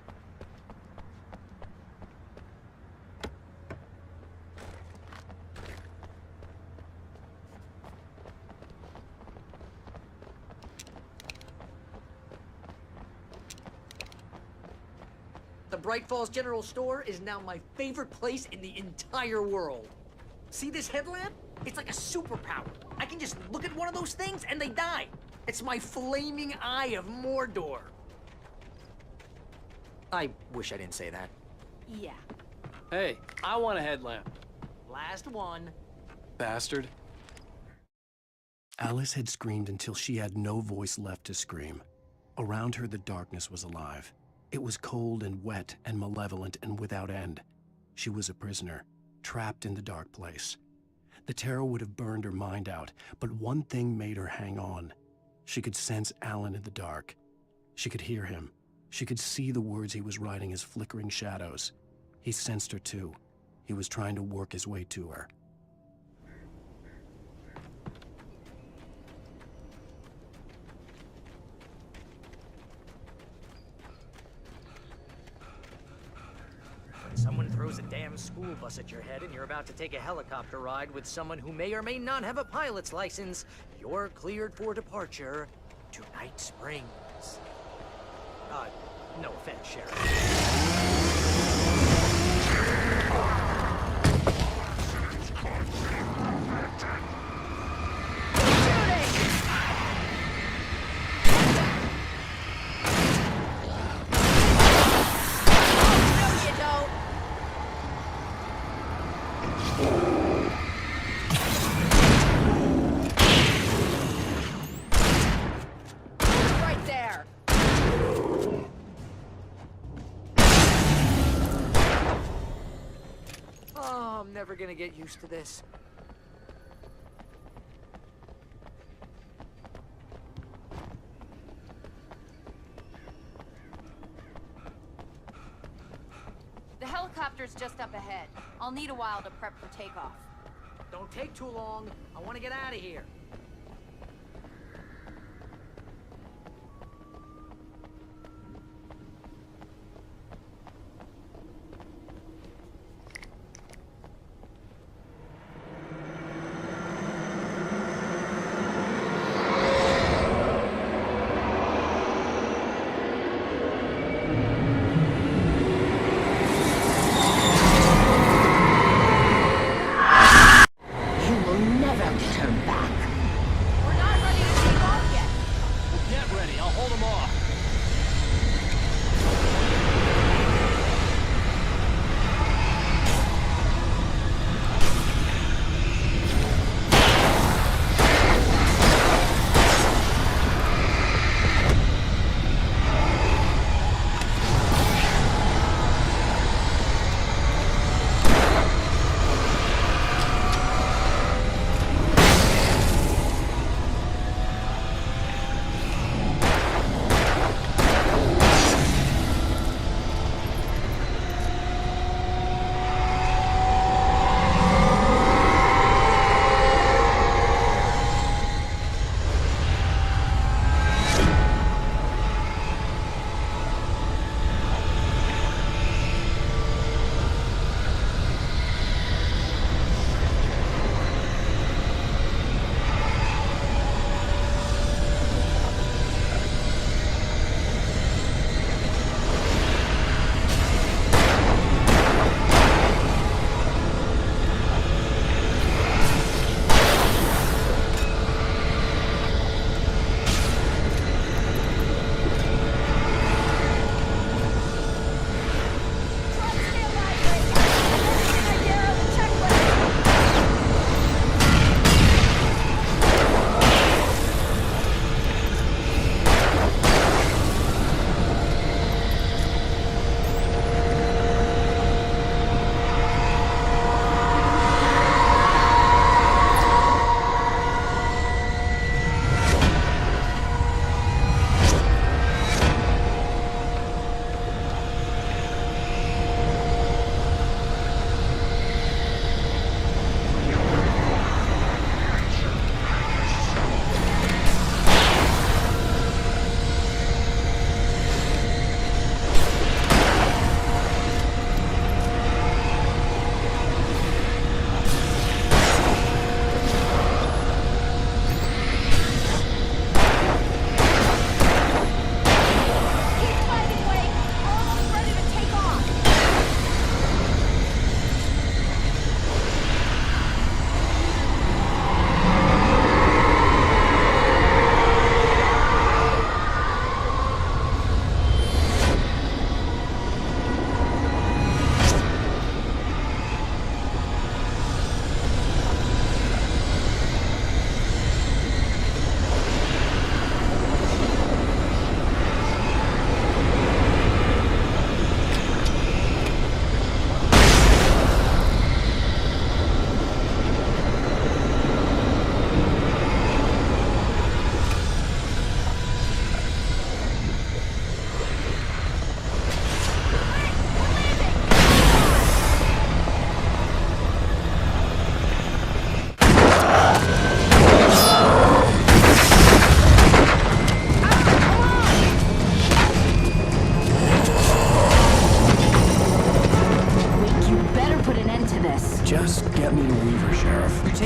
Bright Falls General Store is now my favorite place in the entire world. See this headlamp? It's like a superpower. I can just look at one of those things and they die. It's my flaming eye of Mordor. I wish I didn't say that. Yeah. Hey, I want a headlamp. Last one. Bastard. Alice had screamed until she had no voice left to scream. Around her, the darkness was alive. It was cold and wet and malevolent and without end. She was a prisoner, trapped in the dark place. The terror would have burned her mind out, but one thing made her hang on. She could sense Alan in the dark. She could hear him. She could see the words he was writing as flickering shadows. He sensed her too. He was trying to work his way to her. When someone throws a damn school bus at your head and you're about to take a helicopter ride with someone who may or may not have a pilot's license, you're cleared for departure to Night Springs. No offense, Sheriff. Right there. Oh, I'm never gonna get used to this. The helicopter's just up ahead. I'll need a while to prep for takeoff. Don't take too long. I want to get out of here. You will never turn back.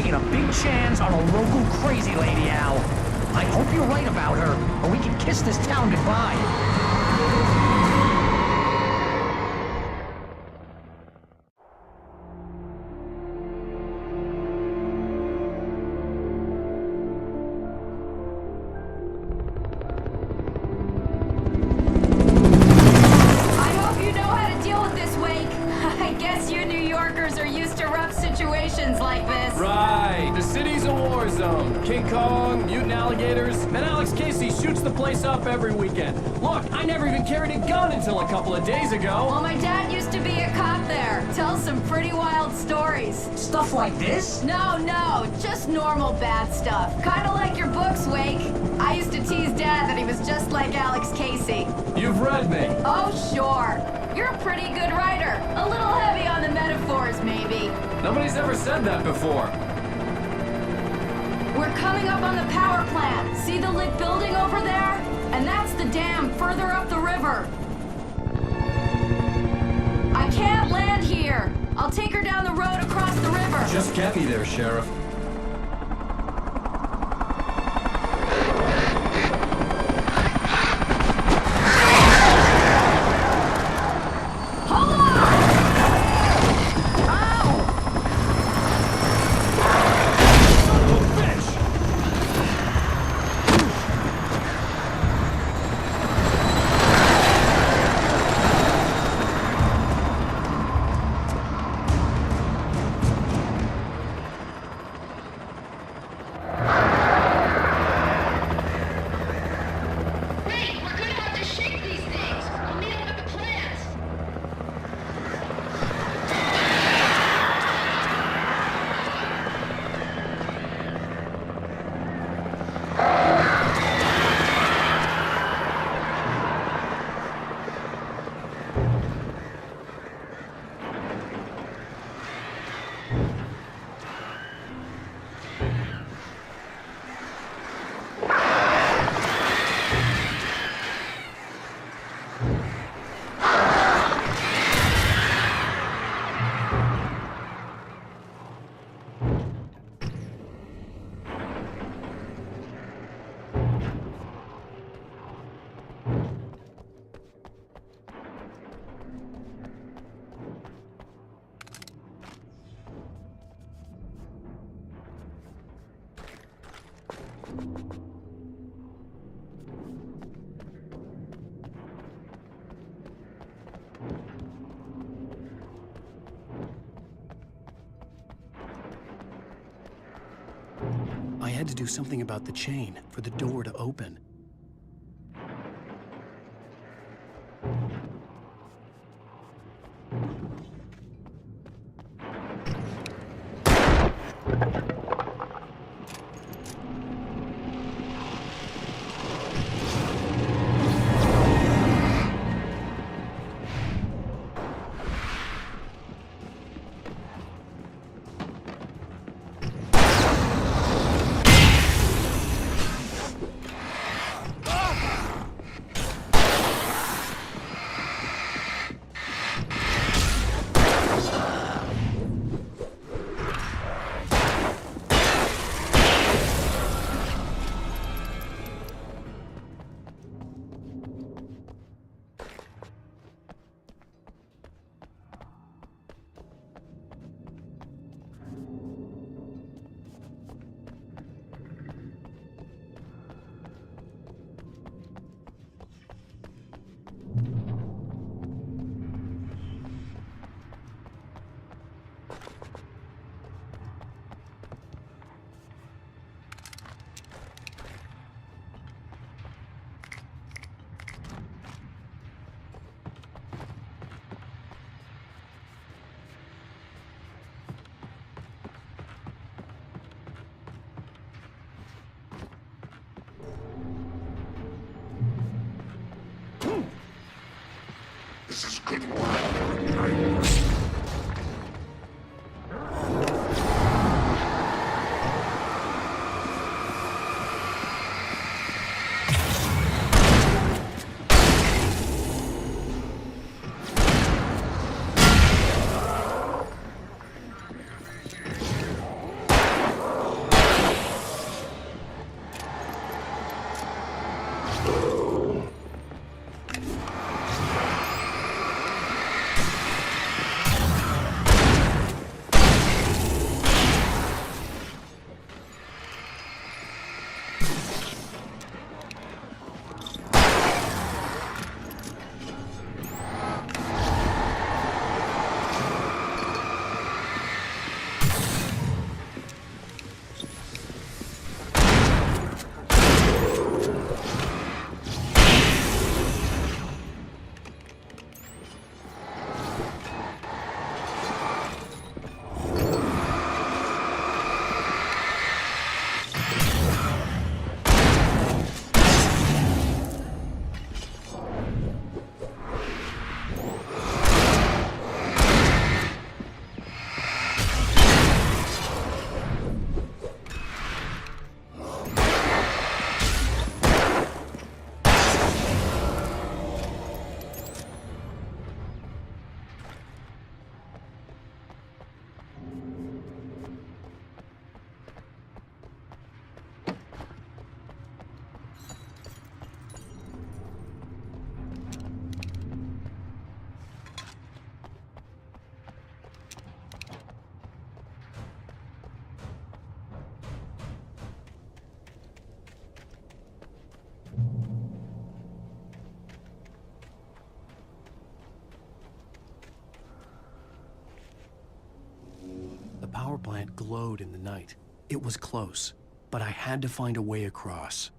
taking a big chance on a local crazy lady, Al. I hope you're right about her, or we can kiss this town goodbye. I hope you know how to deal with this, Wake. I guess you New Yorkers are used to rough situations like this. Right. The city's a war zone. King Kong, mutant alligators, and Alex Casey shoots the place up every weekend. Look, I never even carried a gun until a couple of days ago. Well, my dad used to be a cop there. Tells some pretty wild stories. Stuff like this? No, just normal bad stuff. Kinda like your books, Wake. I used to tease Dad that he was just like Alex Casey. You've read me. Oh, sure. You're a pretty good writer. A little heavy on the metaphors, maybe. Nobody's ever said that before. We're coming up on the power plant. See the lit building over there? And that's the dam further up the river. I can't land here. I'll take her down the road across the river. Just get me there, Sheriff. I had to do something about the chain for the door to open. that glowed in the night. It was close, but I had to find a way across.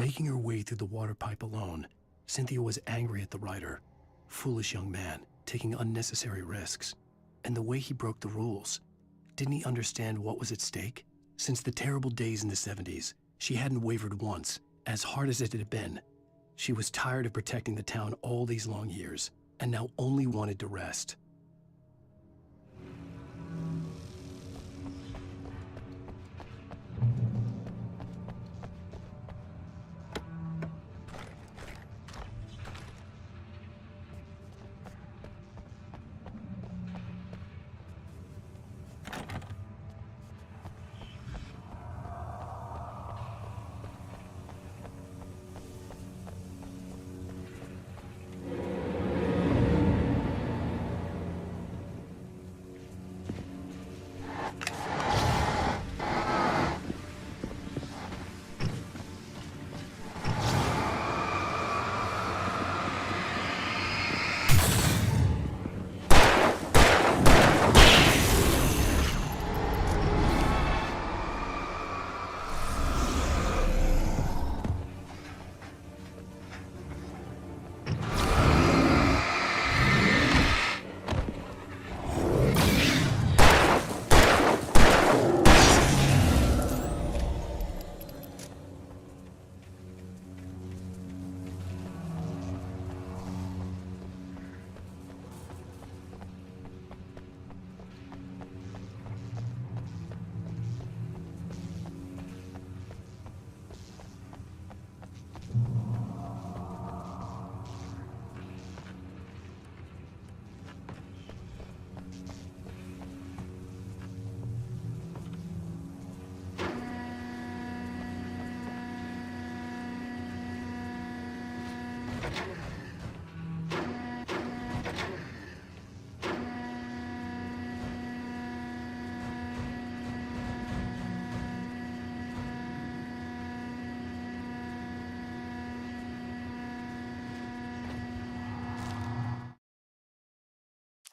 Making her way through the water pipe alone, Cynthia was angry at the Rider. Foolish young man, taking unnecessary risks. And the way he broke the rules. Didn't he understand what was at stake? Since the terrible days in the 70s, she hadn't wavered once, as hard as it had been. She was tired of protecting the town all these long years, and now only wanted to rest.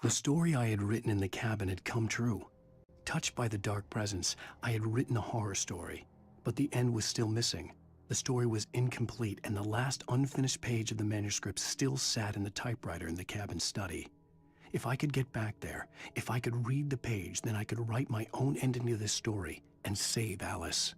The story I had written in the cabin had come true. Touched by the dark presence, I had written a horror story, but the end was still missing. The story was incomplete, and the last unfinished page of the manuscript still sat in the typewriter in the cabin study. If I could get back there, if I could read the page, then I could write my own ending to this story and save Alice.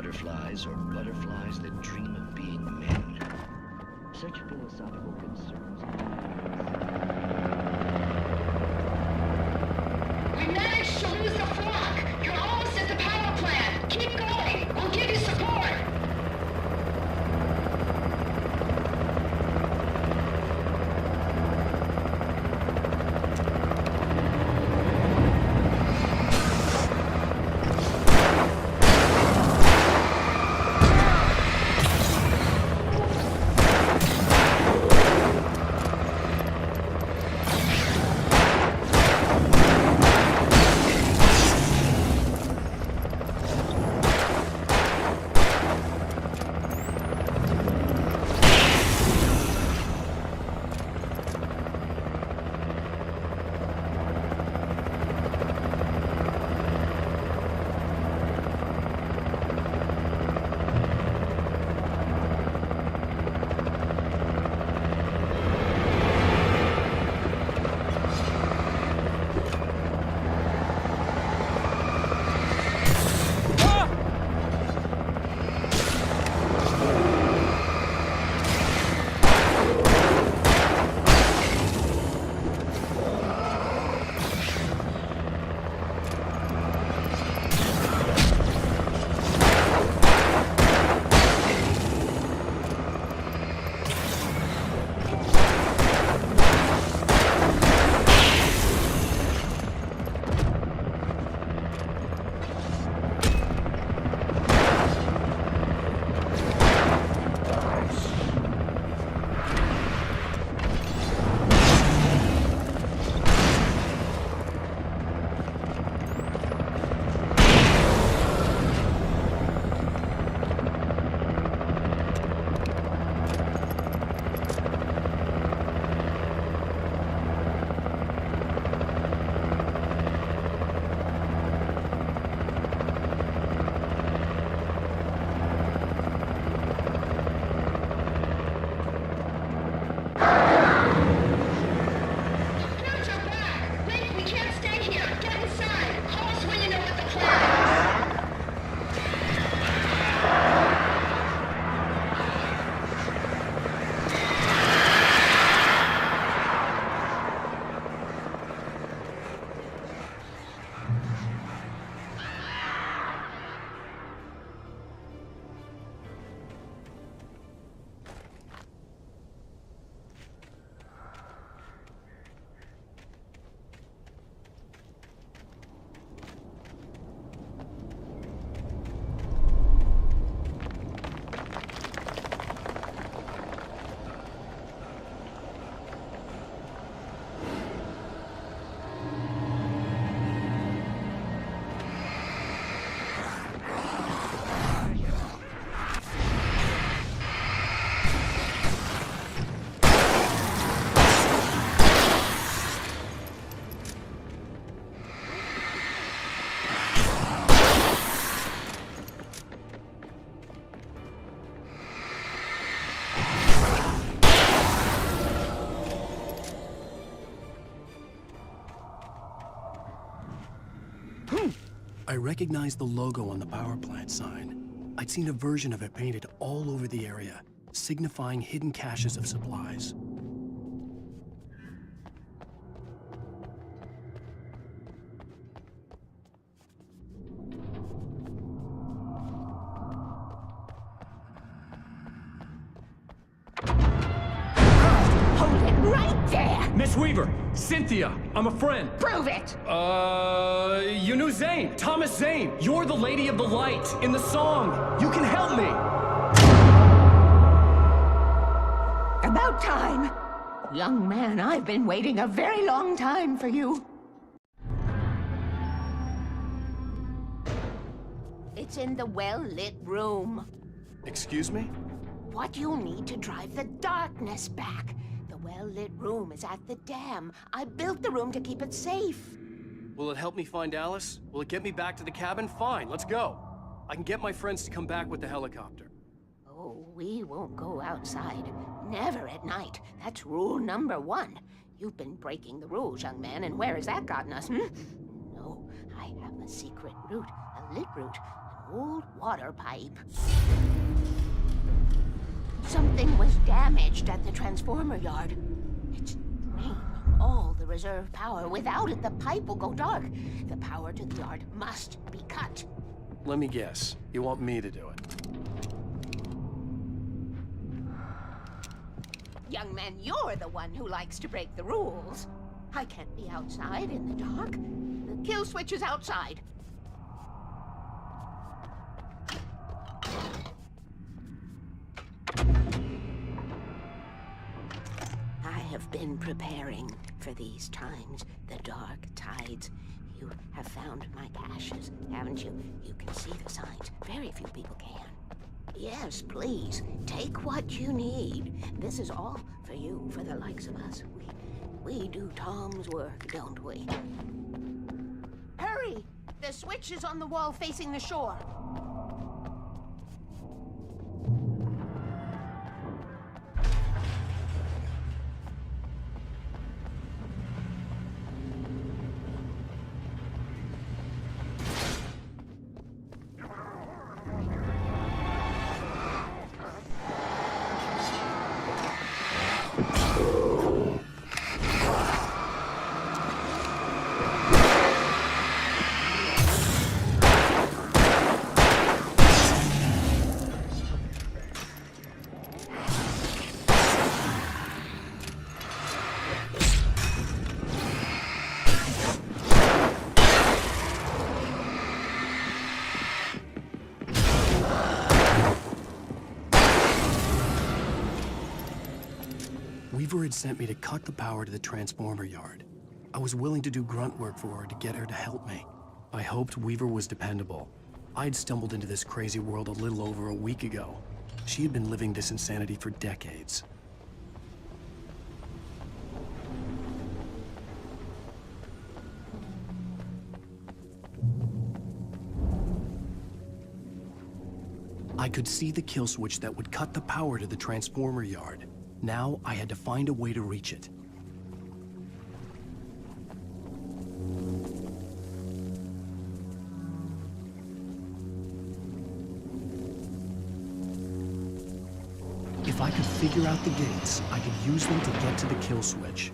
butterflies or butterflies that dream of being men? Such philosophical concerns. We managed to lose the flock. You're almost at the power plant. Keep going. We'll give you support. I recognized the logo on the power plant sign. I'd seen a version of it painted all over the area, signifying hidden caches of supplies. Hold it right there! Miss Weaver! Cynthia! I'm a friend! Prove it! You knew Zane! Thomas Zane! You're the Lady of the Light in the song! You can help me! About time! Young man, I've been waiting a very long time for you. It's in the well-lit room. Excuse me? What you need to drive the darkness back. The well-lit room is at the dam. I built the room to keep it safe. Will it help me find Alice? Will it get me back to the cabin? Fine, let's go. I can get my friends to come back with the helicopter. Oh, we won't go outside. Never at night. That's rule number 1. You've been breaking the rules, young man, and where has that gotten us, No, I have a secret route, a lit route, an old water pipe. Something was damaged at the transformer yard. It's draining all the reserve power. Without it, the pipe will go dark. The power to the yard must be cut. Let me guess. You want me to do it? Young man, you're the one who likes to break the rules. I can't be outside in the dark. The kill switch is outside. I have been preparing for these times, the dark tides. You have found my caches, haven't you? You can see the signs. Very few people can. Yes, please. Take what you need. This is all for you, for the likes of us. We do Tom's work, don't we? Hurry! The switch is on the wall facing the shore. Weaver had sent me to cut the power to the transformer yard. I was willing to do grunt work for her to get her to help me. I hoped Weaver was dependable. I'd stumbled into this crazy world a little over a week ago. She had been living this insanity for decades. I could see the kill switch that would cut the power to the transformer yard. Now I had to find a way to reach it. If I could figure out the gates, I could use them to get to the kill switch.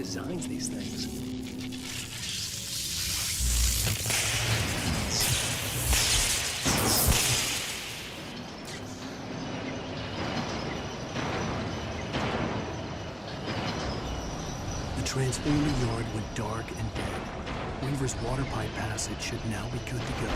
designs these things? The transformer yard went dark and dead. Weaver's water pipe passage should now be good to go.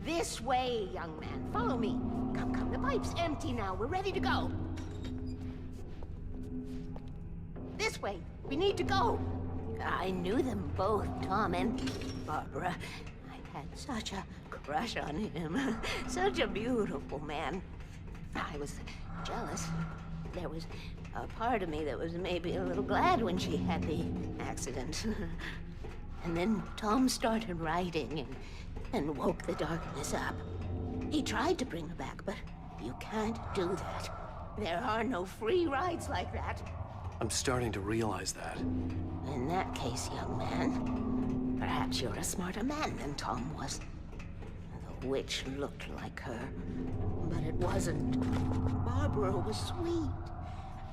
This way, young man. Follow me. Come, come. The pipe's empty now. We're ready to go. This way. We need to go. I knew them both, Tom and Barbara. I had such a crush on him. Such a beautiful man. I was jealous. There was a part of me that was maybe a little glad when she had the accident. And then Tom started writing and woke the darkness up. He tried to bring her back, but you can't do that. There are no free rides like that. I'm starting to realize that. In that case, young man, perhaps you're a smarter man than Tom was. The witch looked like her, but it wasn't. Barbara was sweet.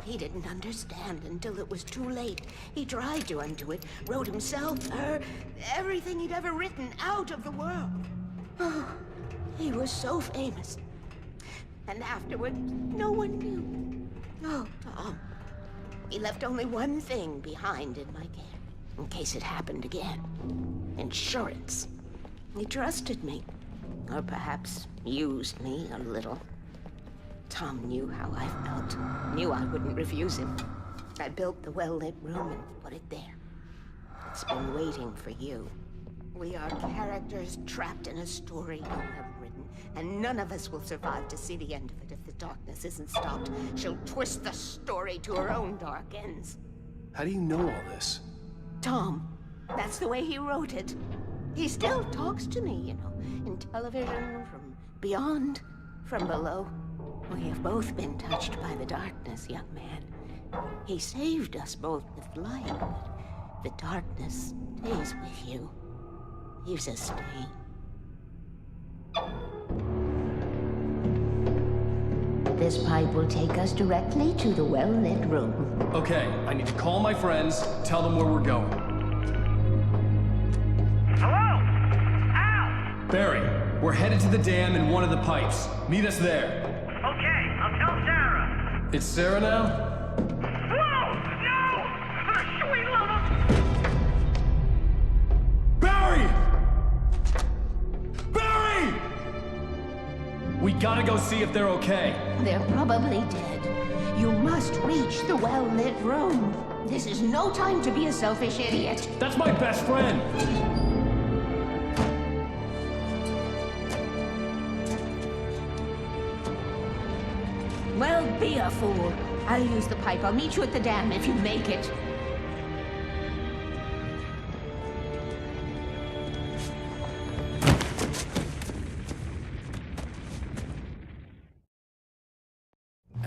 He didn't understand until it was too late. He tried to undo it, wrote himself, her, everything he'd ever written out of the world. Oh, he was so famous. And afterward, no one knew. Oh, Tom. He left only one thing behind in my care, in case it happened again. Insurance. He trusted me. Or perhaps used me a little. Tom knew how I felt. Knew I wouldn't refuse him. I built the well-lit room and put it there. It's been waiting for you. We are characters trapped in a story you have written, and none of us will survive to see the end of it if the darkness isn't stopped. She'll twist the story to her own dark ends. How do you know all this? Tom, that's the way he wrote it. He still talks to me, you know, in television, from beyond, from below. We have both been touched by the darkness, young man. He saved us both with light, but the darkness stays with you. Leaves a stain. This pipe will take us directly to the well-lit room. Okay, I need to call my friends, tell them where we're going. Hello? Al! Barry, we're headed to the dam in one of the pipes. Meet us there. Okay, I'll tell Sarah. It's Sarah now? Whoa! No! For the sweet love of... Barry! Barry! We gotta go see if they're okay. They're probably dead. You must reach the well-lit room. This is no time to be a selfish idiot. That's my best friend! Well, be a fool. I'll use the pipe. I'll meet you at the dam if you make it.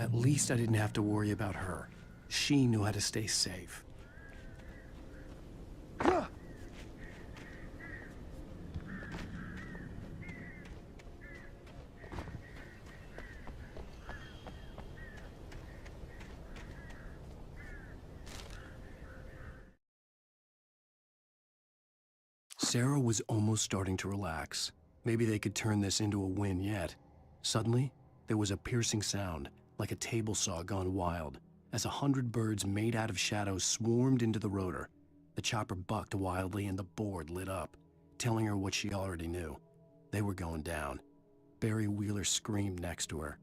At least I didn't have to worry about her. She knew how to stay safe. Sarah was almost starting to relax. Maybe they could turn this into a win yet. Suddenly, there was a piercing sound, like a table saw gone wild, as 100 birds made out of shadows swarmed into the rotor. The chopper bucked wildly and the board lit up, telling her what she already knew. They were going down. Barry Wheeler screamed next to her.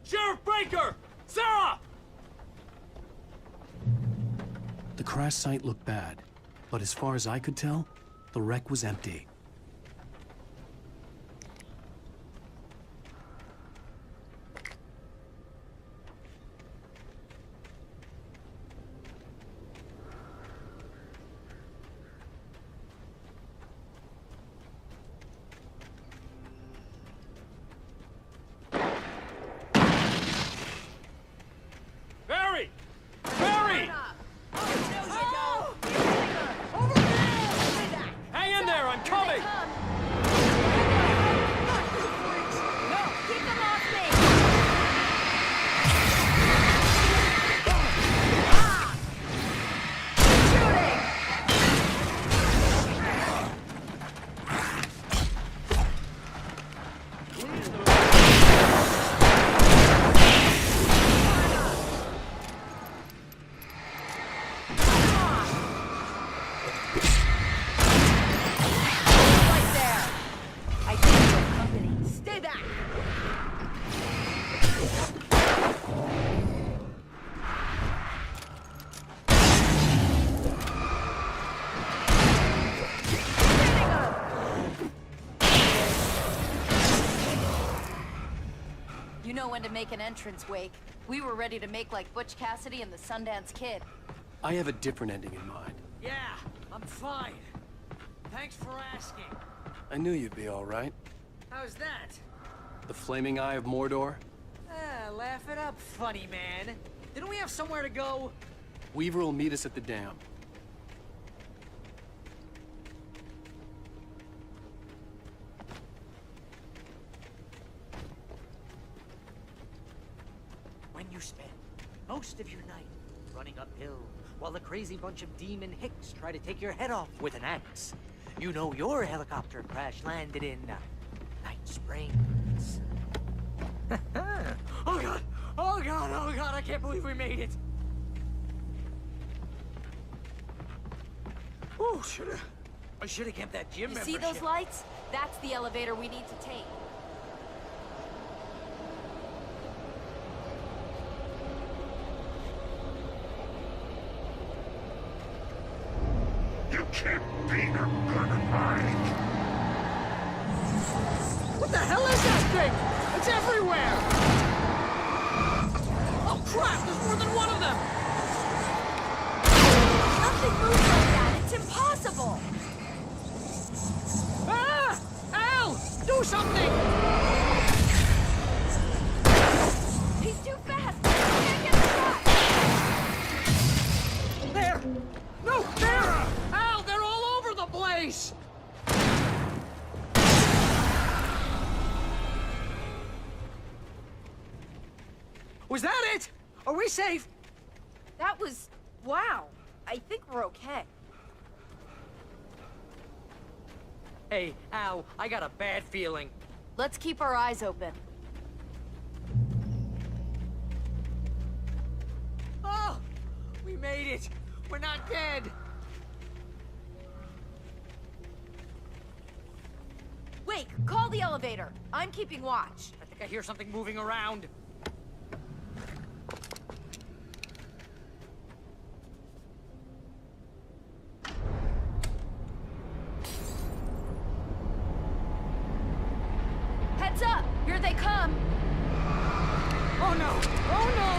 Sheriff Baker! Sarah! The crash site looked bad, but as far as I could tell, the wreck was empty. You know when to make an entrance, Wake. We were ready to make like Butch Cassidy and the Sundance Kid. I have a different ending in mind. Yeah, I'm fine. Thanks for asking. I knew you'd be all right. How's that? The flaming eye of Mordor? Laugh it up, funny man. Didn't we have somewhere to go? Weaver will meet us at the dam. When you spend most of your night running uphill while the crazy bunch of demon hicks try to take your head off with an axe, you know your helicopter crash landed in Night Springs. Oh god! Oh god! Oh god! I can't believe we made it! Oh, I should have kept that gym You membership. see those lights? That's the elevator we need to take. You can't be a gun of mine. What the hell is that thing? It's everywhere! Oh crap! There's more than one of them! Nothing moves like that. It's impossible. Ah! Al! Do something! Was that it? Are we safe? That was... wow. I think we're okay. Hey, Al, I got a bad feeling. Let's keep our eyes open. Oh! We made it! We're not dead! Wait, call the elevator. I'm keeping watch. I think I hear something moving around. Heads up! Here they come! Oh no! Oh no!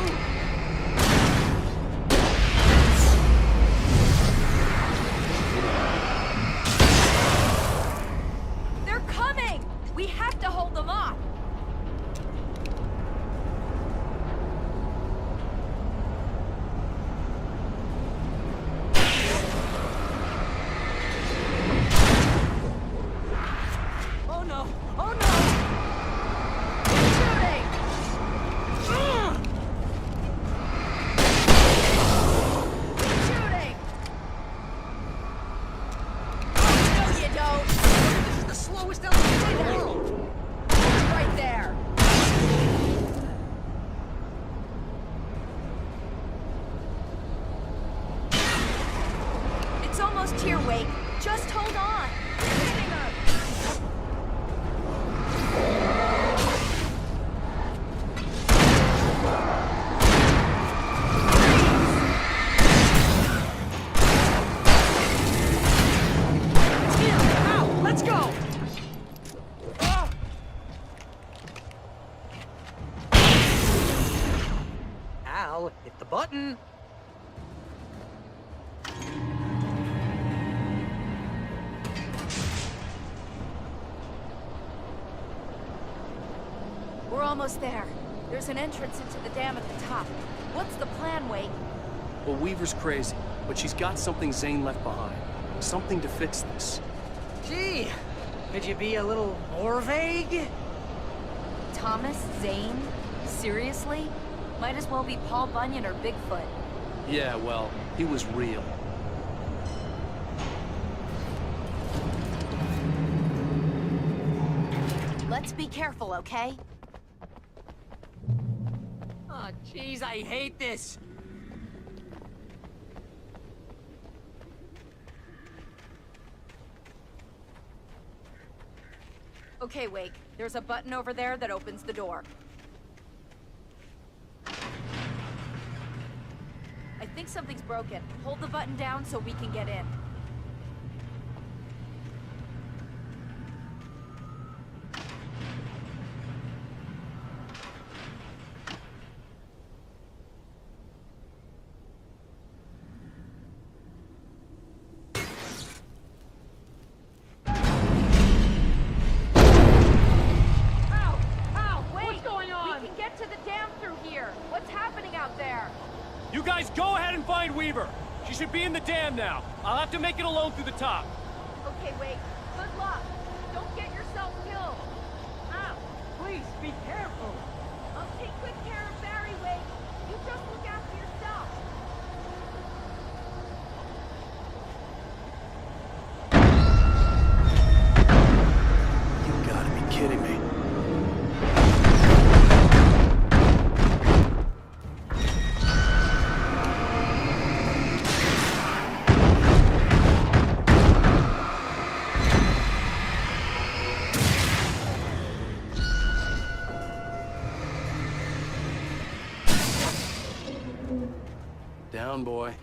They're coming! We have to hold them off! Oh no! Oh no! Shooting! Shooting! No, you don't! This is the slowest elevator in the world! Right there! It's almost here, Wake. Just hold on. We're hitting her. Here! Al! Let's go! Al, hit the button! We're almost there. There's an entrance into the dam at the top. What's the plan, Wake? Well, Weaver's crazy, but she's got something Zane left behind. Something to fix this. Gee, could you be a little more vague? Thomas Zane? Seriously? Might as well be Paul Bunyan or Bigfoot. Yeah, well, he was real. Let's be careful, okay? Oh, jeez, I hate this. Okay, Wake. There's a button over there that opens the door. I think something's broken. Hold the button down so we can get in. You guys go ahead and find Weaver. She should be in the dam now. I'll have to make it alone through the top. Okay, Wake. Good luck. Don't get yourself killed. Ow! Please, be careful. I'll take good care of Barry, Wake. You just look after yourself. You gotta be kidding me. Down, boy.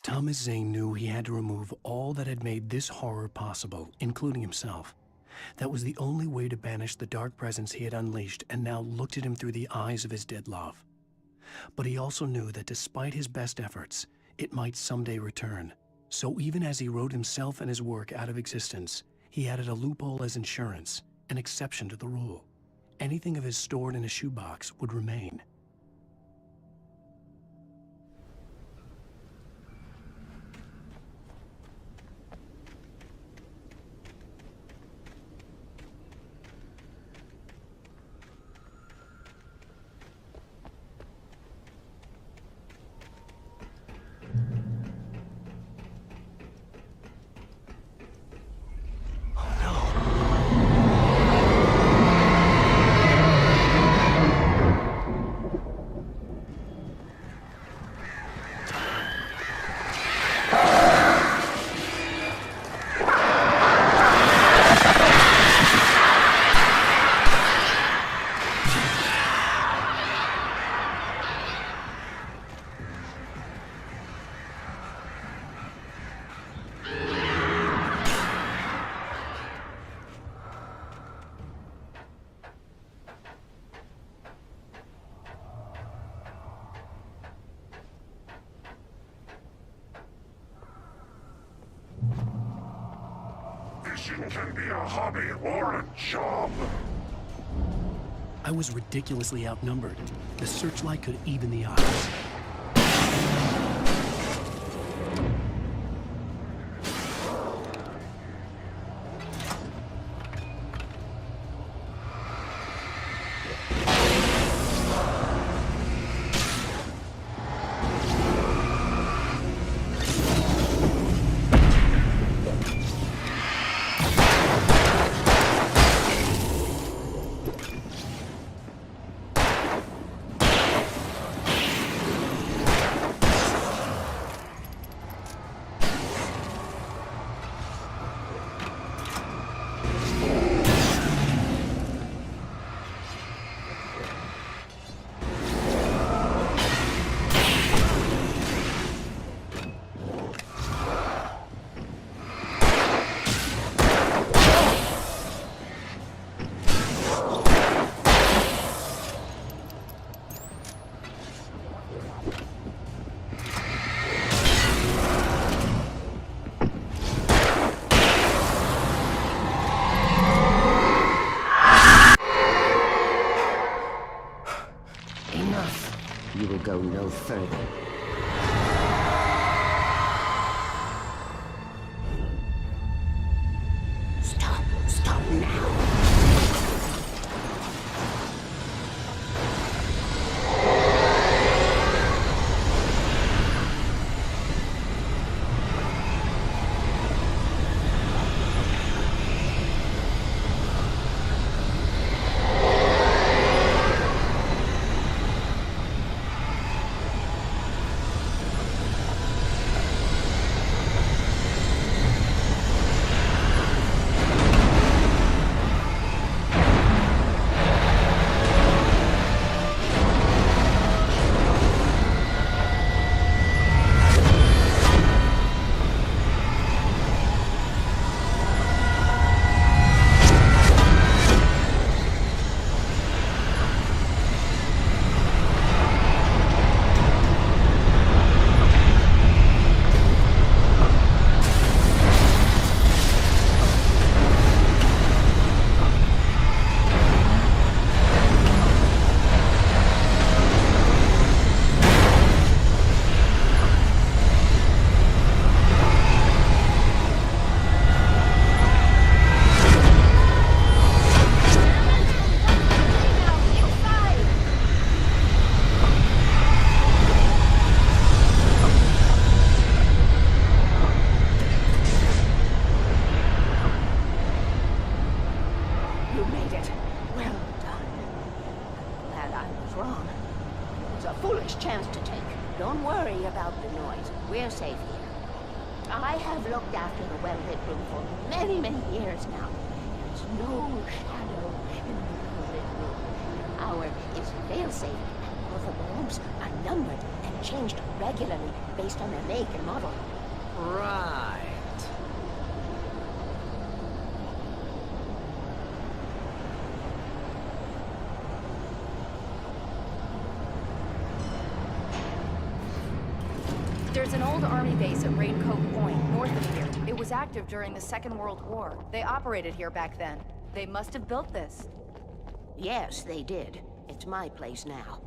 Thomas Zane knew he had to remove all that had made this horror possible, including himself. That was the only way to banish the dark presence he had unleashed and now looked at him through the eyes of his dead love. But he also knew that despite his best efforts, it might someday return. So even as he wrote himself and his work out of existence, he added a loophole as insurance, an exception to the rule. Anything of his stored in a shoebox would remain. Nothing can be a hobby or a job. I was ridiculously outnumbered. The searchlight could even the odds. You will go no further. Stop now. Don't worry about the noise. We're safe here. I have looked after the well-lit room for many, many years now. There's no shadow in the well-lit room. Our is fail-safe, and all the bulbs are numbered and changed regularly based on their make and model. Right. There's an old army base at Raincoat Point, north of here. It was active during the Second World War. They operated here back then. They must have built this. Yes, they did. It's my place now.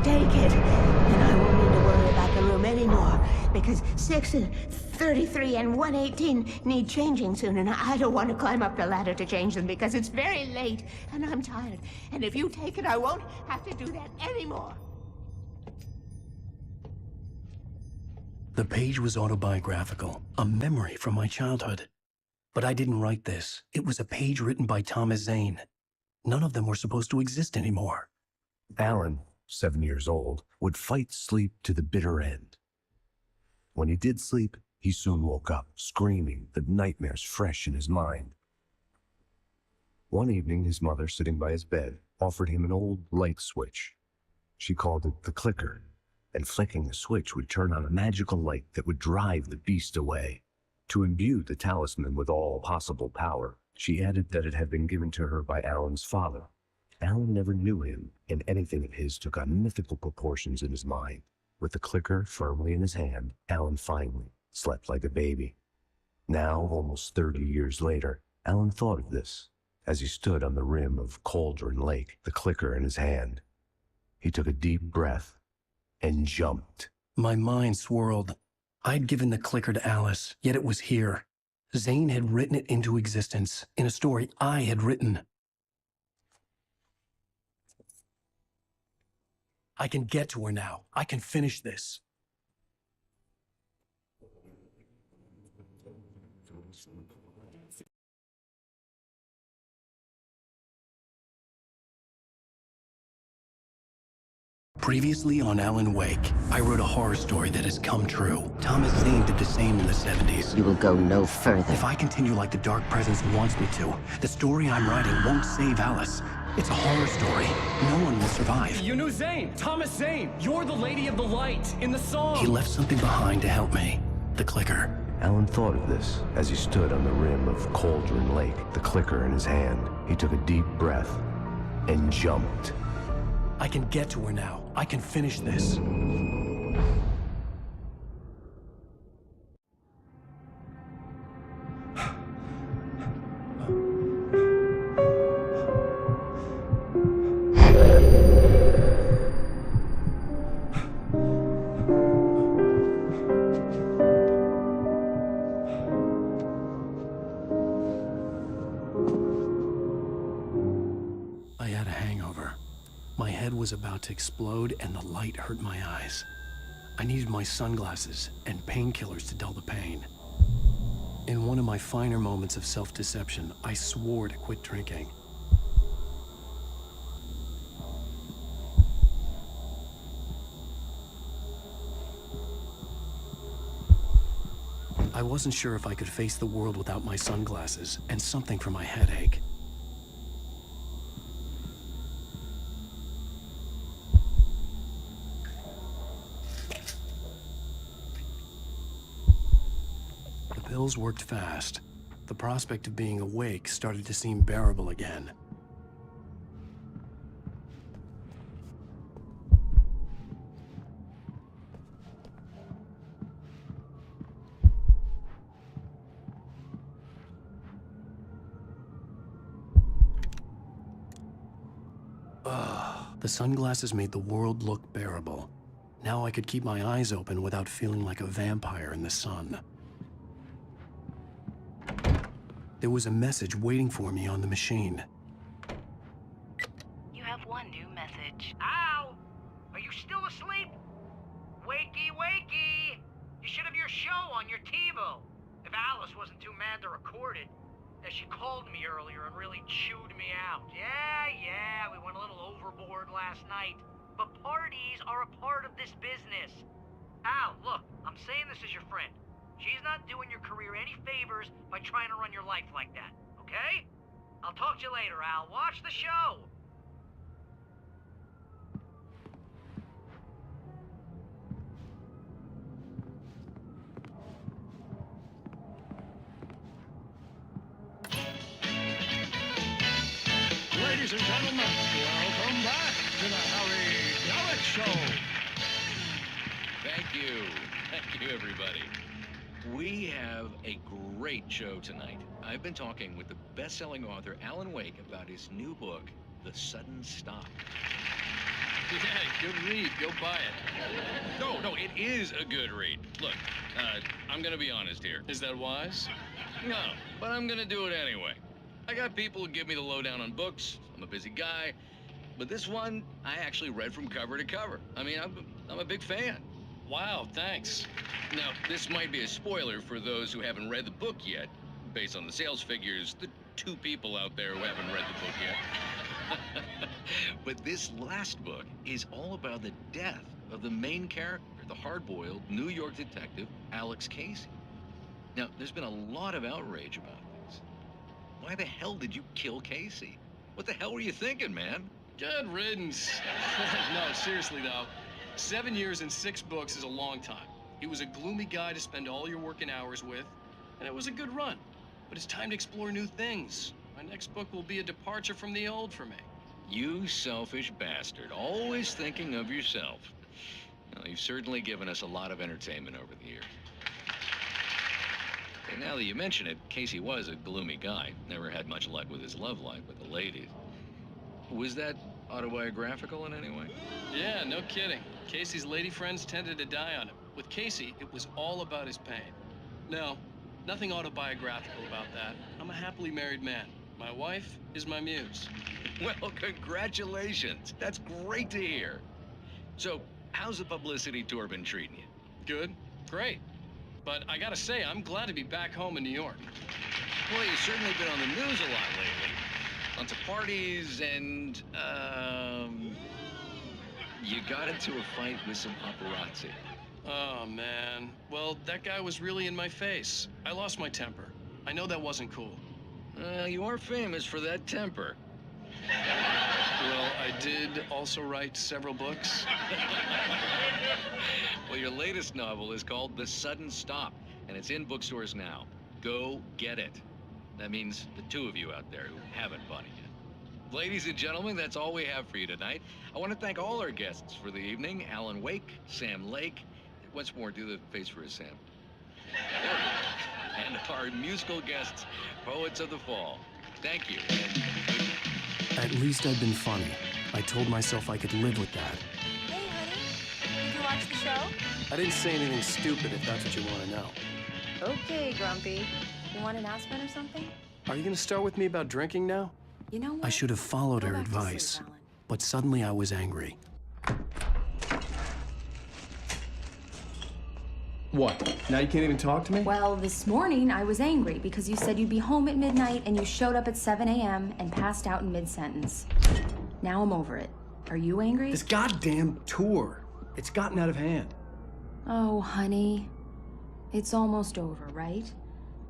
Take it, and I won't need to worry about the room anymore, because 6 and 33 and 118 need changing soon, and I don't want to climb up the ladder to change them because it's very late, and I'm tired. And if you take it, I won't have to do that anymore. The page was autobiographical, a memory from my childhood. But I didn't write this. It was a page written by Thomas Zane. None of them were supposed to exist anymore. Alan, 7 years old, would fight sleep to the bitter end. When he did sleep, he soon woke up, screaming, the nightmares fresh in his mind. One evening, his mother, sitting by his bed, offered him an old light switch. She called it the clicker, and flicking the switch would turn on a magical light that would drive the beast away. To imbue the talisman with all possible power, she added that it had been given to her by Alan's father, Alan never knew him, and anything of his took on mythical proportions in his mind. With the clicker firmly in his hand, Alan finally slept like a baby. Now, almost 30 years later, Alan thought of this as he stood on the rim of Cauldron Lake, the clicker in his hand. He took a deep breath and jumped. My mind swirled. I'd given the clicker to Alice, yet it was here. Zane had written it into existence in a story I had written. I can get to her now. I can finish this. Previously on Alan Wake, I wrote a horror story that has come true. Thomas Zane did the same in the 70s. You will go no further. If I continue like the Dark Presence wants me to, the story I'm writing won't save Alice. It's a horror story. No one will survive. You knew Zane! Thomas Zane! You're the Lady of the Light in the song! He left something behind to help me. The clicker. Alan thought of this as he stood on the rim of Cauldron Lake, the clicker in his hand. He took a deep breath and jumped. I can get to her now. I can finish this. I had a hangover. My head was about to explode and the light hurt my eyes. I needed my sunglasses and painkillers to dull the pain. In one of my finer moments of self-deception, I swore to quit drinking. I wasn't sure if I could face the world without my sunglasses and something for my headache. The pills worked fast. The prospect of being awake started to seem bearable again. The sunglasses made the world look bearable. Now I could keep my eyes open without feeling like a vampire in the sun. There was a message waiting for me on the machine. You have one new message. Al! Are you still asleep? Wakey, wakey! You should have your show on your TiVo. If Alice wasn't too mad to record it. She called me earlier and really chewed me out. Yeah, we went a little overboard last night. But parties are a part of this business. Al, look, I'm saying this as your friend. She's not doing your career any favors by trying to run your life like that, okay? I'll talk to you later, Al. Watch the show. Ladies and gentlemen, welcome back to the Harry Dalit Show. Thank you. Thank you, everybody. We have a great show tonight. I've been talking with the best-selling author Alan Wake about his new book, The Sudden Stop. Yeah, good read. Go buy it. No, it is a good read. Look, I'm gonna be honest here. Is that wise? No, but I'm gonna do it anyway. I got people who give me the lowdown on books. I'm a busy guy. But this one, I actually read from cover to cover. I mean, I'm a big fan. Wow, thanks. Now, this might be a spoiler for those who haven't read the book yet. Based on the sales figures, the 2 people out there who haven't read the book yet. But this last book is all about the death of the main character, the hard-boiled New York detective, Alex Casey. Now, there's been a lot of outrage about this. Why the hell did you kill Casey? What the hell were you thinking, man? Good riddance. No, seriously though, 7 years and 6 books is a long time. He was a gloomy guy to spend all your working hours with, and it was a good run. But it's time to explore new things. My next book will be a departure from the old for me. You selfish bastard, always thinking of yourself. Well, you've certainly given us a lot of entertainment over the years. And now that you mention it, Casey was a gloomy guy. Never had much luck with his love life with the ladies. Was that autobiographical in any way? Yeah, no kidding. Casey's lady friends tended to die on him. With Casey, it was all about his pain. No, nothing autobiographical about that. I'm a happily married man. My wife is my muse. Well, congratulations. That's great to hear. So, how's the publicity tour been treating you? Good, great. But I gotta say, I'm glad to be back home in New York. Well, you've certainly been on the news a lot lately. Lots of parties and, you got into a fight with some paparazzi. Oh, man. Well, that guy was really in my face. I lost my temper. I know that wasn't cool. You are famous for that temper. Well, I did also write several books. Well, your latest novel is called The Sudden Stop, and it's in bookstores now. Go get it. That means the two of you out there who haven't bought it yet. Ladies and gentlemen, that's all we have for you tonight. I want to thank all our guests for the evening. Alan Wake, Sam Lake. Once more, do the face for us, Sam. And our musical guests, Poets of the Fall. Thank you. At least I'd been funny. I told myself I could live with that. Hey, honey. Did you watch the show? I didn't say anything stupid if that's what you want to know. Okay, Grumpy. You want an aspirin or something? Are you going to start with me about drinking now? You know what? I should have followed Go her back to advice, sleep, Alan. but suddenly I was angry. What? Now you can't even talk to me? Well, this morning I was angry because you said you'd be home at midnight and you showed up at 7 a.m. and passed out in mid-sentence. Now I'm over it. Are you angry? This goddamn tour. It's gotten out of hand. Oh, honey. It's almost over, right?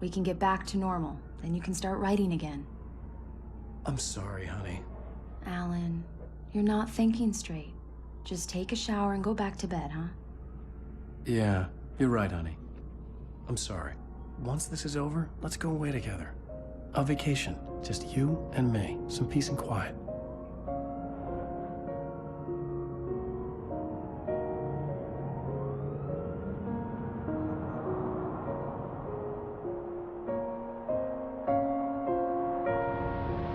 We can get back to normal. Then you can start writing again. I'm sorry, honey. Alan, you're not thinking straight. Just take a shower and go back to bed, huh? Yeah, you're right, honey. I'm sorry. Once this is over, let's go away together. A vacation. Just you and me. Some peace and quiet.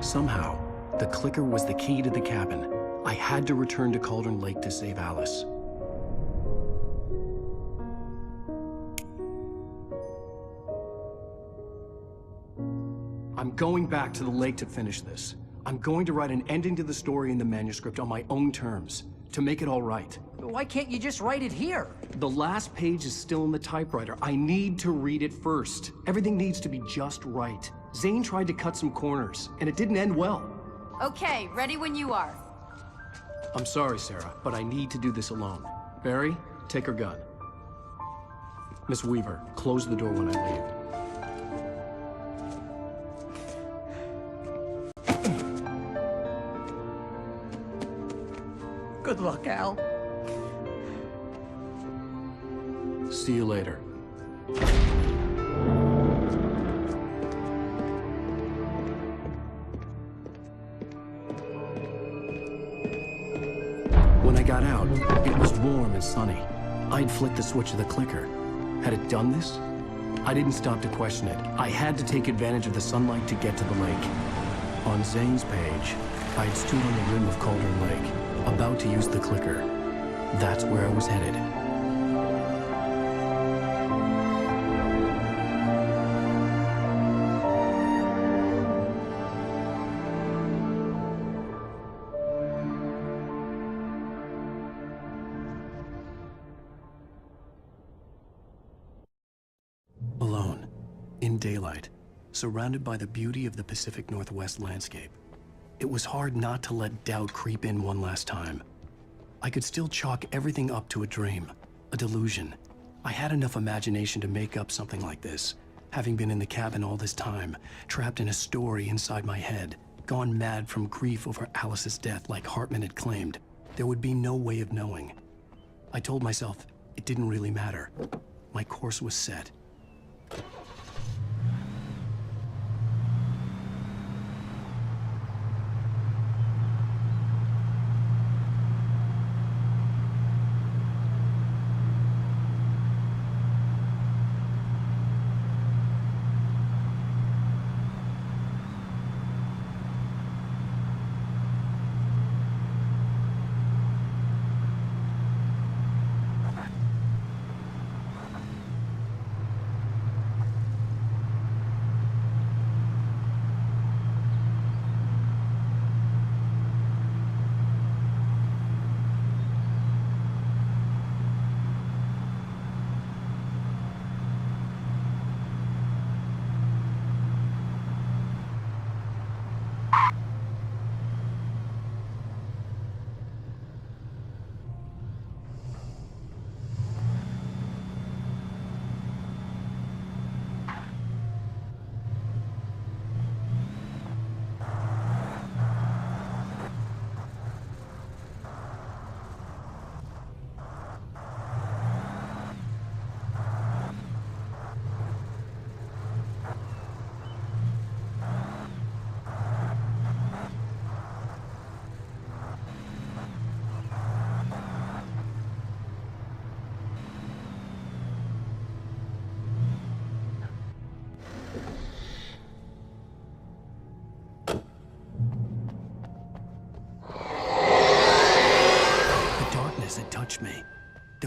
Somehow, the clicker was the key to the cabin. I had to return to Cauldron Lake to save Alice. I'm going back to the lake to finish this. I'm going to write an ending to the story in the manuscript on my own terms, to make it all right. Why can't you just write it here? The last page is still in the typewriter. I need to read it first. Everything needs to be just right. Zane tried to cut some corners, and it didn't end well. Okay, ready when you are. I'm sorry, Sarah, but I need to do this alone. Barry, take her gun. Miss Weaver, close the door when I leave. Good luck, Al. See you later. When I got out, it was warm and sunny. I'd flicked the switch of the clicker. Had it done this? I didn't stop to question it. I had to take advantage of the sunlight to get to the lake. On Zane's page, I had stood on the rim of Cauldron Lake, about to use the clicker. That's where I was headed. Alone, in daylight, surrounded by the beauty of the Pacific Northwest landscape, it was hard not to let doubt creep in one last time. I could still chalk everything up to a dream, a delusion. I had enough imagination to make up something like this, having been in the cabin all this time, trapped in a story inside my head, gone mad from grief over Alice's death like Hartman had claimed. There would be no way of knowing. I told myself it didn't really matter. My course was set.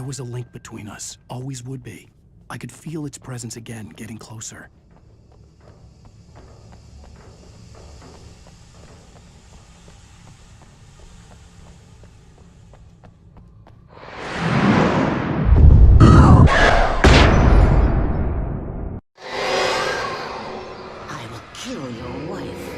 There was a link between us, always would be. I could feel its presence again, getting closer. I will kill your wife.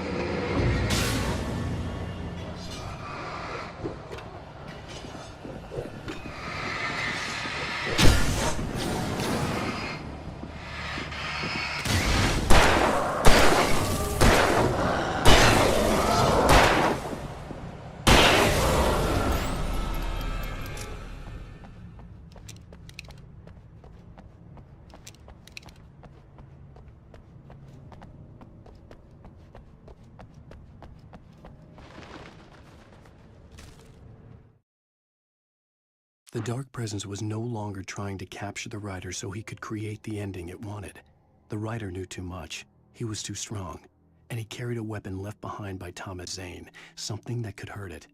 The Dark Presence was no longer trying to capture the Rider so he could create the ending it wanted. The Rider knew too much. He was too strong. And he carried a weapon left behind by Thomas Zane, something that could hurt it.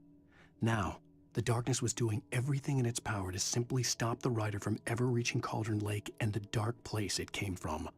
Now, the Darkness was doing everything in its power to simply stop the Rider from ever reaching Cauldron Lake and the dark place it came from.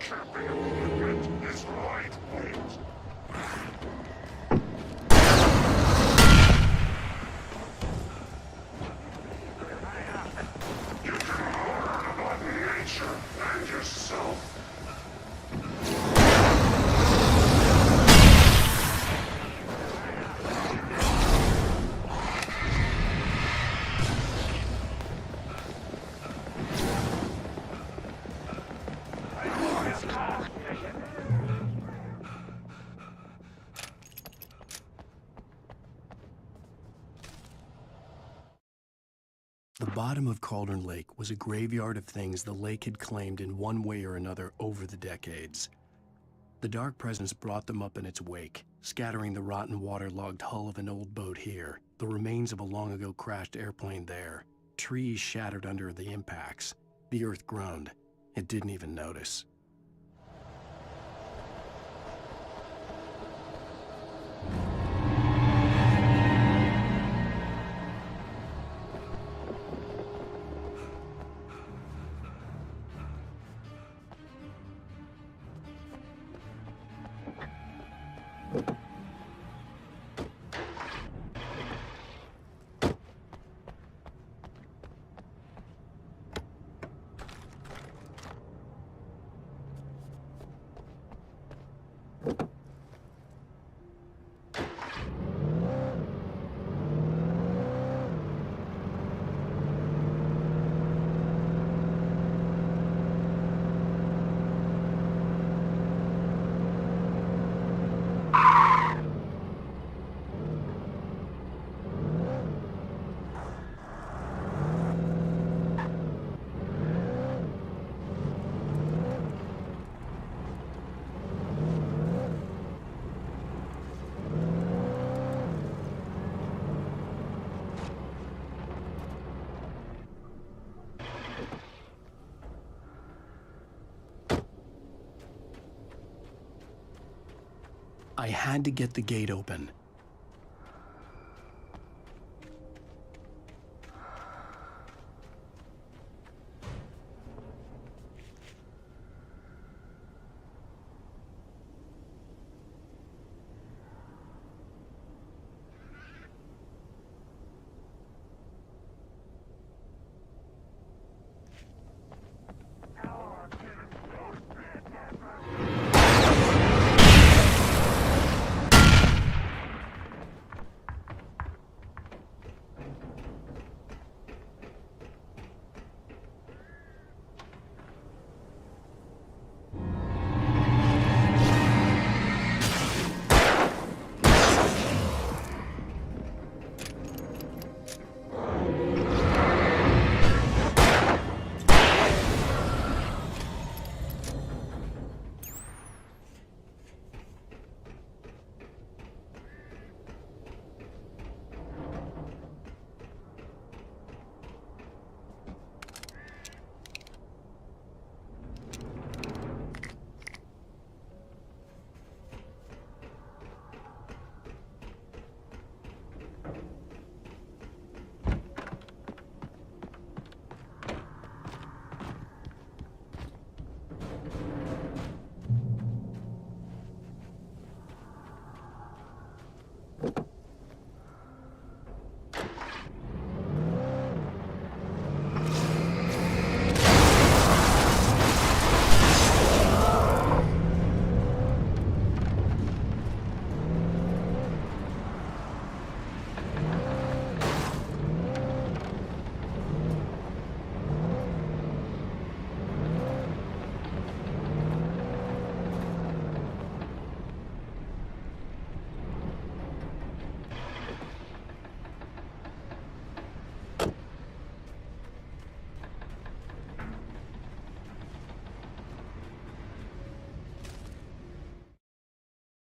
champion movement is lightweight. You can learn about nature and yourself. The bottom of Cauldron Lake was a graveyard of things the lake had claimed in one way or another over the decades. The Dark Presence brought them up in its wake, scattering the rotten waterlogged hull of an old boat here, the remains of a long-ago crashed airplane there, trees shattered under the impacts. The earth groaned. It didn't even notice. I had to get the gate open.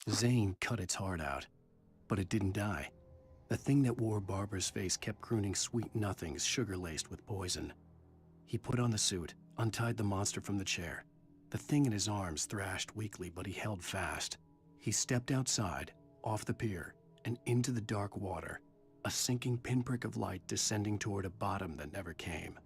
Zane cut its heart out, but it didn't die. The thing that wore Barbara's face kept crooning sweet nothings sugar-laced with poison. He put on the suit, untied the monster from the chair. The thing in his arms thrashed weakly, but he held fast. He stepped outside, off the pier, and into the dark water, a sinking pinprick of light descending toward a bottom that never came.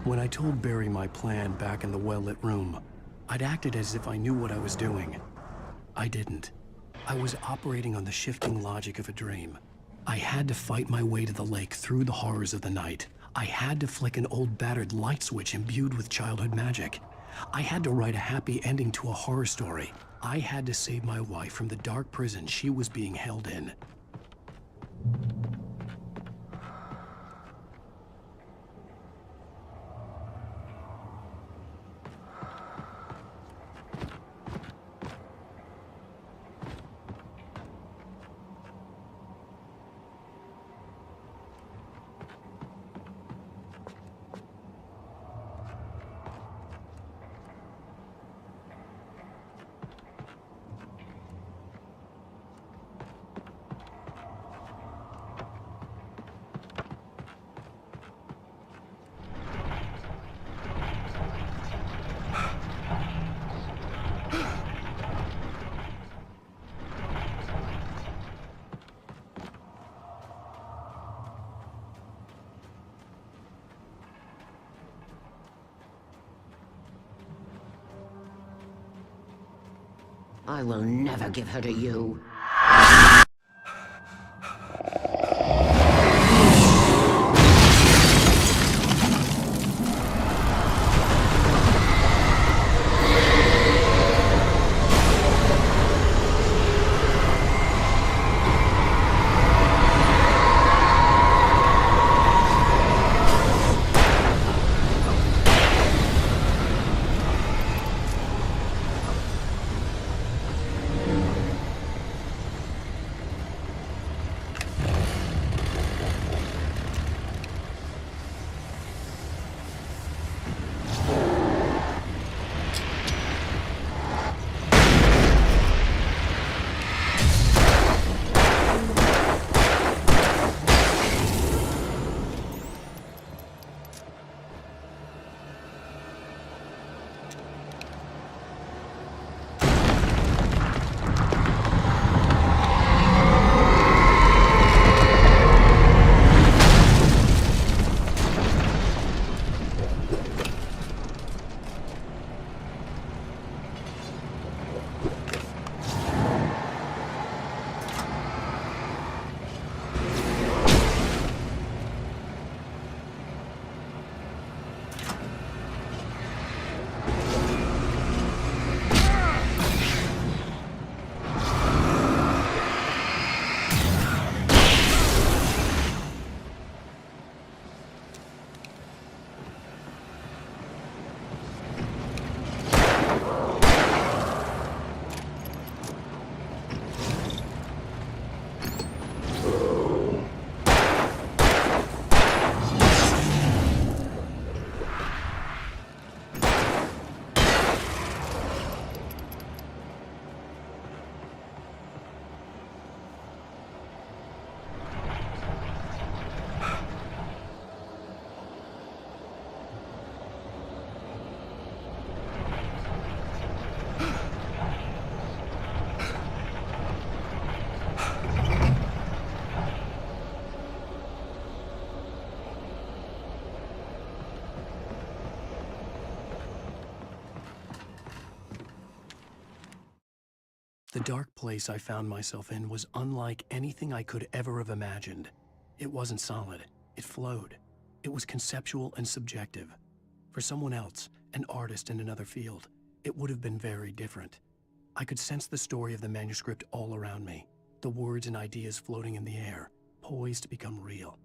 When I told Barry my plan back in the well-lit room, I'd acted as if I knew what I was doing. I didn't. I was operating on the shifting logic of a dream. I had to fight my way to the lake through the horrors of the night. I had to flick an old battered light switch imbued with childhood magic. I had to write a happy ending to a horror story. I had to save my wife from the dark prison she was being held in. I will never give her to you. The dark place I found myself in was unlike anything I could ever have imagined. It wasn't solid. It flowed. It was conceptual and subjective. For someone else, an artist in another field, it would have been very different. I could sense the story of the manuscript all around me, the words and ideas floating in the air, poised to become real.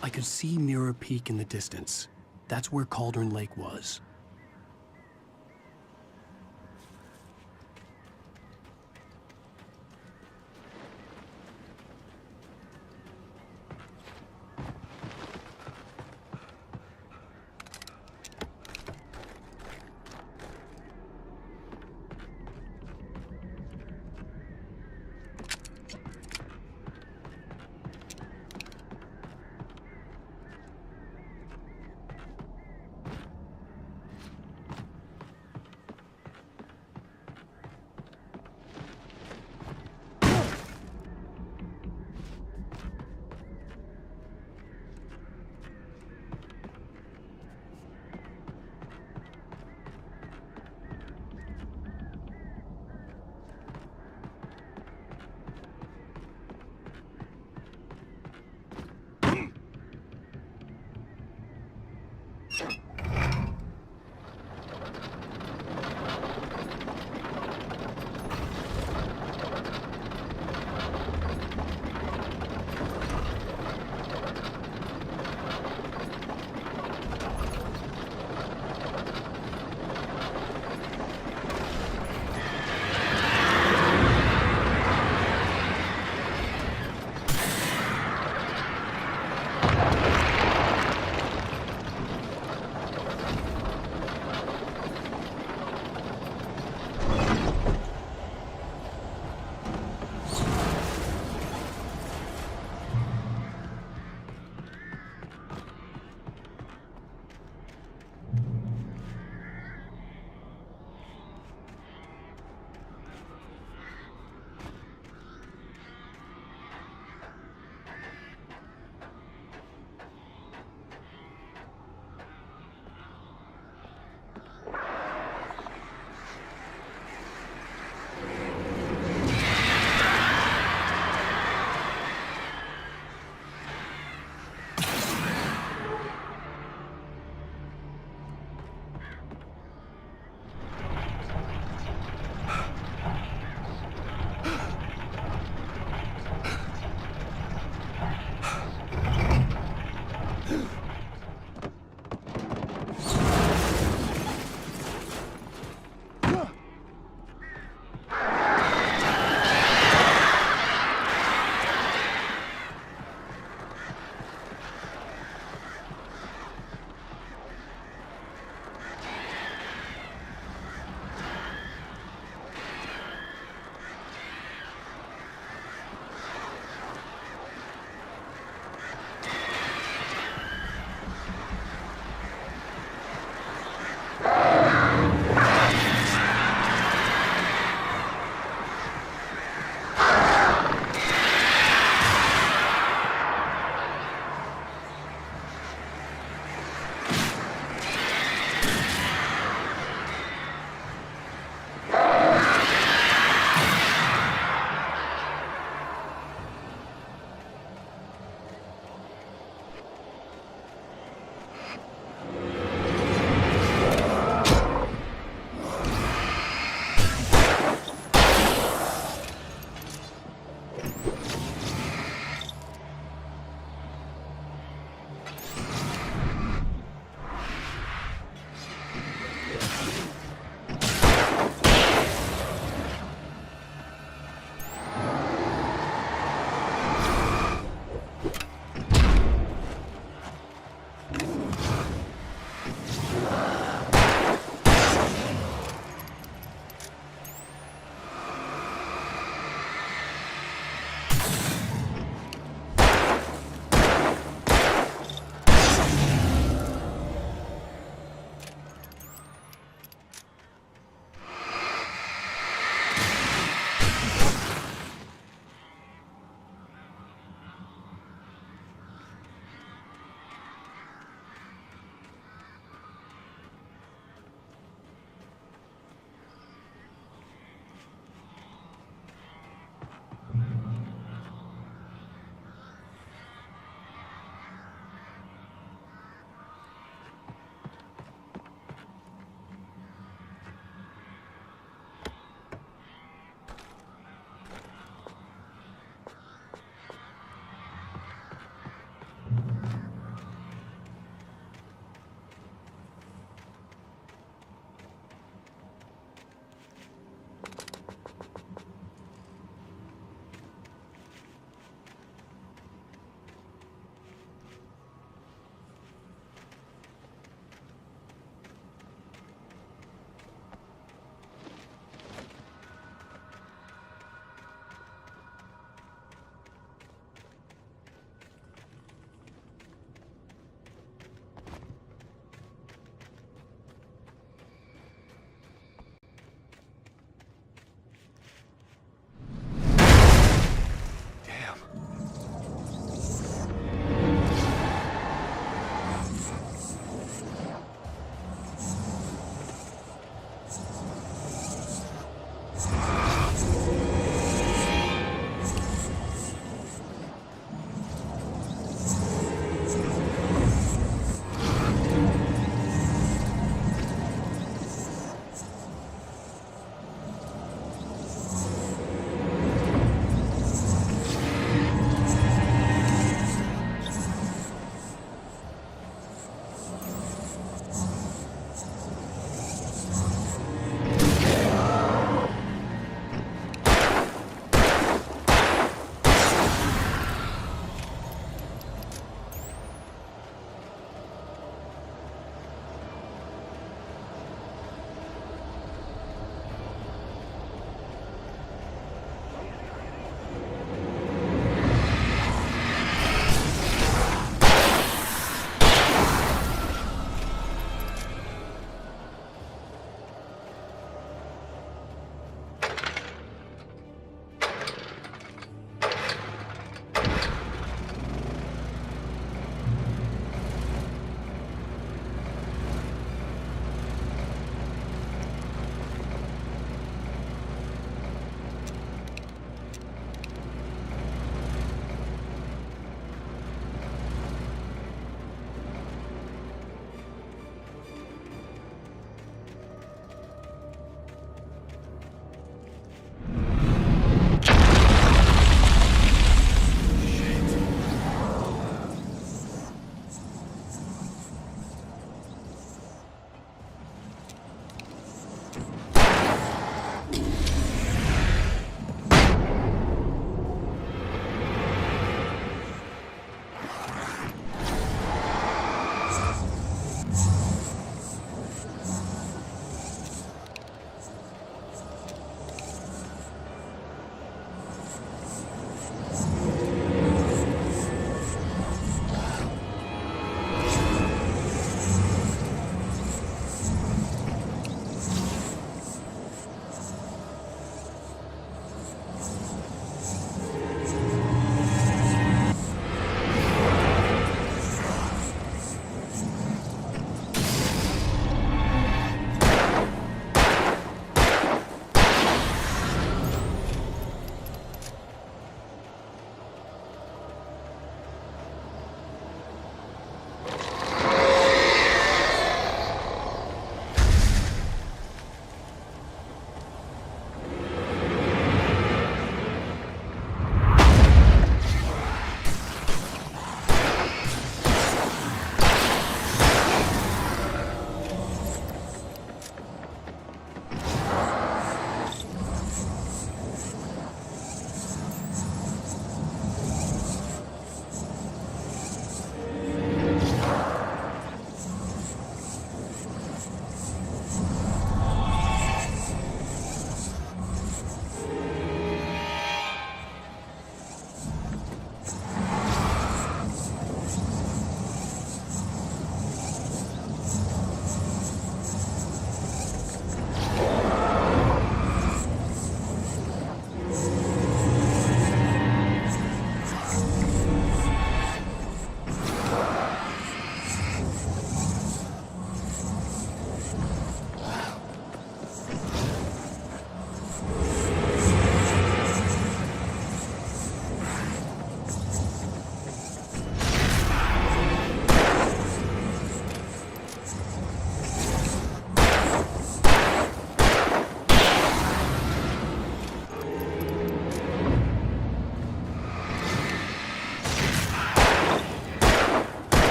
I could see Mirror Peak in the distance. That's where Cauldron Lake was.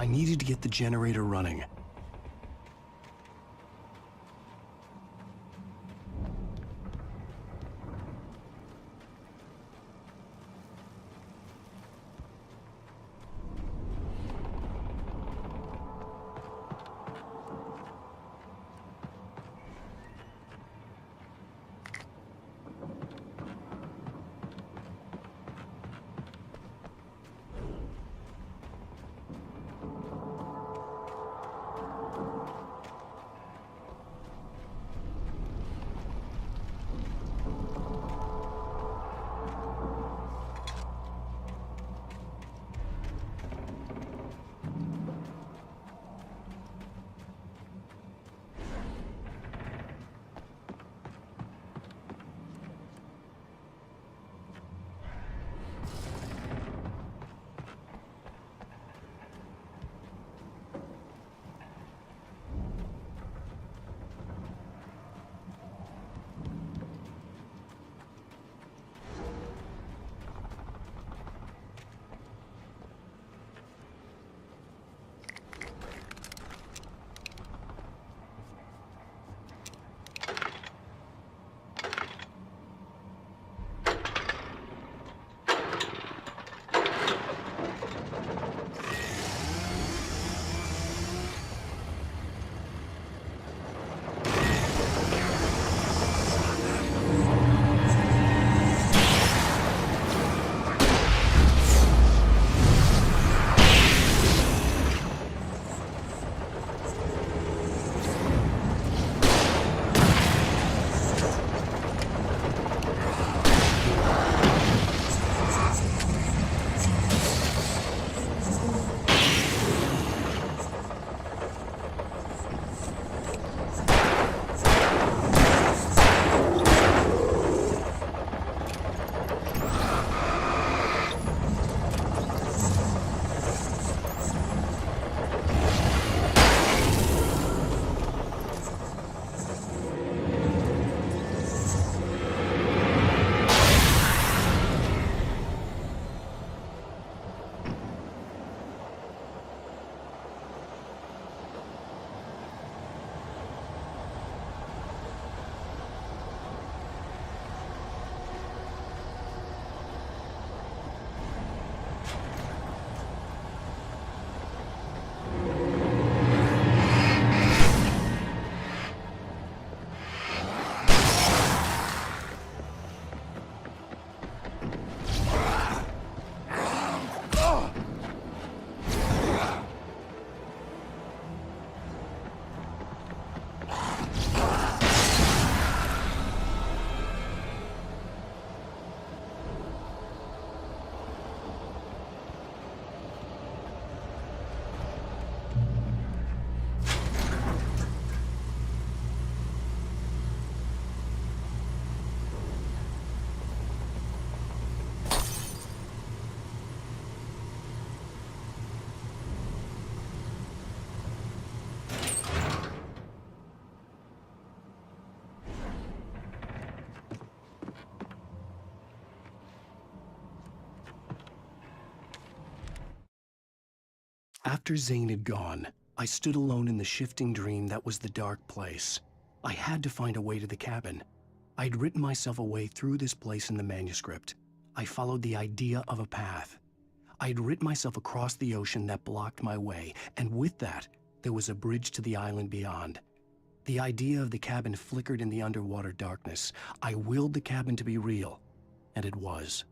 I needed to get the generator running. After Zane had gone, I stood alone in the shifting dream that was the dark place. I had to find a way to the cabin. I'd written myself a way through this place in the manuscript. I followed the idea of a path. I'd written myself across the ocean that blocked my way, and with that, there was a bridge to the island beyond. The idea of the cabin flickered in the underwater darkness. I willed the cabin to be real, and it was.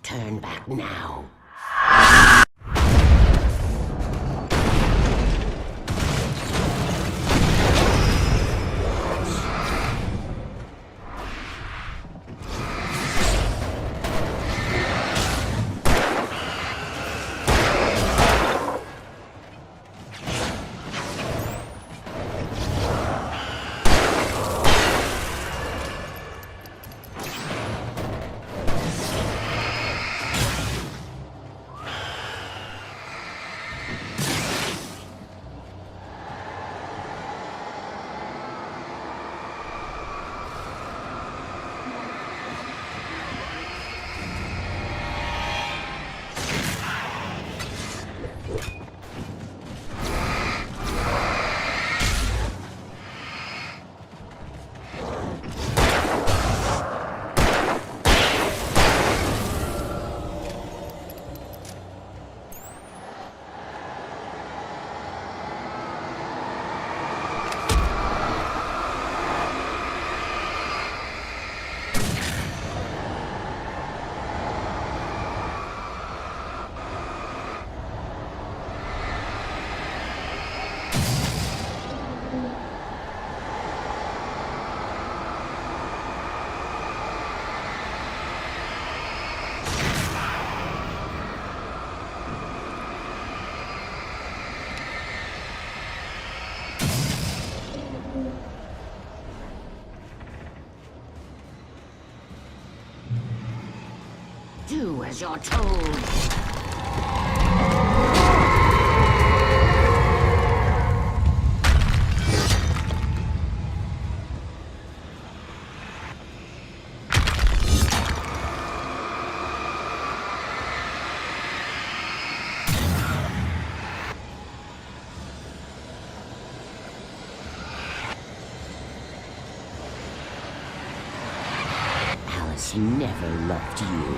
Turn back now. Do as you're told. Alice never loved you.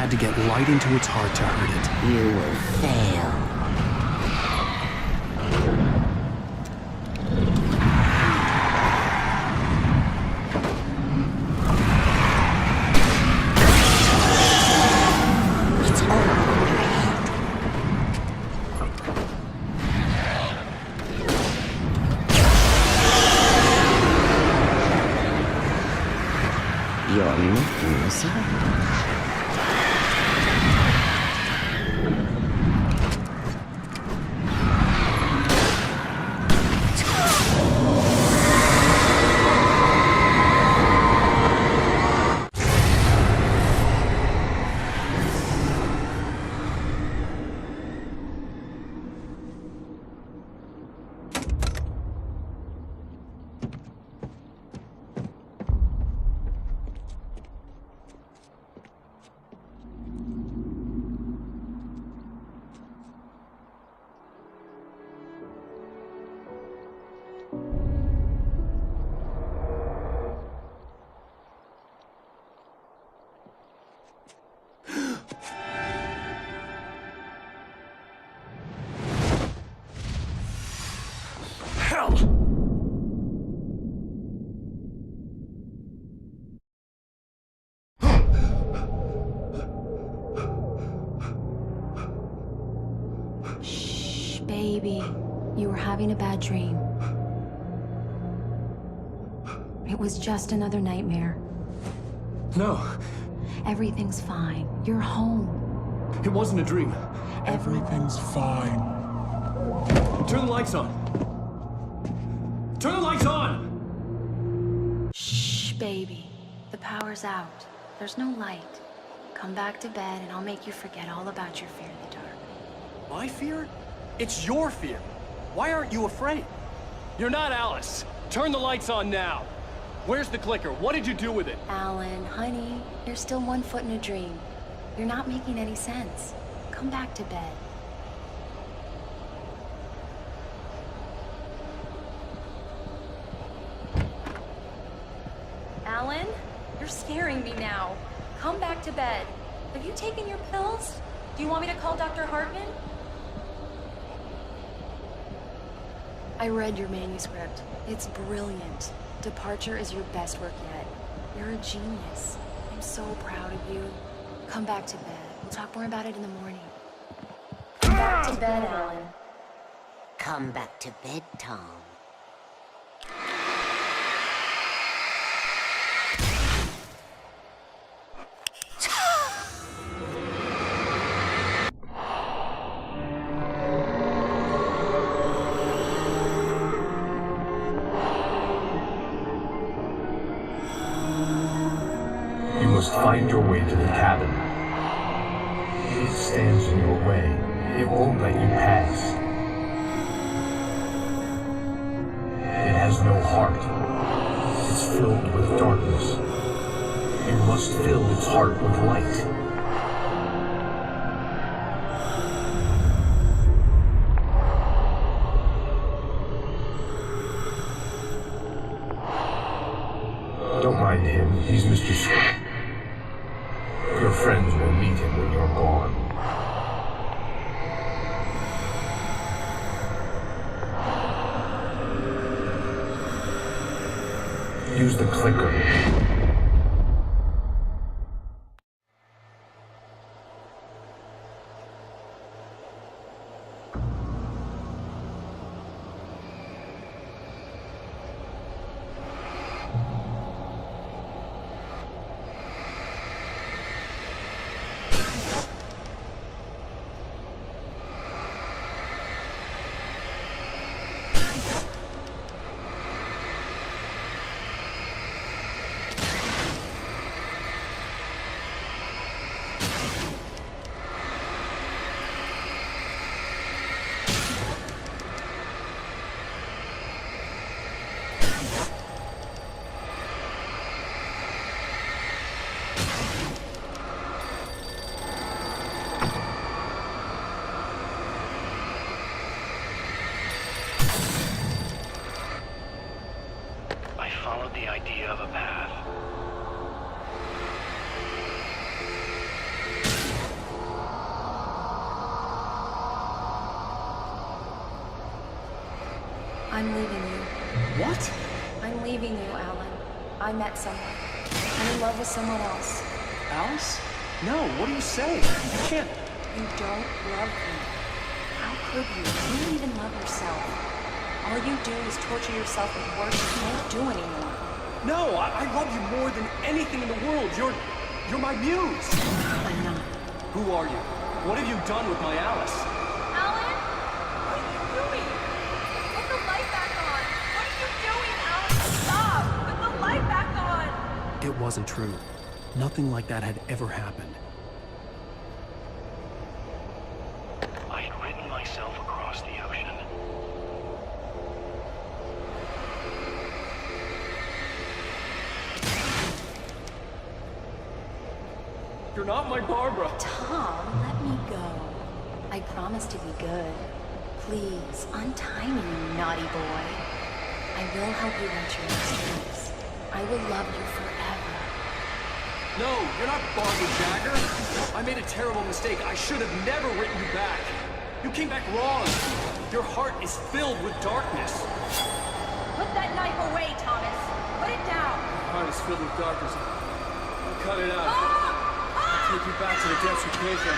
To get right into its heart to hurt it. You will fail. It's all over your head. You're making this up. Baby, you were having a bad dream. It was just another nightmare. No. Everything's fine. You're home. It wasn't a dream. Everything's fine. Turn the lights on. Turn the lights on! Shh, baby. The power's out. There's no light. Come back to bed and I'll make you forget all about your fear of the dark. My fear? It's your fear. Why aren't you afraid? You're not Alice. Turn the lights on now. Where's the clicker? What did you do with it? Alan, honey, you're still 1 foot in a dream. You're not making any sense. Come back to bed. Alan, you're scaring me now. Come back to bed. Have you taken your pills? Do you want me to call Dr. Hartman? I read your manuscript. It's brilliant. Departure is your best work yet. You're a genius. I'm so proud of you. Come back to bed. We'll talk more about it in the morning. Come back to bed, Alan. Come back to bed, Tom. You must find your way to the cabin. It stands in your way. It won't let you pass. It has no heart. It's filled with darkness. You must fill its heart with light. Don't mind him. He's Mr. Swift. Your friends will meet him when you're gone. Use the clicker. Followed the idea of a path. I'm leaving you. What? I'm leaving you, Alan. I met someone. I'm in love with someone else. Alice? No, what are you saying? You can't. You don't love me. How could you? You don't even love yourself. All you do is torture yourself with work you can't do anymore. No, I love you more than anything in the world. You're my muse. I'm not. Who are you? What have you done with my Alice? Alan? What are you doing? Put the light back on! What are you doing, Alan? Stop! Put the light back on! It wasn't true. Nothing like that had ever happened. I had written myself across the ocean. You're not my Barbara. Tom, let me go. I promise to be good. Please, untie me, you naughty boy. I will help you write your mysteries. I will love you forever. No, you're not Barbara Jagger. I made a terrible mistake. I should have never written you back. You came back wrong. Your heart is filled with darkness. Put that knife away, Thomas! Put it down! Your heart is filled with darkness. Cut it out. Take you back to the depths you came from.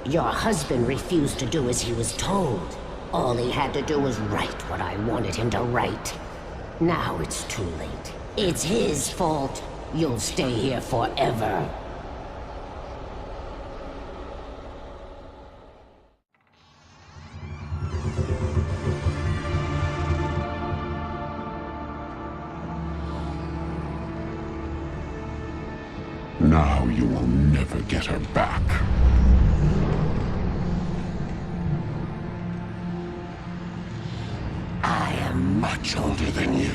Your husband refused to do as he was told. All he had to do was write what I wanted him to write. Now it's too late. It's his fault. You'll stay here forever. Now you will never get her back. I am much older than you.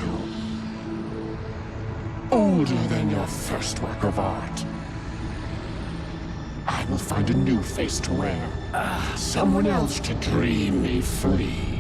Older than your first work of art. I will find a new face to wear. Someone else to dream me free.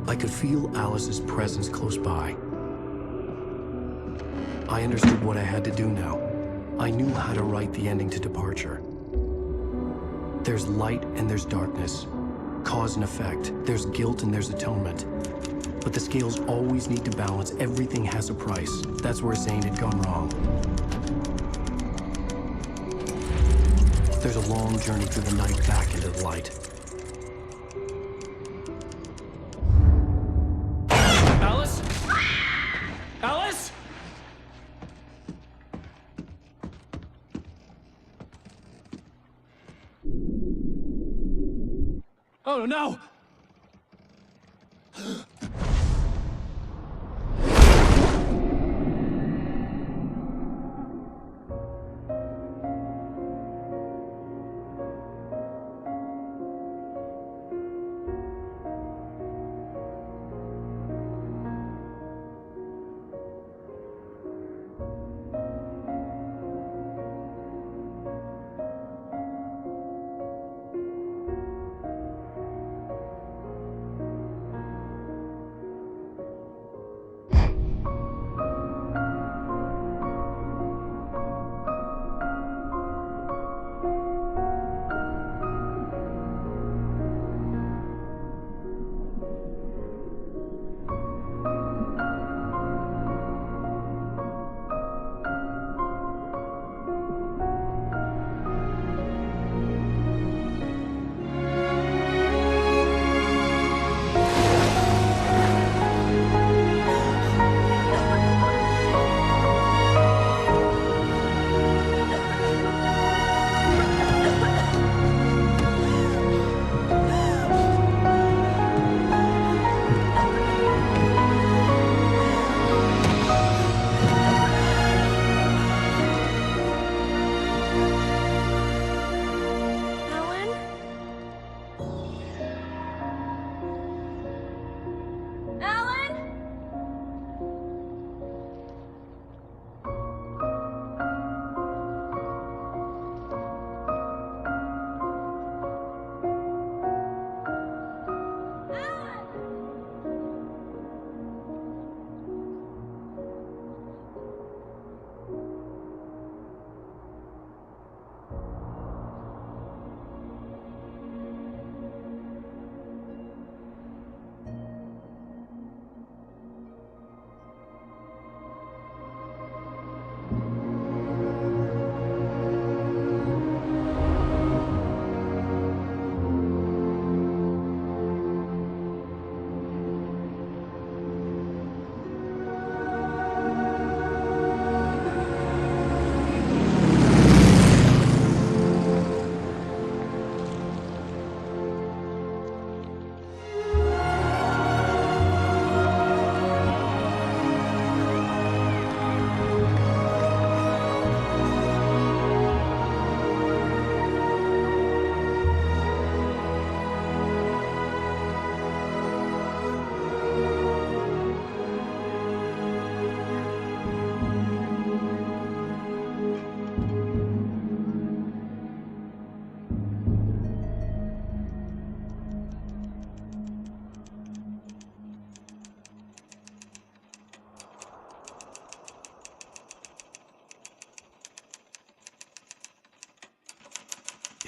I could feel Alice's presence close by. I understood what I had to do now. I knew how to write the ending to Departure. There's light and there's darkness. Cause and effect. There's guilt and there's atonement. But the scales always need to balance. Everything has a price. That's where Zane had gone wrong. There's a long journey through the night back into the light. Alice? Alice? Oh no!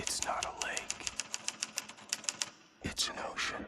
It's not a lake. It's an ocean.